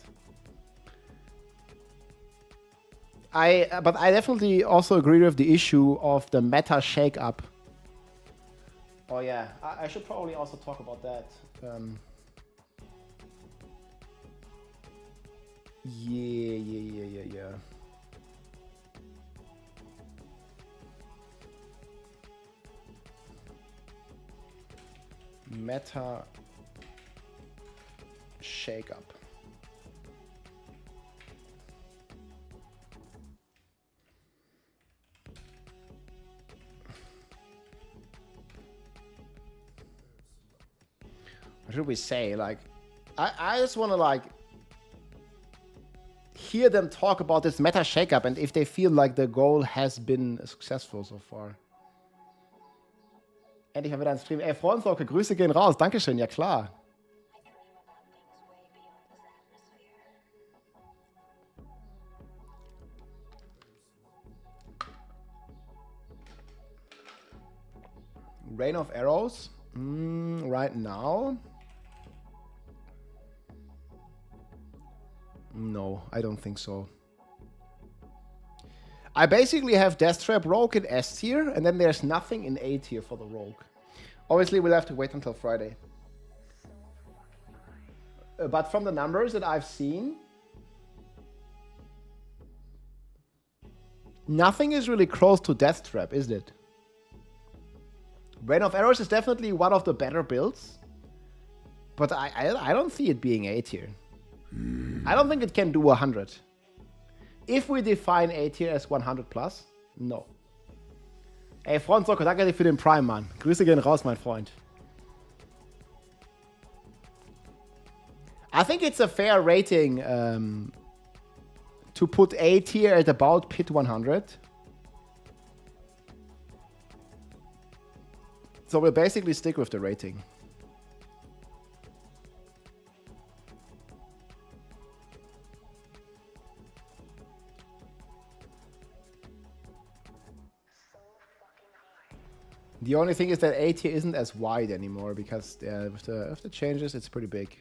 But I definitely also agree with the issue of the meta shake-up. Oh yeah, I should probably also talk about that. Yeah. Meta shake-up. What should we say? Like, I just want to like hear them talk about this meta shakeup and if they feel like the goal has been successful so far. Endlich mal wieder ein Stream. Ey, Freundsocke, Grüße gehen raus. Dankeschön, ja klar. Rain of Arrows? Right now? No, I don't think so. I basically have Deathtrap Rogue in S tier, and then there's nothing in A tier for the Rogue. Obviously, we'll have to wait until Friday. But from the numbers that I've seen, nothing is really close to Deathtrap, is it? Rain of Arrows is definitely one of the better builds, but I don't see it being A tier. I don't think it can do 100. If we define A tier as 100 plus, no. Ey, Freundsocke, danke dir für den Prime, Mann. Grüße gehen raus, mein Freund. I think it's a fair rating to put A tier at about pit 100. So we'll basically stick with the rating. The only thing is that A tier isn't as wide anymore because with the changes, it's pretty big.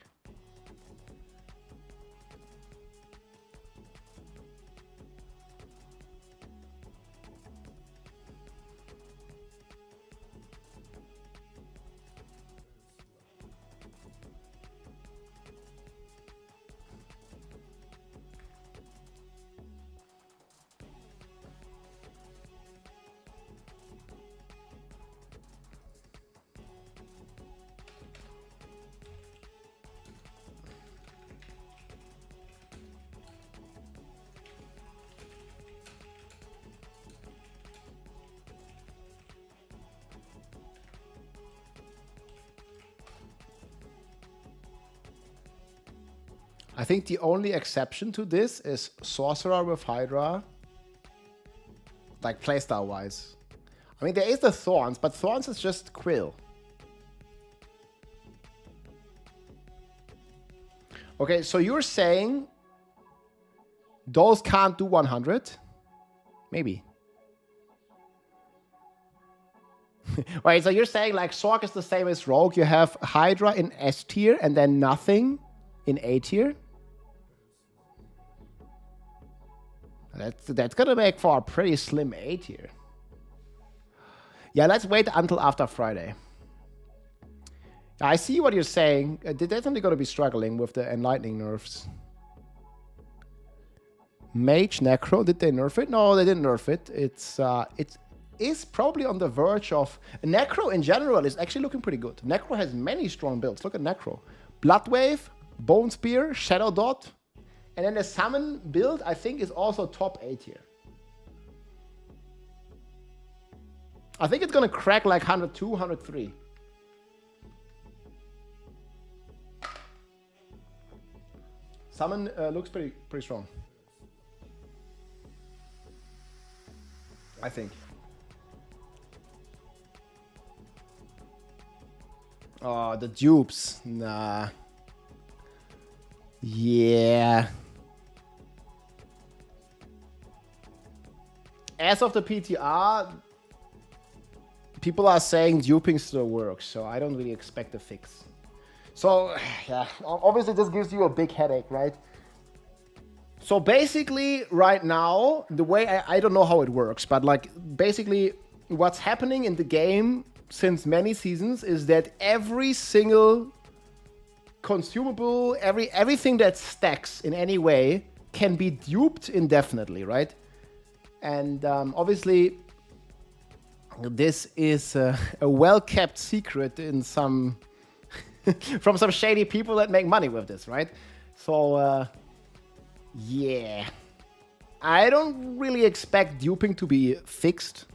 I think the only exception to this is Sorcerer with Hydra, like playstyle wise. I mean, there is the Thorns, but Thorns is just Quill. Okay, so you're saying those can't do 100? Maybe. Wait, so you're saying like Sork is the same as Rogue, you have Hydra in S tier and then nothing in A tier? That's gonna make for a pretty slim A tier. Yeah, let's wait until after Friday. I see what you're saying. They're definitely gonna be struggling with the enlightening nerfs. Mage Necro, did they nerf it? No, they didn't nerf it. It is probably on the verge of... Necro in general is actually looking pretty good. Necro has many strong builds. Look at Necro. Bloodwave, Bone Spear, Shadow Dot. And then the Summon build, I think, is also top A tier. I think it's going to crack like 102, 103. Summon looks pretty strong. I think. Oh, the dupes. Nah. Yeah. As of the PTR people are saying duping still works, so I don't really expect a fix. So, yeah, obviously this gives you a big headache, right? So basically, right now, the way, I don't know how it works, but like, basically, what's happening in the game since many seasons is that every single consumable, everything that stacks in any way can be duped indefinitely, right? And obviously, this is a well-kept secret in some from some shady people that make money with this, right? So, yeah. I don't really expect duping to be fixed.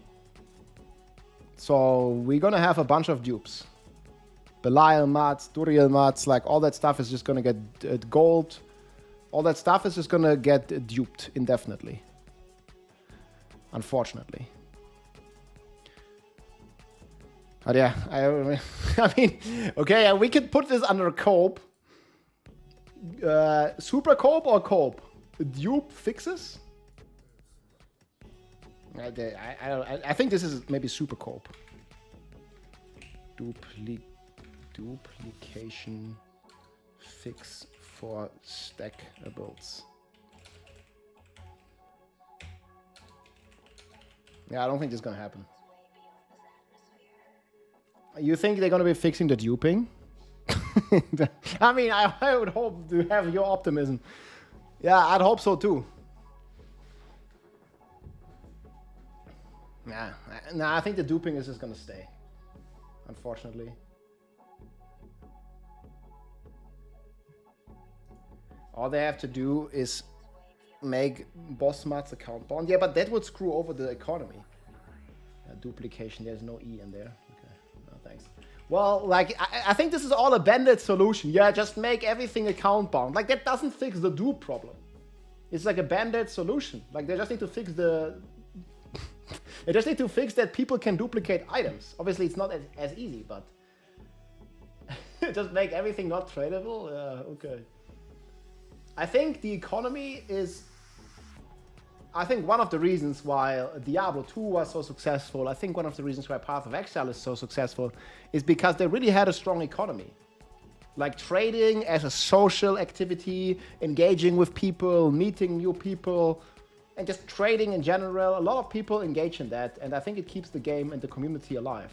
So, we're gonna have a bunch of dupes. Belial mods, Duriel mods, like all that stuff is just gonna get gold. All that stuff is just gonna get duped indefinitely. Unfortunately. But yeah, I mean, okay, we could put this under cope. Super cope or cope? Dupe fixes? I think this is maybe super cope. Duplication fix for stackables. Yeah, I don't think this is gonna happen. You think they're gonna be fixing the duping? I mean, I would hope to have your optimism. Yeah, I'd hope so too. Nah, I think the duping is just gonna stay. Unfortunately. All they have to do is make boss mods account bound. Yeah, but that would screw over the economy. Duplication, there's no E in there. Okay, no thanks. Well, like, I think this is all a bandit solution. Yeah, just make everything account bound. Like, that doesn't fix the dupe problem. It's like a bandit solution. Like, they just need to fix the... they just need to fix that people can duplicate items. Obviously, it's not as easy, but... just make everything not tradable? Yeah, okay. I think the economy is... I think one of the reasons why Diablo 2 was so successful, I think one of the reasons why Path of Exile is so successful, is because they really had a strong economy. Like trading as a social activity, engaging with people, meeting new people, and just trading in general. A lot of people engage in that, and I think it keeps the game and the community alive.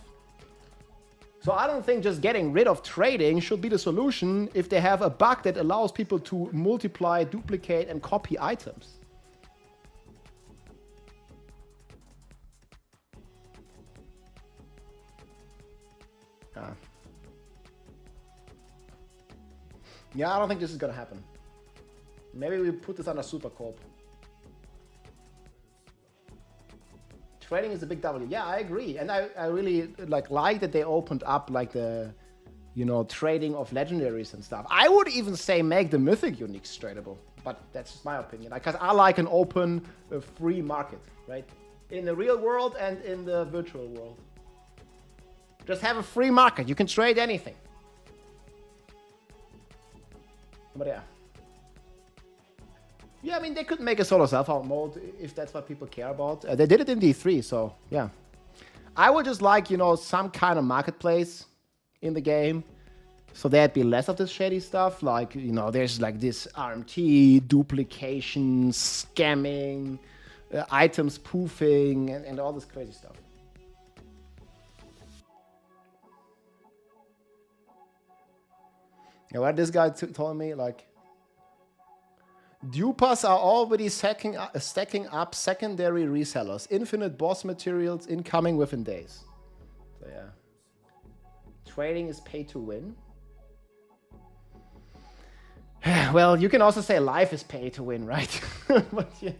So I don't think just getting rid of trading should be the solution if they have a bug that allows people to multiply, duplicate, and copy items. Yeah, I don't think this is gonna happen. Maybe we put this under Super Corp. Trading is a big W. Yeah, I agree. And I really like that they opened up like the, you know, trading of legendaries and stuff. I would even say make the mythic uniques tradable, but that's just my opinion. Because I like an open, free market, right? In the real world and in the virtual world. Just have a free market. You can trade anything. But yeah. Yeah, I mean, they could make a solo self-out mode if that's what people care about. They did it in D3, so yeah. I would just like, you know, some kind of marketplace in the game. So there'd be less of this shady stuff. Like, you know, there's like this RMT, duplication, scamming, item spoofing, and all this crazy stuff. Yeah, what this guy told me, like, dupers are already stacking up secondary resellers. Infinite boss materials incoming within days. So yeah. Trading is pay to win. Well, you can also say life is pay to win, right? But yeah.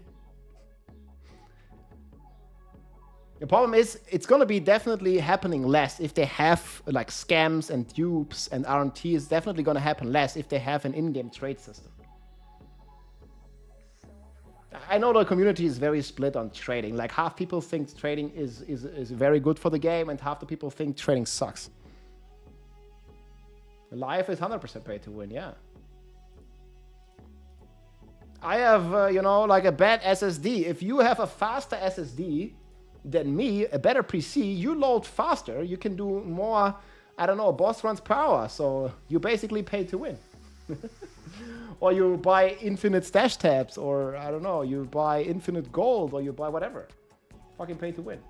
The problem is, it's going to be definitely happening less if they have like scams and dupes, and RMT is definitely going to happen less if they have an in-game trade system. I know the community is very split on trading. Like half people think trading is very good for the game, and half the people think trading sucks. Life is 100% pay to win, yeah. I have, you know, like a bad SSD. If you have a faster SSD, than me, a better PC, you load faster, you can do more, I don't know, boss runs per hour, so you basically pay to win. Or you buy infinite stash tabs, or I don't know, you buy infinite gold, or you buy whatever. Fucking pay to win.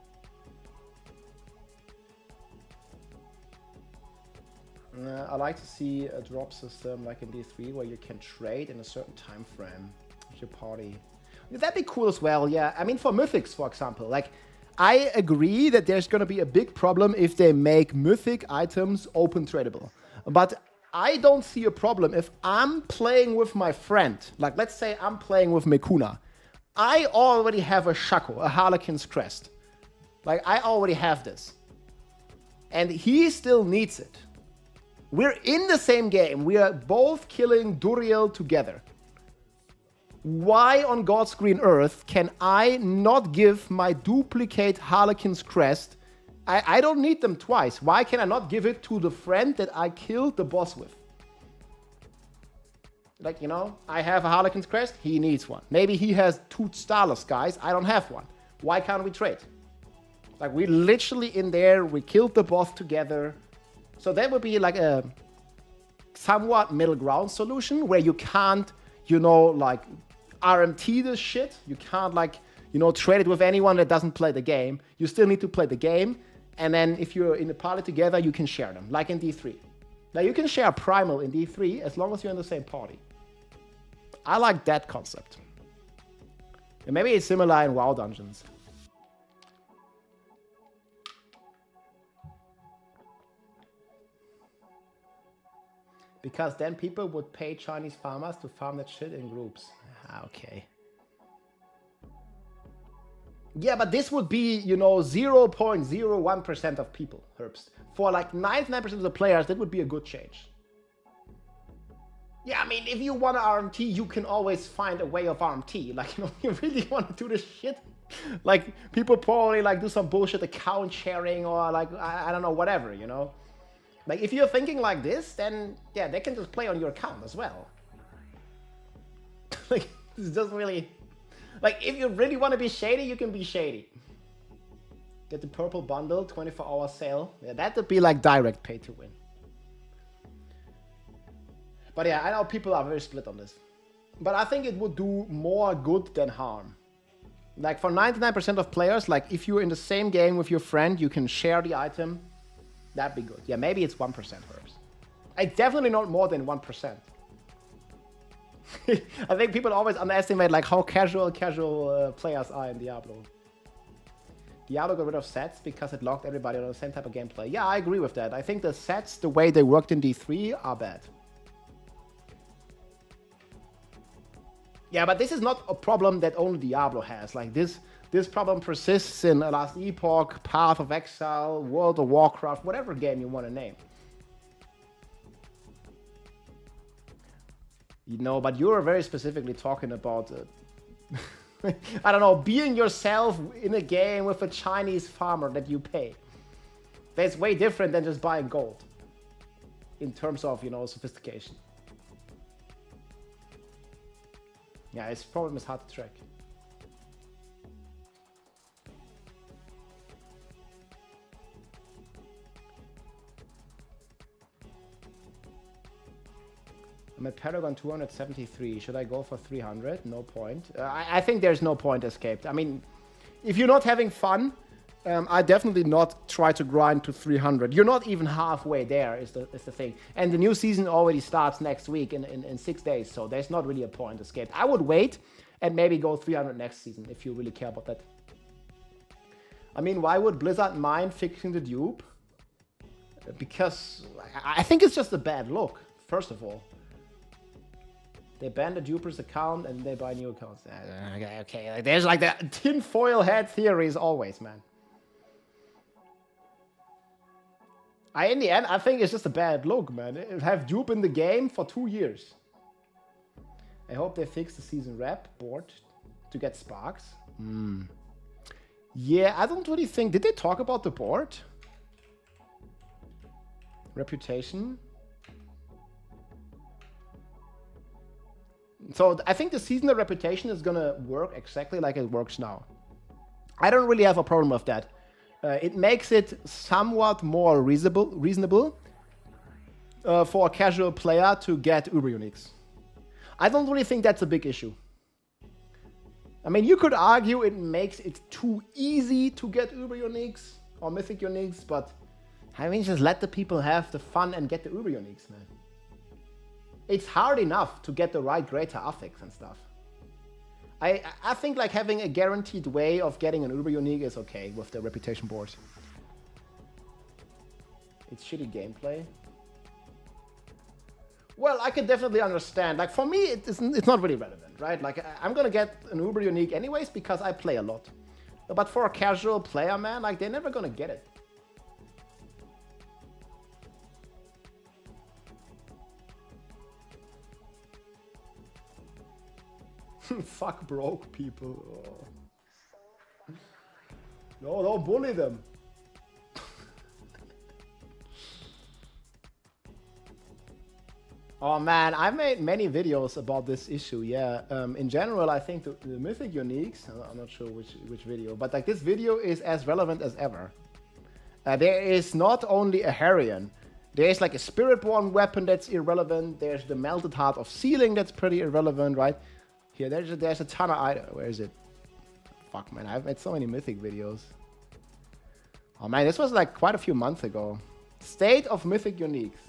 I like to see a drop system like in D3 where you can trade in a certain time frame with your party. That'd be cool as well, yeah. I mean, for Mythics, for example, like, I agree that there's gonna be a big problem if they make Mythic items open tradable. But I don't see a problem if I'm playing with my friend. Like, let's say I'm playing with Mekuna. I already have a Shaco, a Harlequin's Crest. Like, I already have this. And he still needs it. We're in the same game. We are both killing Duriel together. Why on God's green earth can I not give my duplicate Harlequin's Crest? I don't need them twice. Why can I not give it to the friend that I killed the boss with? Like, you know, I have a Harlequin's Crest. He needs one. Maybe he has 2 Starless guys. I don't have one. Why can't we trade? Like, we literally in there. We killed the boss together. So that would be like a somewhat middle ground solution where you can't, you know, like RMT this shit. You can't, like, you know, trade it with anyone that doesn't play the game. You still need to play the game. And then if you're in the party together, you can share them, like in D3. Now you can share Primal in D3 as long as you're in the same party. I like that concept. And maybe it's similar in WoW dungeons. Because then people would pay Chinese farmers to farm that shit in groups. Ah, okay. Yeah, but this would be, you know, 0.01% of people, Herbst. For like 99% of the players, that would be a good change. Yeah, I mean, if you want to RMT, you can always find a way of RMT. Like, you know, you really want to do this shit. Like, people probably like do some bullshit account sharing or like, I don't know, whatever, you know. Like, if you're thinking like this, then, yeah, they can just play on your account as well. Like, this doesn't really... Like, if you really want to be shady, you can be shady. Get the purple bundle, 24-hour sale. Yeah, that would be like direct pay to win. But yeah, I know people are very split on this. But I think it would do more good than harm. Like, for 99% of players, like, if you're in the same game with your friend, you can share the item. That'd be good. Yeah, maybe it's 1%, Herbs. It's definitely not more than 1%. I think people always underestimate like how casual players are in Diablo. Diablo got rid of sets because it locked everybody on the same type of gameplay. Yeah, I agree with that. I think the sets, the way they worked in D3, are bad. Yeah, but this is not a problem that only Diablo has. Like, this problem persists in Last Epoch, Path of Exile, World of Warcraft, whatever game you want to name. You know, but you're very specifically talking about, I don't know, being yourself in a game with a Chinese farmer that you pay. That's way different than just buying gold. In terms of, you know, sophistication. Yeah, its problem is hard to track. I'm at Paragon 273. Should I go for 300? No point. I think there's no point escaped. I mean, if you're not having fun, I definitely not try to grind to 300. You're not even halfway there is the thing. And the new season already starts next week in 6 days, so there's not really a point escaped. I would wait and maybe go 300 next season if you really care about that. I mean, why would Blizzard mind fixing the dupe? Because I think it's just a bad look, first of all. They ban the duper's account and they buy new accounts. Okay. Like, there's like the tinfoil hat theories always, man. In the end, I think it's just a bad look, man. It have dupe in the game for 2 years. I hope they fix the season rep board to get sparks. Yeah, I don't really think... Did they talk about the board? Reputation? So I think the seasonal reputation is gonna work exactly like it works now. I don't really have a problem with that. It makes it somewhat more reasonable for a casual player to get Uber Uniques. I don't really think that's a big issue. I mean, you could argue it makes it too easy to get Uber Uniques or Mythic Uniques, but I mean, just let the people have the fun and get the Uber Uniques, man. It's hard enough to get the right greater affix and stuff. I think like having a guaranteed way of getting an Uber Unique is okay with the reputation board. It's shitty gameplay. Well, I can definitely understand. Like for me, it's not really relevant, right? Like I'm gonna get an Uber Unique anyways because I play a lot. But for a casual player, man, like they're never gonna get it. Fuck broke people. Oh. No, don't bully them. Oh man, I made many videos about this issue, yeah. In general, I think the Mythic Uniques, I'm not sure which video, but like this video is as relevant as ever. There is not only a Harian, there's like a Spirit-born weapon that's irrelevant, there's the Melted Heart of Sealing that's pretty irrelevant, right? Here, there's a ton of items. Where is it? Fuck, man, I've made so many Mythic videos. Oh man, this was like quite a few months ago. State of Mythic Uniques.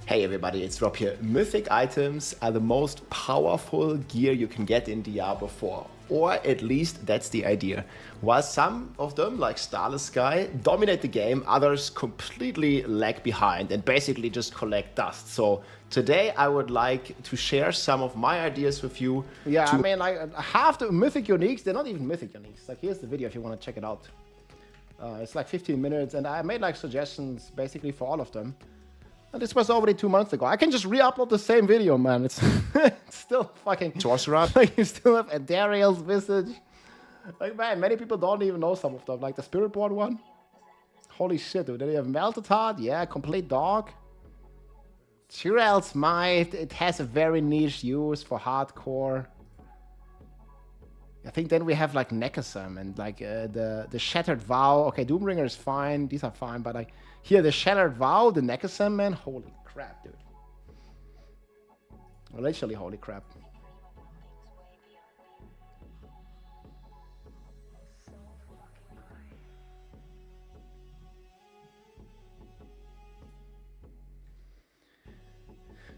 Hey everybody, it's Rob here. Mythic items are the most powerful gear you can get in Diablo 4. Or at least that's the idea. While some of them, like Starless Sky, dominate the game, others completely lag behind and basically just collect dust. So today I would like to share some of my ideas with you. Yeah, I mean, like half the Mythic Uniques, they're not even Mythic Uniques. Like here's the video if you want to check it out. It's like 15 minutes and I made like suggestions basically for all of them. And this was already 2 months ago. I can just re-upload the same video, man. It's, it's still fucking sorcerer. Like you still have Adariel's visage. Like man, many people don't even know some of them. Like the Spirit-born one. Holy shit, dude. Then you have Melted Heart. Yeah, complete dog. Tyrell's Might. It has a very niche use for hardcore. I think then we have like Nekasam and like the Shattered Vow. Okay, Doombringer is fine. These are fine, but like here the Shattered Vow, the Nekasam, man. Holy crap, dude. Literally, holy crap.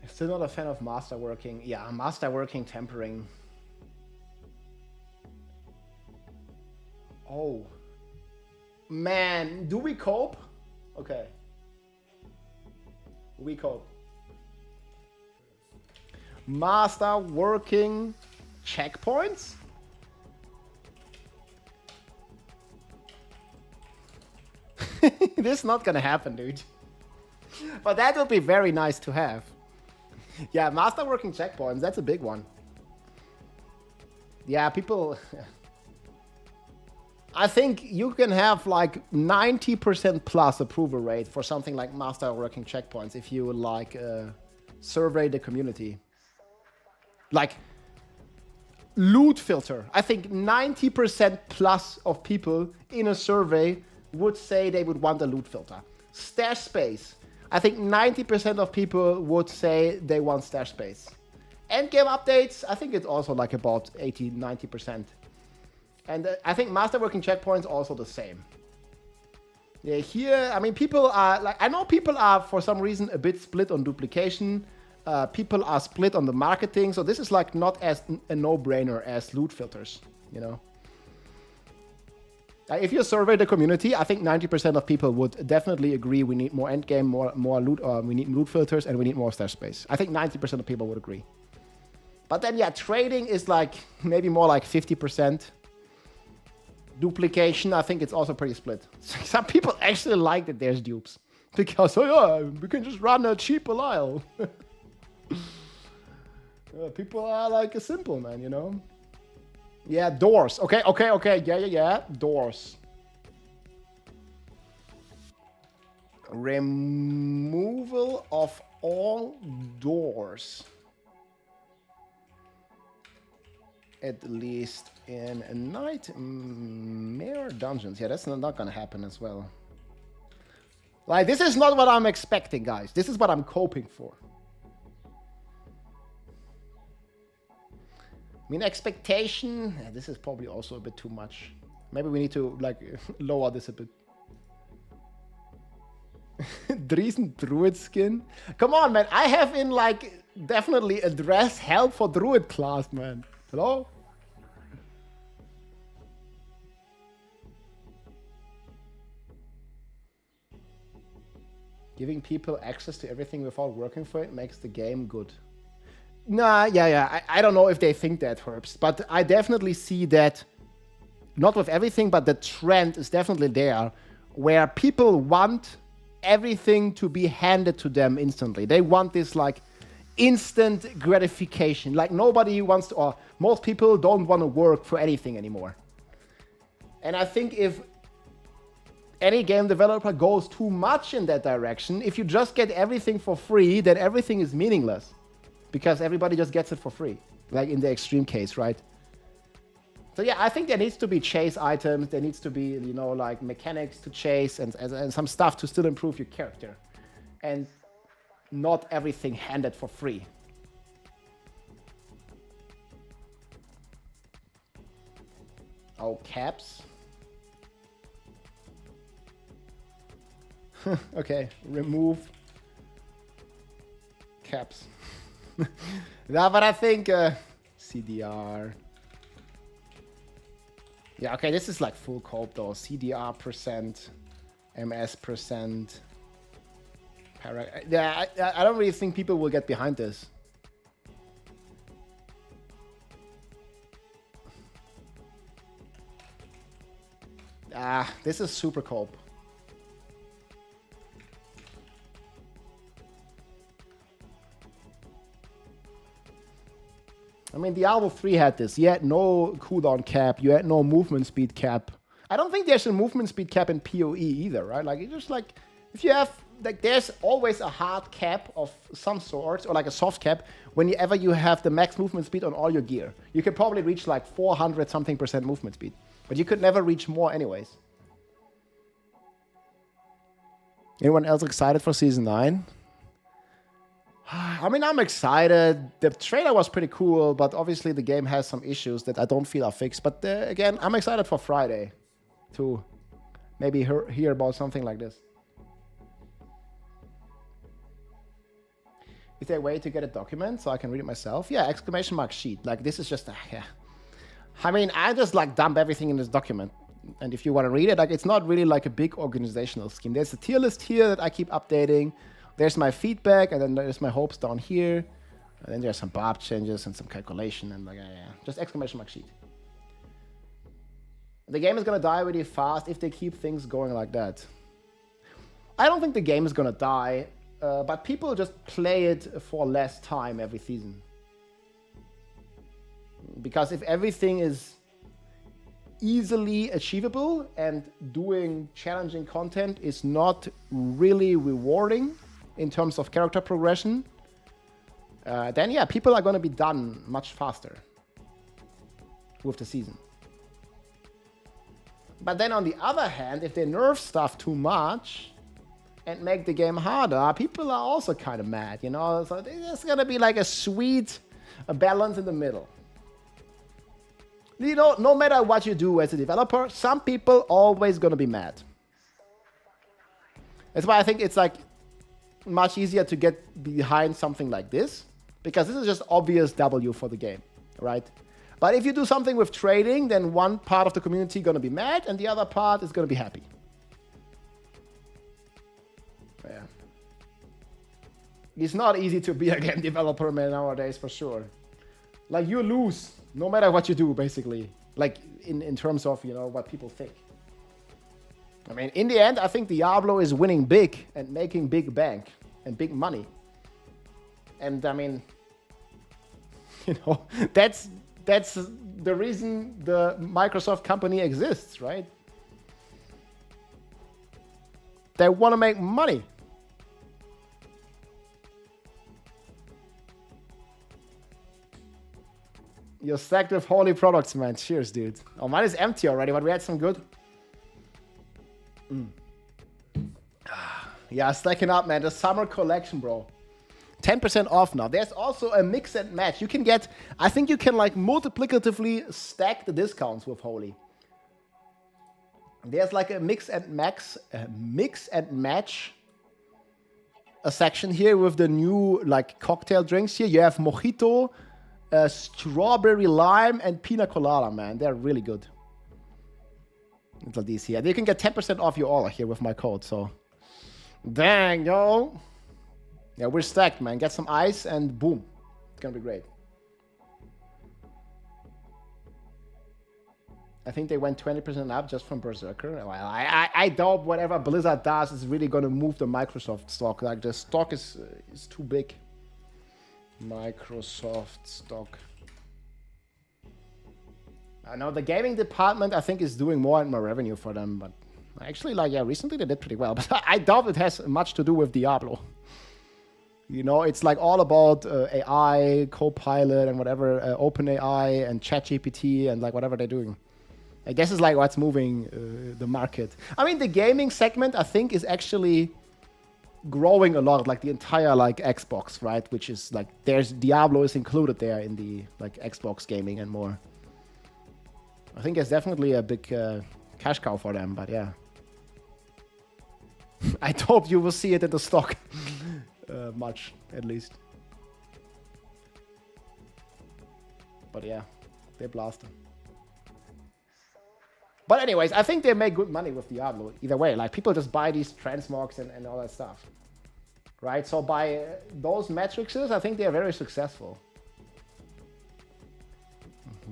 I'm still not a fan of masterworking. Yeah, masterworking tempering. Oh. Man, do we cope? Okay. We cope. Master working checkpoints? This is not gonna happen, dude. But that would be very nice to have. Yeah, master working checkpoints, that's a big one. Yeah, people... I think you can have like 90% plus approval rate for something like master working checkpoints if you like survey the community. Like loot filter. I think 90% plus of people in a survey would say they would want a loot filter. Stash space. I think 90% of people would say they want stash space. Endgame updates, I think it's also like about 80-90%. And I think masterworking checkpoints also the same. Yeah, here, I mean, people are like, I know people are for some reason a bit split on duplication. People are split on the marketing. So this is like not as a no-brainer as loot filters, you know. If you survey the community, I think 90% of people would definitely agree we need more endgame, more loot, we need loot filters, and we need more stash space. I think 90% of people would agree. But then, yeah, trading is like maybe more like 50%. Duplication, I think it's also pretty split. Some people actually like that there's dupes. Because, oh yeah, we can just run a cheap Belial. People are like a simple, man, you know? Yeah, doors. Okay. Yeah. Doors. Removal of all doors. at least in nightmare dungeons. Yeah, that's not gonna happen as well. Like, this is not what I'm expecting, guys. This is what I'm coping for. I mean, expectation, this is probably also a bit too much. Maybe we need to, like, lower this a bit. Driesen Druid skin? Come on, man. I have in, like, definitely address help for Druid class, man. Hello? Giving people access to everything without working for it makes the game good. Nah, yeah. I don't know if they think that, Herbs, but I definitely see that, not with everything, but the trend is definitely there, where people want everything to be handed to them instantly. They want this, like, instant gratification. Like, nobody wants to, or most people don't want to work for anything anymore. And I think if any game developer goes too much in that direction, if you just get everything for free, then everything is meaningless. Because everybody just gets it for free. Like in the extreme case, right? So yeah, I think there needs to be chase items. There needs to be, you know, like mechanics to chase and some stuff to still improve your character. And not everything handed for free. Oh, caps. Okay, remove caps. No, but I think CDR. Yeah, okay, this is like full cope though. CDR %, MS %. Yeah, I don't really think people will get behind this. This is super cope. I mean, Diablo 3 had this. You had no cooldown cap. You had no movement speed cap. I don't think there's a movement speed cap in PoE either, right? Like, it's just like, if you have, like, there's always a hard cap of some sort, or like a soft cap, whenever you have the max movement speed on all your gear. You could probably reach like 400 something % movement speed, but you could never reach more anyways. Anyone else excited for Season 9? I mean, I'm excited. The trailer was pretty cool, but obviously the game has some issues that I don't feel are fixed. But again, I'm excited for Friday to maybe hear about something like this. Is there a way to get a document so I can read it myself? Yeah, exclamation mark sheet. Like, this is just a, yeah. I mean, I just like dump everything in this document. And if you want to read it, like, it's not really like a big organizational scheme. There's a tier list here that I keep updating. There's my feedback, and then there's my hopes down here. And then there's some bar changes and some calculation, and like, yeah, just exclamation mark sheet. The game is gonna die really fast if they keep things going like that. I don't think the game is gonna die, but people just play it for less time every season. Because if everything is easily achievable and doing challenging content is not really rewarding in terms of character progression, then yeah, people are going to be done much faster with the season. But then on the other hand, if they nerf stuff too much and make the game harder, people are also kind of mad, you know? So there's going to be like a sweet balance in the middle. You know, no matter what you do as a developer, some people always going to be mad. That's why I think it's like much easier to get behind something like this, because this is just obvious W for the game, right? But if you do something with trading, then one part of the community is going to be mad and the other part is going to be happy. Yeah. It's not easy to be a game developer, man, nowadays, for sure. Like, you lose no matter what you do, basically. Like, in terms of, you know, what people think. I mean, in the end, I think Diablo is winning big and making big bank and big money. And I mean, you know, that's the reason the Microsoft company exists, right? They want to make money. You're stacked with holy products, man. Cheers, dude. Oh, mine is empty already, but we had some good. Yeah, stacking up, man. The summer collection, bro. 10% off now. There's also a mix and match. You can get, I think you can like multiplicatively stack the discounts with holy. There's like a mix and match a section here with the new like cocktail drinks here. You have mojito, strawberry lime, and pina colada, man. They're really good. Little these here. You can get 10% off your order here with my code, so. Dang, yo. Yeah, we're stacked, man. Get some ice and boom. It's gonna be great. I think they went 20% up just from Berserker. Well, I doubt whatever Blizzard does is really gonna move the Microsoft stock. Like, the stock is too big. Microsoft stock. I know the gaming department, I think, is doing more and more revenue for them, but actually, like, yeah, recently they did pretty well. But I doubt it has much to do with Diablo. You know, it's like all about AI, Copilot, and whatever, OpenAI and ChatGPT and like whatever they're doing. I guess it's like what's moving the market. I mean, the gaming segment, I think, is actually growing a lot. Like the entire like Xbox, right? Which is like, there's Diablo is included there in the like Xbox gaming and more. I think it's definitely a big cash cow for them, but yeah. I hope you will see it in the stock much, at least. But yeah, they blasted. But anyways, I think they make good money with Diablo either way. Like, people just buy these transmogs and all that stuff, right? So by those metrics, I think they are very successful.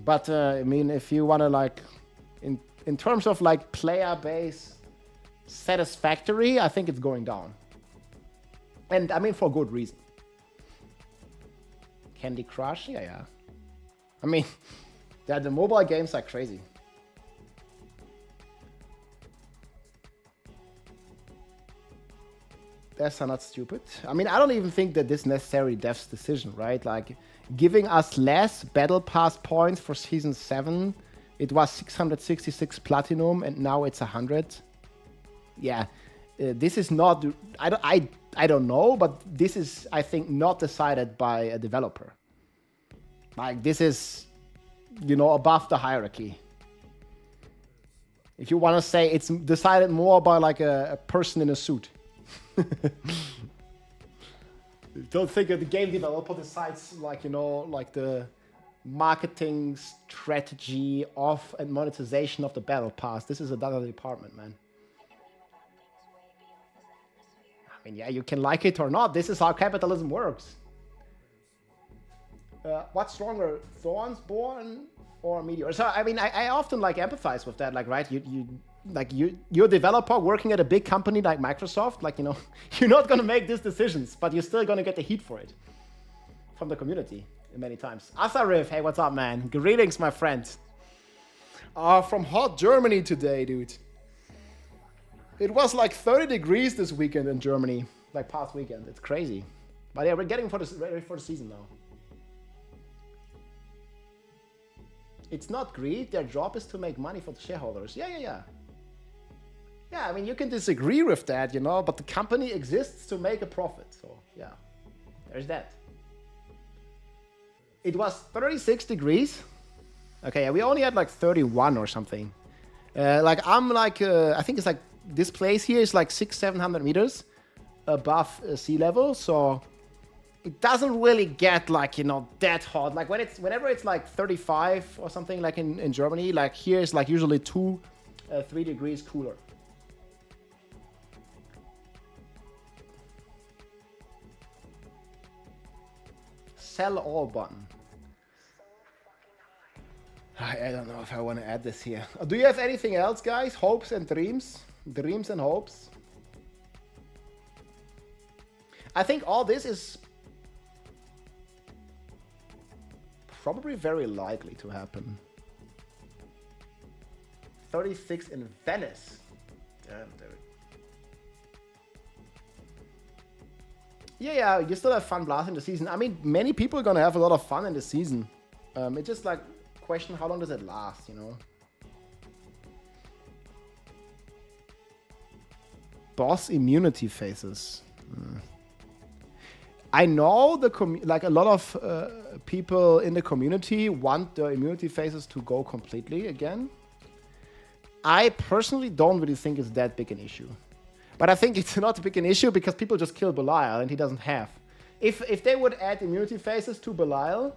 But I mean, if you want to like, in terms of like player base satisfactory, I think it's going down. And I mean, for good reason. Candy Crush, yeah. I mean, the mobile games are crazy. Devs are not stupid. I mean, I don't even think that this necessarily devs decision, right? Like, giving us less battle pass points for season 7. It was 666 platinum, and now it's 100. Yeah, this is not. I don't know, but this is, I think, not decided by a developer. Like, this is, you know, above the hierarchy. If you want to say, it's decided more by like a person in a suit. Don't think that the game developer decides, like, you know, like the marketing strategy of and monetization of the battle pass. This is another department, man. I mean, yeah, you can like it or not. This is how capitalism works. What's stronger, Thornsborn or Meteor? So, I mean, I often like empathize with that. Like, right, you're a developer working at a big company like Microsoft. Like, you know, you're not gonna make these decisions, but you're still gonna get the heat for it from the community many times. Asarif, hey, what's up, man? Greetings, my friend. From hot Germany today, dude. It was like 30 degrees this weekend in Germany, like past weekend. It's crazy. But yeah, we're getting ready for the season now. It's not greed. Their job is to make money for the shareholders. Yeah. Yeah, I mean, you can disagree with that, you know, but the company exists to make a profit. So, yeah, there's that. It was 36 degrees. Okay, yeah, we only had like 31 or something. Like, I'm like, I think it's like, this place here is like 600-700 meters above sea level. So it doesn't really get like, you know, that hot. Like whenever it's like 35 or something, like in Germany, like here is like usually 2-3 degrees cooler. Sell all button. I don't know if I want to add this here. Do you have anything else, guys? Hopes and dreams? Dreams and hopes? I think all this is probably very likely to happen. 36 in Venice. Damn, dude. Yeah, you still have fun blasting the season. I mean, many people are gonna have a lot of fun in the season. It's just like question how long does it last, you know? Boss immunity phases. I know like a lot of people in the community want the immunity phases to go completely again. I personally don't really think it's that big an issue. But I think it's not a big an issue because people just kill Belial and he doesn't have. If they would add immunity phases to Belial,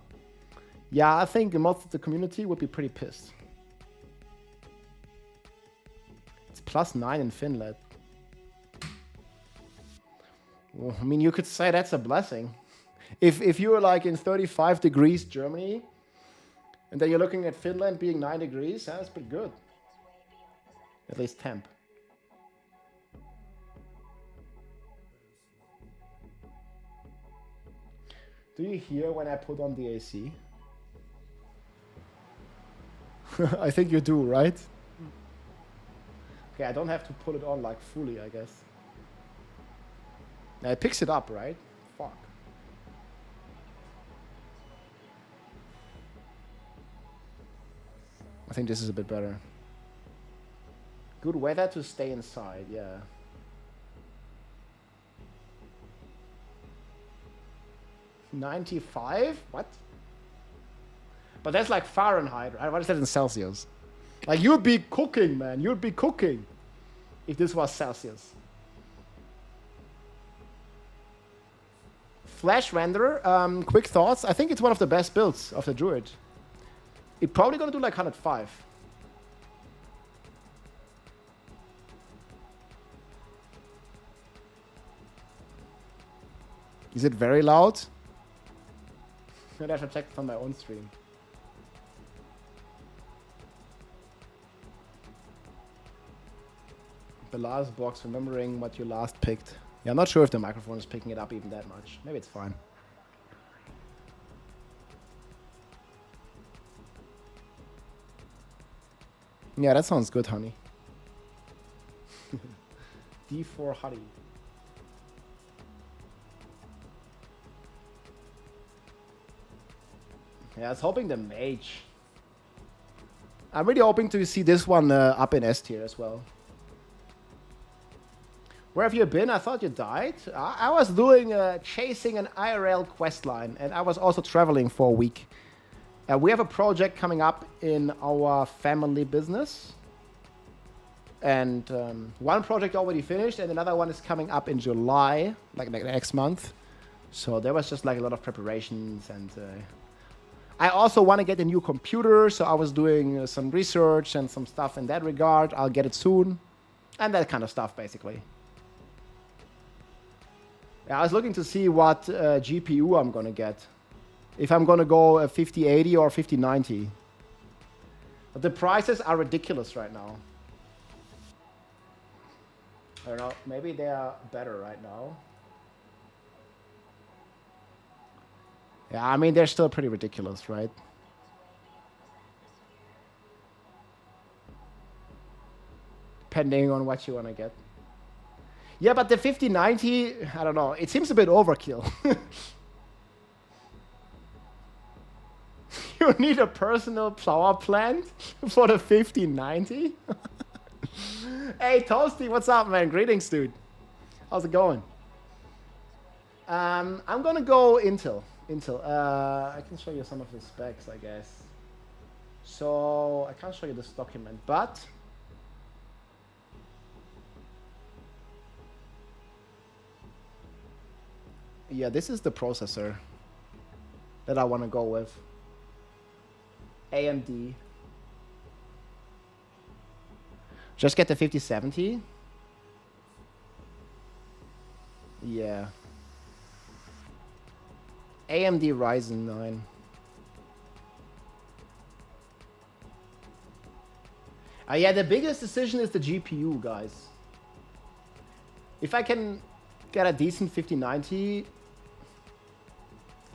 yeah, I think most of the community would be pretty pissed. It's +9 in Finland. Well, I mean, you could say that's a blessing. If you were like in 35 degrees Germany, and then you're looking at Finland being 9 degrees, that's pretty good. At least temp. Do you hear when I put on the AC? I think you do, right? Okay, I don't have to put it on like fully, I guess. Now it picks it up, right? Fuck. I think this is a bit better. Good weather to stay inside, yeah. $95? What? But that's like Fahrenheit, right? What is that in Celsius? Like, you'd be cooking, man. You'd be cooking if this was Celsius. Flash renderer, quick thoughts. I think it's one of the best builds of the Druid. It's probably gonna do like 105. Is it very loud? Maybe I should check it on my own stream. The last box, remembering what you last picked. Yeah, I'm not sure if the microphone is picking it up even that much. Maybe it's fine. Yeah, that sounds good, honey. D4 honey. Yeah, I was hoping the mage. I'm really hoping to see this one up in S tier as well. Where have you been? I thought you died. I was doing chasing an IRL quest line, and I was also traveling for a week. We have a project coming up in our family business. And one project already finished, and another one is coming up in July, like next month. So there was just like a lot of preparations, and I also want to get a new computer, so I was doing some research and some stuff in that regard. I'll get it soon, and that kind of stuff, basically. Yeah, I was looking to see what GPU I'm going to get. If I'm going to go a 5080 or 5090. But the prices are ridiculous right now. I don't know, maybe they are better right now. Yeah, I mean, they're still pretty ridiculous, right? Depending on what you want to get. Yeah, but the 5090, I don't know, it seems a bit overkill. You need a personal power plant for the 5090? Hey, Toasty, what's up, man? Greetings, dude. How's it going? I'm gonna go Intel. I can show you some of the specs, I guess. So, I can't show you this document, but... yeah, this is the processor that I want to go with. AMD. Just get the 5070. Yeah. AMD Ryzen 9. Yeah, the biggest decision is the GPU, guys. If I can get a decent 5090,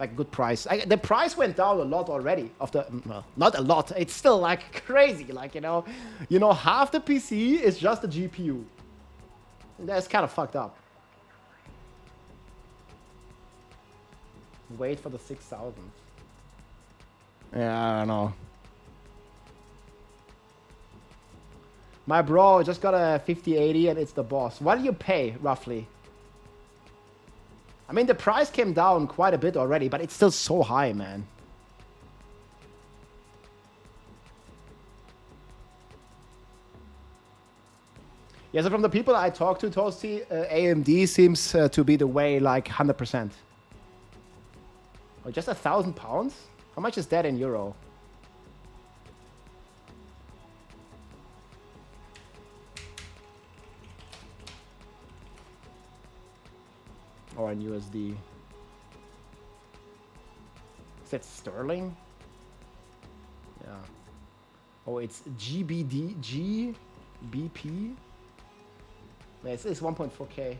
like good price. The price went down a lot already. Well, not a lot. It's still like crazy. Like, you know, half the PC is just the GPU. That's kind of fucked up. Wait for the 6000. Yeah, I don't know. My bro just got a 5080 and it's the boss. What do you pay, roughly? I mean, the price came down quite a bit already, but it's still so high, man. Yeah, so from the people I talked to, Toasty, AMD seems to be the way, like 100%. Oh, just £1,000? How much is that in euro? Or in USD? Is that sterling? Yeah. Oh, it's GBP? Yeah, it's 1.4K.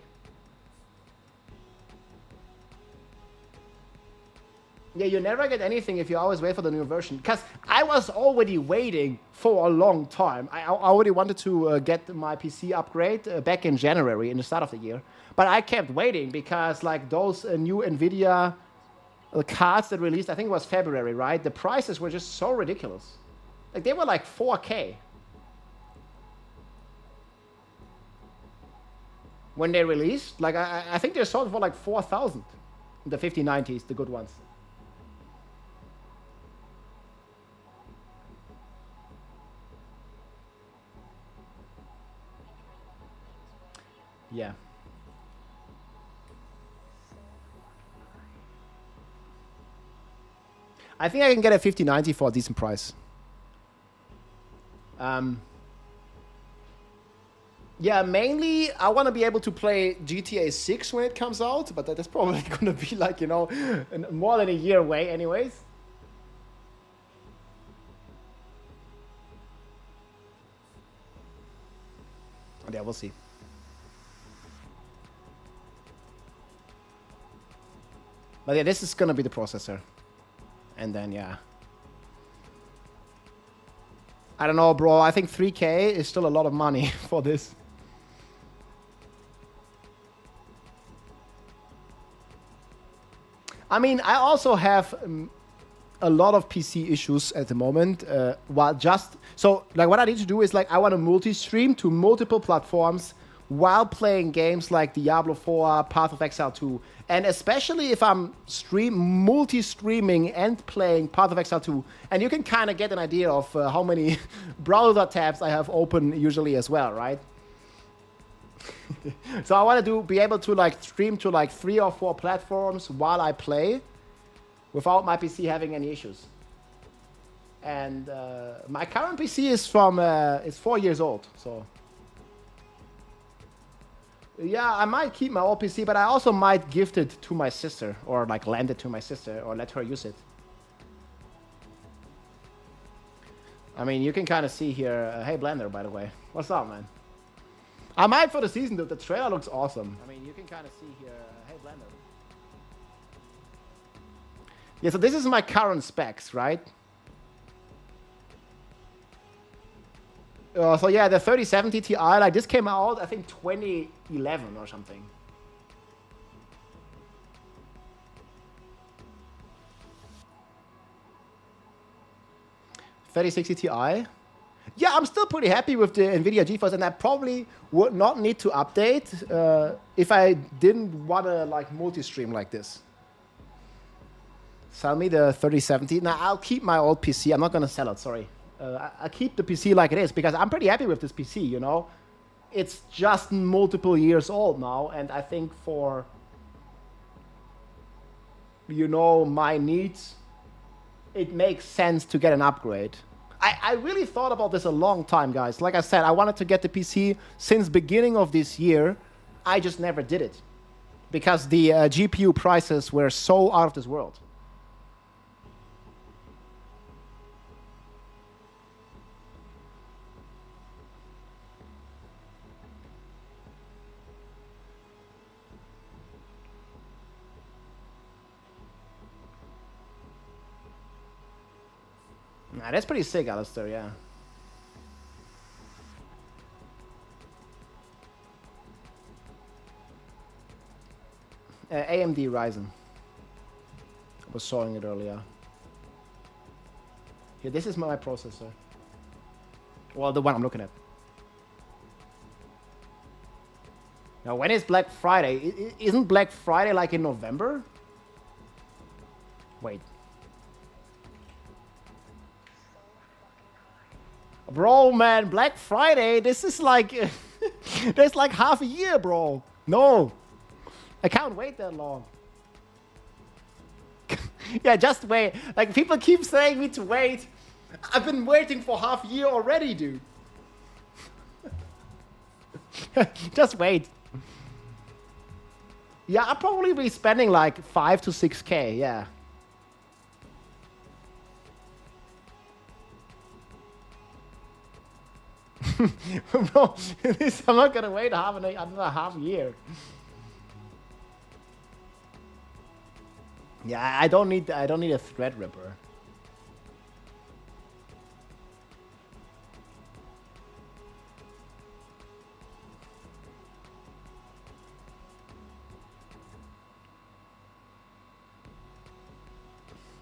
Yeah, you never get anything if you always wait for the new version. Because I was already waiting for a long time. I already wanted to get my PC upgrade back in January, in the start of the year. But I kept waiting because like those new NVIDIA cards that released, I think it was February, right? The prices were just so ridiculous. Like they were like 4K. When they released, like I think they sold for like 4,000. The 5090s, the good ones. Yeah. I think I can get a 5090 for a decent price. Yeah, mainly I want to be able to play GTA 6 when it comes out, but that's probably going to be like, you know, more than a year away anyways. Yeah, we'll see. But yeah, this is going to be the processor. And then, yeah. I don't know, bro. I think 3K is still a lot of money for this. I mean, I also have a lot of PC issues at the moment. So, like, what I need to do is, like, I want to multi-stream to multiple platforms while playing games like Diablo 4, Path of Exile 2. And especially if I'm multi-streaming and playing Path of Exile 2. And you can kind of get an idea of how many browser tabs I have open usually as well, right? So I want to be able to like stream to like 3 or 4 platforms while I play without my PC having any issues. And my current PC is 4 years old, so... Yeah, I might keep my old PC, but I also might gift it to my sister, or like lend it to my sister, or let her use it. I mean, you can kind of see here. Hey, Blender, by the way, what's up, man? I might for the season, dude. The trailer looks awesome. I mean, you can kind of see here. Hey, Blender. Yeah, so this is my current specs, right? So yeah, the 3070 Ti, like this came out, I think 2011 or something. $3060 Ti. Yeah, I'm still pretty happy with the NVIDIA GeForce, and I probably would not need to update if I didn't want to like multi-stream like this. Sell me the 3070. Now I'll keep my old PC. I'm not gonna sell it. Sorry. I keep the PC like it is because I'm pretty happy with this PC, you know. It's just multiple years old now, and I think for, you know, my needs, it makes sense to get an upgrade. I really thought about this a long time, guys. Like I said, I wanted to get the PC since beginning of this year. I just never did it because the GPU prices were so out of this world. Nah, that's pretty sick, Alistair, yeah. AMD Ryzen. I was showing it earlier. Here, this is my processor. Well, the one I'm looking at. Now, when is Black Friday? Isn't Black Friday like in November? Wait. Bro, man, Black Friday, this is like... there's like half a year, bro. No. I can't wait that long. Yeah, just wait. Like, people keep saying me to wait. I've been waiting for half a year already, dude. Just wait. Yeah, I'll probably be spending like 5 to 6K, yeah. Bro, I'm not gonna wait another half year. Yeah, I don't need a Threadripper.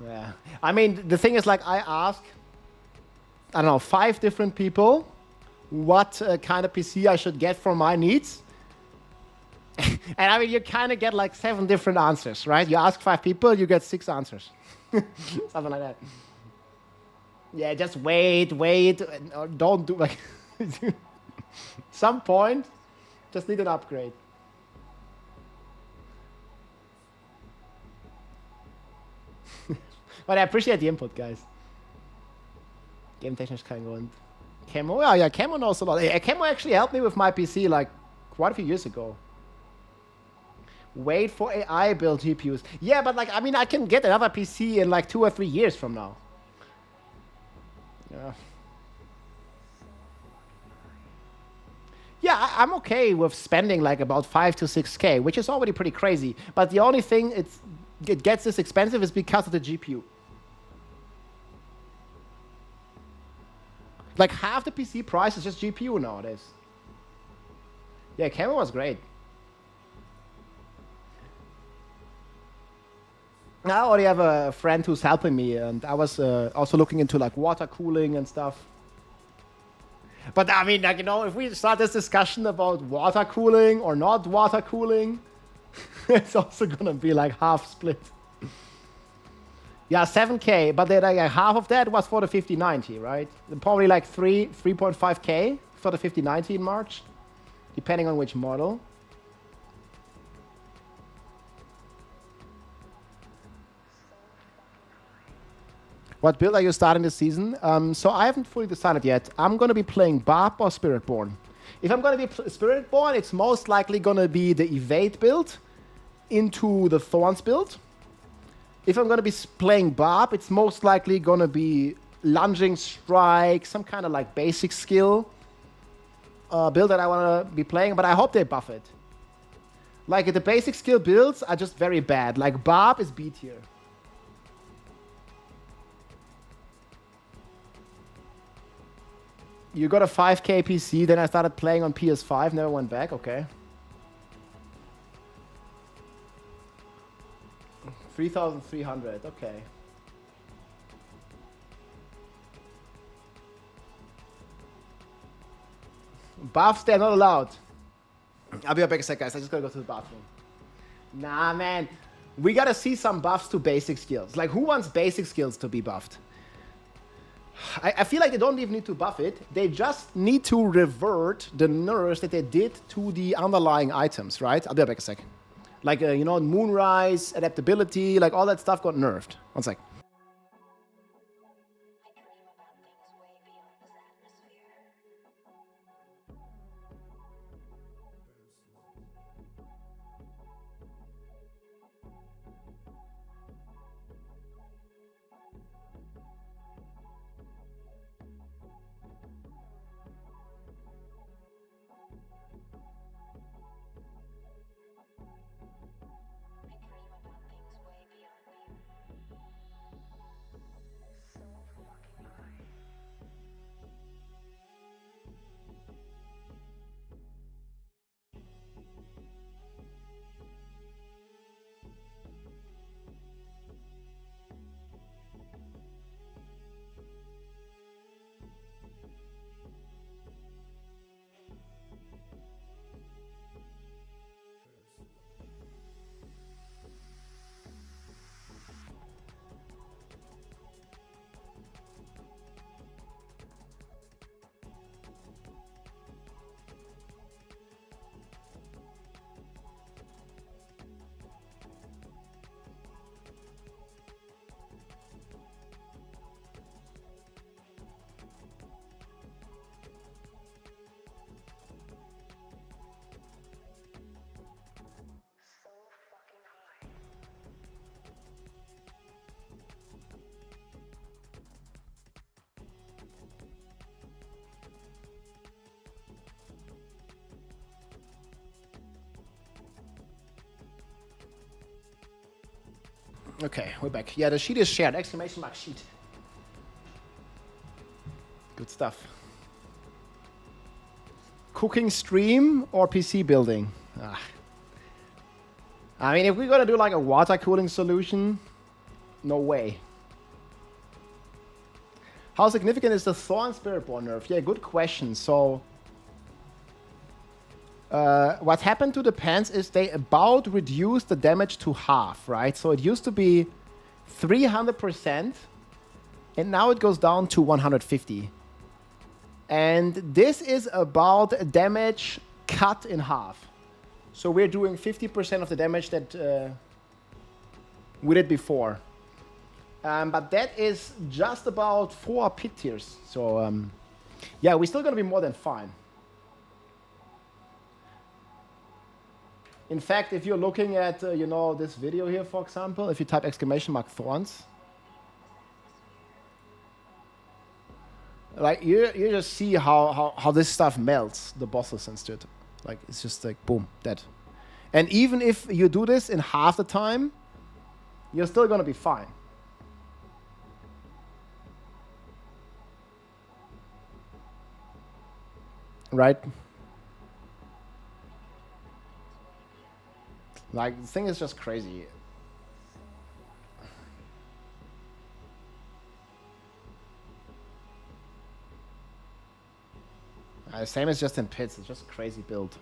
Yeah, I mean, the thing is, like, I ask, I don't know, 5 different people what kind of PC I should get for my needs. And I mean, you kind of get like 7 different answers, right? You ask 5 people, you get 6 answers. Something like that. Yeah, just wait, or don't do like... Some point, just need an upgrade. But I appreciate the input, guys. Game technisch kein Grund. Camo? Oh, yeah, Camo knows a lot. Yeah, Camo actually helped me with my PC like quite a few years ago. Wait for AI build GPUs. Yeah, but like, I mean, I can get another PC in like 2 or 3 years from now. Yeah. Yeah, I'm okay with spending like about 5 to 6K, which is already pretty crazy. But the only thing it gets this expensive is because of the GPU. Like half the PC price is just GPU nowadays. Yeah, Camo was great. I already have a friend who's helping me, and I was also looking into like water cooling and stuff. But I mean, like, you know, if we start this discussion about water cooling or not water cooling, it's also gonna be like half split. Yeah, 7K, but then like half of that was for the 5090, right? Probably like 3.5K for the 5090 in March, depending on which model. What build are you starting this season? So I haven't fully decided yet. I'm going to be playing Barb or Spiritborn. If I'm going to be Spiritborn, it's most likely going to be the Evade build into the Thorns build. If I'm going to be playing Barb, it's most likely going to be Lunging Strike, some kind of like basic skill build that I want to be playing, but I hope they buff it. Like, the basic skill builds are just very bad. Like, Barb is B tier. You got a 5K PC, then I started playing on PS5, never went back, okay. 3,300, okay. Buffs, they're not allowed. I'll be right back a sec, guys. I just gotta go to the bathroom. Nah, man. We gotta see some buffs to basic skills. Like, who wants basic skills to be buffed? I feel like they don't even need to buff it. They just need to revert the nerfs that they did to the underlying items, right? I'll be right back a sec. Like, you know, Moonrise, adaptability, like all that stuff got nerfed. One sec. Okay, we're back. Yeah, the sheet is shared. Exclamation mark sheet. Good stuff. Cooking stream or PC building? Ah. I mean, if we're gonna do like a water cooling solution, no way. How significant is the Thorn Spiritborn nerf? Yeah, good question. So, what happened to the pants is they about reduced the damage to half, right? So it used to be 300%, and now it goes down to 150. And this is about damage cut in half. So we're doing 50% of the damage that we did before. But that is just about 4 pit tiers. So yeah, we're still gonna be more than fine. In fact, if you're looking at, you know, this video here, for example, if you type exclamation mark thorns, like you just see how this stuff melts the bosses and shit. Like it's just like boom, dead. And even if you do this in half the time, you're still gonna be fine. Right? Like the thing is just crazy. Same as just in pits, it's just crazy build.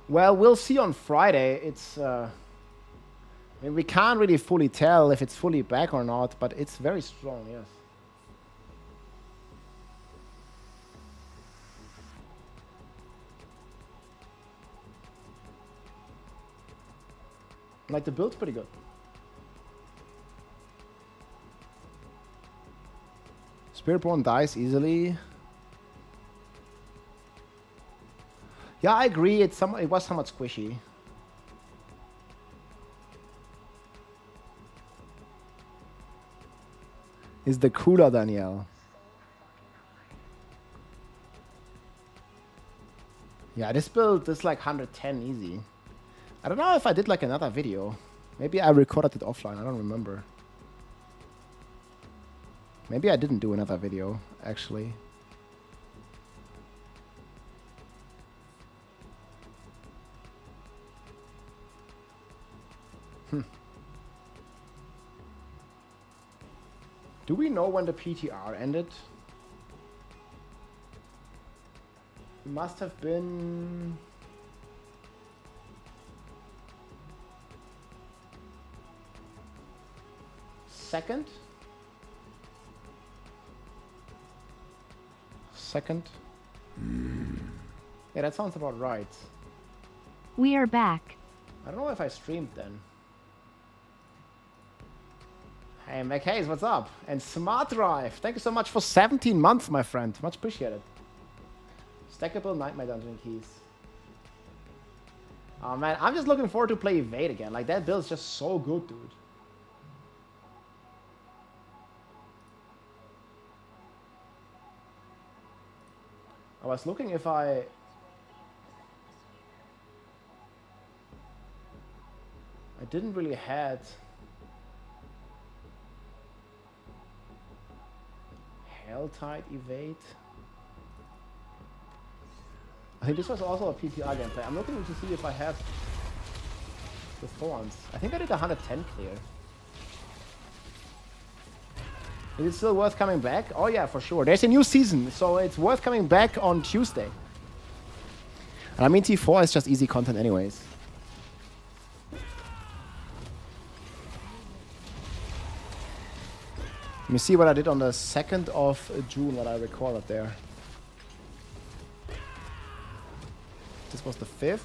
Well, we'll see on Friday. It's I mean, we can't really fully tell if it's fully back or not, but it's very strong, yes. Like the build's pretty good. Spiritborn dies easily. Yeah, I agree. It was somewhat squishy. Is the cooler, Danielle? Yeah, this build is like 110 easy. I don't know if I did like another video. Maybe I recorded it offline. I don't remember. Maybe I didn't do another video, actually. Do we know when the PTR ended? It must have been... Second? Yeah, that sounds about right. We are back. I don't know if I streamed then. Hey, McHaze, what's up? And Smart Drive, thank you so much for 17 months, my friend. Much appreciated. Stackable Nightmare Dungeon keys. Oh man, I'm just looking forward to play Evade again. Like, that build's just so good, dude. I was looking if I didn't really had Helltide Evade. I think this was also a PTR gameplay. I'm looking to see if I have the Thorns. I think I did 110 clear. Is it still worth coming back? Oh yeah, for sure. There's a new season, so it's worth coming back on Tuesday. And I mean, T4 is just easy content anyways. Let me see what I did on the 2nd of June, what I recorded there. This was the 5th.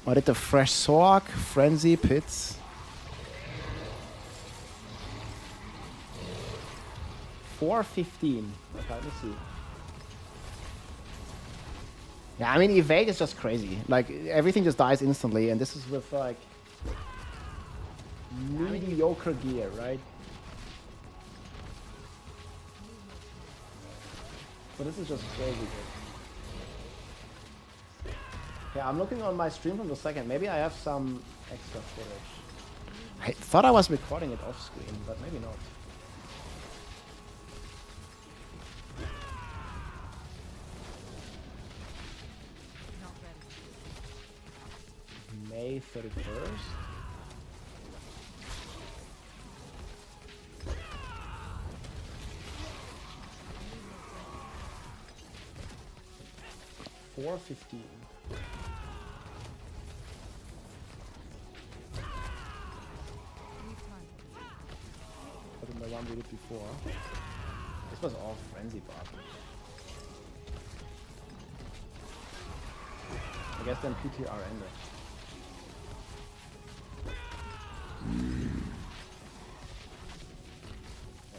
I did the Fresh Sork, Frenzy, Pits. 4:15. Okay, let me see. Yeah, I mean, Evade is just crazy. Like, everything just dies instantly, and this is with, like, mediocre gear, right? But this is just crazy good. Okay, I'm looking on my stream from the second. Maybe I have some extra footage. I thought I was recording it off screen, but maybe not. May 31st. $4.15. The one we did before. This was all frenzy bot. I guess then PTR ended.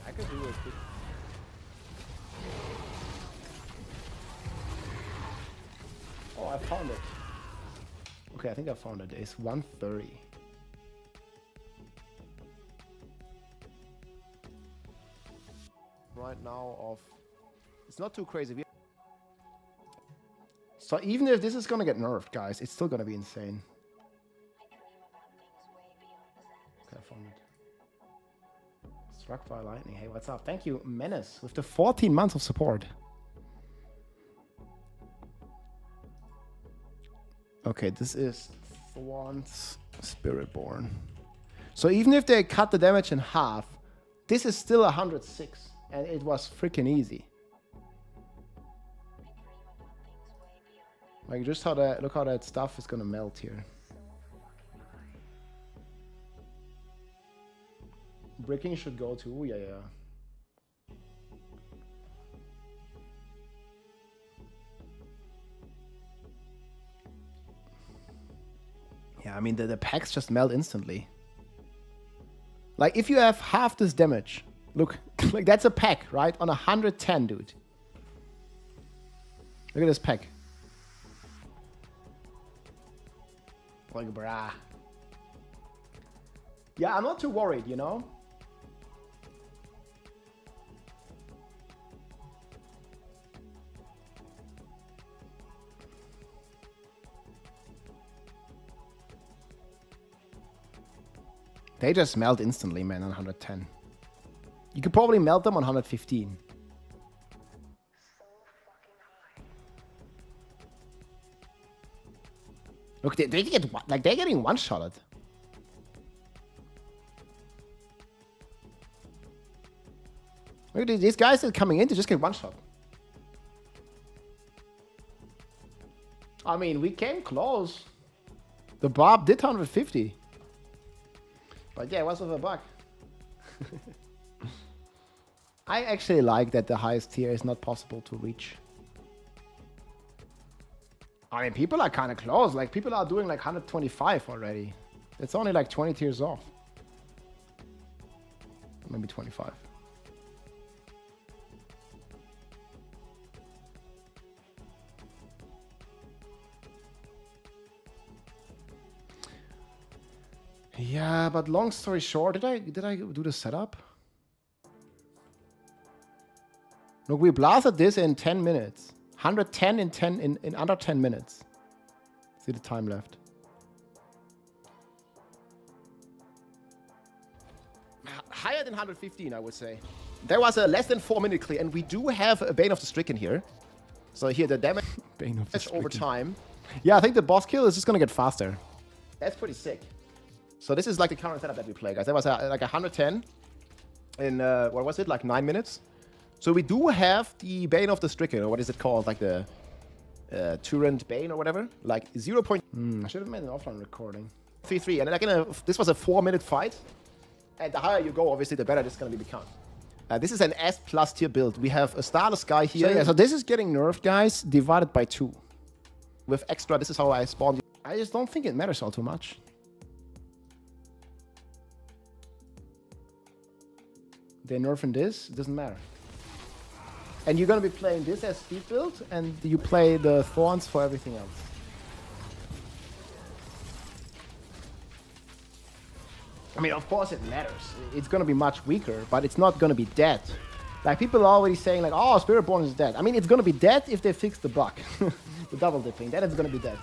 I could do it. Oh, I found it. Okay, I think I found it. It's 1:30. Right now of it's not too crazy. So even if this is gonna get nerfed, guys, it's still gonna be insane. Okay, I found it. Struck by lightning. Hey, what's up? Thank you, Menace, with the 14 months of support. Okay, this is Thorn's Spiritborn. So even if they cut the damage in half, this is still 106. And it was freaking easy. Like just how that, look how that stuff is gonna melt here. Bricking should go too, yeah. Yeah, I mean the packs just melt instantly. Like if you have half this damage, look, like that's a pack, right? On 110, dude. Look at this pack. Like, brah. Yeah, I'm not too worried, you know? They just melt instantly, man, on 110. You could probably melt them on 115. Look, they get like they're getting one-shotted. Look at these guys that are coming in to just get one-shot. I mean, we came close. The Bob did 150. But yeah, it was with a bug. I actually like that the highest tier is not possible to reach. I mean, people are kind of close. Like, people are doing like 125 already. It's only like 20 tiers off. Maybe 25. Yeah, but long story short, did I do the setup? Look, we blasted this in 10 minutes. 110 in under 10 minutes. See the time left. Higher than 115, I would say. There was a less than 4-minute clear, and we do have a Bane of the Stricken here. So here the damage Bane of the Stricken over time. Yeah, I think the boss kill is just gonna get faster. That's pretty sick. So this is like the current setup that we play, guys. That was like 110 in what was it, like 9 minutes. So we do have the Bane of the Stricken, or what is it called, like the Turrent Bane or whatever, like 0. I should have made an offline recording. 3-3, and like this was a 4-minute fight, and the higher you go, obviously, the better this is gonna be become. This is an S+ tier build. We have a Starless guy here. So, yeah, so this is getting nerfed, guys, divided by 2. With extra, this is how I spawned. I just don't think it matters all too much. They're nerfing this, it doesn't matter. And you're gonna be playing this as speed build, and you play the Thorns for everything else. I mean, of course it matters. It's gonna be much weaker, but it's not gonna be dead. Like, people are already saying, like, oh, Spiritborn is dead. I mean, it's gonna be dead if they fix the bug. The double dipping. Then it's gonna be dead.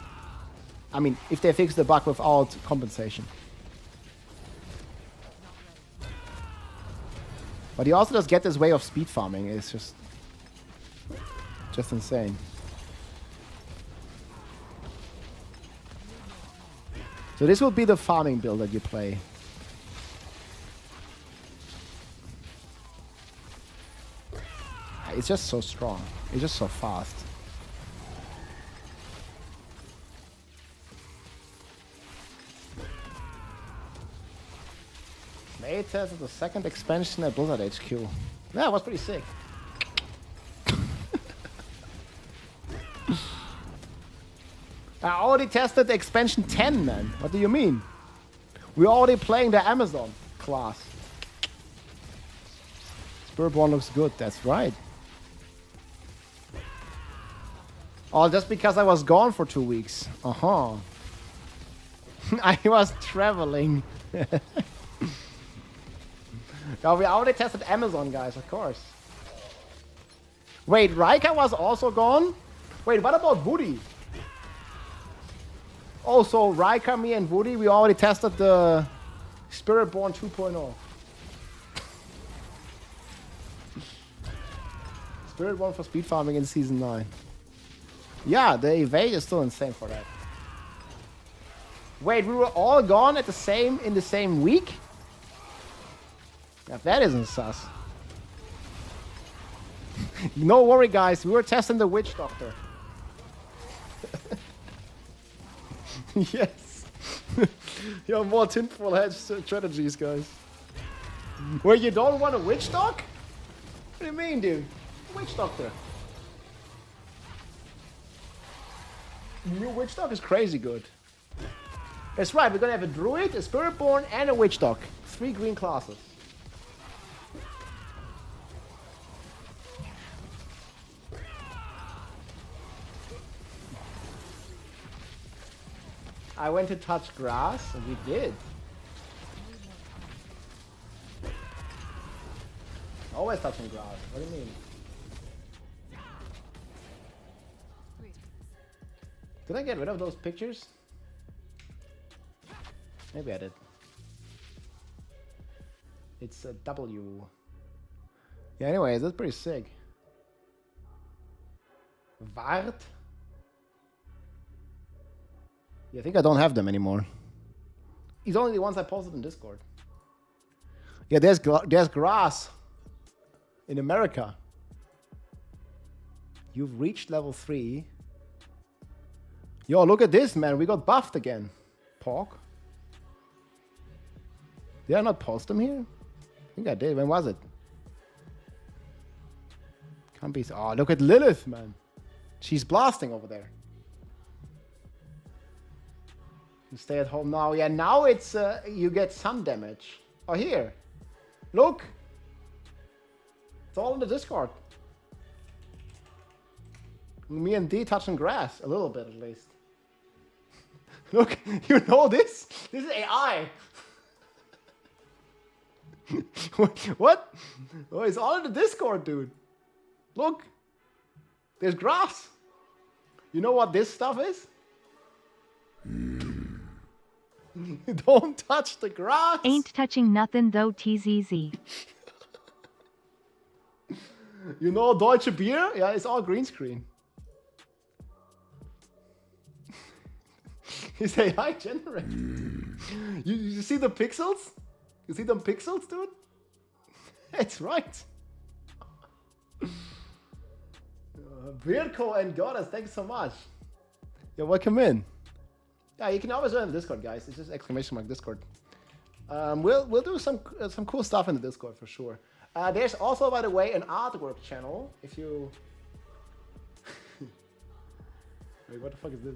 I mean, if they fix the bug without compensation. But he also does get this way of speed farming. It's just insane. So this will be the farming build that you play. It's just so strong. It's just so fast. May tested the second expansion at Blizzard HQ. Yeah, it was pretty sick. I already tested the expansion 10, man. What do you mean? We're already playing the Amazon class. Spiritborn looks good, that's right. Oh, just because I was gone for 2 weeks. Uh-huh. I was traveling. No, we already tested Amazon, guys, of course. Wait, Raika was also gone? Wait, what about Woody? Oh, so Raika, me, and Woody, we already tested the Spiritborn 2.0. Spiritborn for speed farming in Season 9. Yeah, the evade is still insane for that. Wait, we were all gone at in the same week? Yeah, that isn't sus. No worry, guys. We were testing the Witch Doctor. Yes. You have more tinfoil hedge strategies, guys. Where you don't want a Witch Doc? What do you mean, dude? Witch Doctor. New Witch Doc is crazy good. That's right, we're gonna have a Druid, a Spiritborn, and a Witch Doc. 3 green classes. I went to touch grass, and we did. Always touching grass. What do you mean? Did I get rid of those pictures? Maybe I did. It's a W. Yeah, anyways, that's pretty sick. Vart? Yeah, I think I don't have them anymore. It's only the ones I posted in Discord. Yeah, there's grass in America. You've reached level 3. Yo, look at this, man. We got buffed again. Pork. Did I not post them here? I think I did. When was it? Can't be. Oh, look at Lilith, man. She's blasting over there. You stay at home now. Yeah, now it's you get some damage. Oh, here. Look. It's all in the Discord. Me and D touching grass. A little bit, at least. Look, you know this? This is AI. What? Oh, it's all in the Discord, dude. Look. There's grass. You know what this stuff is? Don't touch the grass. Ain't touching nothing though, TZZ. You know Deutsche Beer? Yeah, it's all green screen. It's AI generated. You see the pixels? You see them pixels, dude? That's right. Beardco and Goddess, thanks so much. Yeah, welcome in. Yeah, you can always join the Discord, guys. It's just exclamation mark Discord. We'll do some cool stuff in the Discord for sure. There's also, by the way, an artwork channel. If you wait, what the fuck is this?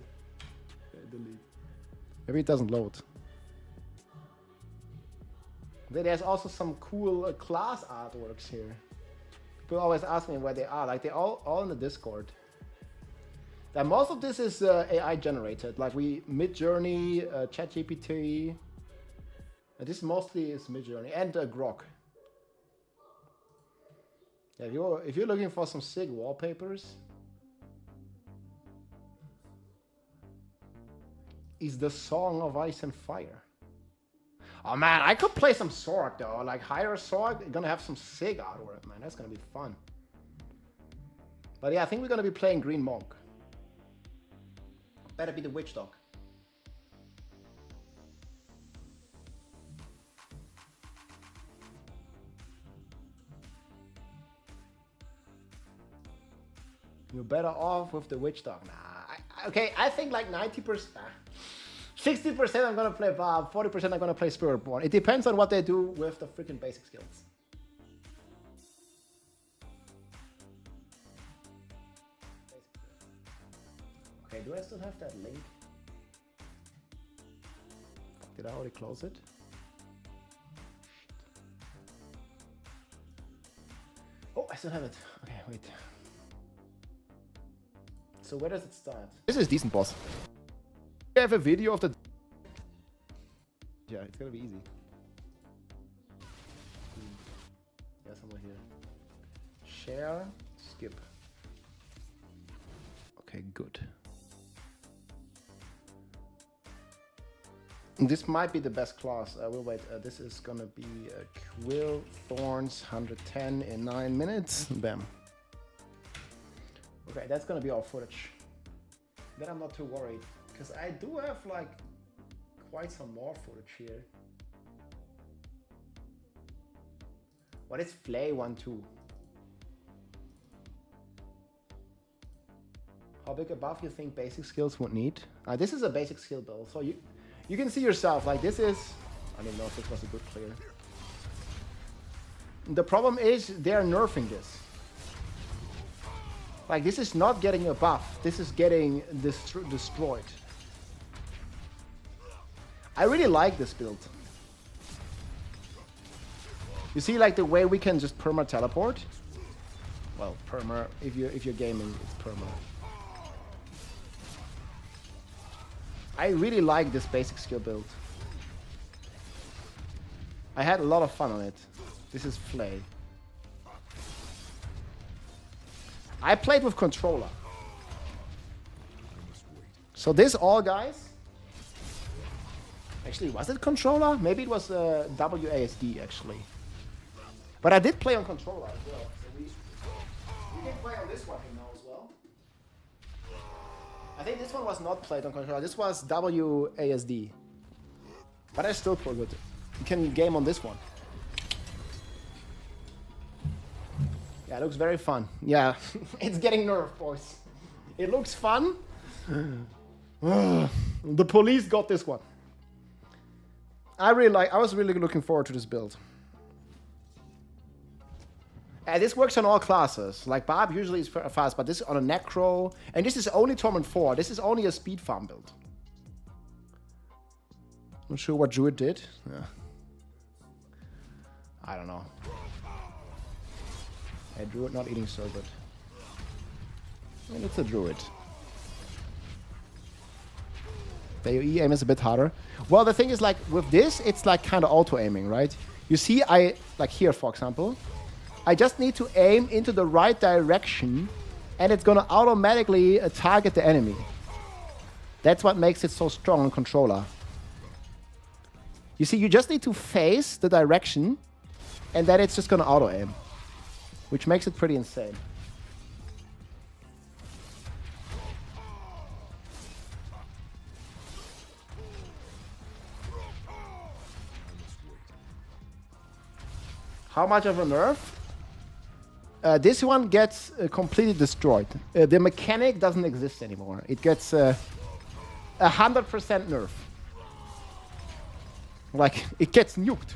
Delete. Maybe it doesn't load. There's also some cool class artworks here. People always ask me where they are. Like, they're all in the Discord. Now, most of this is AI generated. Like Midjourney, ChatGPT. This mostly is Midjourney and Grok. Yeah, if you're looking for some sick wallpapers, is the Song of Ice and Fire. Oh man, I could play some sword though. Like higher sword, gonna have some sick artwork, man. That's gonna be fun. But yeah, I think we're gonna be playing Green Monk. Better be the Witch Dog. You're better off with the Witch Dog. Nah, okay, I think like 90%, 60% I'm gonna play Bob, 40% I'm gonna play Spiritborn. It depends on what they do with the freaking basic skills. Okay, do I still have that link? Did I already close it? Oh, I still have it. Okay, wait. So where does it start? This is a decent boss. I have a video of the... Yeah, it's gonna be easy. Yeah, somewhere here. Share, skip. Okay, good. This might be the best class. I will wait. This is gonna be Quill Thorns 110 in 9 minutes. Bam. Okay, that's gonna be our footage. Then I'm not too worried, because I do have like quite some more footage here. What is Flay 1-2? How big a buff you think basic skills would need? This is a basic skill build, so you can see yourself, like this is... I don't know if this was a good clear. The problem is they're nerfing this. Like this is not getting a buff, this is getting destroyed. I really like this build. You see like the way we can just perma teleport? Well, perma, if you're gaming, it's perma. I really like this basic skill build. I had a lot of fun on it. This is Flay. I played with controller. So this all guys... Actually, was it controller? Maybe it was WASD actually. But I did play on controller as well. So we can play on this one now as well. I think this one was not played on controller. This was WASD. But I still play good. You can game on this one. Yeah, it looks very fun. Yeah, it's getting nerfed, boys. It looks fun. The police got this one. I was really looking forward to this build. This works on all classes. Like Barb usually is fast, but this is on a Necro. And this is only Torment 4. This is only a speed farm build. Not sure what Druid did. Yeah. I don't know. A Druid not eating so good. I mean, it's a Druid. The AoE aim is a bit harder. Well, the thing is, like, with this, it's like kind of auto-aiming, right? You see, like here, for example, I just need to aim into the right direction, and it's gonna automatically target the enemy. That's what makes it so strong on controller. You see, you just need to face the direction, and then it's just gonna auto-aim, which makes it pretty insane. How much of a nerf? This one gets completely destroyed. The mechanic doesn't exist anymore. It gets 100% nerf. Like, it gets nuked.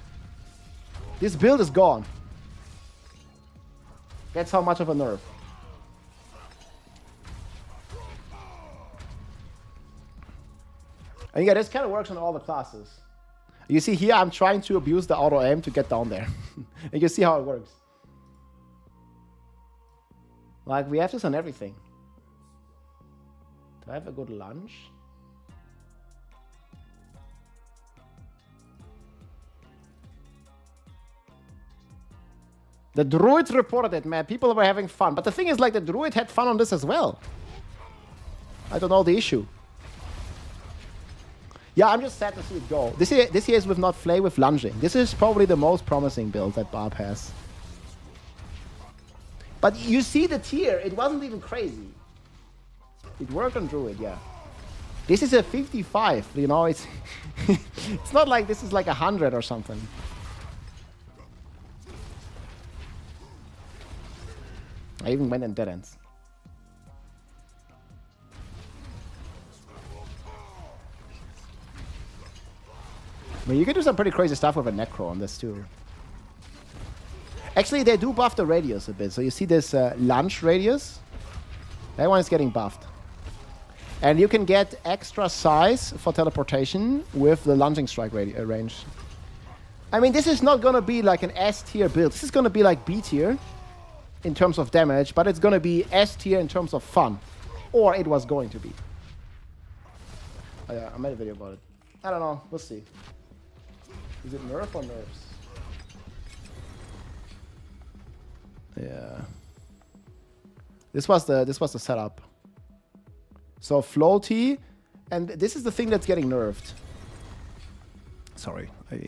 This build is gone. That's how much of a nerf. And yeah, this kind of works on all the classes. You see here, I'm trying to abuse the auto aim to get down there. And you see how it works. Like, we have this on everything. Do I have a good lunge? The druids reported it, man. People were having fun. But the thing is, like, the druid had fun on this as well. I don't know the issue. Yeah, I'm just sad to see it go. This here is with not flay with lunging. This is probably the most promising build that Barb has. But you see the tier, it wasn't even crazy. It worked on druid, yeah. This is a 55, you know, it's it's not like this is like 100 or something. I even went in dead ends. I mean, you can do some pretty crazy stuff with a Necro on this too. Actually, they do buff the radius a bit. So you see this lunge radius? That one is getting buffed. And you can get extra size for teleportation with the lunging strike range. I mean, this is not going to be like an S tier build. This is going to be like B tier in terms of damage, but it's going to be S tier in terms of fun. Or it was going to be. Oh, yeah, I made a video about it. I don't know. We'll see. Is it nerf or nerfs? Yeah. This was the setup. So floaty, and this is the thing that's getting nerfed. Sorry, I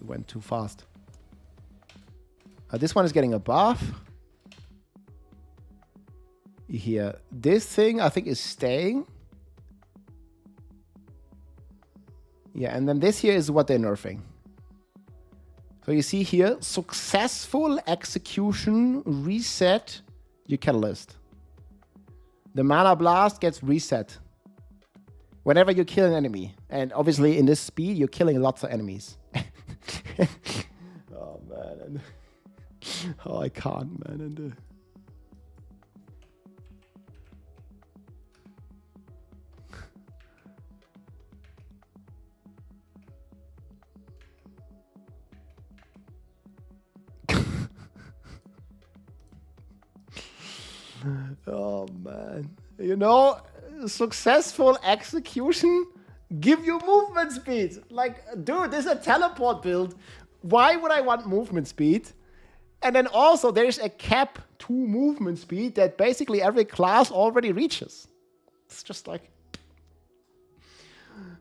went too fast. This one is getting a buff. Here, this thing I think is staying. Yeah, and then this here is what they're nerfing. So you see here, successful execution, reset your catalyst. The mana blast gets reset whenever you kill an enemy. And obviously in this speed, you're killing lots of enemies. Oh man. Oh, I can't, man. And, oh man, you know, successful execution give you movement speed. Like, dude, this is a teleport build. Why would I want movement speed? And then also there's a cap to movement speed that basically every class already reaches. It's just like,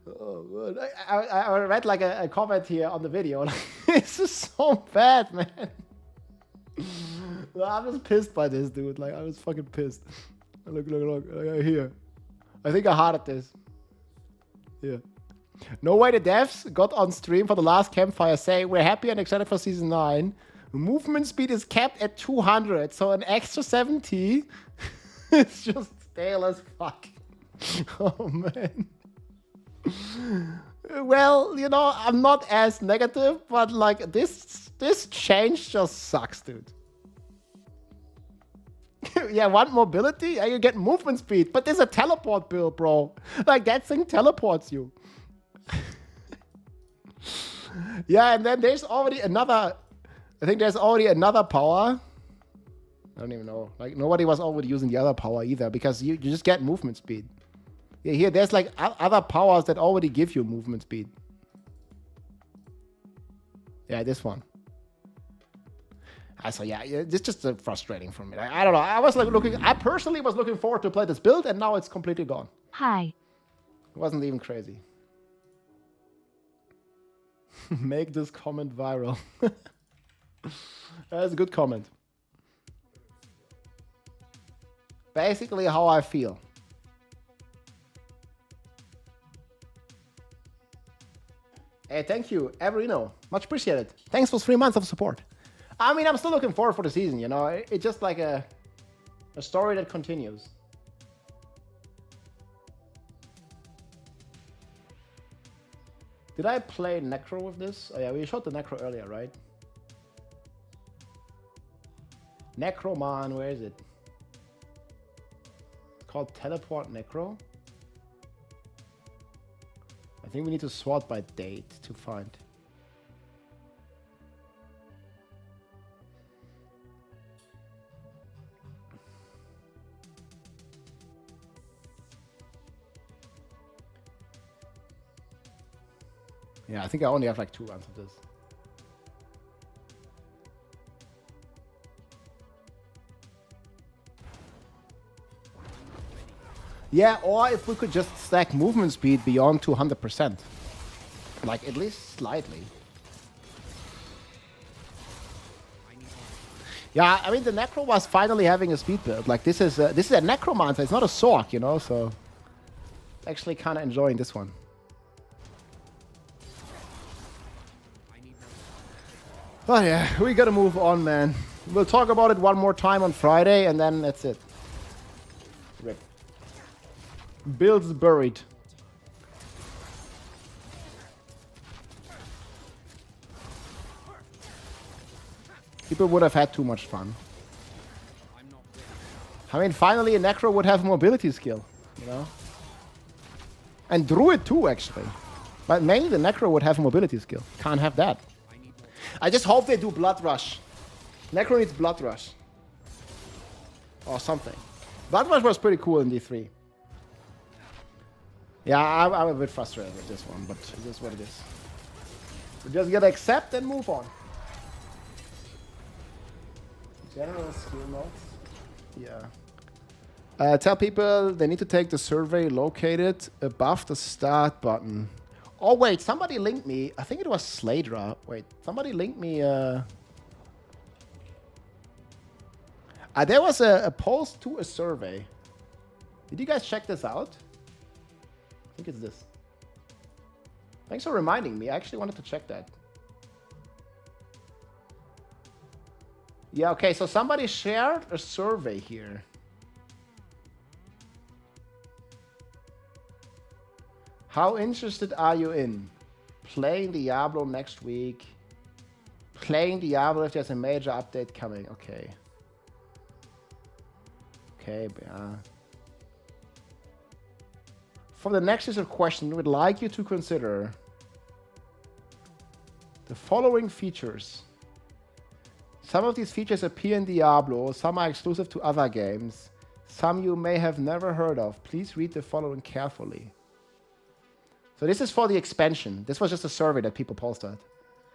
oh man. I read like a comment here on the video. This is so bad, man. I was pissed by this, dude. Like, I was fucking pissed. Look here. I think I hearted this. Yeah. No way the devs got on stream for the last campfire saying we're happy and excited for season 9. Movement speed is capped at 200, so an extra 70 is just stale as fuck. Oh man. Well, you know, I'm not as negative, but like this change just sucks, dude. Yeah, want mobility? Yeah, you get movement speed, but there's a teleport build, bro. Like, that thing teleports you. Yeah, and then there's already another, I think there's already another power. I don't even know. Like, nobody was already using the other power either, because you just get movement speed. Yeah, here, there's like other powers that already give you movement speed. Yeah, this one. So yeah, it's just frustrating for me. I don't know. I was like I personally was looking forward to play this build, and now it's completely gone. Hi. It wasn't even crazy. Make this comment viral. That's a good comment. Basically how I feel. Hey, thank you, Everino. Much appreciated. Thanks for 3 months of support. I mean, I'm still looking forward for the season, you know? It's just like a story that continues. Did I play Necro with this? Oh yeah, we shot the Necro earlier, right? Necroman, where is it? It's called Teleport Necro. I think we need to sort by date to find. Yeah, I think I only have like 2 runs of this. Yeah, or if we could just stack movement speed beyond 200%. Like, at least slightly. Yeah, I mean, the Necro was finally having a speed build. Like, this is a Necromancer. It's not a Sorc, you know, so... Actually kind of enjoying this one. Oh yeah, we gotta move on, man. We'll talk about it one more time on Friday, and then that's it. Rip. Builds buried. People would have had too much fun. I mean, finally a Necro would have mobility skill, you know? And Druid too, actually. But mainly the Necro would have mobility skill. Can't have that. I just hope they do Blood Rush. Necro needs Blood Rush. Or something. Blood Rush was pretty cool in D3. Yeah, I'm a bit frustrated with this one, but it is what it is. We just gotta accept and move on. General skill notes. Yeah. Tell people they need to take the survey located above the start button. Oh wait, somebody linked me. I think it was Sladra. Wait, somebody linked me. There was a post to a survey. Did you guys check this out? I think it's this. Thanks for reminding me. I actually wanted to check that. Yeah, okay, so somebody shared a survey here. How interested are you in playing Diablo next week? Playing Diablo if there's a major update coming. Okay. Okay, yeah. For the next user question, we would like you to consider the following features. Some of these features appear in Diablo, some are exclusive to other games, some you may have never heard of. Please read the following carefully. So this is for the expansion. This was just a survey that people posted.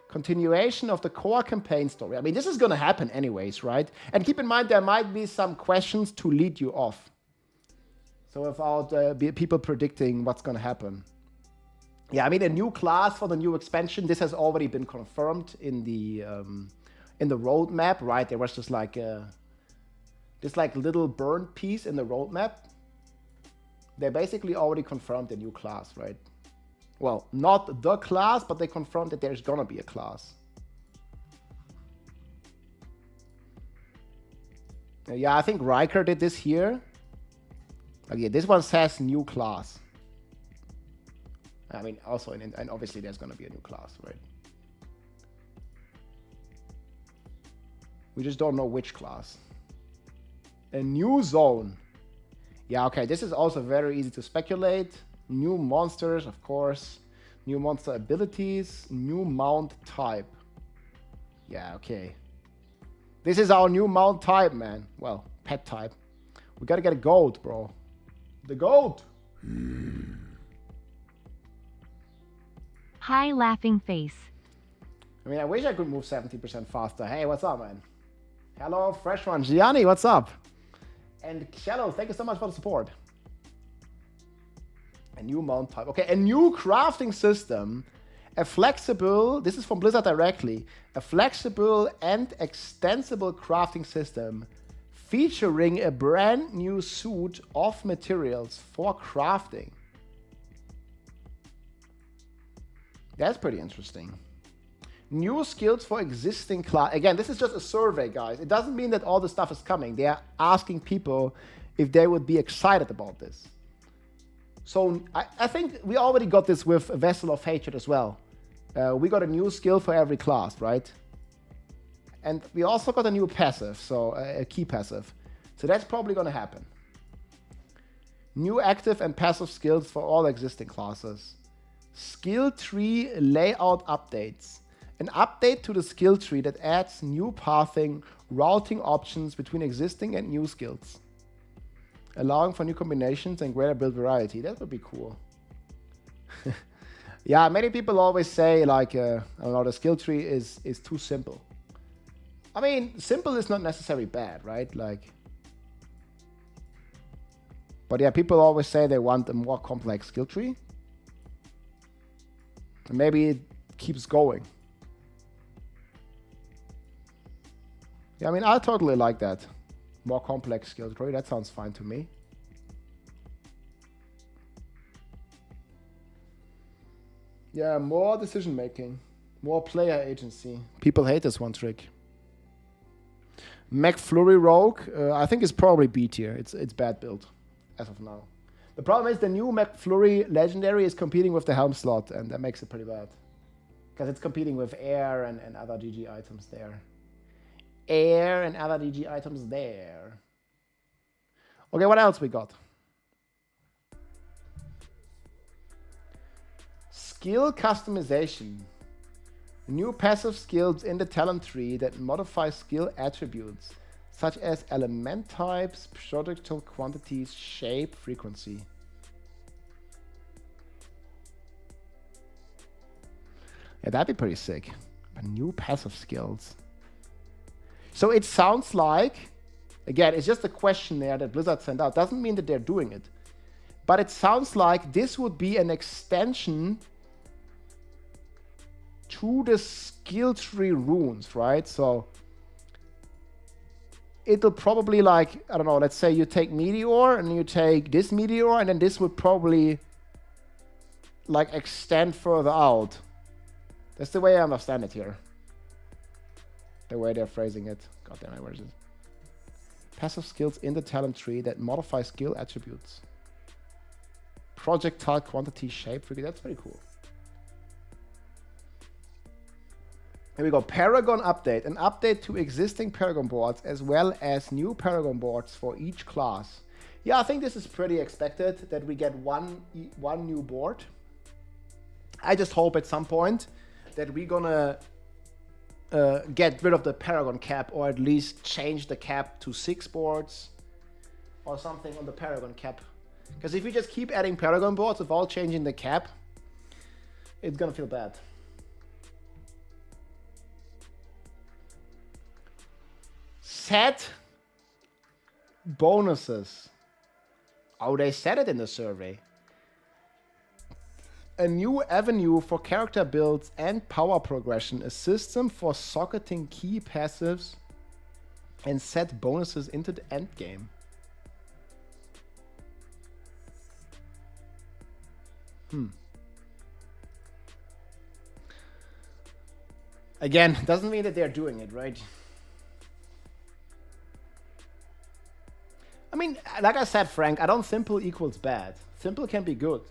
Continuation of the core campaign story. I mean, this is going to happen anyways, right? And keep in mind, there might be some questions to lead you off. So without people predicting what's going to happen. Yeah, I mean, a new class for the new expansion. This has already been confirmed in the roadmap, right? There was just like this like little burnt piece in the roadmap. They basically already confirmed the new class, right? Well, not the class, but they confirmed that there's gonna be a class. Yeah, I think Riker did this here. Okay, this one says new class. I mean, also, and obviously there's gonna be a new class, right? We just don't know which class. A new zone. Yeah, okay, this is also very easy to speculate. New monsters, of course. New monster abilities. New mount type. Yeah, okay. This is our new mount type, man. Well, pet type. We gotta get a goat, bro. The goat! Hi, laughing face. I mean, I wish I could move 70% faster. Hey, what's up, man? Hello, fresh one. Gianni, what's up? And Shallow, thank you so much for the support. A new mount type. Okay, a new crafting system. A flexible, this is from Blizzard directly, a flexible and extensible crafting system featuring a brand new suite of materials for crafting. That's pretty interesting. New skills for existing class. Again, this is just a survey, guys. It doesn't mean that all the stuff is coming. They are asking people if they would be excited about this. So I think we already got this with Vessel of Hatred as well. We got a new skill for every class, right? And we also got a new passive, so a key passive. So that's probably going to happen. New active and passive skills for all existing classes. Skill tree layout updates. An update to the skill tree that adds new pathing, routing options between existing and new skills, allowing for new combinations and greater build variety. That would be cool. Yeah, many people always say, like, I don't know, the skill tree is too simple. I mean, simple is not necessarily bad, right? Like, But yeah, people always say they want a more complex skill tree. And maybe it keeps going. Yeah, I mean, I totally like that. More complex skill tree, that sounds fine to me. Yeah, more decision making. More player agency. People hate this one trick. McFlurry Rogue, I think it's probably B tier. It's bad build, as of now. The problem is the new McFlurry Legendary is competing with the Helm slot, and that makes it pretty bad. Because it's competing with Air and other GG items there. Air and other DG items there. Okay, what else we got? Skill customization. New passive skills in the talent tree that modify skill attributes, such as element types, projectile quantities, shape, frequency. Yeah, that'd be pretty sick. But new passive skills. So it sounds like, again, it's just a questionnaire that Blizzard sent out. Doesn't mean that they're doing it. But it sounds like this would be an extension to the skill tree runes, right? So it'll probably, like, I don't know, let's say you take Meteor and you take this Meteor, and then this would probably like extend further out. That's the way I understand it here. The way they're phrasing it. God damn it, where is it? Passive skills in the talent tree that modify skill attributes. Projectile quantity, shape, frequency. That's pretty cool. Here we go. Paragon update. An update to existing Paragon boards as well as new Paragon boards for each class. Yeah, I think this is pretty expected that we get one new board. I just hope at some point that we're gonna get rid of the Paragon cap, or at least change the cap to 6 boards or something on the Paragon cap. Because if we just keep adding Paragon boards without changing the cap, it's gonna feel bad. Set bonuses. Oh, they said it in the survey. A new avenue for character builds and power progression, a system for socketing key passives and set bonuses into the end game. Again, doesn't mean that they're doing it, right? I mean, like I said, Frank, I don't simple equals bad. Simple can be good,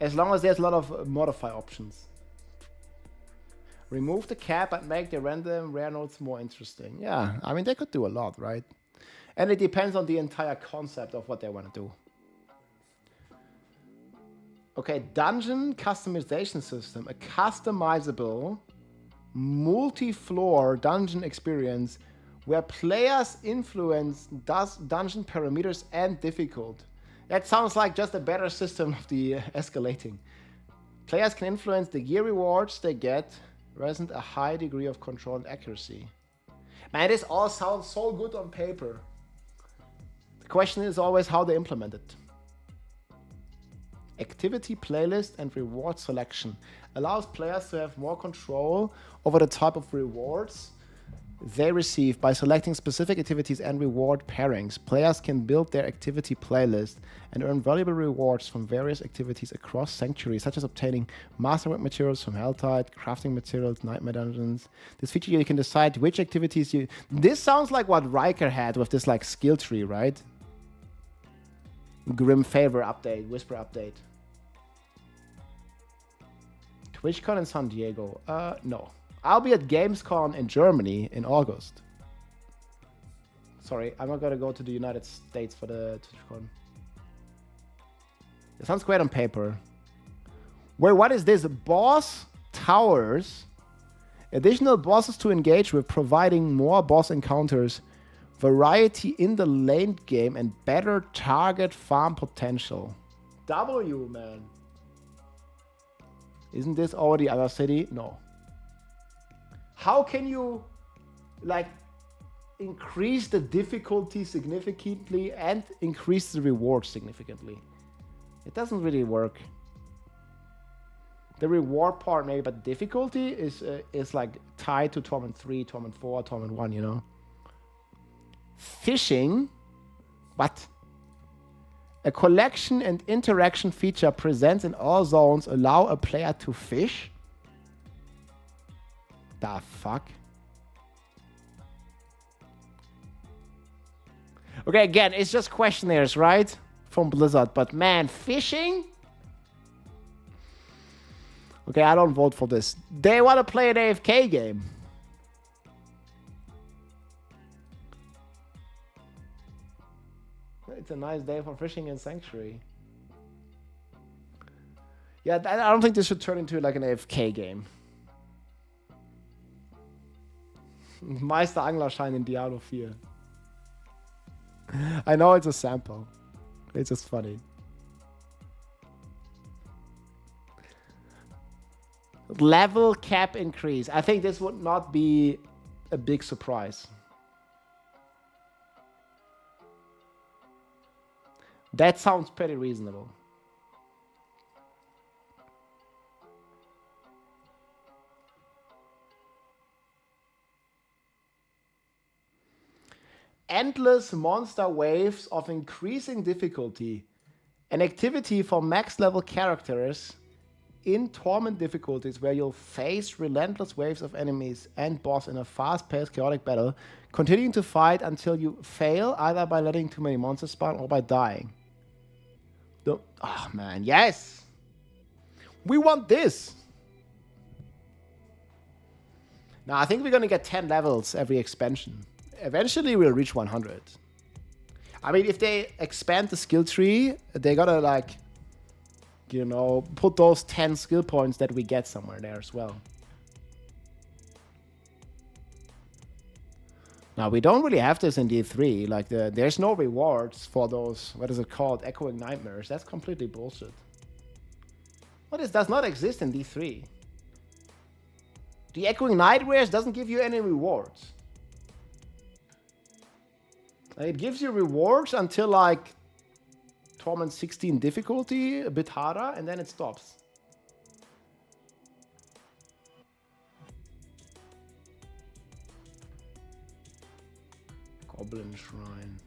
as long as there's a lot of modify options. Remove the cap and make the random rare nodes more interesting. Yeah, I mean, they could do a lot, right? And it depends on the entire concept of what they want to do. Okay, dungeon customization system. A customizable multi-floor dungeon experience where players influence dungeon parameters and difficult. That sounds like just a better system of the escalating. Players can influence the gear rewards they get, present a high degree of control and accuracy. Man, this all sounds so good on paper. The question is always how they implement it. Activity playlist and reward selection allows players to have more control over the type of rewards they receive by selecting specific activities and reward pairings. Players can build their activity playlist and earn valuable rewards from various activities across Sanctuary, such as obtaining masterwork materials from Helltide, crafting materials, nightmare dungeons. This feature, you can decide which activities you... This sounds like what Riker had with this like skill tree, right? Grim Favor update, Whisper update. TwitchCon in San Diego? No. I'll be at Gamescom in Germany in August. Sorry, I'm not gonna go to the United States for the TwitchCon. It sounds great on paper. Wait, what is this? Boss towers. Additional bosses to engage with, providing more boss encounters, variety in the late game, and better target farm potential. W, man. Isn't this already other city? No. How can you, like, increase the difficulty significantly and increase the reward significantly. It doesn't really work. The reward part maybe, but difficulty is like tied to Torment 3, Torment 4, Torment 1, you know. Fishing, what? A collection and interaction feature presents in all zones allow a player to fish? The fuck? Okay, again, it's just questionnaires, right? From Blizzard, but man, fishing? Okay, I don't vote for this. They want to play an AFK game. It's a nice day for fishing in Sanctuary. Yeah, I don't think this should turn into like an AFK game. Meister Anglerschein in Diablo 4. I know it's a sample. It's just funny. Level cap increase. I think this would not be a big surprise. That sounds pretty reasonable. Endless monster waves of increasing difficulty. An activity for max level characters in torment difficulties where you'll face relentless waves of enemies and boss in a fast-paced chaotic battle, continuing to fight until you fail either by letting too many monsters spawn or by dying. Oh man, yes! We want this! Now I think we're gonna get 10 levels every expansion. Eventually we'll reach 100. I mean, if they expand the skill tree, they gotta like, you know, put those 10 skill points that we get somewhere there as well. Now, we don't really have this in D3. Like, there's no rewards for those, what is it called, Echoing Nightmares. That's completely bullshit. What is does not exist in D3? The Echoing Nightmares doesn't give you any rewards. It gives you rewards until, like, Torment 16 difficulty, a bit harder, and then it stops. Goblin Shrine.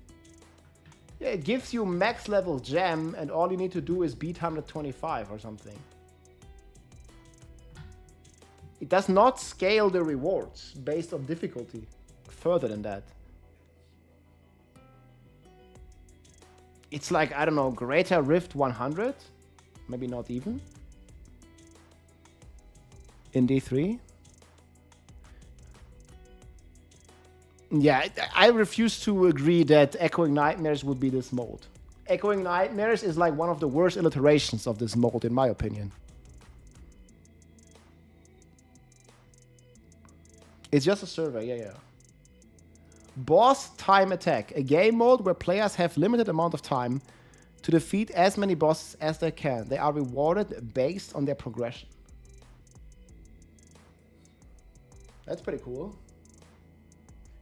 Yeah, it gives you max level gem, and all you need to do is beat 125 or something. It does not scale the rewards based on difficulty further than that. It's like, I don't know, Greater Rift 100? Maybe not even. In D3? Yeah, I refuse to agree that Echoing Nightmares would be this mode. Echoing Nightmares is like one of the worst iterations of this mode, in my opinion. It's just a survey, yeah. Boss Time Attack, a game mode where players have limited amount of time to defeat as many bosses as they can. They are rewarded based on their progression. That's pretty cool.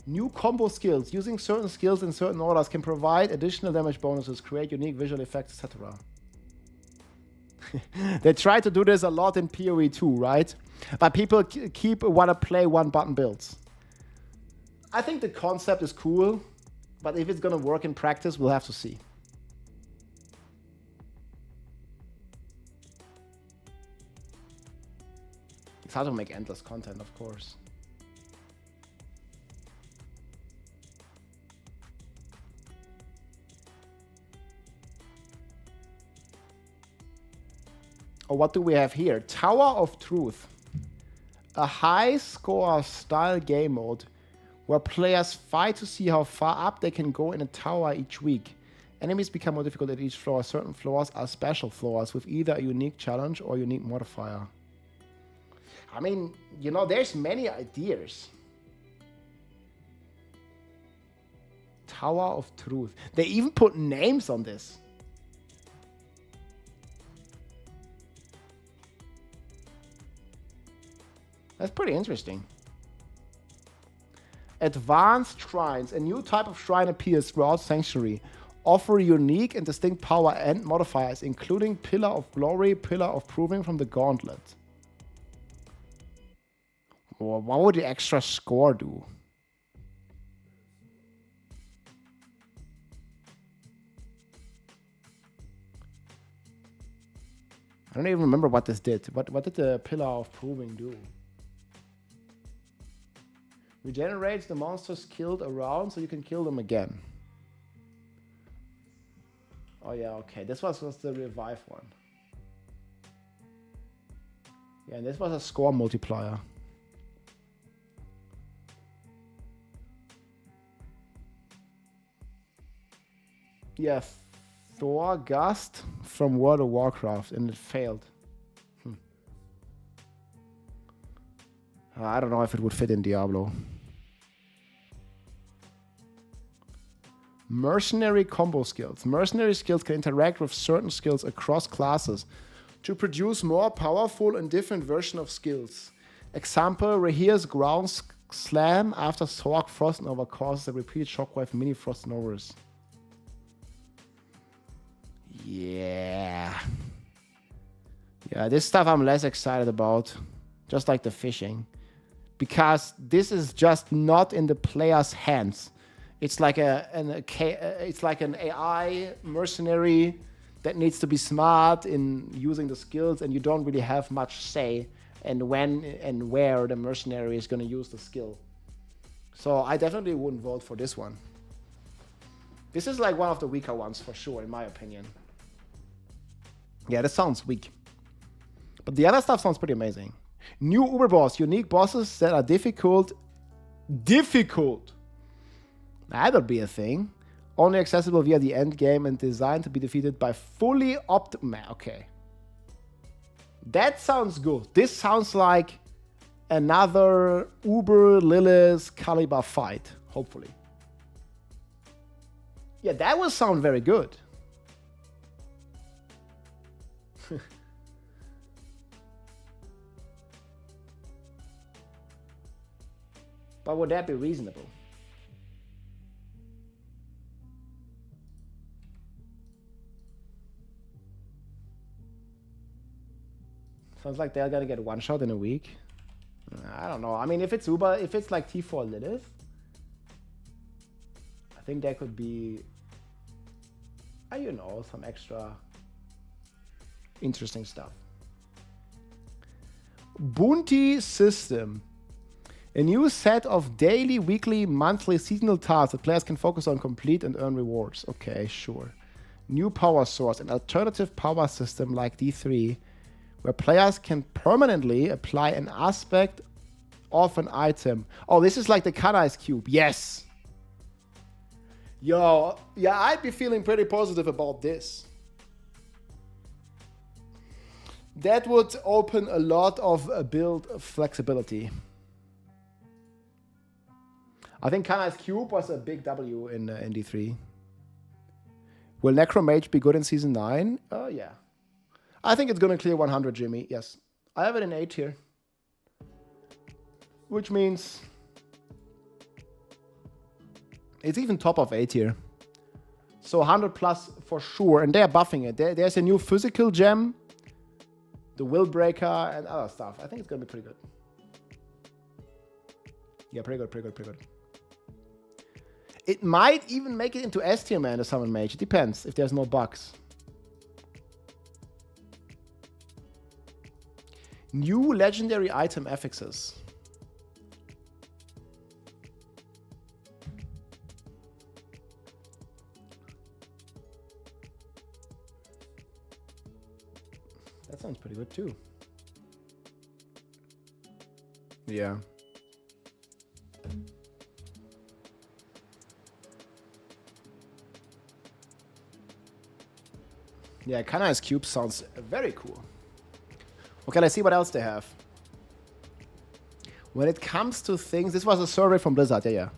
New combo skills. Using certain skills in certain orders can provide additional damage bonuses, create unique visual effects, etc. They try to do this a lot in PoE 2, right? But people keep wanna play one-button builds. I think the concept is cool, but if it's gonna work in practice, we'll have to see. It's hard to make endless content, of course. Oh, what do we have here? Tower of Truth. A high score style game mode where players fight to see how far up they can go in a tower each week. Enemies become more difficult at each floor. Certain floors are special floors with either a unique challenge or unique modifier. I mean, you know, there's many ideas. Tower of Truth. They even put names on this. That's pretty interesting. Advanced shrines. A new type of shrine appears throughout Sanctuary. Offer unique and distinct power and modifiers, including Pillar of Glory, Pillar of Proving from the Gauntlet. Well, what would the extra score do? I don't even remember what this did. What did the Pillar of Proving do? Regenerates the monsters killed around so you can kill them again. Oh yeah, okay. This was the revive one. Yeah, and this was a score multiplier. Yeah, Thor Gust from World of Warcraft, and it failed. I don't know if it would fit in Diablo. Mercenary combo skills. Mercenary skills can interact with certain skills across classes to produce more powerful and different versions of skills. Example, Rahir's Ground Slam after Sork Frost Nova causes a repeated shockwave mini Frost Novas. Yeah, this stuff I'm less excited about, just like the fishing, because this is just not in the player's hands. It's like it's like an AI mercenary that needs to be smart in using the skills, and you don't really have much say in when and where the mercenary is going to use the skill. So I definitely wouldn't vote for this one. This is like one of the weaker ones for sure, in my opinion. Yeah, this sounds weak. But the other stuff sounds pretty amazing. New Uber boss, unique bosses that are difficult. That'll be a thing. Only accessible via the end game and designed to be defeated by fully okay. That sounds good. This sounds like another Uber Lilith Caliber fight, hopefully. Yeah, that will sound very good. But would that be reasonable? Sounds like they're gonna get one shot in a week. I don't know. I mean, if it's Uber, if it's like T4 Lilith, I think there could be, you know, some extra interesting stuff. Bounty system. A new set of daily, weekly, monthly, seasonal tasks that players can focus on, complete, and earn rewards. Okay, sure. New power source. An alternative power system like D3, where players can permanently apply an aspect of an item. Oh, this is like the Kanai's Cube. Yes! Yo, yeah, I'd be feeling pretty positive about this. That would open a lot of build flexibility. I think Kanai's Cube was a big W in D3. Will Necromage be good in Season 9? Yeah. I think it's going to clear 100, Jimmy. Yes. I have it in A tier. Which means it's even top of A tier. So 100 plus for sure. And they're buffing it. There's a new physical gem, the Will Breaker, and other stuff. I think it's going to be pretty good. Yeah, pretty good. It might even make it into S tier, man, the Summon Mage. It depends if there's no bugs. New legendary item affixes. That sounds pretty good too. Yeah. Yeah, Kanai's Cube sounds very cool. Okay, let's see what else they have. When it comes to things, this was a survey from Blizzard, yeah.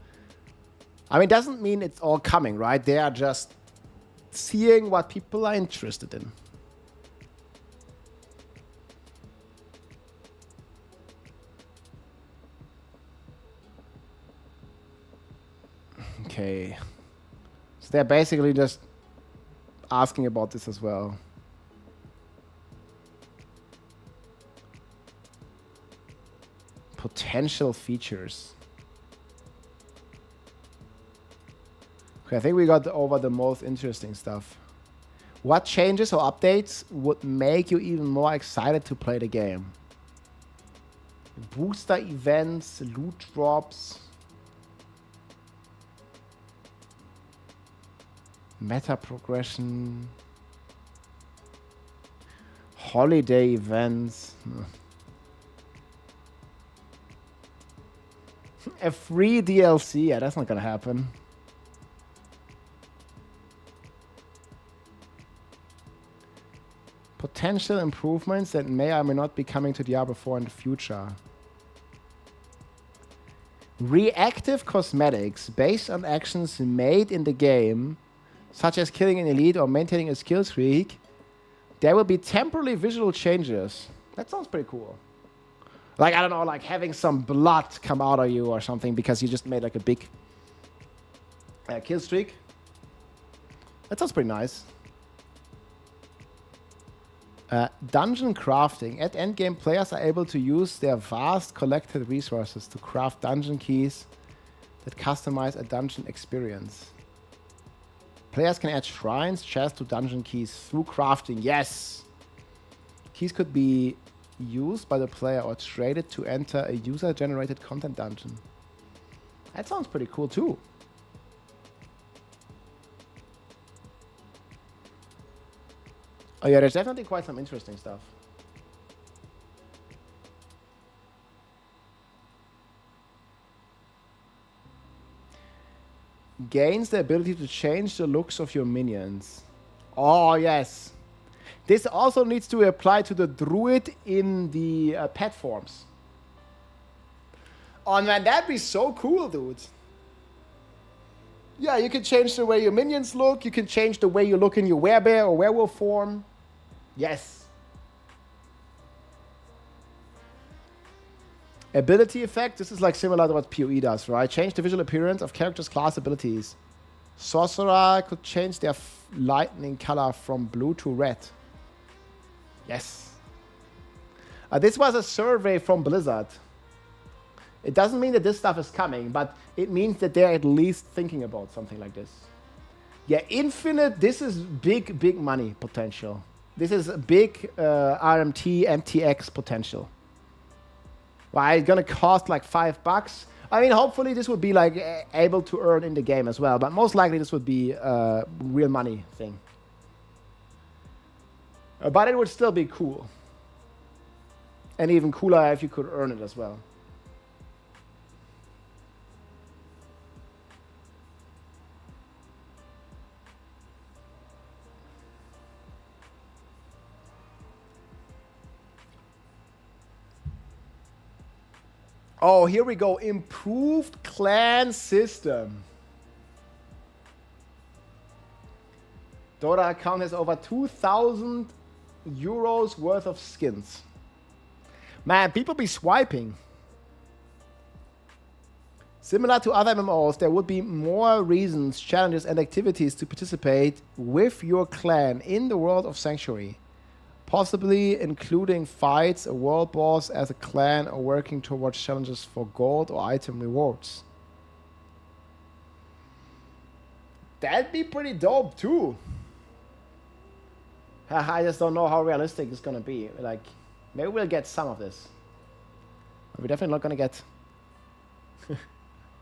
I mean, it doesn't mean it's all coming, right? They are just seeing what people are interested in. Okay. So they're basically just asking about this as well. Potential features. Okay, I think we got over the most interesting stuff. What changes or updates would make you even more excited to play the game? Booster events, loot drops, meta progression, holiday events. A free DLC? Yeah, that's not gonna happen. Potential improvements that may or may not be coming to Diablo 4 in the future. Reactive cosmetics based on actions made in the game, such as killing an elite or maintaining a skill streak. There will be temporary visual changes. That sounds pretty cool. Like, I don't know, like having some blood come out of you or something because you just made like a big kill streak. That sounds pretty nice. Dungeon crafting. At endgame, players are able to use their vast collected resources to craft dungeon keys that customize a dungeon experience. Players can add shrines, chests to dungeon keys through crafting. Yes! Keys could be used by the player or traded to enter a user-generated content dungeon. That sounds pretty cool too. Oh yeah, there's definitely quite some interesting stuff. Gains the ability to change the looks of your minions. Oh yes. This also needs to apply to the druid in the pet forms. Oh man, that'd be so cool, dude. Yeah, you can change the way your minions look. You can change the way you look in your werebear or werewolf form. Yes. Ability effect. This is like similar to what PoE does, right? Change the visual appearance of characters' class abilities. Sorcerer could change their lightning color from blue to red. Yes. This was a survey from Blizzard. It doesn't mean that this stuff is coming, but it means that they're at least thinking about something like this. Yeah, Infinite, this is big, big money potential. This is a big RMT, MTX potential. Well, it's gonna cost like $5. I mean, hopefully this would be like able to earn in the game as well, but most likely this would be a real money thing. But it would still be cool. And even cooler if you could earn it as well. Oh, here we go. Improved clan system. Dota account has over 2,000 euros worth of skins. Man, people be swiping. Similar to other MMOs, there would be more reasons, challenges, and activities to participate with your clan in the world of Sanctuary. Possibly including fights, a world boss as a clan, or working towards challenges for gold or item rewards. That'd be pretty dope too. I just don't know how realistic it's gonna be. Like, maybe we'll get some of this. We're definitely not gonna get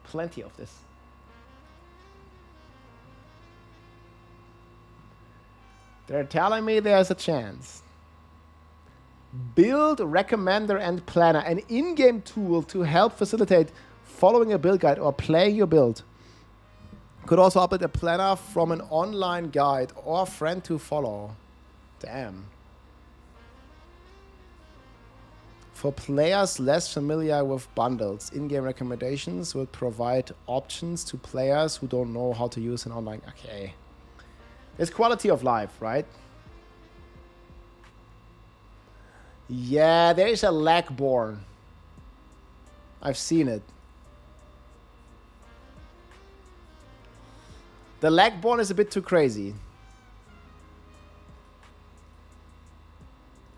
plenty of this. They're telling me there's a chance. Build Recommender and Planner, an in-game tool to help facilitate following a build guide or playing your build. Could also upload a planner from an online guide or friend to follow. Damn. For players less familiar with bundles, in-game recommendations will provide options to players who don't know how to use an online... Okay. It's quality of life, right? Yeah, there is a Lagborn. I've seen it. The Lagborn is a bit too crazy.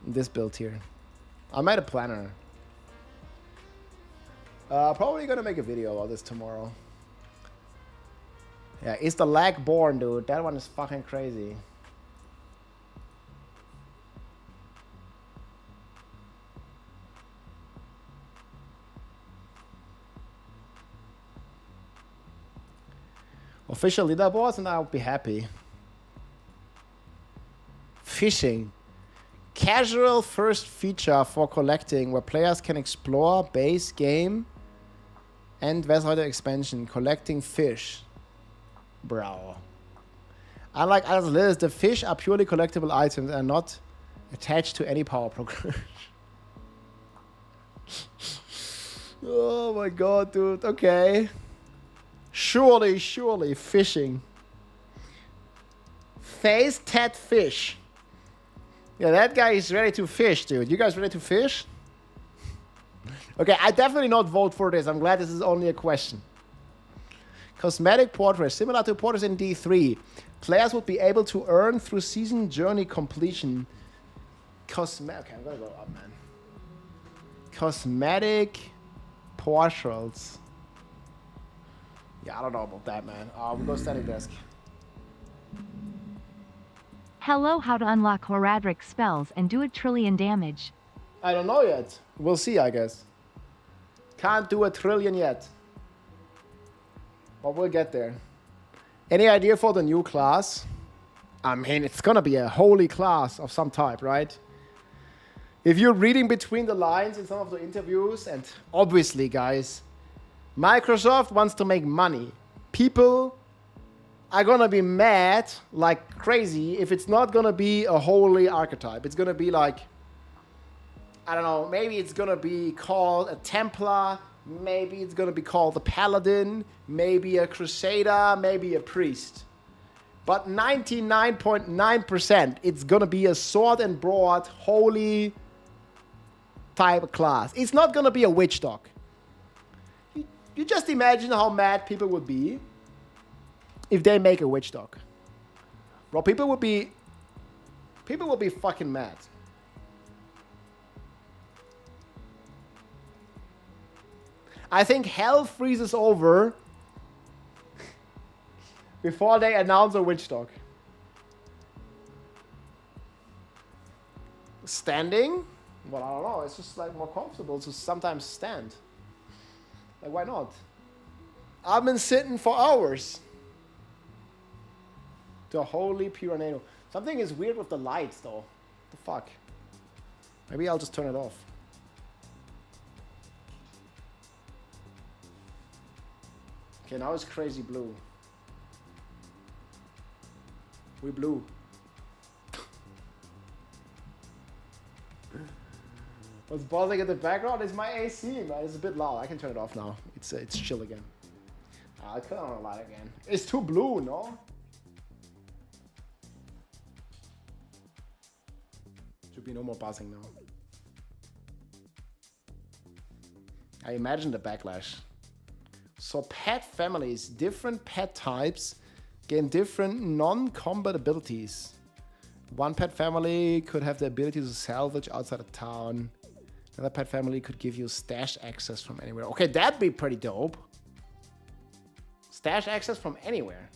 This build here. I made a planner. Probably gonna make a video about this tomorrow. Yeah, it's the Lagborn, dude. That one is fucking crazy. Official leaderboards, and I'll be happy. Fishing. Casual first feature for collecting, where players can explore base game and Westward expansion, collecting fish. Bro. Unlike other lists, the fish are purely collectible items and not attached to any power program. Oh my god, dude. Okay. Surely, fishing. Face Tat Fish. Yeah, that guy is ready to fish, dude. You guys ready to fish? Okay, I definitely not vote for this. I'm glad this is only a question. Cosmetic portraits. Similar to portraits in D3. Players would be able to earn through season journey completion. Okay, I'm gonna go up, man. Cosmetic portraits. Yeah, I don't know about that, man. We'll go standing desk. Hello, how to unlock Horadrim spells and do 1 trillion damage. I don't know yet. We'll see, I guess. Can't do 1 trillion yet. But we'll get there. Any idea for the new class? I mean, it's gonna be a holy class of some type, right? If you're reading between the lines in some of the interviews, and obviously, guys, Microsoft wants to make money. People are gonna be mad like crazy if it's not gonna be a holy archetype. It's gonna be like, I don't know, maybe it's gonna be called a Templar, maybe it's gonna be called a Paladin, maybe a Crusader, maybe a Priest. But 99.9% it's gonna be a sword and broad, holy type of class. It's not gonna be a witch dog. You just imagine how mad people would be if they make a witch dog. Bro, people would be fucking mad. I think hell freezes over before they announce a witch dog. Standing? Well, I don't know. It's just like more comfortable to sometimes stand. Like, why not? I've been sitting for hours. The holy Piraneno. Something is weird with the lights, though. What the fuck? Maybe I'll just turn it off. Okay, now it's crazy blue. We blue. What's buzzing in the background is my AC, man. It's a bit loud. I can turn it off now. It's chill again. I'll turn on the light again. It's too blue, no? Should be no more buzzing now. I imagine the backlash. So pet families, different pet types gain different non-combat abilities. One pet family could have the ability to salvage outside of town. Another pet family could give you stash access from anywhere. Okay, that'd be pretty dope. Stash access from anywhere.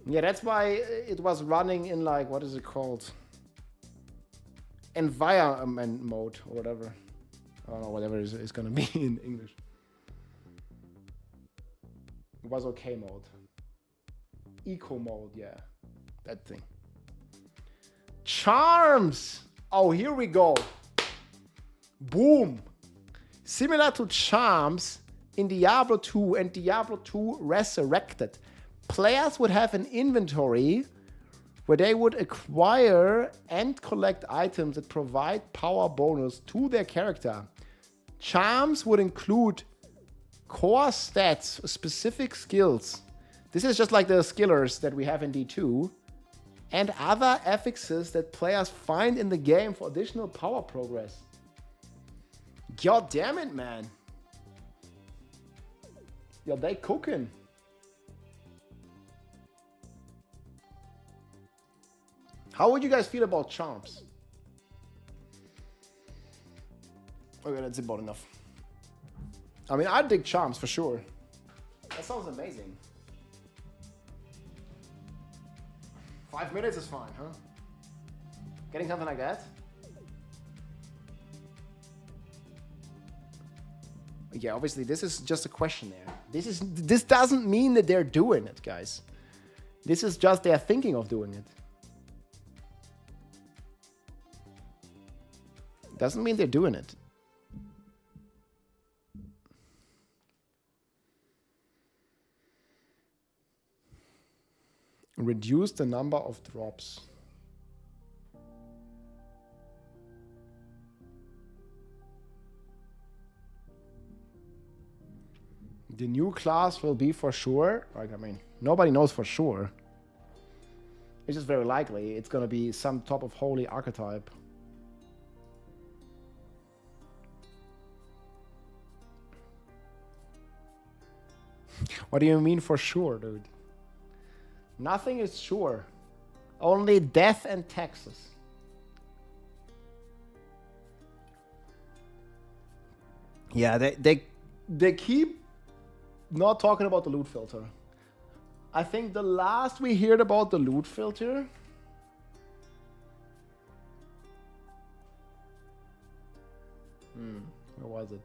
Yeah, that's why it was running in, like, what is it called? Environment mode or whatever. I don't know, whatever it's gonna be in English. It was okay mode. Eco mode, yeah. That thing. Charms! Oh, here we go. Boom! Similar to Charms in Diablo 2 and Diablo 2 Resurrected, players would have an inventory where they would acquire and collect items that provide power bonus to their character. Charms would include core stats, specific skills. This is just like the skillers that we have in D2. And other affixes that players find in the game for additional power progress. God damn it, man. Yo, they cooking. How would you guys feel about charms? Okay, that's about enough. I mean, I dig charms for sure. That sounds amazing. 5 minutes is fine, huh? Getting something like that? Yeah, obviously this is just a questionnaire. This doesn't mean that they're doing it, guys. This is just they're thinking of doing it. Doesn't mean they're doing it. Reduce the number of drops. The new class will be for sure. Like, I mean, nobody knows for sure. It's just very likely it's gonna be some top of holy archetype. What do you mean for sure, dude? Nothing is sure. Only death and taxes. Yeah, they keep not talking about the loot filter. I think the last we heard about the loot filter where was it?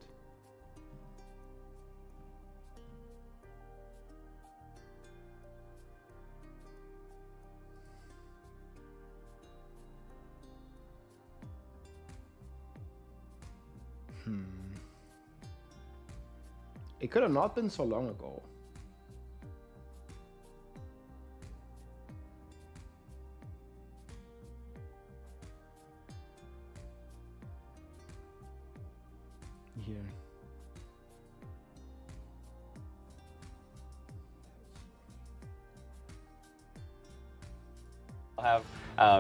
It could have not been so long ago. Here.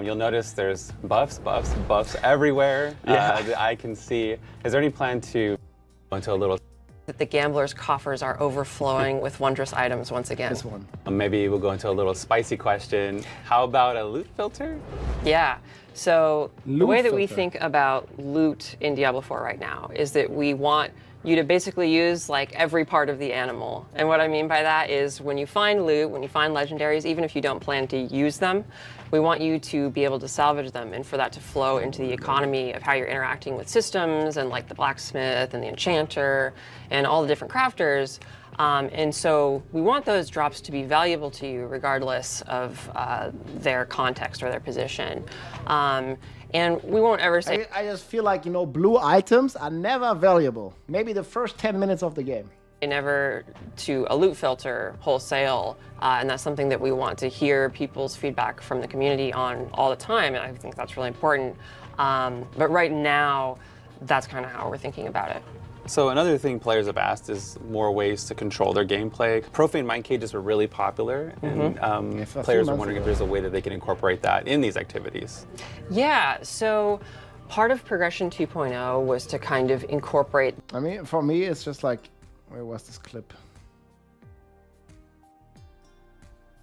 You'll notice there's buffs everywhere that I can see. Is there any plan to go into a little... That the gambler's coffers are overflowing with wondrous items once again. This one. Maybe we'll go into a little spicy question. How about a loot filter? Yeah. So the way that we filter. think about loot in Diablo 4 right now is that we want you to basically use like every part of the animal. And what I mean by that is when you find loot, when you find legendaries, even if you don't plan to use them, we want you to be able to salvage them and for that to flow into the economy of how you're interacting with systems and like the blacksmith and the enchanter and all the different crafters. And so we want those drops to be valuable to you regardless of their context or their position. And we won't ever say... I just feel like, you know, blue items are never valuable. Maybe the first 10 minutes of the game. Never to a loot filter wholesale, and that's something that we want to hear people's feedback from the community on all the time, and I think that's really important. But right now, that's kind of how we're thinking about it. So another thing players have asked is more ways to control their gameplay. Profane mind cages were really popular, and players are wondering if there's a way that they can incorporate that in these activities. Yeah, so part of Progression 2.0 was to kind of incorporate... I mean, for me, it's just like, where was this clip?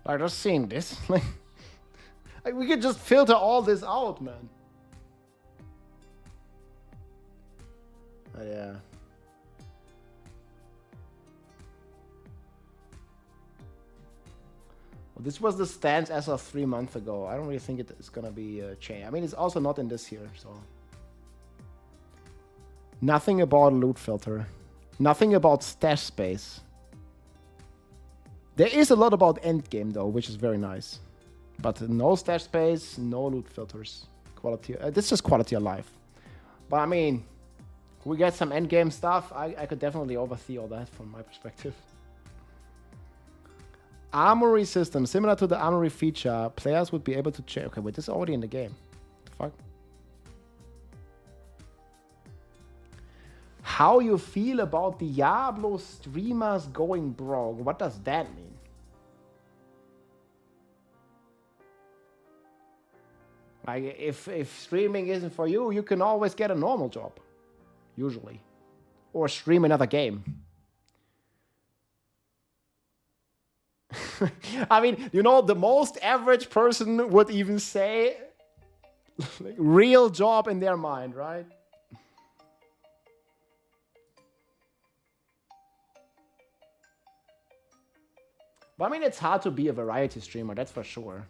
I just seen this. Like, we could just filter all this out, man. Yeah. Well, this was the stance as of 3 months ago. I don't really think it's gonna be changed. I mean, it's also not in this here, so. Nothing about loot filter. Nothing about stash space. There is a lot about endgame though, which is very nice. But no stash space, no loot filters. Quality. This is just quality of life. But I mean, we get some endgame stuff. I could definitely oversee all that from my perspective. Armory system, similar to the armory feature, players would be able to check. Okay, wait, this is already in the game. The fuck? How you feel about Diablo streamers going broke? What does that mean? Like, if streaming isn't for you, you can always get a normal job. Usually. or stream another game. I mean, you know, the most average person would even say like, real job in their mind, right? But I mean, it's hard to be a variety streamer, that's for sure.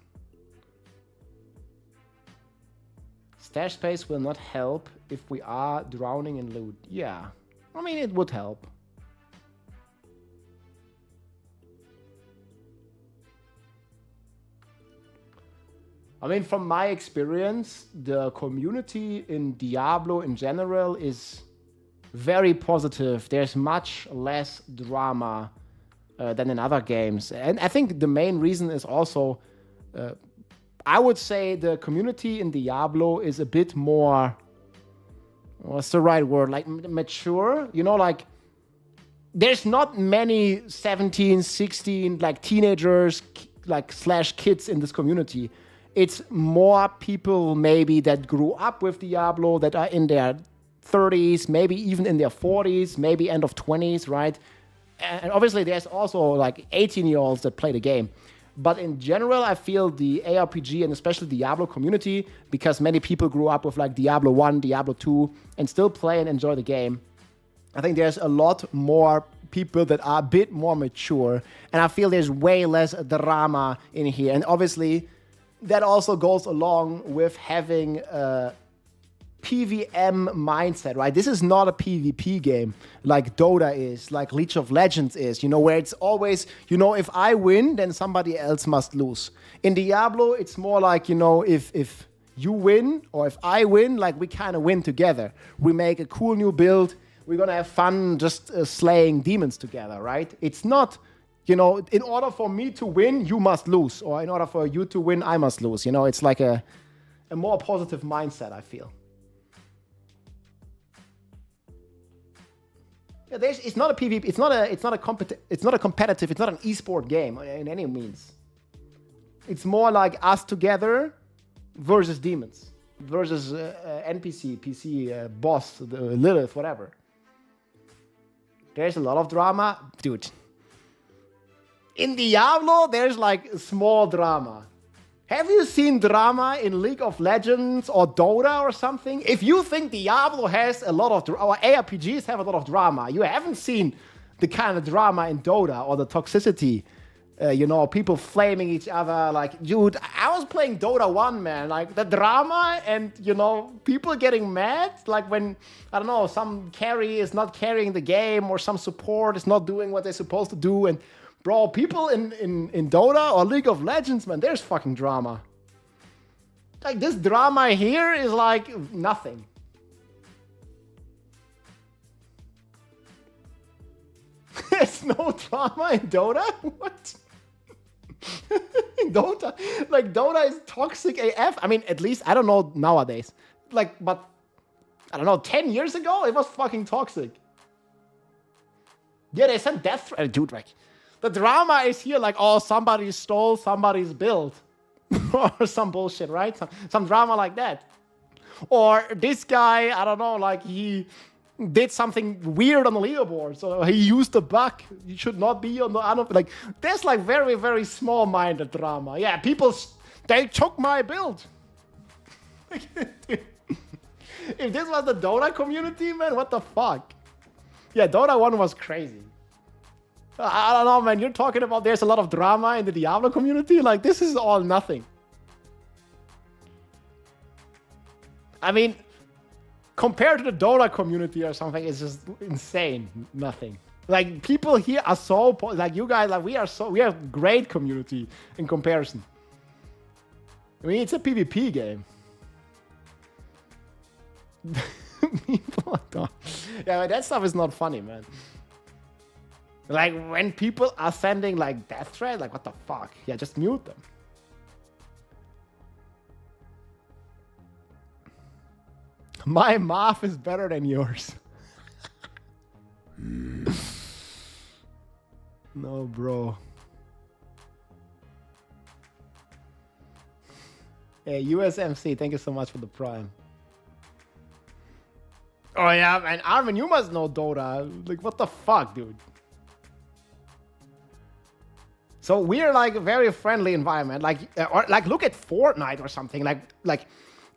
Stash space will not help if we are drowning in loot. Yeah, I mean, it would help. I mean, from my experience, the community in Diablo in general is very positive. There's much less drama than in other games. And I think the main reason is also, I would say the community in Diablo is a bit more, what's the right word, like mature, you know, like there's not many 17, 16, like teenagers, like slash kids in this community. It's more people maybe that grew up with Diablo, that are in their 30s, maybe even in their 40s, maybe end of 20s, right? And obviously there's also like 18-year-olds that play the game. But in general, I feel the ARPG and especially Diablo community, because many people grew up with like Diablo 1, Diablo 2, and still play and enjoy the game. I think there's a lot more people that are a bit more mature. And I feel there's way less drama in here. And obviously, that also goes along with having a PvM mindset, right? This is not a PvP game like Dota is, like League of Legends is, you know, where it's always, you know, if I win, then somebody else must lose. In Diablo, it's more like, you know, if you win or if I win, like we kind of win together. We make a cool new build. We're going to have fun just slaying demons together, right? It's not, you know, in order for me to win, you must lose. Or in order for you to win, I must lose. You know, it's like a more positive mindset, I feel. Yeah, it's not a PvP. It's not a competitive. It's not an esport game in any means. It's more like us together versus demons, versus NPC, PC, boss, Lilith, whatever. There's a lot of drama, dude. In Diablo, there's like small drama. Have you seen drama in League of Legends or Dota or something? If you think Diablo has a lot of or ARPGs have a lot of drama, you haven't seen the kind of drama in Dota or the toxicity. You know, people flaming each other. Like, dude, I was playing Dota 1, man. Like, the drama and, you know, people getting mad. Like, when, I don't know, some carry is not carrying the game or some support is not doing what they're supposed to do. And, bro, people in Dota or League of Legends, man, there's fucking drama. Like, this drama here is like nothing. There's no drama in Dota? What? In Dota? Like, Dota is toxic AF. I mean, at least, I don't know nowadays. Like, but, I don't know, 10 years ago, it was fucking toxic. Yeah, they sent death threats. Dude, like, the drama is here like, oh, somebody stole somebody's build. Or some bullshit, right? Some drama like that. Or this guy, I don't know, like he did something weird on the leaderboard. So he used a bug. He should not be on the... Like, there's like very, very small-minded drama. Yeah, people, they took my build. If this was the Dota community, man, what the fuck? Yeah, Dota 1 was crazy. I don't know, man. You're talking about there's a lot of drama in the Diablo community? Like, this is all nothing. I mean, compared to the Dota community or something, it's just insane. Nothing. Like, people here are so... Like, you guys, like, we are a great community in comparison. I mean, it's a PvP game. People don't... Yeah, but that stuff is not funny, man. Like, when people are sending, like, death threats, like, what the fuck? Yeah, just mute them. My math is better than yours. No, bro. Hey, USMC, thank you so much for the prime. Oh yeah, man, Armin, you must know Dota. Like, what the fuck, dude? So we're like a very friendly environment. Like, or like look at Fortnite or something. Like,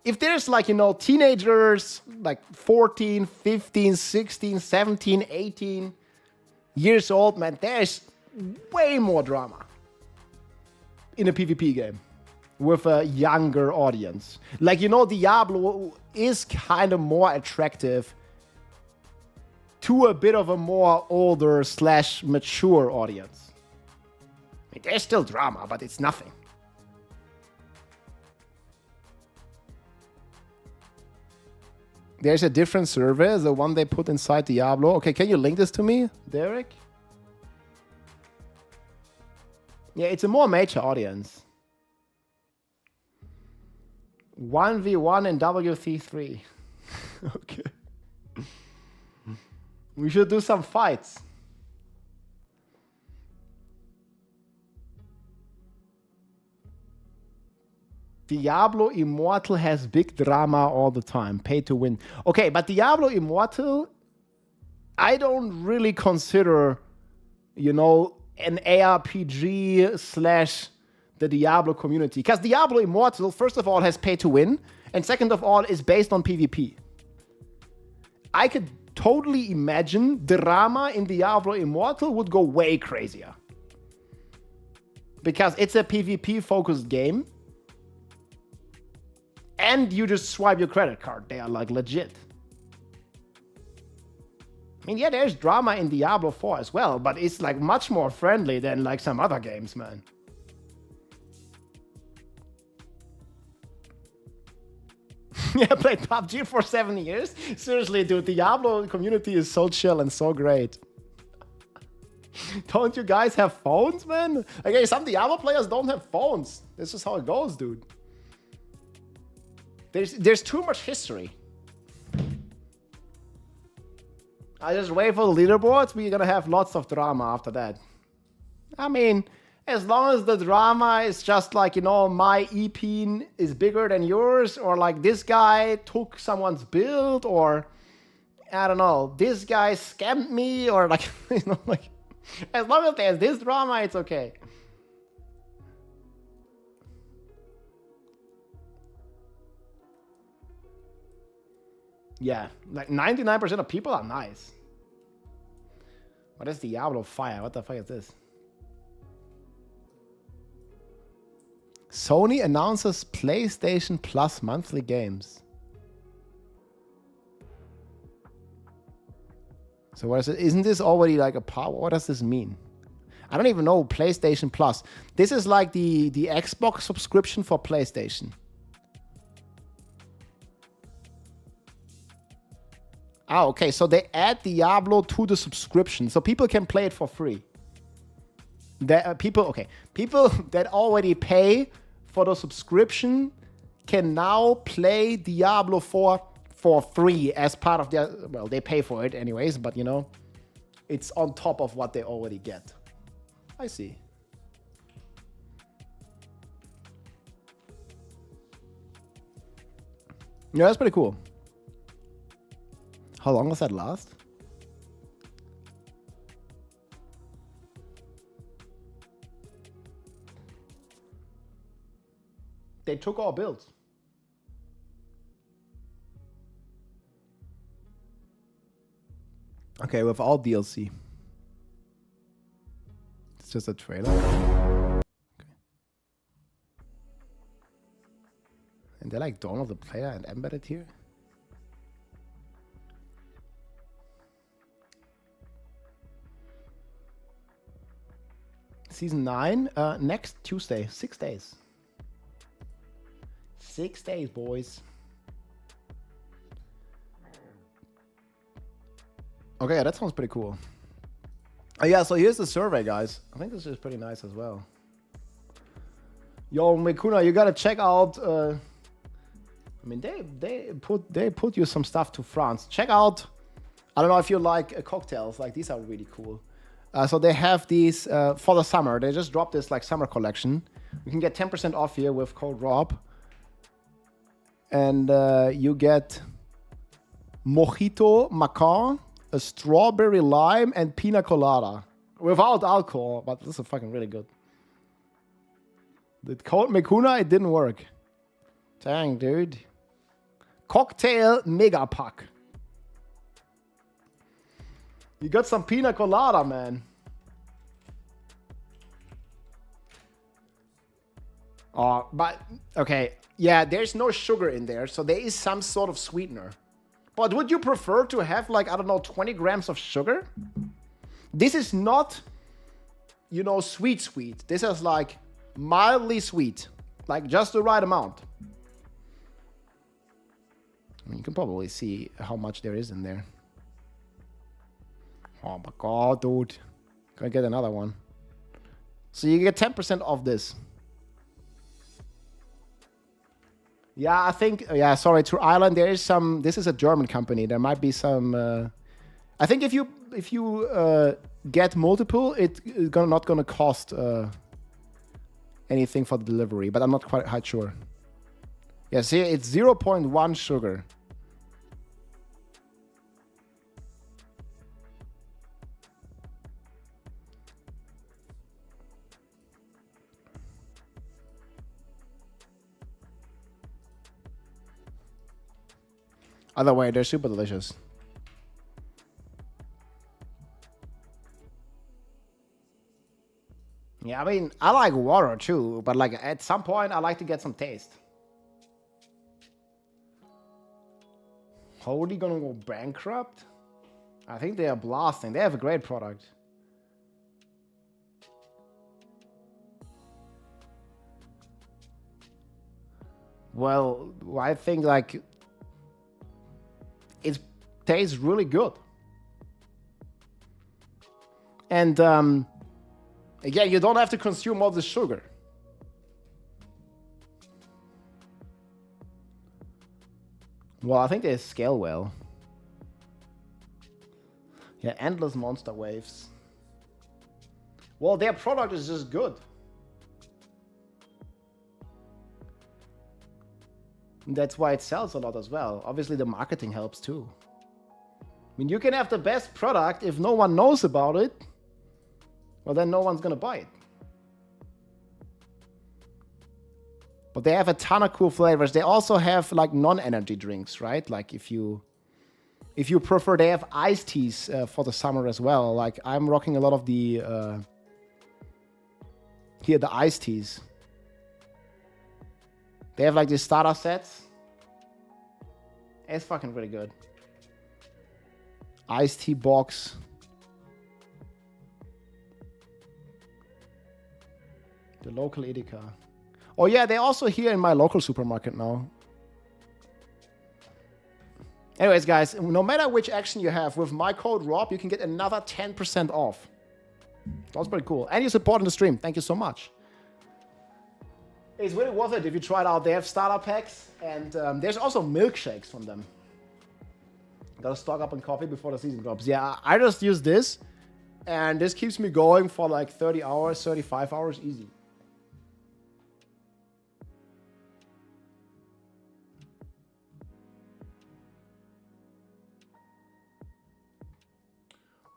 if there's like, you know, teenagers like 14, 15, 16, 17, 18 years old, man, there's way more drama in a PvP game with a younger audience. Like, you know, Diablo is kind of more attractive to a bit of a more older / mature audience. I mean, there's still drama, but it's nothing. There's a different server, the one they put inside Diablo. Okay, can you link this to me, Derek? Yeah, it's a more mature audience. 1v1 in WC3. Okay. We should do some fights. Diablo Immortal has big drama all the time. Pay to win. Okay, but Diablo Immortal, I don't really consider, you know, an ARPG / the Diablo community. Because Diablo Immortal, first of all, has pay to win. And second of all, is based on PvP. I could totally imagine drama in Diablo Immortal would go way crazier. Because it's a PvP-focused game. And you just swipe your credit card. They are like legit. I mean, yeah, there's drama in Diablo 4 as well, but it's like much more friendly than like some other games, man. Yeah, played PUBG for 7 years. Seriously, dude, Diablo community is so chill and so great. Don't you guys have phones, man? Okay, some Diablo players don't have phones. This is how it goes, dude. There's too much history. I just wait for the leaderboards. We're gonna have lots of drama after that. I mean, as long as the drama is just like, you know, my EP is bigger than yours, or like this guy took someone's build, or I don't know, this guy scammed me, or like, you know, like, as long as there's this drama, it's okay. Yeah, like 99% of people are nice. What is Diablo Fire? What the fuck is this? Sony announces PlayStation Plus monthly games. So what is it? Isn't this already like a power? What does this mean? I don't even know. PlayStation Plus. This is like the Xbox subscription for PlayStation. Ah, okay, so they add Diablo to the subscription, so people can play it for free. People that already pay for the subscription can now play Diablo 4 for free as part of their, well, they pay for it anyways, but you know, it's on top of what they already get. I see. Yeah, that's pretty cool. How long does that last? They took our builds. Okay, without DLC. It's just a trailer. Okay. And they like Dawn of the Player and embedded here. Season 9, next Tuesday, 6 days. 6 days, boys. Okay, that sounds pretty cool. Yeah, so here's the survey, guys. I think this is pretty nice as well. Yo, Mikuna, you gotta check out. I mean, they put you some stuff to France. Check out. I don't know if you like cocktails. Like these are really cool. So they have these for the summer. They just dropped this like summer collection. You can get 10% off here with code ROB. And you get mojito macaron, a strawberry lime, and pina colada. Without alcohol, but this is fucking really good. The cold Mekuna, it didn't work. Dang, dude. Cocktail mega pack. You got some pina colada, man. Oh, but, okay. Yeah, there's no sugar in there, so there is some sort of sweetener. But would you prefer to have, like, I don't know, 20 grams of sugar? This is not, you know, sweet. This is, like, mildly sweet. Like, just the right amount. I mean, you can probably see how much there is in there. Oh my god, dude. Gonna get another one. So you get 10% off this. Yeah, I think, yeah, sorry, True Island, there is some, this is a German company. There might be some, I think if you get multiple, it's not gonna cost anything for the delivery, but I'm not quite sure. Yeah, see, it's 0.1 sugar. Either way, they're super delicious. Yeah, I mean, I like water too, but like at some point, I like to get some taste. Holy gonna go bankrupt? I think they are blasting. They have a great product. Well, I think like it tastes really good. And again, you don't have to consume all the sugar. Well, I think they scale well. Yeah, endless monster waves. Well, their product is just good. That's why it sells a lot as well. Obviously, the marketing helps too. I mean, you can have the best product if no one knows about it. Well, then no one's gonna buy it. But they have a ton of cool flavors. They also have like non-energy drinks, right? Like if you prefer, they have iced teas for the summer as well. Like I'm rocking a lot of the the iced teas. They have like these starter sets. It's fucking really good. Iced tea box. The local Edeka. Oh yeah, they're also here in my local supermarket now. Anyways, guys, no matter which action you have, with my code ROB, you can get another 10% off. That's pretty cool. And you support in the stream. Thank you so much. It's really worth it if you try it out. They have starter packs, and there's also milkshakes from them. Gotta stock up on coffee before the season drops. Yeah, I just use this, and this keeps me going for like 30 hours, 35 hours, easy.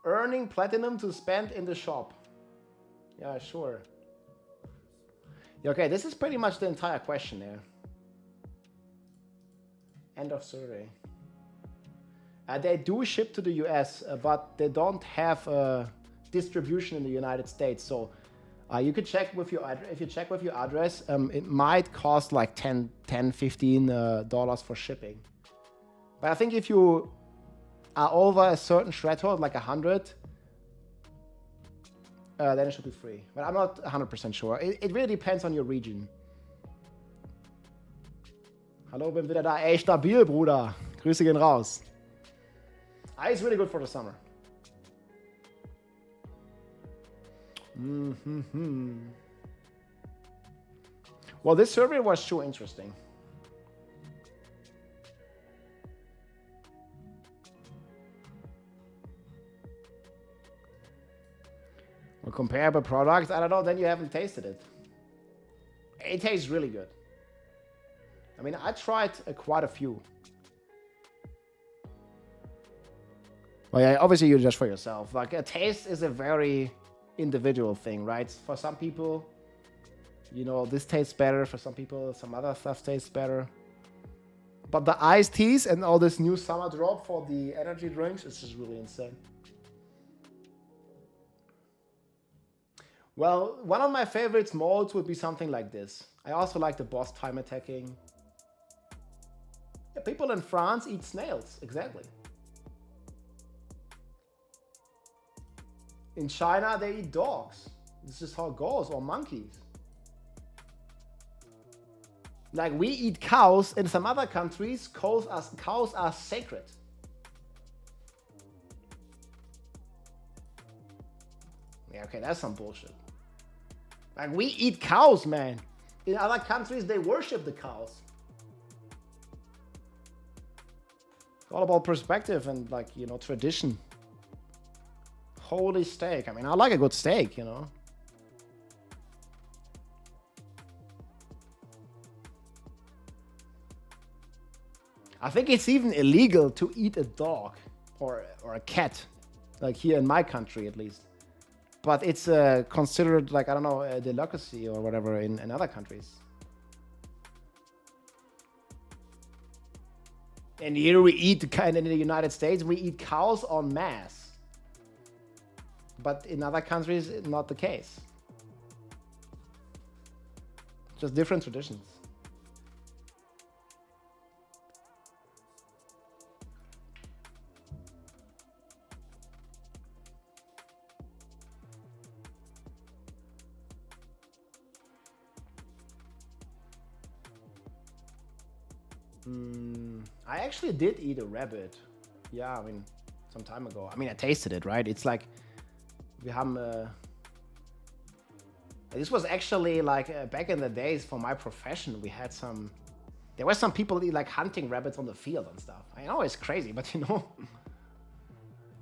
Earning platinum to spend in the shop. Yeah, sure. Okay, this is pretty much the entire question there. End of survey. They do ship to the US, but they don't have distribution in the United States. So you could check with your if you check with your address, it might cost like $10-15 for shipping. But I think if you are over a certain threshold, like 100, then it should be free. But I'm not 100% sure. It really depends on your region. Hallo, bin wieder da. Ey, stabil, Bruder. Grüße gehen raus. It's really good for the summer. Well, this survey was too interesting. Well, comparable products, I don't know, then you haven't tasted it. It tastes really good. I mean, I tried quite a few. Well, yeah, obviously you judge for yourself. Like, a taste is a very individual thing, right? For some people, you know, this tastes better. For some people, some other stuff tastes better. But the iced teas and all this new summer drop for the energy drinks is just really insane. Well, one of my favorite molds would be something like this. I also like the boss time attacking. Yeah, people in France eat snails, exactly. In China, they eat dogs. This is how it goes, or monkeys. Like, we eat cows. In some other countries, cows are sacred. Yeah, okay, that's some bullshit. Like, we eat cows, man. In other countries, they worship the cows. It's all about perspective and, like, you know, tradition. Holy steak. I mean, I like a good steak, you know. I think it's even illegal to eat a dog or a cat, like here in my country at least. But it's considered, like, I don't know, a delicacy or whatever in other countries. And here we eat, in the United States, we eat cows en masse. But in other countries, not the case. Just different traditions. I actually did eat a rabbit. Yeah, I mean, some time ago. I mean, I tasted it, right? It's like, this was actually like back in the days for my profession. We had there were some people like hunting rabbits on the field and stuff. I know it's crazy, but you know.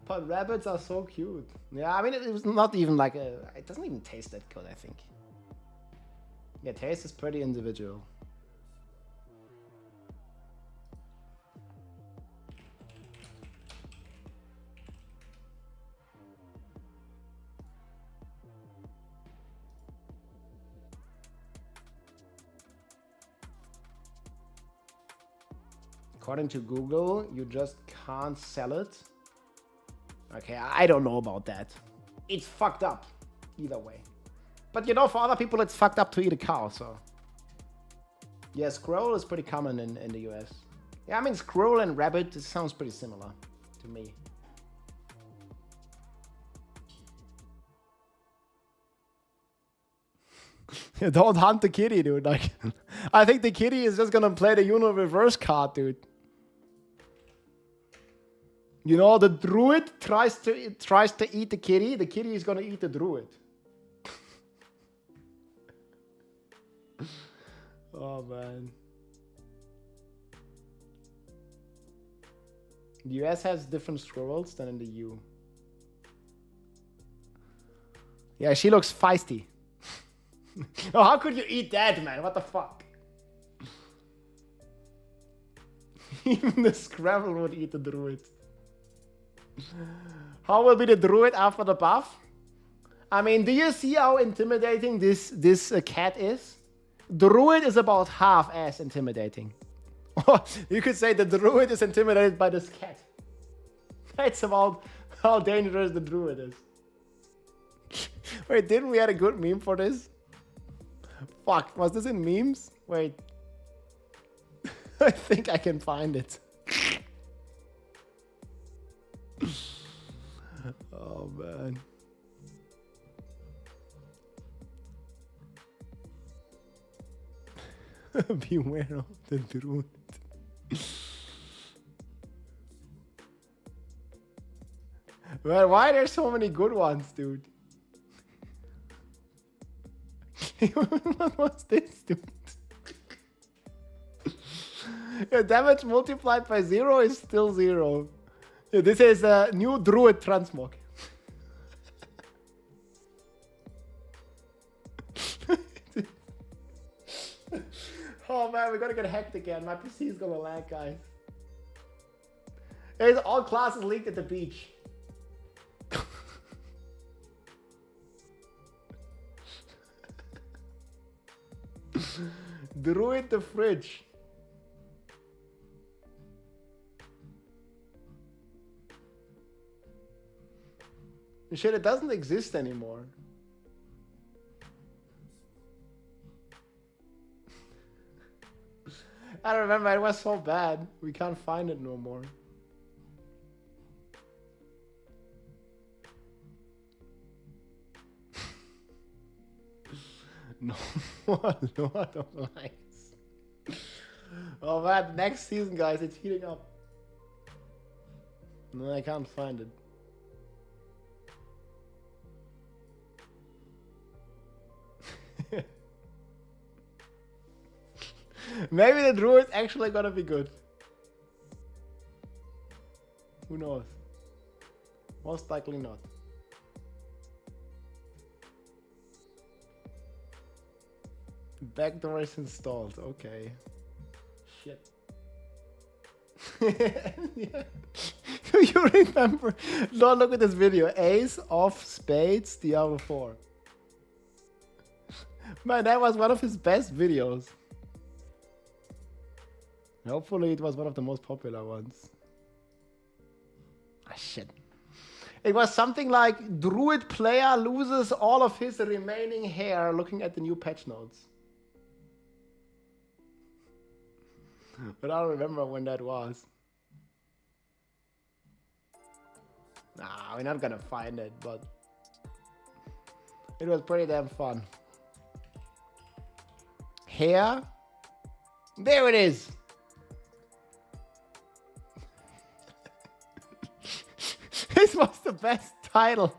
But rabbits are so cute. Yeah, I mean, it was not even like it doesn't even taste that good, I think. Yeah, taste is pretty individual. According to Google, you just can't sell it. Okay, I don't know about that. It's fucked up, either way. But you know, for other people, it's fucked up to eat a cow, so. Yeah, squirrel is pretty common in the US. Yeah, I mean, squirrel and rabbit, it sounds pretty similar to me. Don't hunt the kitty, dude. Like, I think the kitty is just gonna play the Uno reverse card, dude. You know, the druid tries to eat the kitty is gonna eat the druid. Oh man. The US has different squirrels than in the EU. Yeah, she looks feisty. Oh, how could you eat that, man? What the fuck? Even the Scrabble would eat the druid. How will be the druid after the buff? I mean, do you see how intimidating this cat is? Druid is about half as intimidating. You could say the druid is intimidated by this cat. That's about how dangerous the druid is. Wait, didn't we have a good meme for this? Fuck, was this in memes? Wait. I think I can find it. Oh man. Beware of the druid. Well, why are there so many good ones, dude? What was this, dude? Yeah, damage multiplied by 0 is still 0. Yeah, this is a new druid transmog. Oh man, we're gonna get hacked again. My PC is gonna lag, guys. It's all classes leaked at the beach. Druid the fridge. Shit, it doesn't exist anymore. I don't remember, it was so bad. We can't find it no more. No more Lord of Lights. Oh man, next season, guys, it's heating up. No, I can't find it. Maybe the druid's actually gonna be good. Who knows? Most likely not. Backdoor is installed. Okay. Shit. Yeah. Do you remember? Lord, look at this video. Ace of Spades, Diablo 4. Man, that was one of his best videos. Hopefully it was one of the most popular ones. Ah, shit. It was something like Druid player loses all of his remaining hair looking at the new patch notes. But I don't remember when that was. Nah, we're not gonna find it, but it was pretty damn fun. Hair. There it is. This was the best title.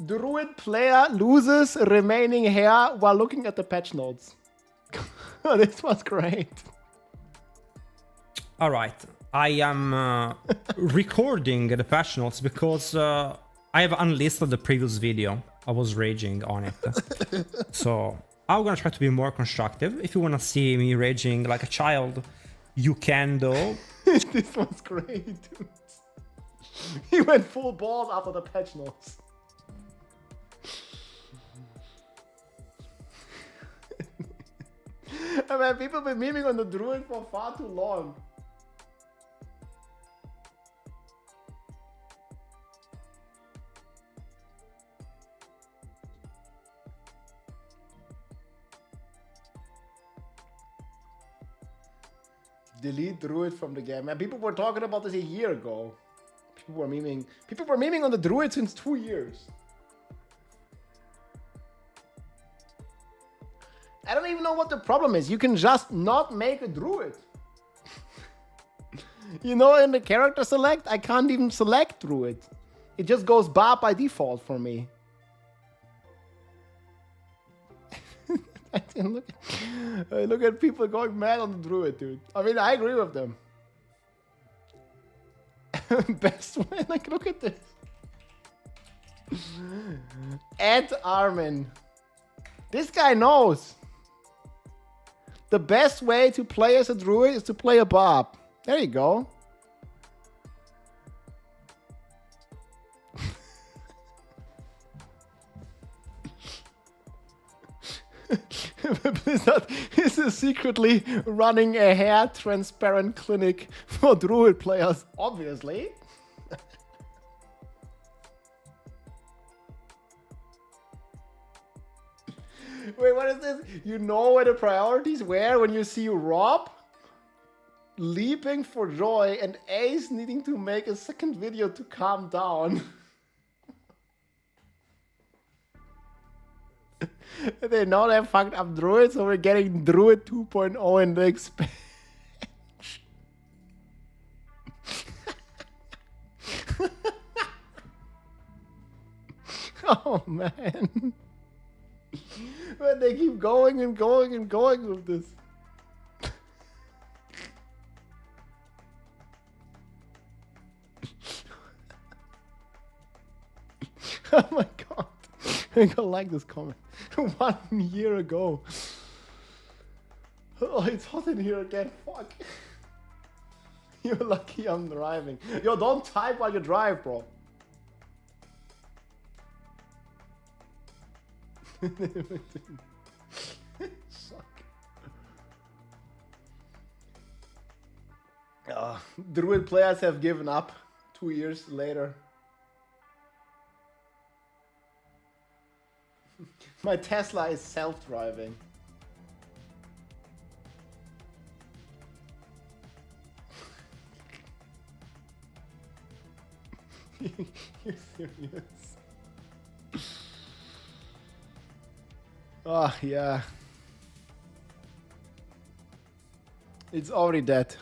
Druid player loses remaining hair while looking at the patch notes. This was great. All right, I am recording the patch notes because I have unlisted the previous video. I was raging on it. So I'm gonna try to be more constructive. If you wanna see me raging like a child, you can though. This was great, dude. He went full balls after the patch notes. I mean, people have been memeing on the druid for far too long. Delete druid from the game. Man, people were talking about this a year ago. People were memeing on the druid since 2 years. I don't even know what the problem is. You can just not make a druid. You know, in the character select, I can't even select druid. It just goes bar by default for me. Look at people going mad on the druid, dude. I mean, I agree with them. Best way, like, look at this. Ed Armin. This guy knows. The best way to play as a druid is to play a Bob. There you go. Blizzard is secretly running a hair transparent clinic for druid players, obviously. Wait, what is this? You know where the priorities were when you see Rob leaping for joy and Ace needing to make a second video to calm down. They know they fucked up Druid, so we're getting Druid 2.0 in the expansion. Oh man. But they keep going and going and going with this. Oh my god. I don't like this comment. 1 year ago. Oh, it's hot in here again. Fuck. You're lucky I'm driving. Yo, don't type while you drive, bro. Druid players have given up 2 years later. My Tesla is self-driving. You're serious? Oh, yeah. It's already dead.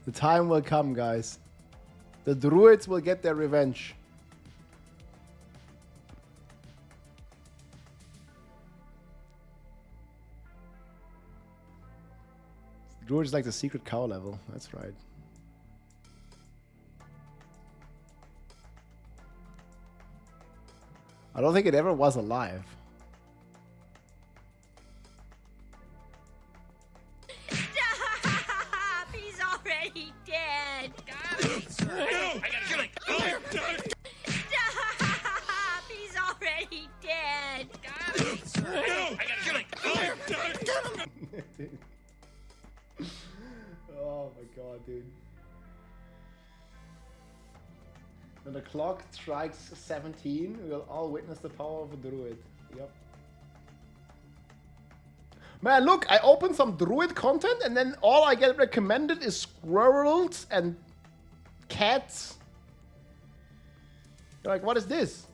The time will come, guys. The druids will get their revenge. Druid is like the secret cow level. That's right. I don't think it ever was alive. Stop! He's already dead. Stop! He's already dead. Oh my god, dude. When the clock strikes 17, we'll all witness the power of a druid. Yep. Man, look, I opened some druid content and then all I get recommended is squirrels and cats. You're like, what is this?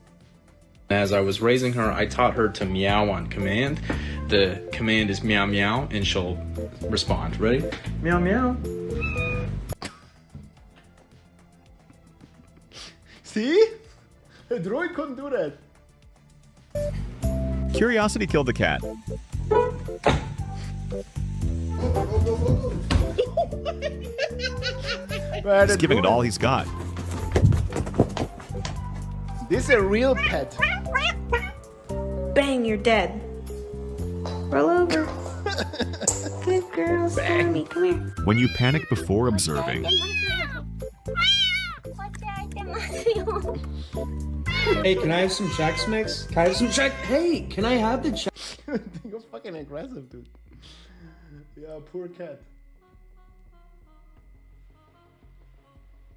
As I was raising her, I taught her to meow on command. The command is meow meow, and she'll respond. Ready? Meow meow. See? The druid couldn't do that. Curiosity killed the cat. He's giving it all he's got. This is a real pet. Bang, you're dead. Roll over. Good girl, Stormy, come here. When you panic before observing, Hey, can I have some Chex Mix? Can I have some Chex? Hey, can I have the Chex? You're fucking aggressive, dude. Yeah, poor cat.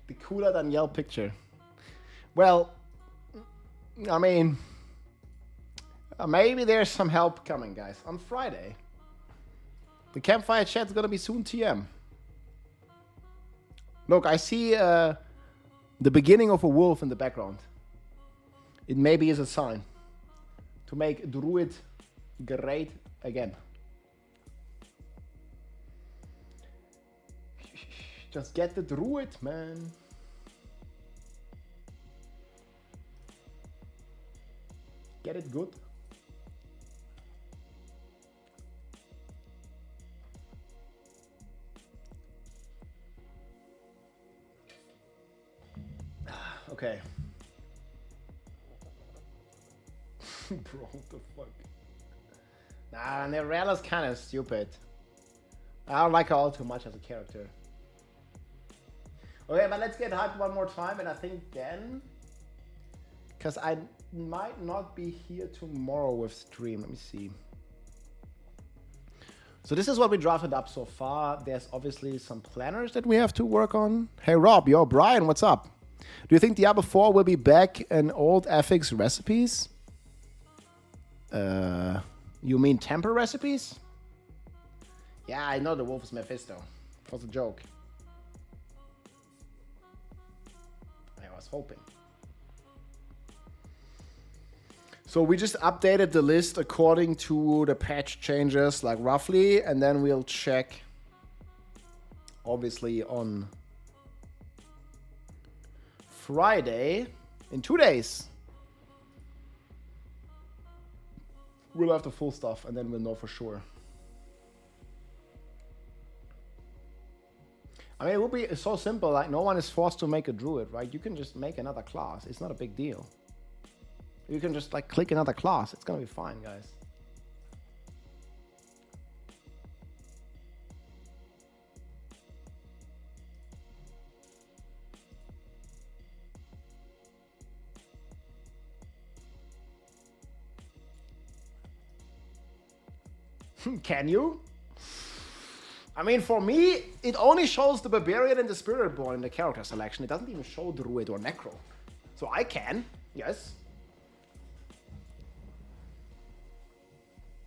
The cooler than Yell picture. Well, I mean, maybe there's some help coming, guys. On Friday, the campfire chat's gonna be soon TM. Look, I see the beginning of a wolf in the background. It maybe is a sign to make Druid great again. Just get the Druid, man. Get it good. Okay. Bro, what the fuck? Nah, Nerella's kind of stupid. I don't like her all too much as a character. Okay, but let's get hyped one more time, and I think then, because I might not be here tomorrow with stream. Let me see. So this is what we drafted up so far. There's obviously some planners that we have to work on. Hey Rob, yo, Brian, what's up? Do you think Diablo 4 will be back in old FX recipes? You mean temper recipes? Yeah, I know the wolf is Mephisto. It was a joke. I was hoping. So we just updated the list according to the patch changes, like roughly, and then we'll check, obviously, on Friday, in 2 days. We'll have the full stuff, and then we'll know for sure. I mean, it will be so simple, like no one is forced to make a druid, right? You can just make another class. It's not a big deal. You can just like click another class. It's gonna be fine, guys. Can you? I mean, for me, it only shows the Barbarian and the Spiritborn in the character selection. It doesn't even show Druid or Necro. So I can, yes.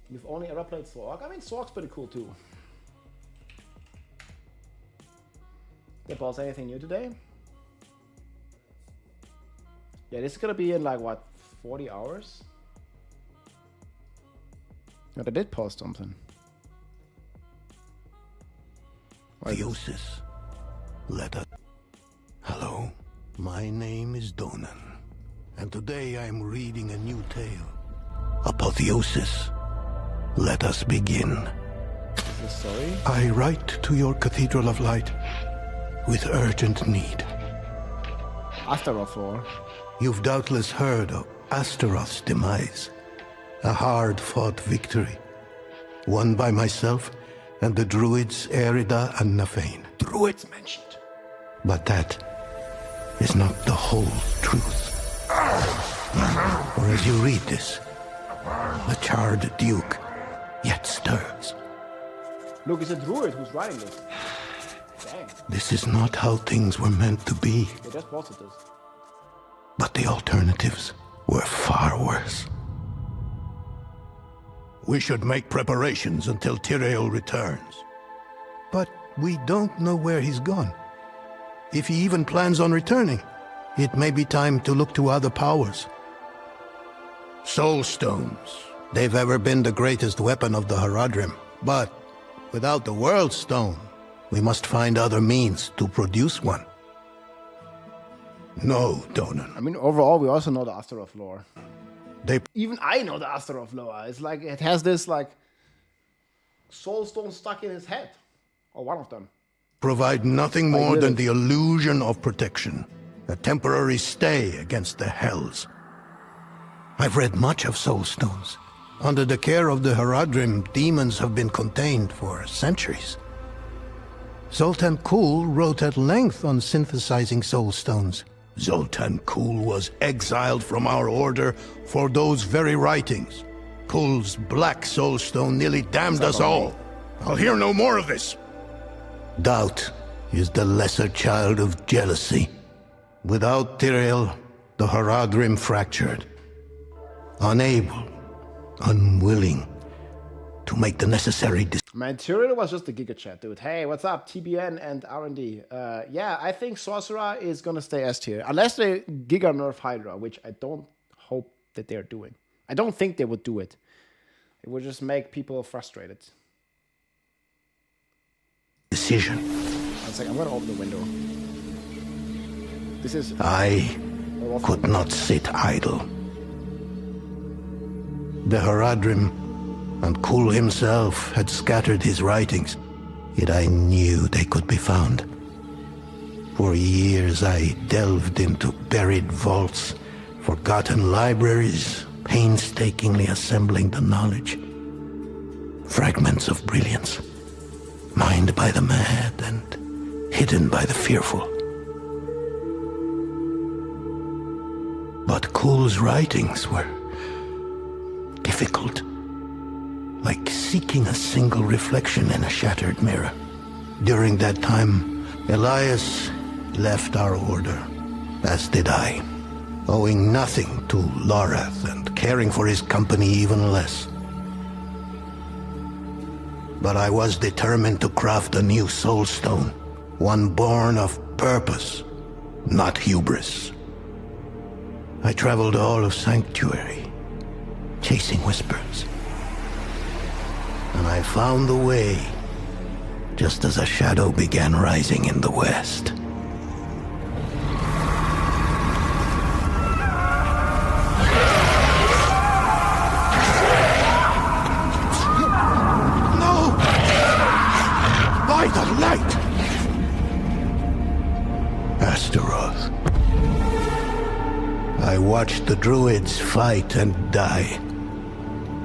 You've only ever played Sorg? I mean, Sorg's pretty cool too. Did boss anything new today? Yeah, this is gonna be in like, what, 40 hours? No, they did post something. Theosis, let us... Hello, my name is Donan, and today I am reading a new tale. Apotheosis, let us begin. Sorry? I write to your Cathedral of Light with urgent need. Astaroth War. You've doubtless heard of Astaroth's demise. A hard-fought victory, won by myself and the druids Erida and Nafane. Druids mentioned. But that is not the whole truth. For as you read this, the charred duke yet stirs. Look, it's a druid who's writing this. Dang. This is not how things were meant to be. They just posted this. But the alternatives were far worse. We should make preparations until Tyrael returns. But we don't know where he's gone. If he even plans on returning, it may be time to look to other powers. Soul Stones. They've ever been the greatest weapon of the Horadrim. But without the World Stone, we must find other means to produce one. No, Donan. I mean, overall, we also know the Astaroth lore. Even I know the Astaroth lore. It's like, it has this, like, soul stone stuck in his head. Or one of them. Provide nothing more than the illusion of protection. A temporary stay against the hells. I've read much of soulstones. Under the care of the Horadrim, demons have been contained for centuries. Zoltan Kull wrote at length on synthesizing soulstones. Zoltan Kull was exiled from our order for those very writings. Kull's black soulstone nearly damned us all. I'll hear no more of this. Doubt is the lesser child of jealousy. Without Tyrael, the Horadrim fractured. Unable, unwilling to make the necessary decisions. Man, Tyrael was just a Giga Chat, dude. Hey, what's up, TBN and R&D? Yeah, I think Sorcerer is gonna stay S tier. Unless they Giga nerf Hydra, which I don't hope that they're doing. I don't think they would do it. It would just make people frustrated. Decision. One second, I'm gonna open the window. This is... I could not sit idle. The Horadrim and Kull himself had scattered his writings, yet I knew they could be found. For years I delved into buried vaults, forgotten libraries, painstakingly assembling the knowledge. Fragments of brilliance, mined by the mad and hidden by the fearful. But Kull's writings were difficult, like seeking a single reflection in a shattered mirror. During that time, Elias left our order, as did I, owing nothing to Lorath and caring for his company even less. But I was determined to craft a new soulstone, one born of purpose, not hubris. I traveled all of Sanctuary, chasing whispers. And I found the way, just as a shadow began rising in the west. No! By the light! Astaroth. I watched the druids fight and die,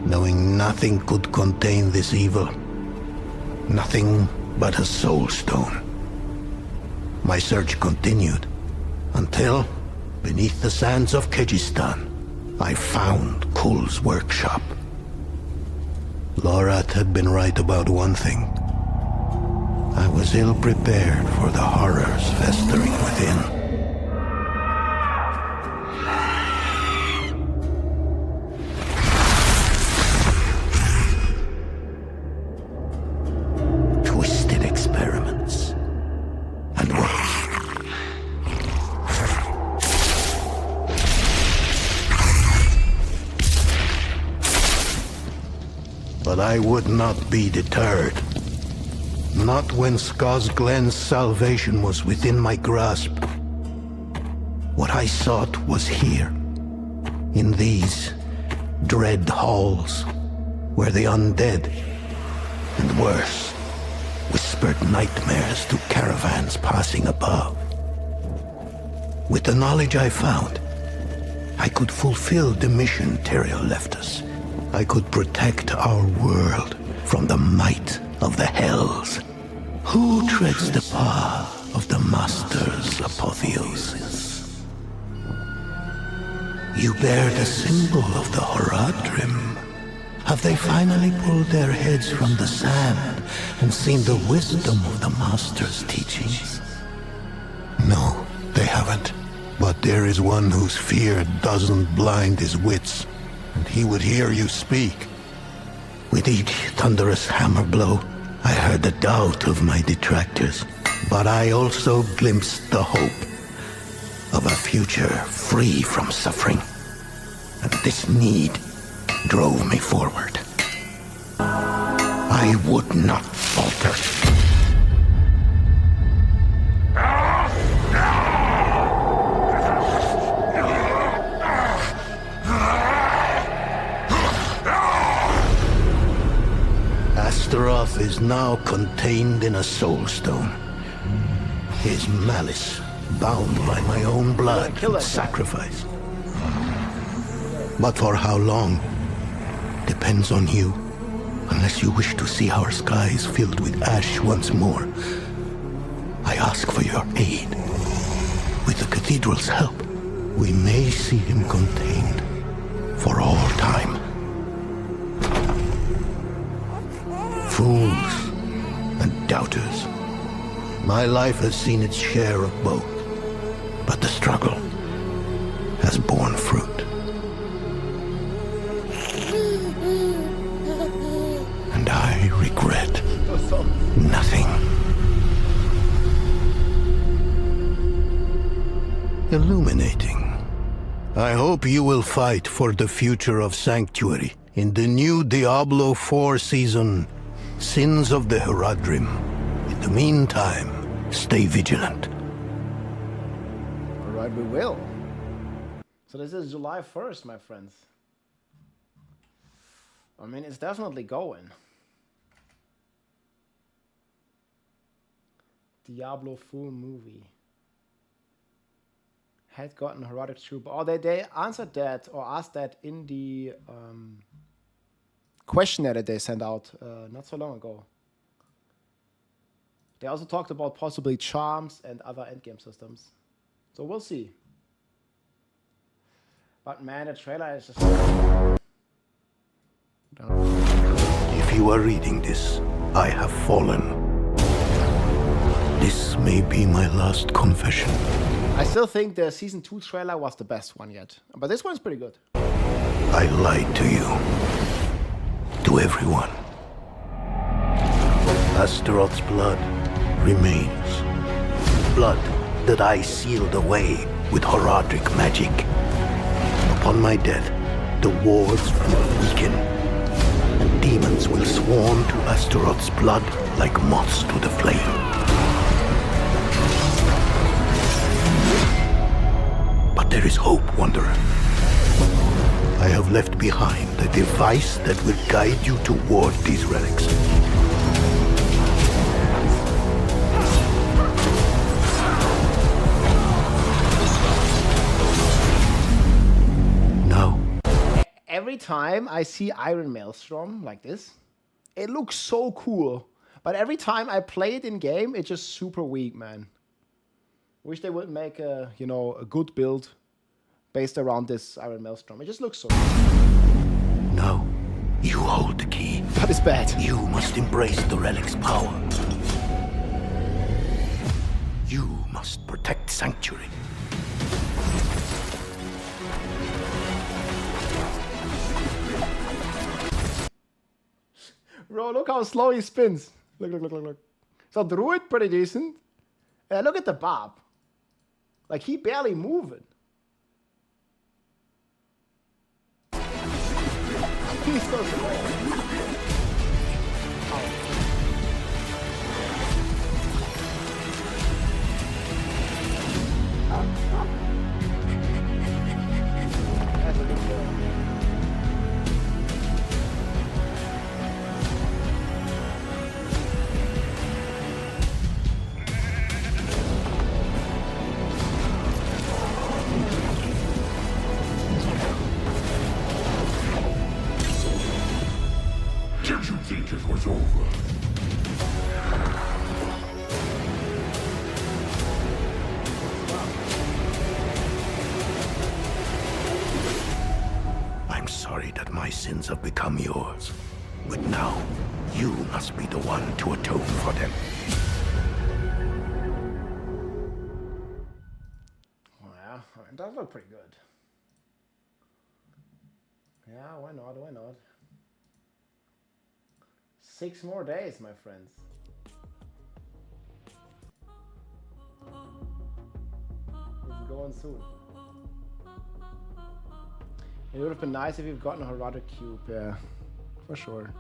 knowing nothing could contain this evil. Nothing but a soulstone. My search continued, until, beneath the sands of Kyrgyzstan, I found Kull's workshop. Lorath had been right about one thing. I was ill prepared for the horrors festering within. Twisted experiments and worse. But I would not be deterred. Not when Skosglen's salvation was within my grasp. What I sought was here, in these dread halls, where the undead, and worse, whispered nightmares to caravans passing above. With the knowledge I found, I could fulfill the mission Tyrael left us. I could protect our world from the might of the Hells. Who treads the path of the Master's apotheosis? You bear the symbol of the Horadrim. Have they finally pulled their heads from the sand and seen the wisdom of the Master's teachings? No, they haven't. But there is one whose fear doesn't blind his wits, and he would hear you speak. With each thunderous hammer blow, I heard the doubt of my detractors, but I also glimpsed the hope of a future free from suffering. And this need drove me forward. I would not falter. Astaroth is now contained in a soul stone. His malice bound by my own blood and sacrifice. But for how long depends on you. Unless you wish to see our skies filled with ash once more, I ask for your aid. With the cathedral's help, we may see him contained for all time. Fools and doubters. My life has seen its share of both, but the struggle has borne fruit. And I regret nothing. Illuminating. I hope you will fight for the future of Sanctuary in the new Diablo 4 season, Sins of the Horadrim. In the meantime, stay vigilant. All right, we will. So this is July 1st, my friends. I mean, it's definitely going. Diablo full movie. Had gotten Herodic Trooper. Oh, they answered that or asked that in the questionnaire that they sent out not so long ago. They also talked about possibly charms and other endgame systems. So we'll see. But man, the trailer is just... If you are reading this, I have fallen. This may be my last confession. I still think the Season 2 trailer was the best one yet. But this one's pretty good. I lied to you. To everyone. Astaroth's blood remains. Blood that I sealed away with Horadric magic. Upon my death, the wards will weaken, and demons will swarm to Astaroth's blood like moths to the flame. But there is hope, Wanderer. I have left behind a device that will guide you toward these relics. Now. Every time I see Iron Maelstrom like this, it looks so cool. But every time I play it in game, it's just super weak, man. Wish they would make a, you know, a good build based around this Iron Maelstrom. It just looks so cool. Now, you hold the key. That is bad. You must embrace the relic's power. You must protect Sanctuary. Bro, look how slow he spins. Look. So Druid, pretty decent. Look at the Bob. Like, he barely moving. He's so slow. That's a good goal. Did you think it was over? I'm sorry that my sins have become yours. But now, you must be the one to atone for them. Yeah, it does look pretty good. Yeah, why not? 6 more days, my friends. It's going soon. It would have been nice if you've gotten a Horadrim cube, yeah, for sure.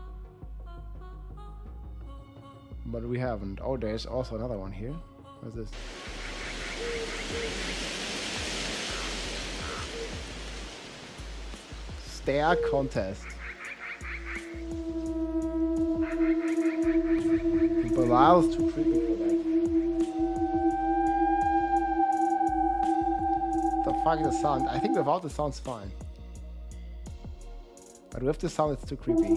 But we haven't. Oh, there's also another one here. What's this? Stair contest. Belial's too creepy for that. The fuck is the sound? I think without the sound's fine. But with the sound it's too creepy.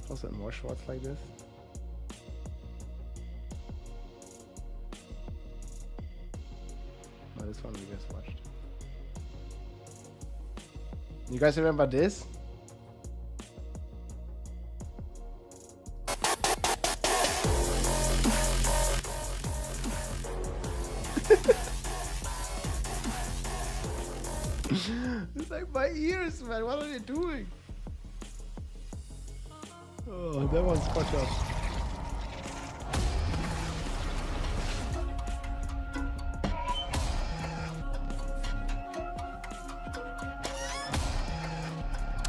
Also more shorts like this. No, this one we just watched. You guys remember this? It's like my ears, man. What are they doing? Oh, that one's fucked up.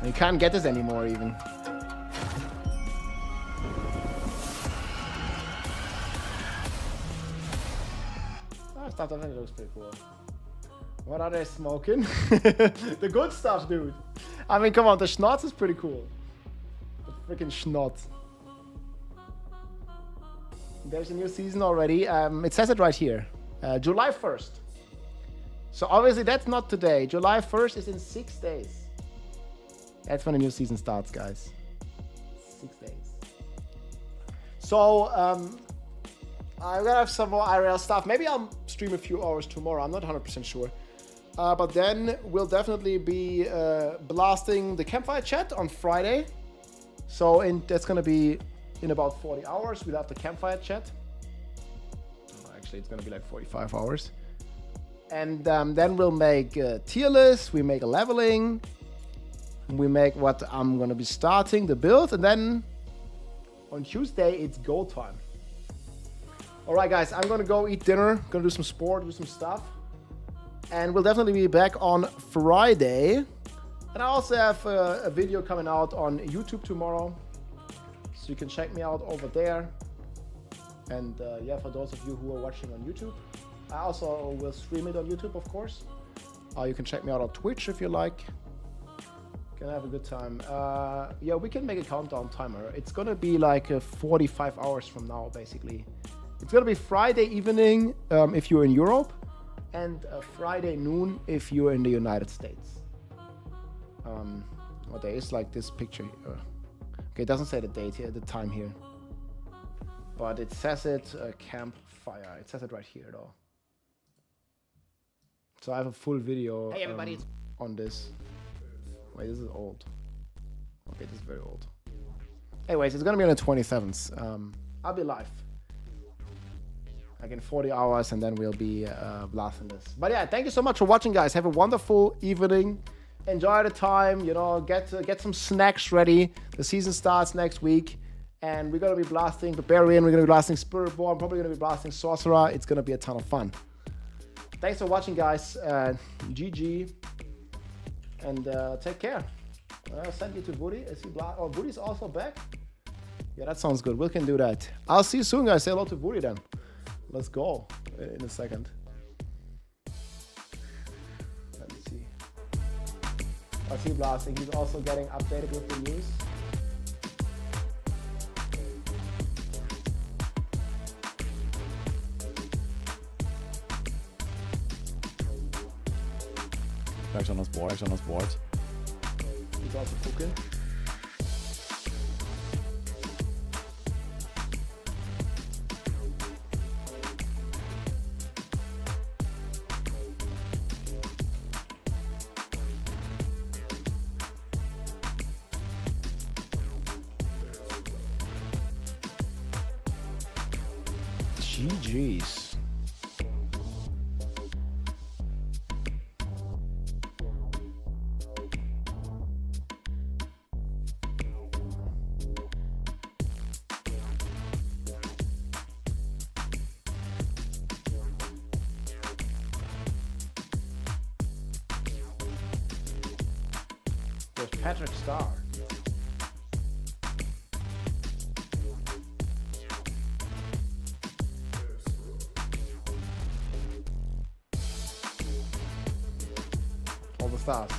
You can't get this anymore, even. Oh, stuff definitely looks pretty cool. What are they smoking? The good stuff, dude. I mean, come on, the schnotz is pretty cool. The freaking schnotz. There's a new season already. It says it right here. July 1st. So obviously that's not today. July 1st is in 6 days. That's when the new season starts, guys. 6 days. So, I'm gonna have some more IRL stuff. Maybe I'll stream a few hours tomorrow. I'm not 100% sure. But then we'll definitely be blasting the campfire chat on Friday. So that's gonna be in about 40 hours. We'll have the campfire chat. Oh, actually, it's gonna be like 45 hours. And then we'll make tier lists. We make a leveling. We make what I'm gonna be starting the build, and then on Tuesday it's go time. All right, guys, I'm gonna go eat dinner. Gonna do some sport, do some stuff. And we'll definitely be back on Friday. And I also have a video coming out on YouTube tomorrow. So you can check me out over there. And yeah, for those of you who are watching on YouTube, I also will stream it on YouTube, of course. You can check me out on Twitch if you like. Gonna have a good time. Yeah, we can make a countdown timer. It's gonna be like 45 hours from now, basically. It's gonna be Friday evening if you're in Europe, and Friday noon if you're in the United States. Well, there is like this picture. Okay, it doesn't say the date here, the time here, but it says it campfire. It says it right here, though. So I have a full video on this. Wait, this is old. Okay, this is very old. Anyways, it's gonna be on the 27th. I'll be live. Like in 40 hours, and then we'll be blasting this. But yeah, thank you so much for watching, guys. Have a wonderful evening. Enjoy the time. You know, get some snacks ready. The season starts next week, and we're gonna be blasting Barbarian. We're gonna be blasting Spiritborn. Probably gonna be blasting Sorcerer. It's gonna be a ton of fun. Thanks for watching, guys. GG, and take care. I'll send you to Woody. Is he oh, Woody's also back? Yeah, that sounds good. We can do that. I'll see you soon, guys. Say hello to Woody then. Let's go in a second. Let me see. I see blasting. He's also getting updated with the news. Back on this board. He's also cooking. GG's. There's Patrick Starr. All the stars.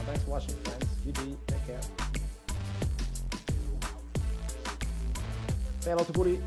Thanks for watching, friends. GG, take care. Say hello to Woody.